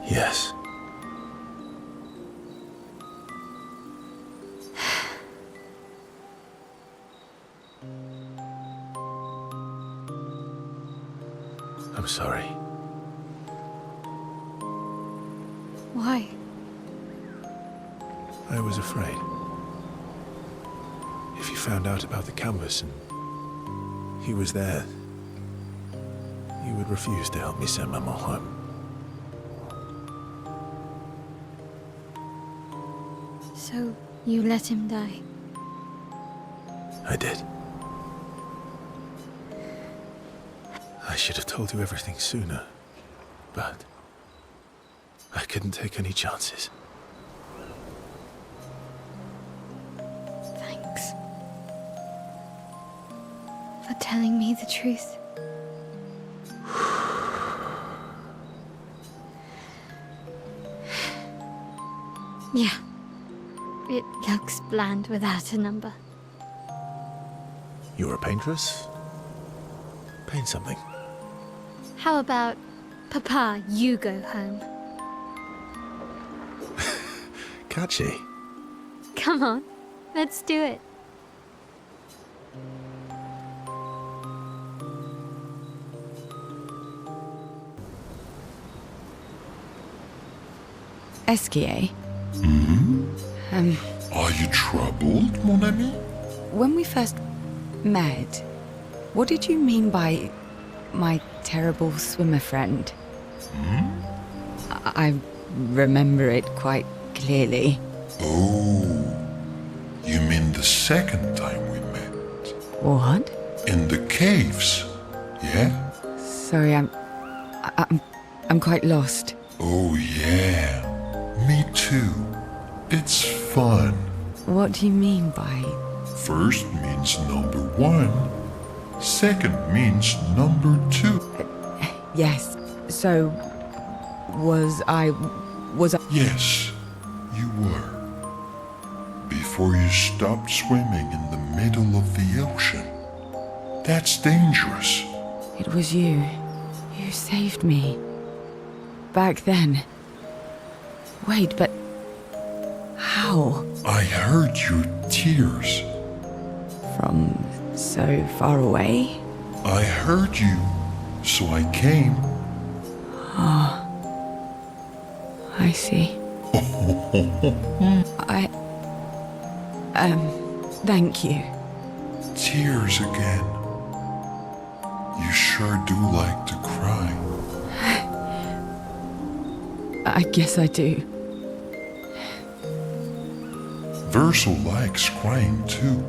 Yes. I'm sorry. Why? I was afraid. If you found out about the canvas and he was there, you would refuse to help me send Maman home. So, you let him die? I did. I should have told you everything sooner, but I couldn't take any chances. Thanks. For telling me the truth. Yeah. It looks bland without a number. You're a paintress? Paint something. How about, Papa, you go home? Catchy. Come on, let's do it. Esquier? Are you troubled, mon ami? When we first met, what did you mean by my terrible swimmer friend? I remember it quite clearly. Oh, you mean the second time we met? What? In the caves, yeah? Sorry, I'm quite lost. Oh yeah, me too. It's fun. What do you mean by... First means number one. Second means number two. Yes, so... Was I... Yes, you were. Before you stopped swimming in the middle of the ocean. That's dangerous. It was you. You saved me. Back then. Wait, but... How? I heard your tears. From so far away? I heard you, so I came. Ah. I see. Thank you. Tears again. You sure do like to cry. I guess I do. Verso likes crying too.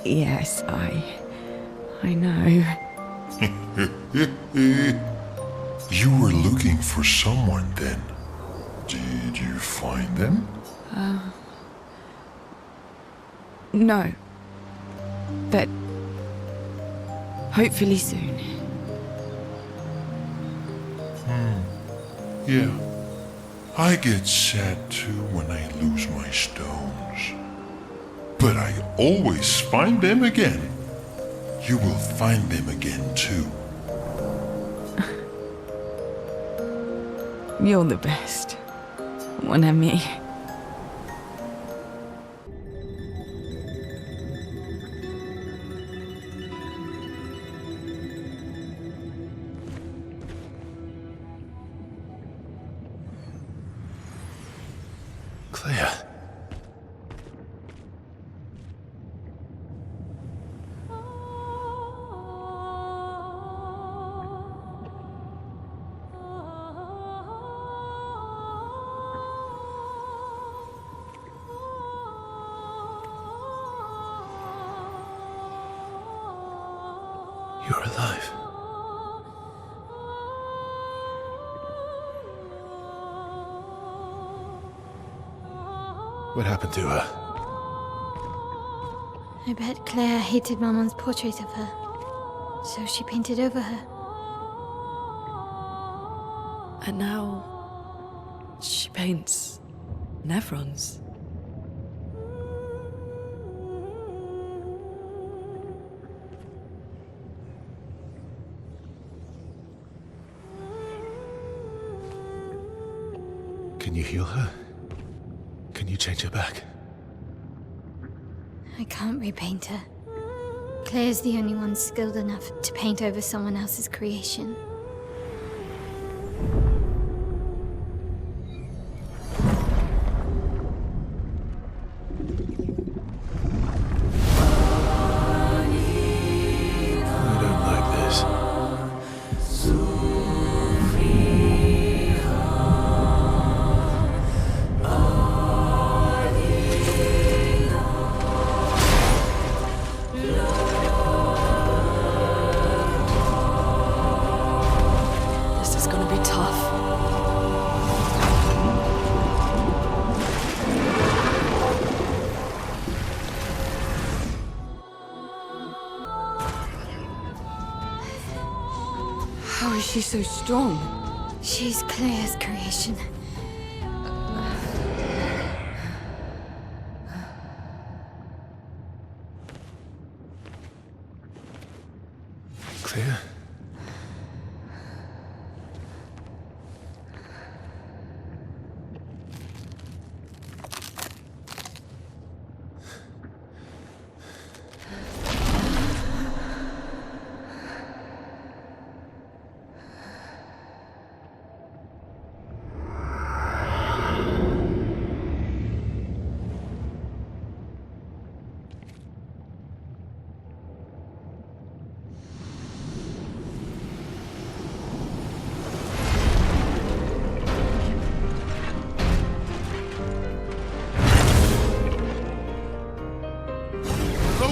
Yes, I know. You were looking for someone then. Did you find them? No. But hopefully soon. Yeah. I get sad too when I lose my stones. But I always find them again. You will find them again too. You're the best. Mon ami. Claire. You're alive. What happened to her? I bet Claire hated Maman's portrait of her, so she painted over her. And now she paints Nevrons. Can you heal her? Can you change her back? I can't repaint her. Claire's the only one skilled enough to paint over someone else's creation. I don't like this. This is gonna be tough. How is she so strong? She's Claire's creation. Claire?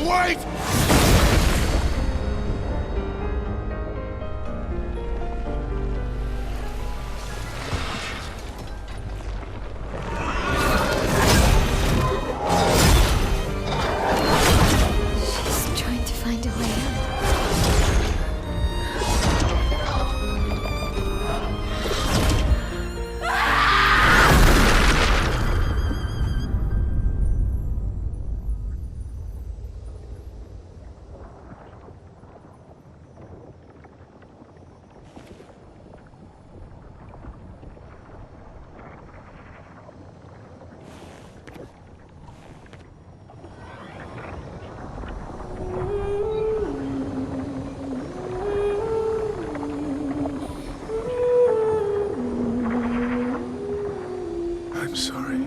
Wait! She's trying to find a way out. I'm sorry.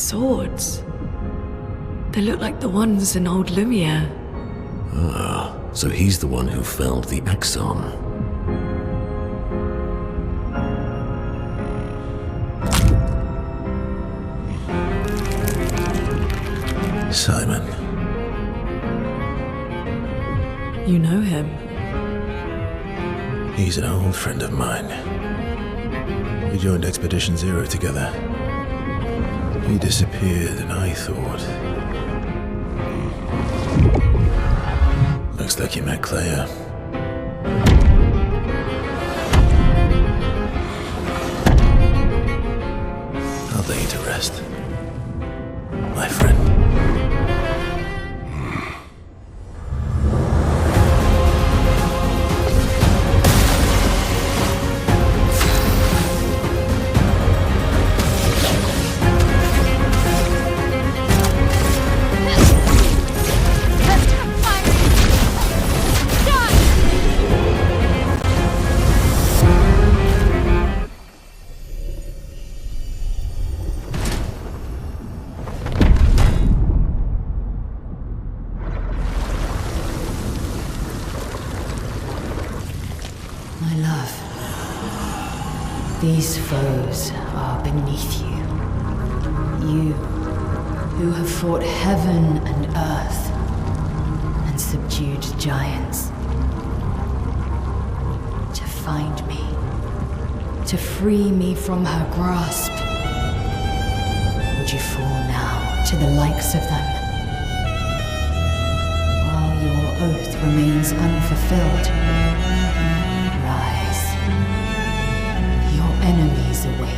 swords. They look like the ones in old Lumiere. Ah, so he's the one who felled the Axon. Simon. You know him? He's an old friend of mine. We joined Expedition Zero together. He disappeared and I thought... Looks like you met Clair. I'll lay you to rest, my friend. These foes are beneath you. You, who have fought heaven and earth, and subdued giants. To find me, to free me from her grasp. Would you fall now to the likes of them? While your oath remains unfulfilled, enemies await.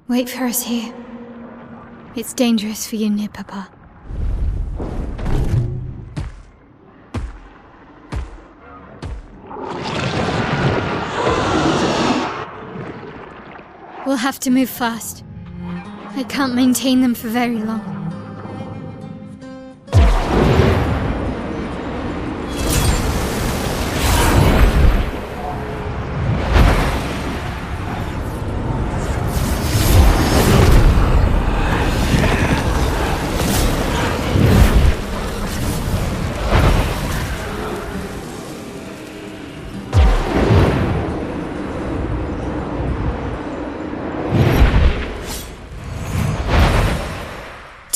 Wait for us here. It's dangerous for you near Papa. We'll have to move fast. I can't maintain them for very long.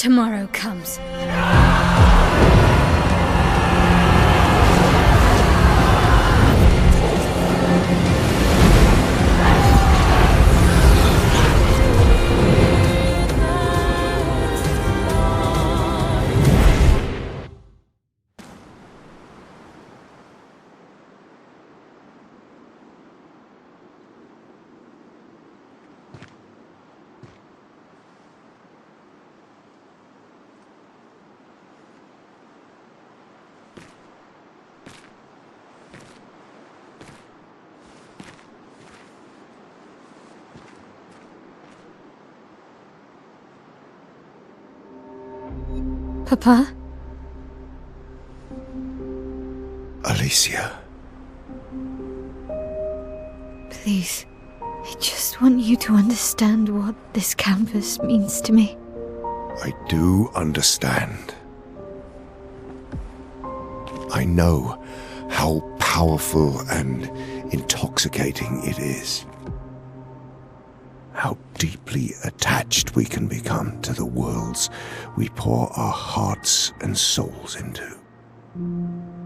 tomorrow comes. Papa? Alicia. Please, I just want you to understand what this canvas means to me. I do understand. I know how powerful and intoxicating it is. How deeply attached we can become to the worlds we pour our hearts and souls into.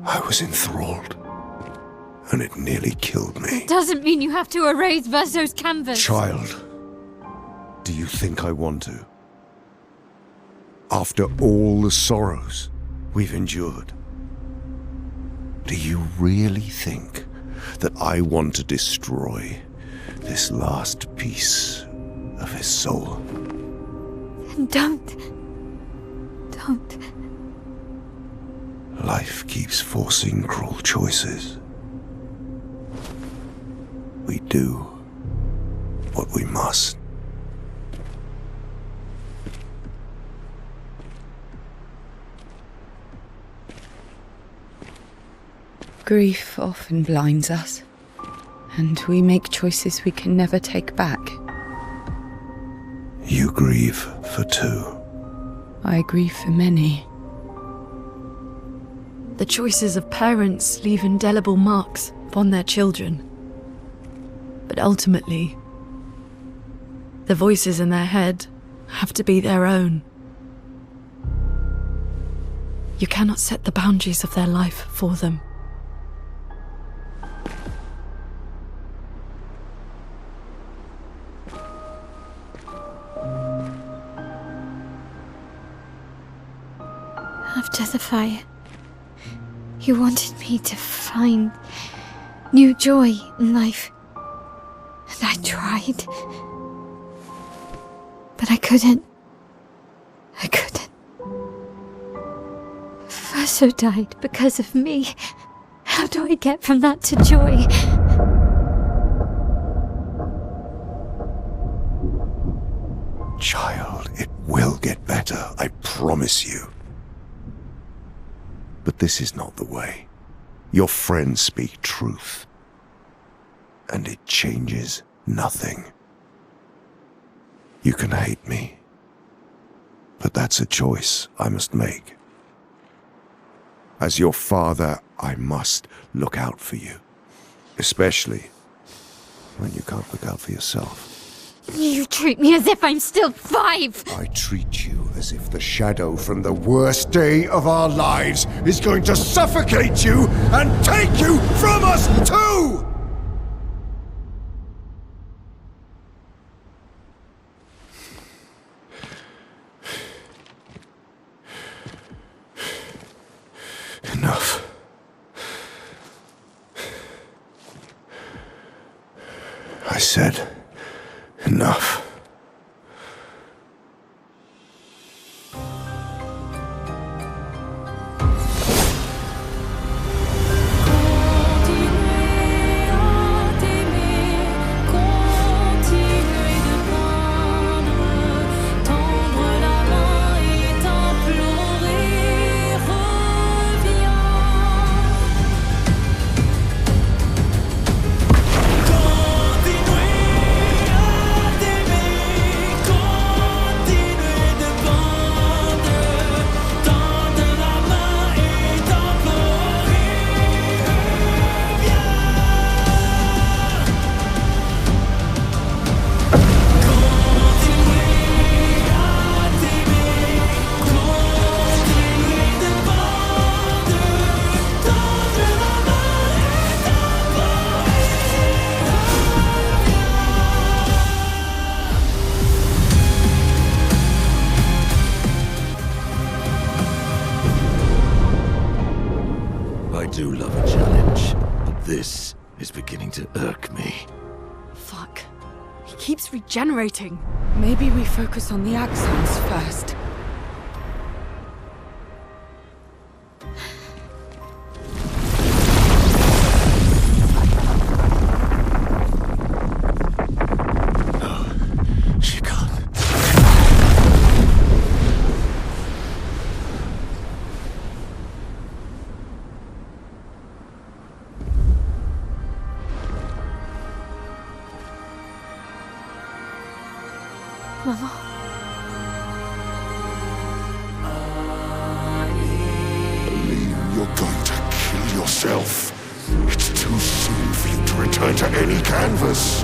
I was enthralled, and it nearly killed me. It doesn't mean you have to erase Verso's canvas. Child, do you think I want to? After all the sorrows we've endured, do you really think that I want to destroy this last piece of his soul? Don't. Life keeps forcing cruel choices. We do what we must. Grief often blinds us, and we make choices we can never take back. You grieve for two. I grieve for many. The choices of parents leave indelible marks upon their children. But ultimately, the voices in their head have to be their own. You cannot set the boundaries of their life for them. After the fire, you wanted me to find new joy in life. And I tried. But I couldn't. Verso died because of me. How do I get from that to joy? Child, it will get better, I promise you. But this is not the way. Your friends speak truth. And it changes nothing. You can hate me. But that's a choice I must make. As your father, I must look out for you. Especially when you can't look out for yourself. You treat me as if I'm still 5! I treat you as if the shadow from the worst day of our lives is going to suffocate you and take you from us too! Enough. I said enough. is beginning to irk me. Fuck. He keeps regenerating. Maybe we focus on the axons first. She can't. Mama. You're going to kill yourself. It's too soon for you to return to any canvas.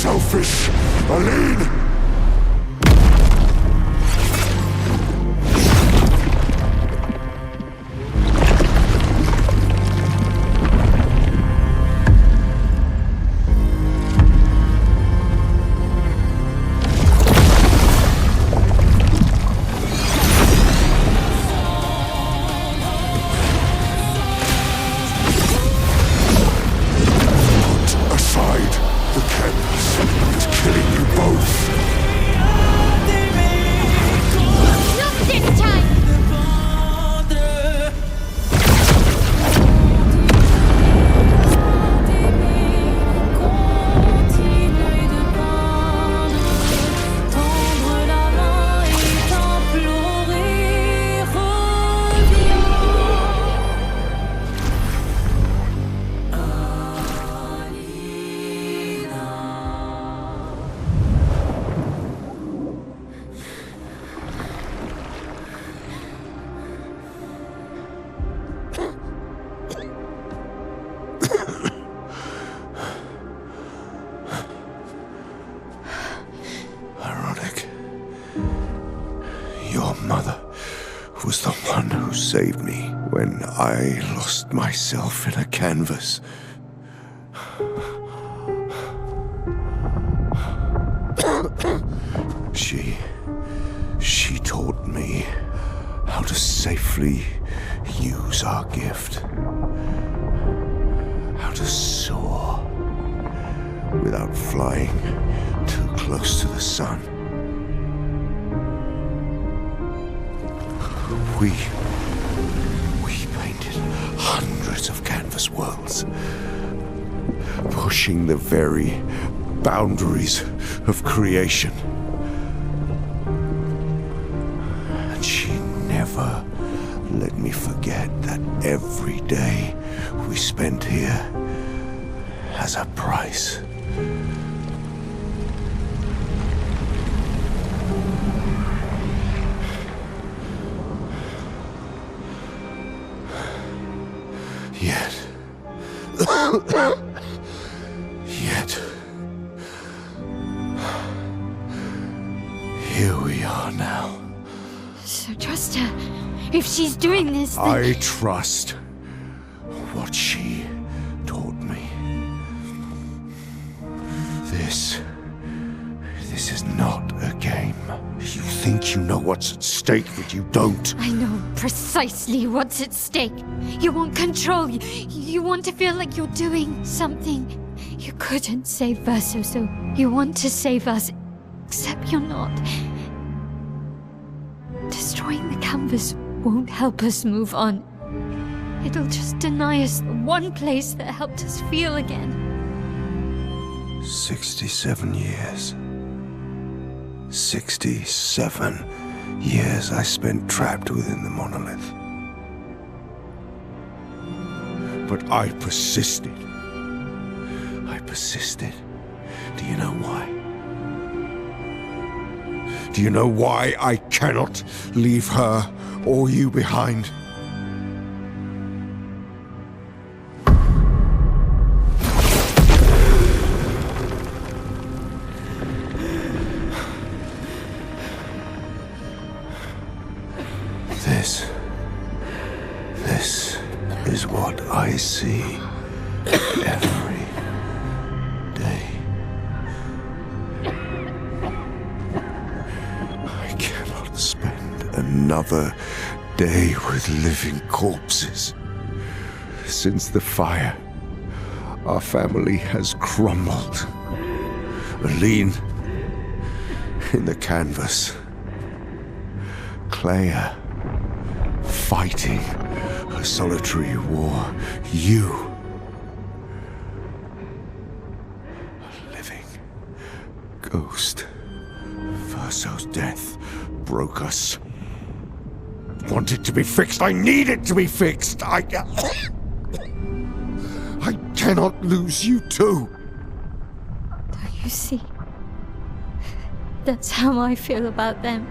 Selfish, Aline! Put aside the canvas. It's killing you both. Not this time! Ironic. Your mother was the one who saved me when I lost myself in a canvas. She taught me how to safely use our gift. How to soar without flying too close to the sun. We painted hundreds of canvas worlds, pushing the very boundaries of creation. And she never let me forget that every day we spent here has a price. Yet, here we are now. So trust her. If she's doing this, then... I trust what she taught me. This is not a game. You think you know what's at stake, but you don't. I know precisely what's at stake. You want control. You want to feel like you're doing something. You couldn't save Verso, so you want to save us, except you're not. Destroying the canvas won't help us move on. It'll just deny us the one place that helped us feel again. 67 years. 67 years I spent trapped within the monolith. But I persisted. I persisted. Do you know why? Do you know why I cannot leave her or you behind? This is what I see every day. I cannot spend another day with living corpses. Since the fire, our family has crumbled. Aline in the canvas. Clair fighting a solitary war. You, a living ghost. Verso's death broke us. Want it to be fixed. I need it to be fixed. I cannot lose you too. Don't you see? That's how I feel about them.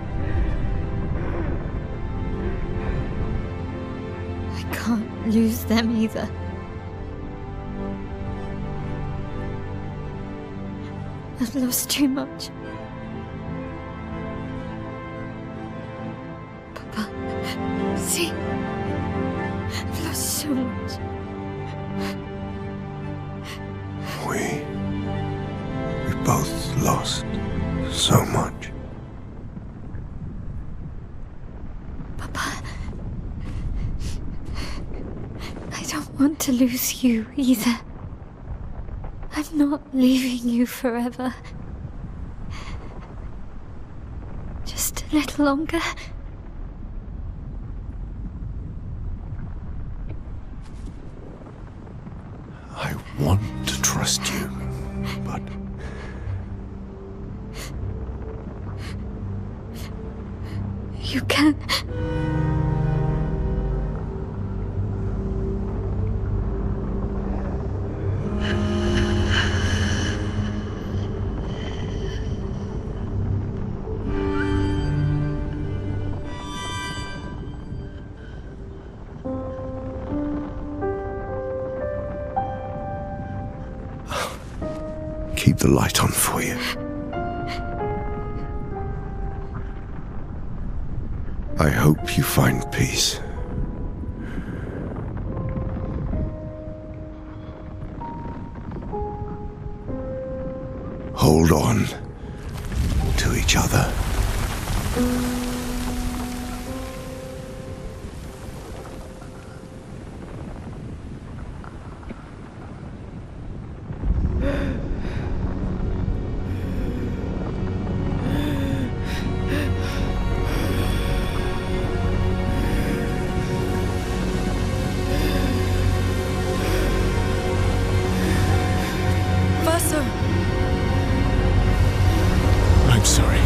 I can't lose them either. I've lost too much. Papa, see? I've lost so much. We both lost so much. Papa, I don't want to lose you either. I'm not leaving you forever. Just a little longer. I want to trust you, but you can. keep the light on for you. I hope you find peace. Hold on to each other. I'm sorry.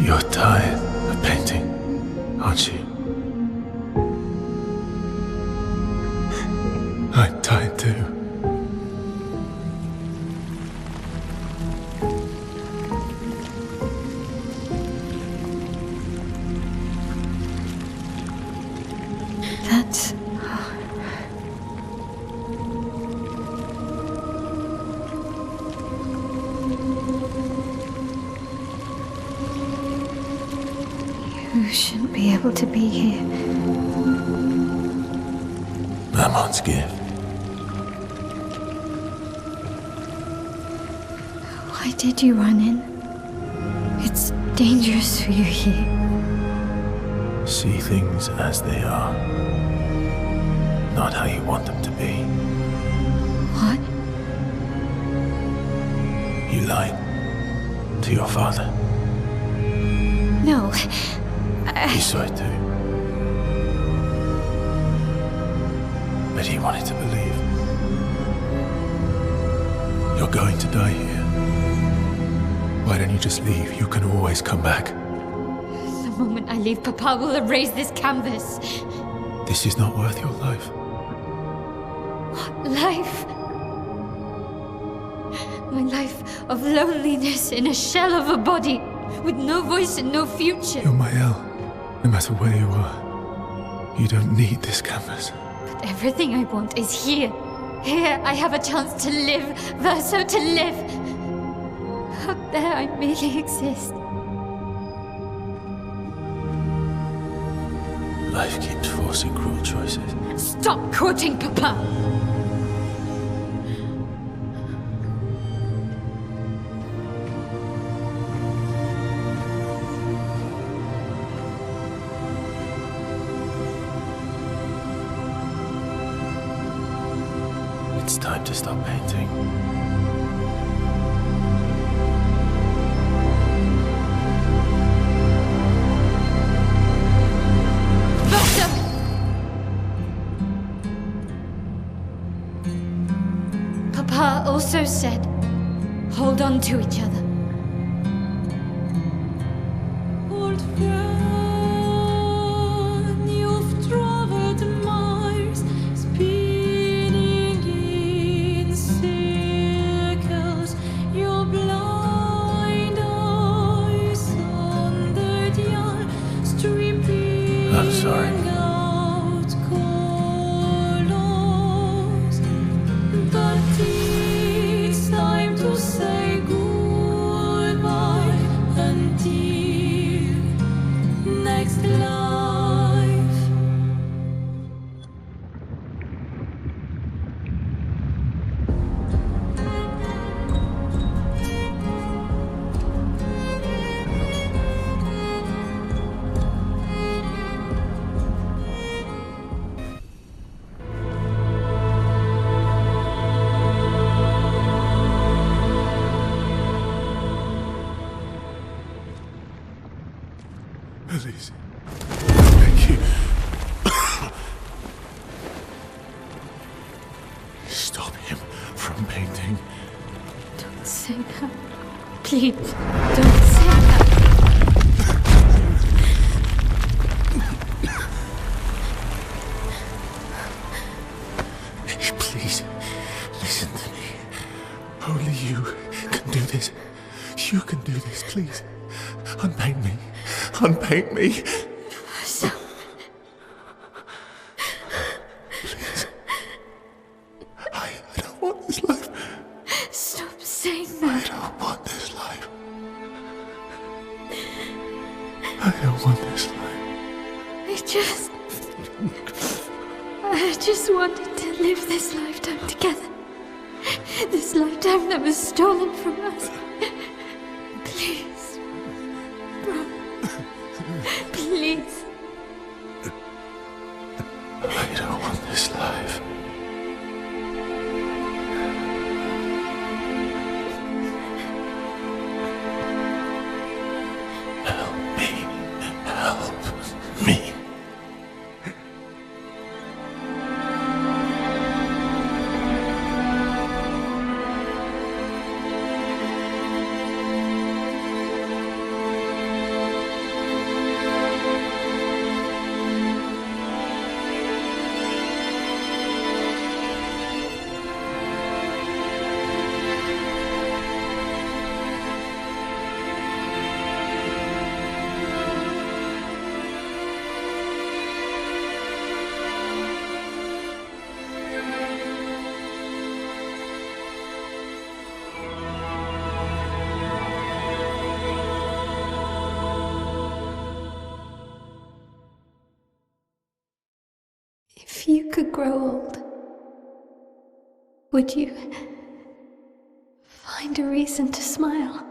You're tired of painting, aren't you? I'm tired too. That's... You shouldn't be able to be here. Mamon's gift. Why did you run in? It's dangerous for you here. See things as they are, not how you want them to be. What? You lied to your father. No. He saw it too. But he wanted to believe. You're going to die here. Why don't you just leave? You can always come back. The moment I leave, Papa will erase this canvas. This is not worth your life. What life? My life of loneliness in a shell of a body, with no voice and no future. You're my El. No matter where you are, you don't need this canvas. But everything I want is here. Here I have a chance to live, Verso, to live. Out there I merely exist. Life keeps forcing cruel choices. Stop quoting Papa! It's time to stop painting. Papa also said, hold on to each other. Old friend, you've traveled miles, spinning in circles. Your blind eyes on the dial, stripping I'm sorry. out colors. But it's time to say goodbye until next life. Please. Thank you. Stop him from painting. Don't say that. Please, don't say that. Please, listen to me. Only you can do this. You can do this, please. Unpaint me. Unpaint me. So, Please. I don't want this life. stop saying I that. don't want this life. I don't want this life. I just wanted to live this lifetime together. This lifetime that was stolen from us. Please. Bro. Please. I don't want this life. Help me. Help me. grow old, would you find a reason to smile?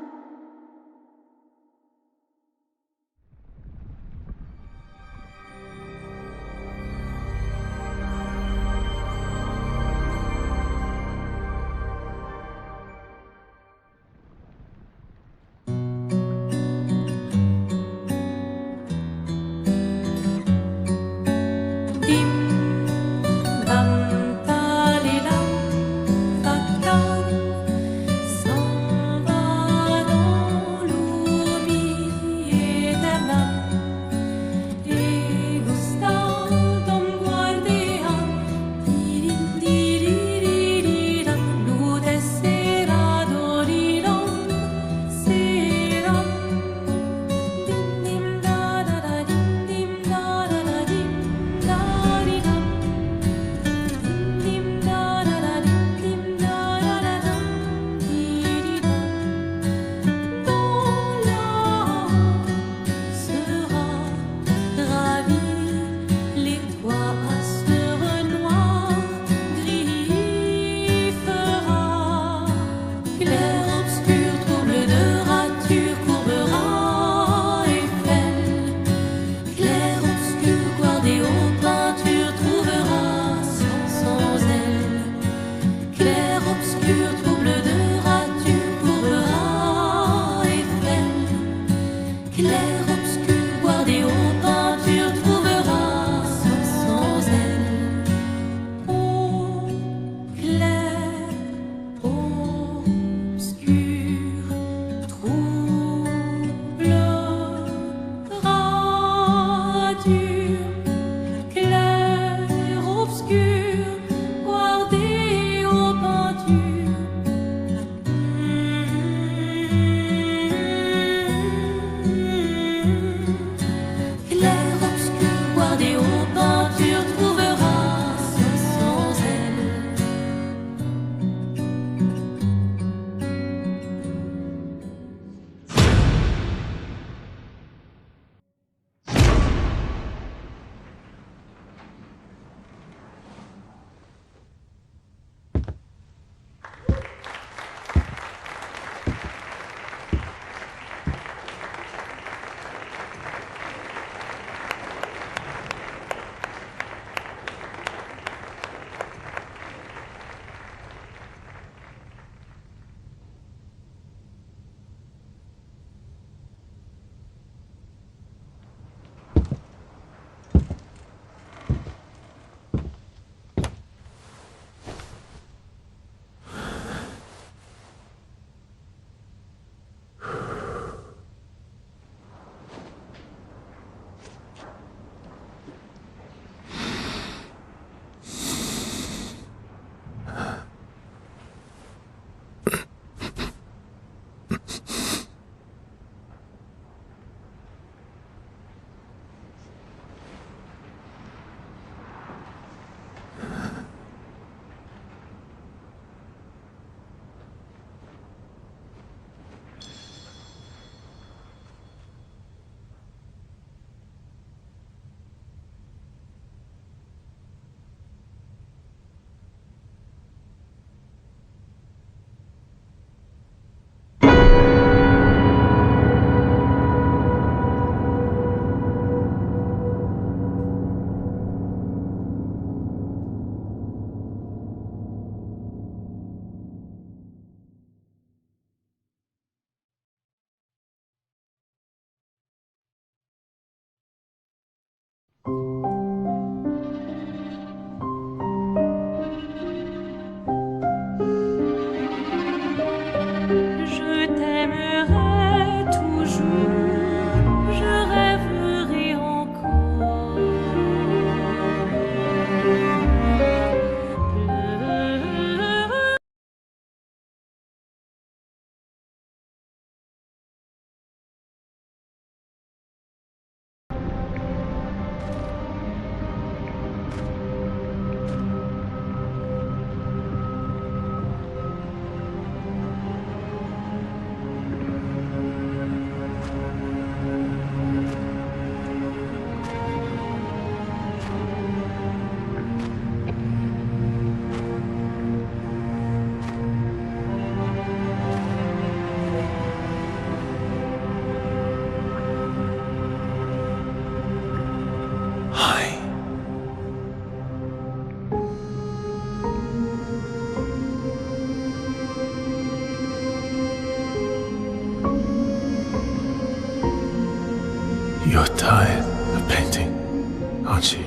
You're tired of painting, aren't you?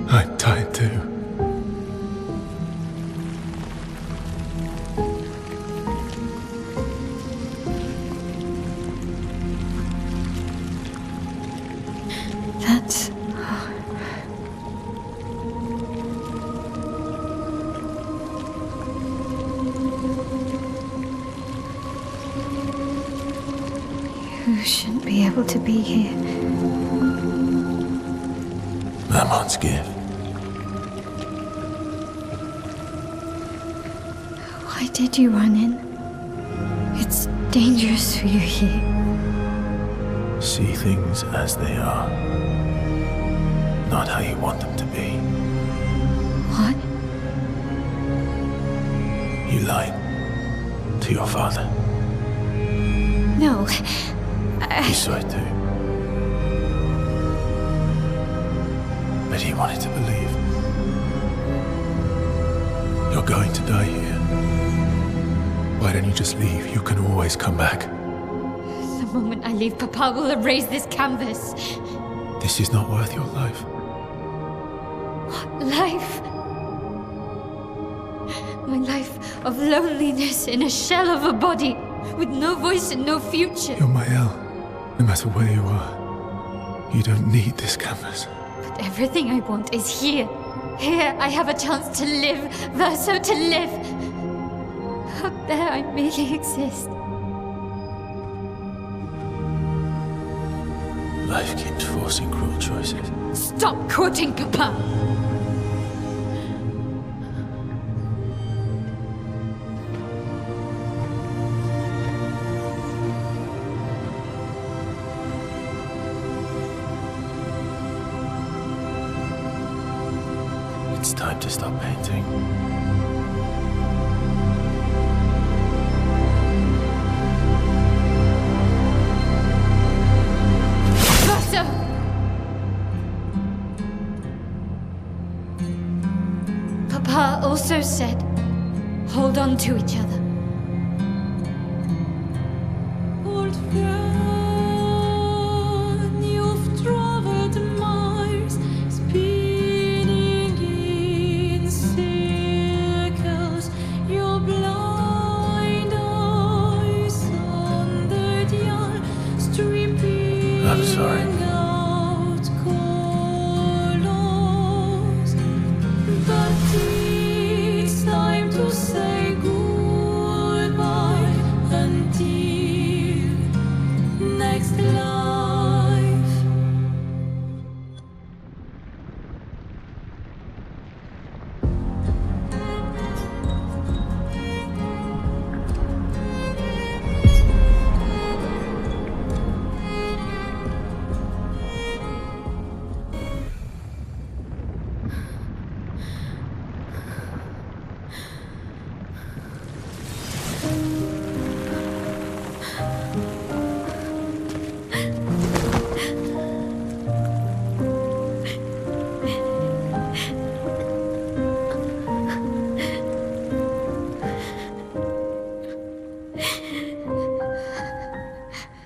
I'm tired too. That's... You shouldn't be able to be here. Mamon's gift. Why did you run in? It's dangerous for you here. See things as they are, not how you want them to be. What? You lied to your father. No. You saw it too. But he wanted to believe. You're going to die here. Why don't you just leave? You can always come back. The moment I leave, Papa will erase this canvas. This is not worth your life. What life? My life of loneliness in a shell of a body, with no voice and no future. You're my El. No matter where you are, you don't need this canvas. But everything I want is here. Here I have a chance to live, Verso to live. Up there I merely exist. Life keeps forcing cruel choices. Stop quoting Papa! It's time to stop painting. Verso! Papa also said, hold on to each other. Old friend, you've traveled miles, spinning in circles. Your blind eyes under the eye, stripping I'm sorry. out colors. But it's time to say goodbye until next life.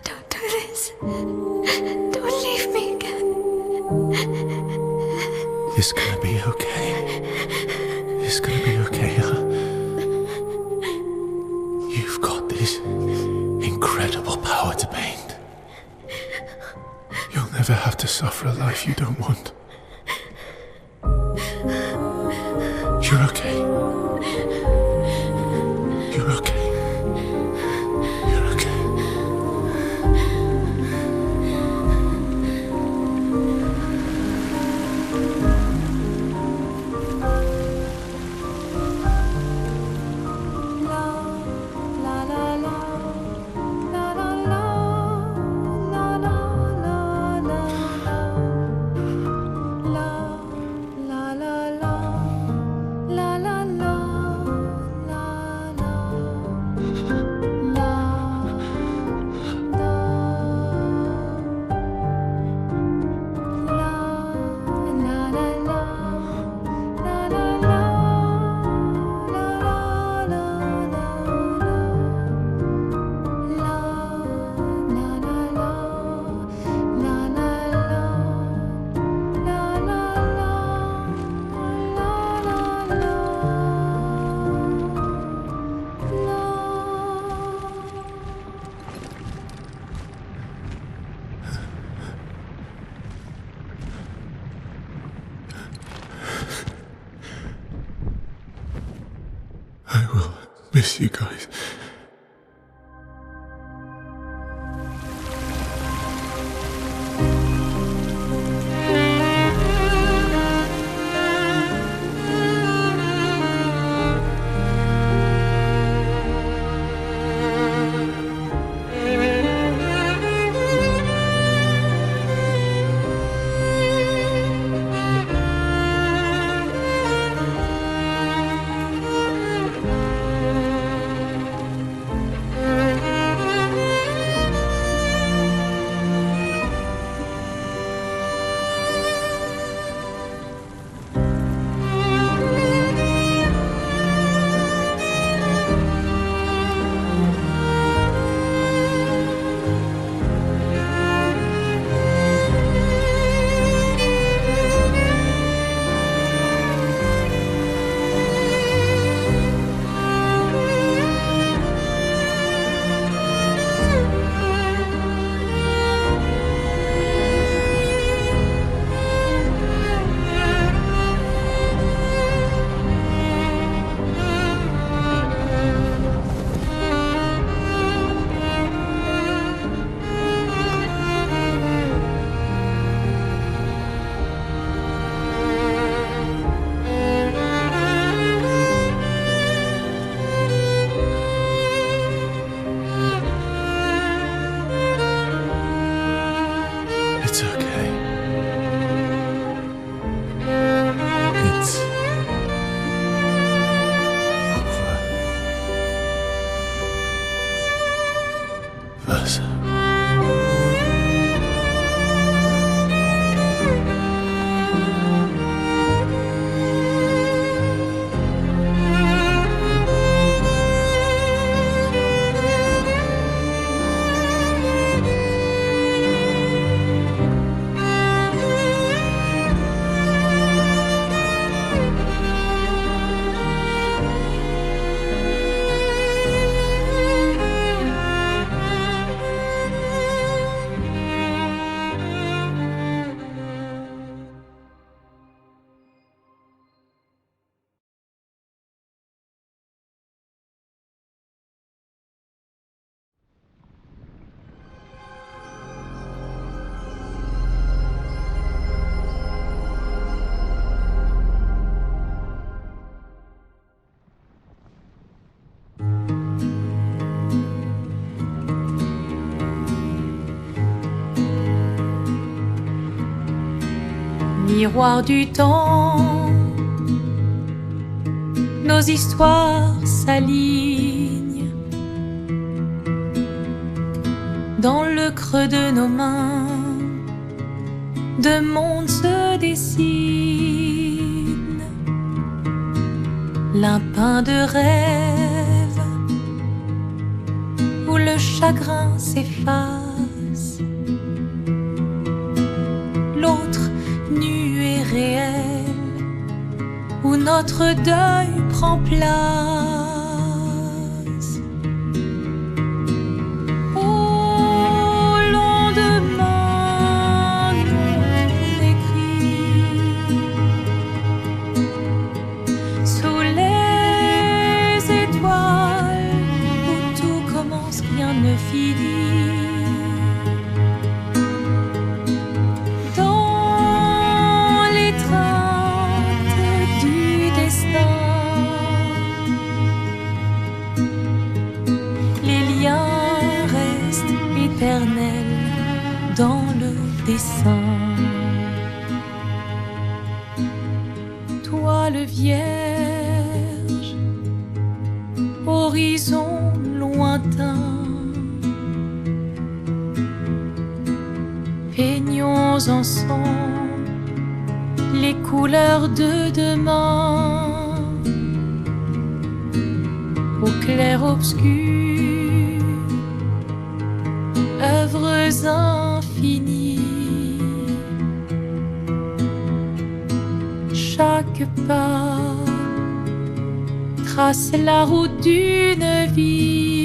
Don't do this. Don't leave me again. It's gonna be okay. It's gonna be okay, huh? You've got this incredible power to paint. You'll never have to suffer a life you don't want. You're okay. You're okay. You're okay. miss you guys. It's okay. It's over. Versa. Miroir du temps, nos histoires s'alignent. Dans le creux de nos mains, deux mondes se dessinent. L'un peint de rêve, où le chagrin s'efface. L'autre nu et réel, où notre deuil prend place. Au lendemain non écrit, sous les étoiles, où tout commence, rien ne finit. Dans le dessin, toile vierge, horizon lointain, peignons ensemble les couleurs de demain, au clair obscur. Œuvres infinies, chaque pas trace la route d'une vie.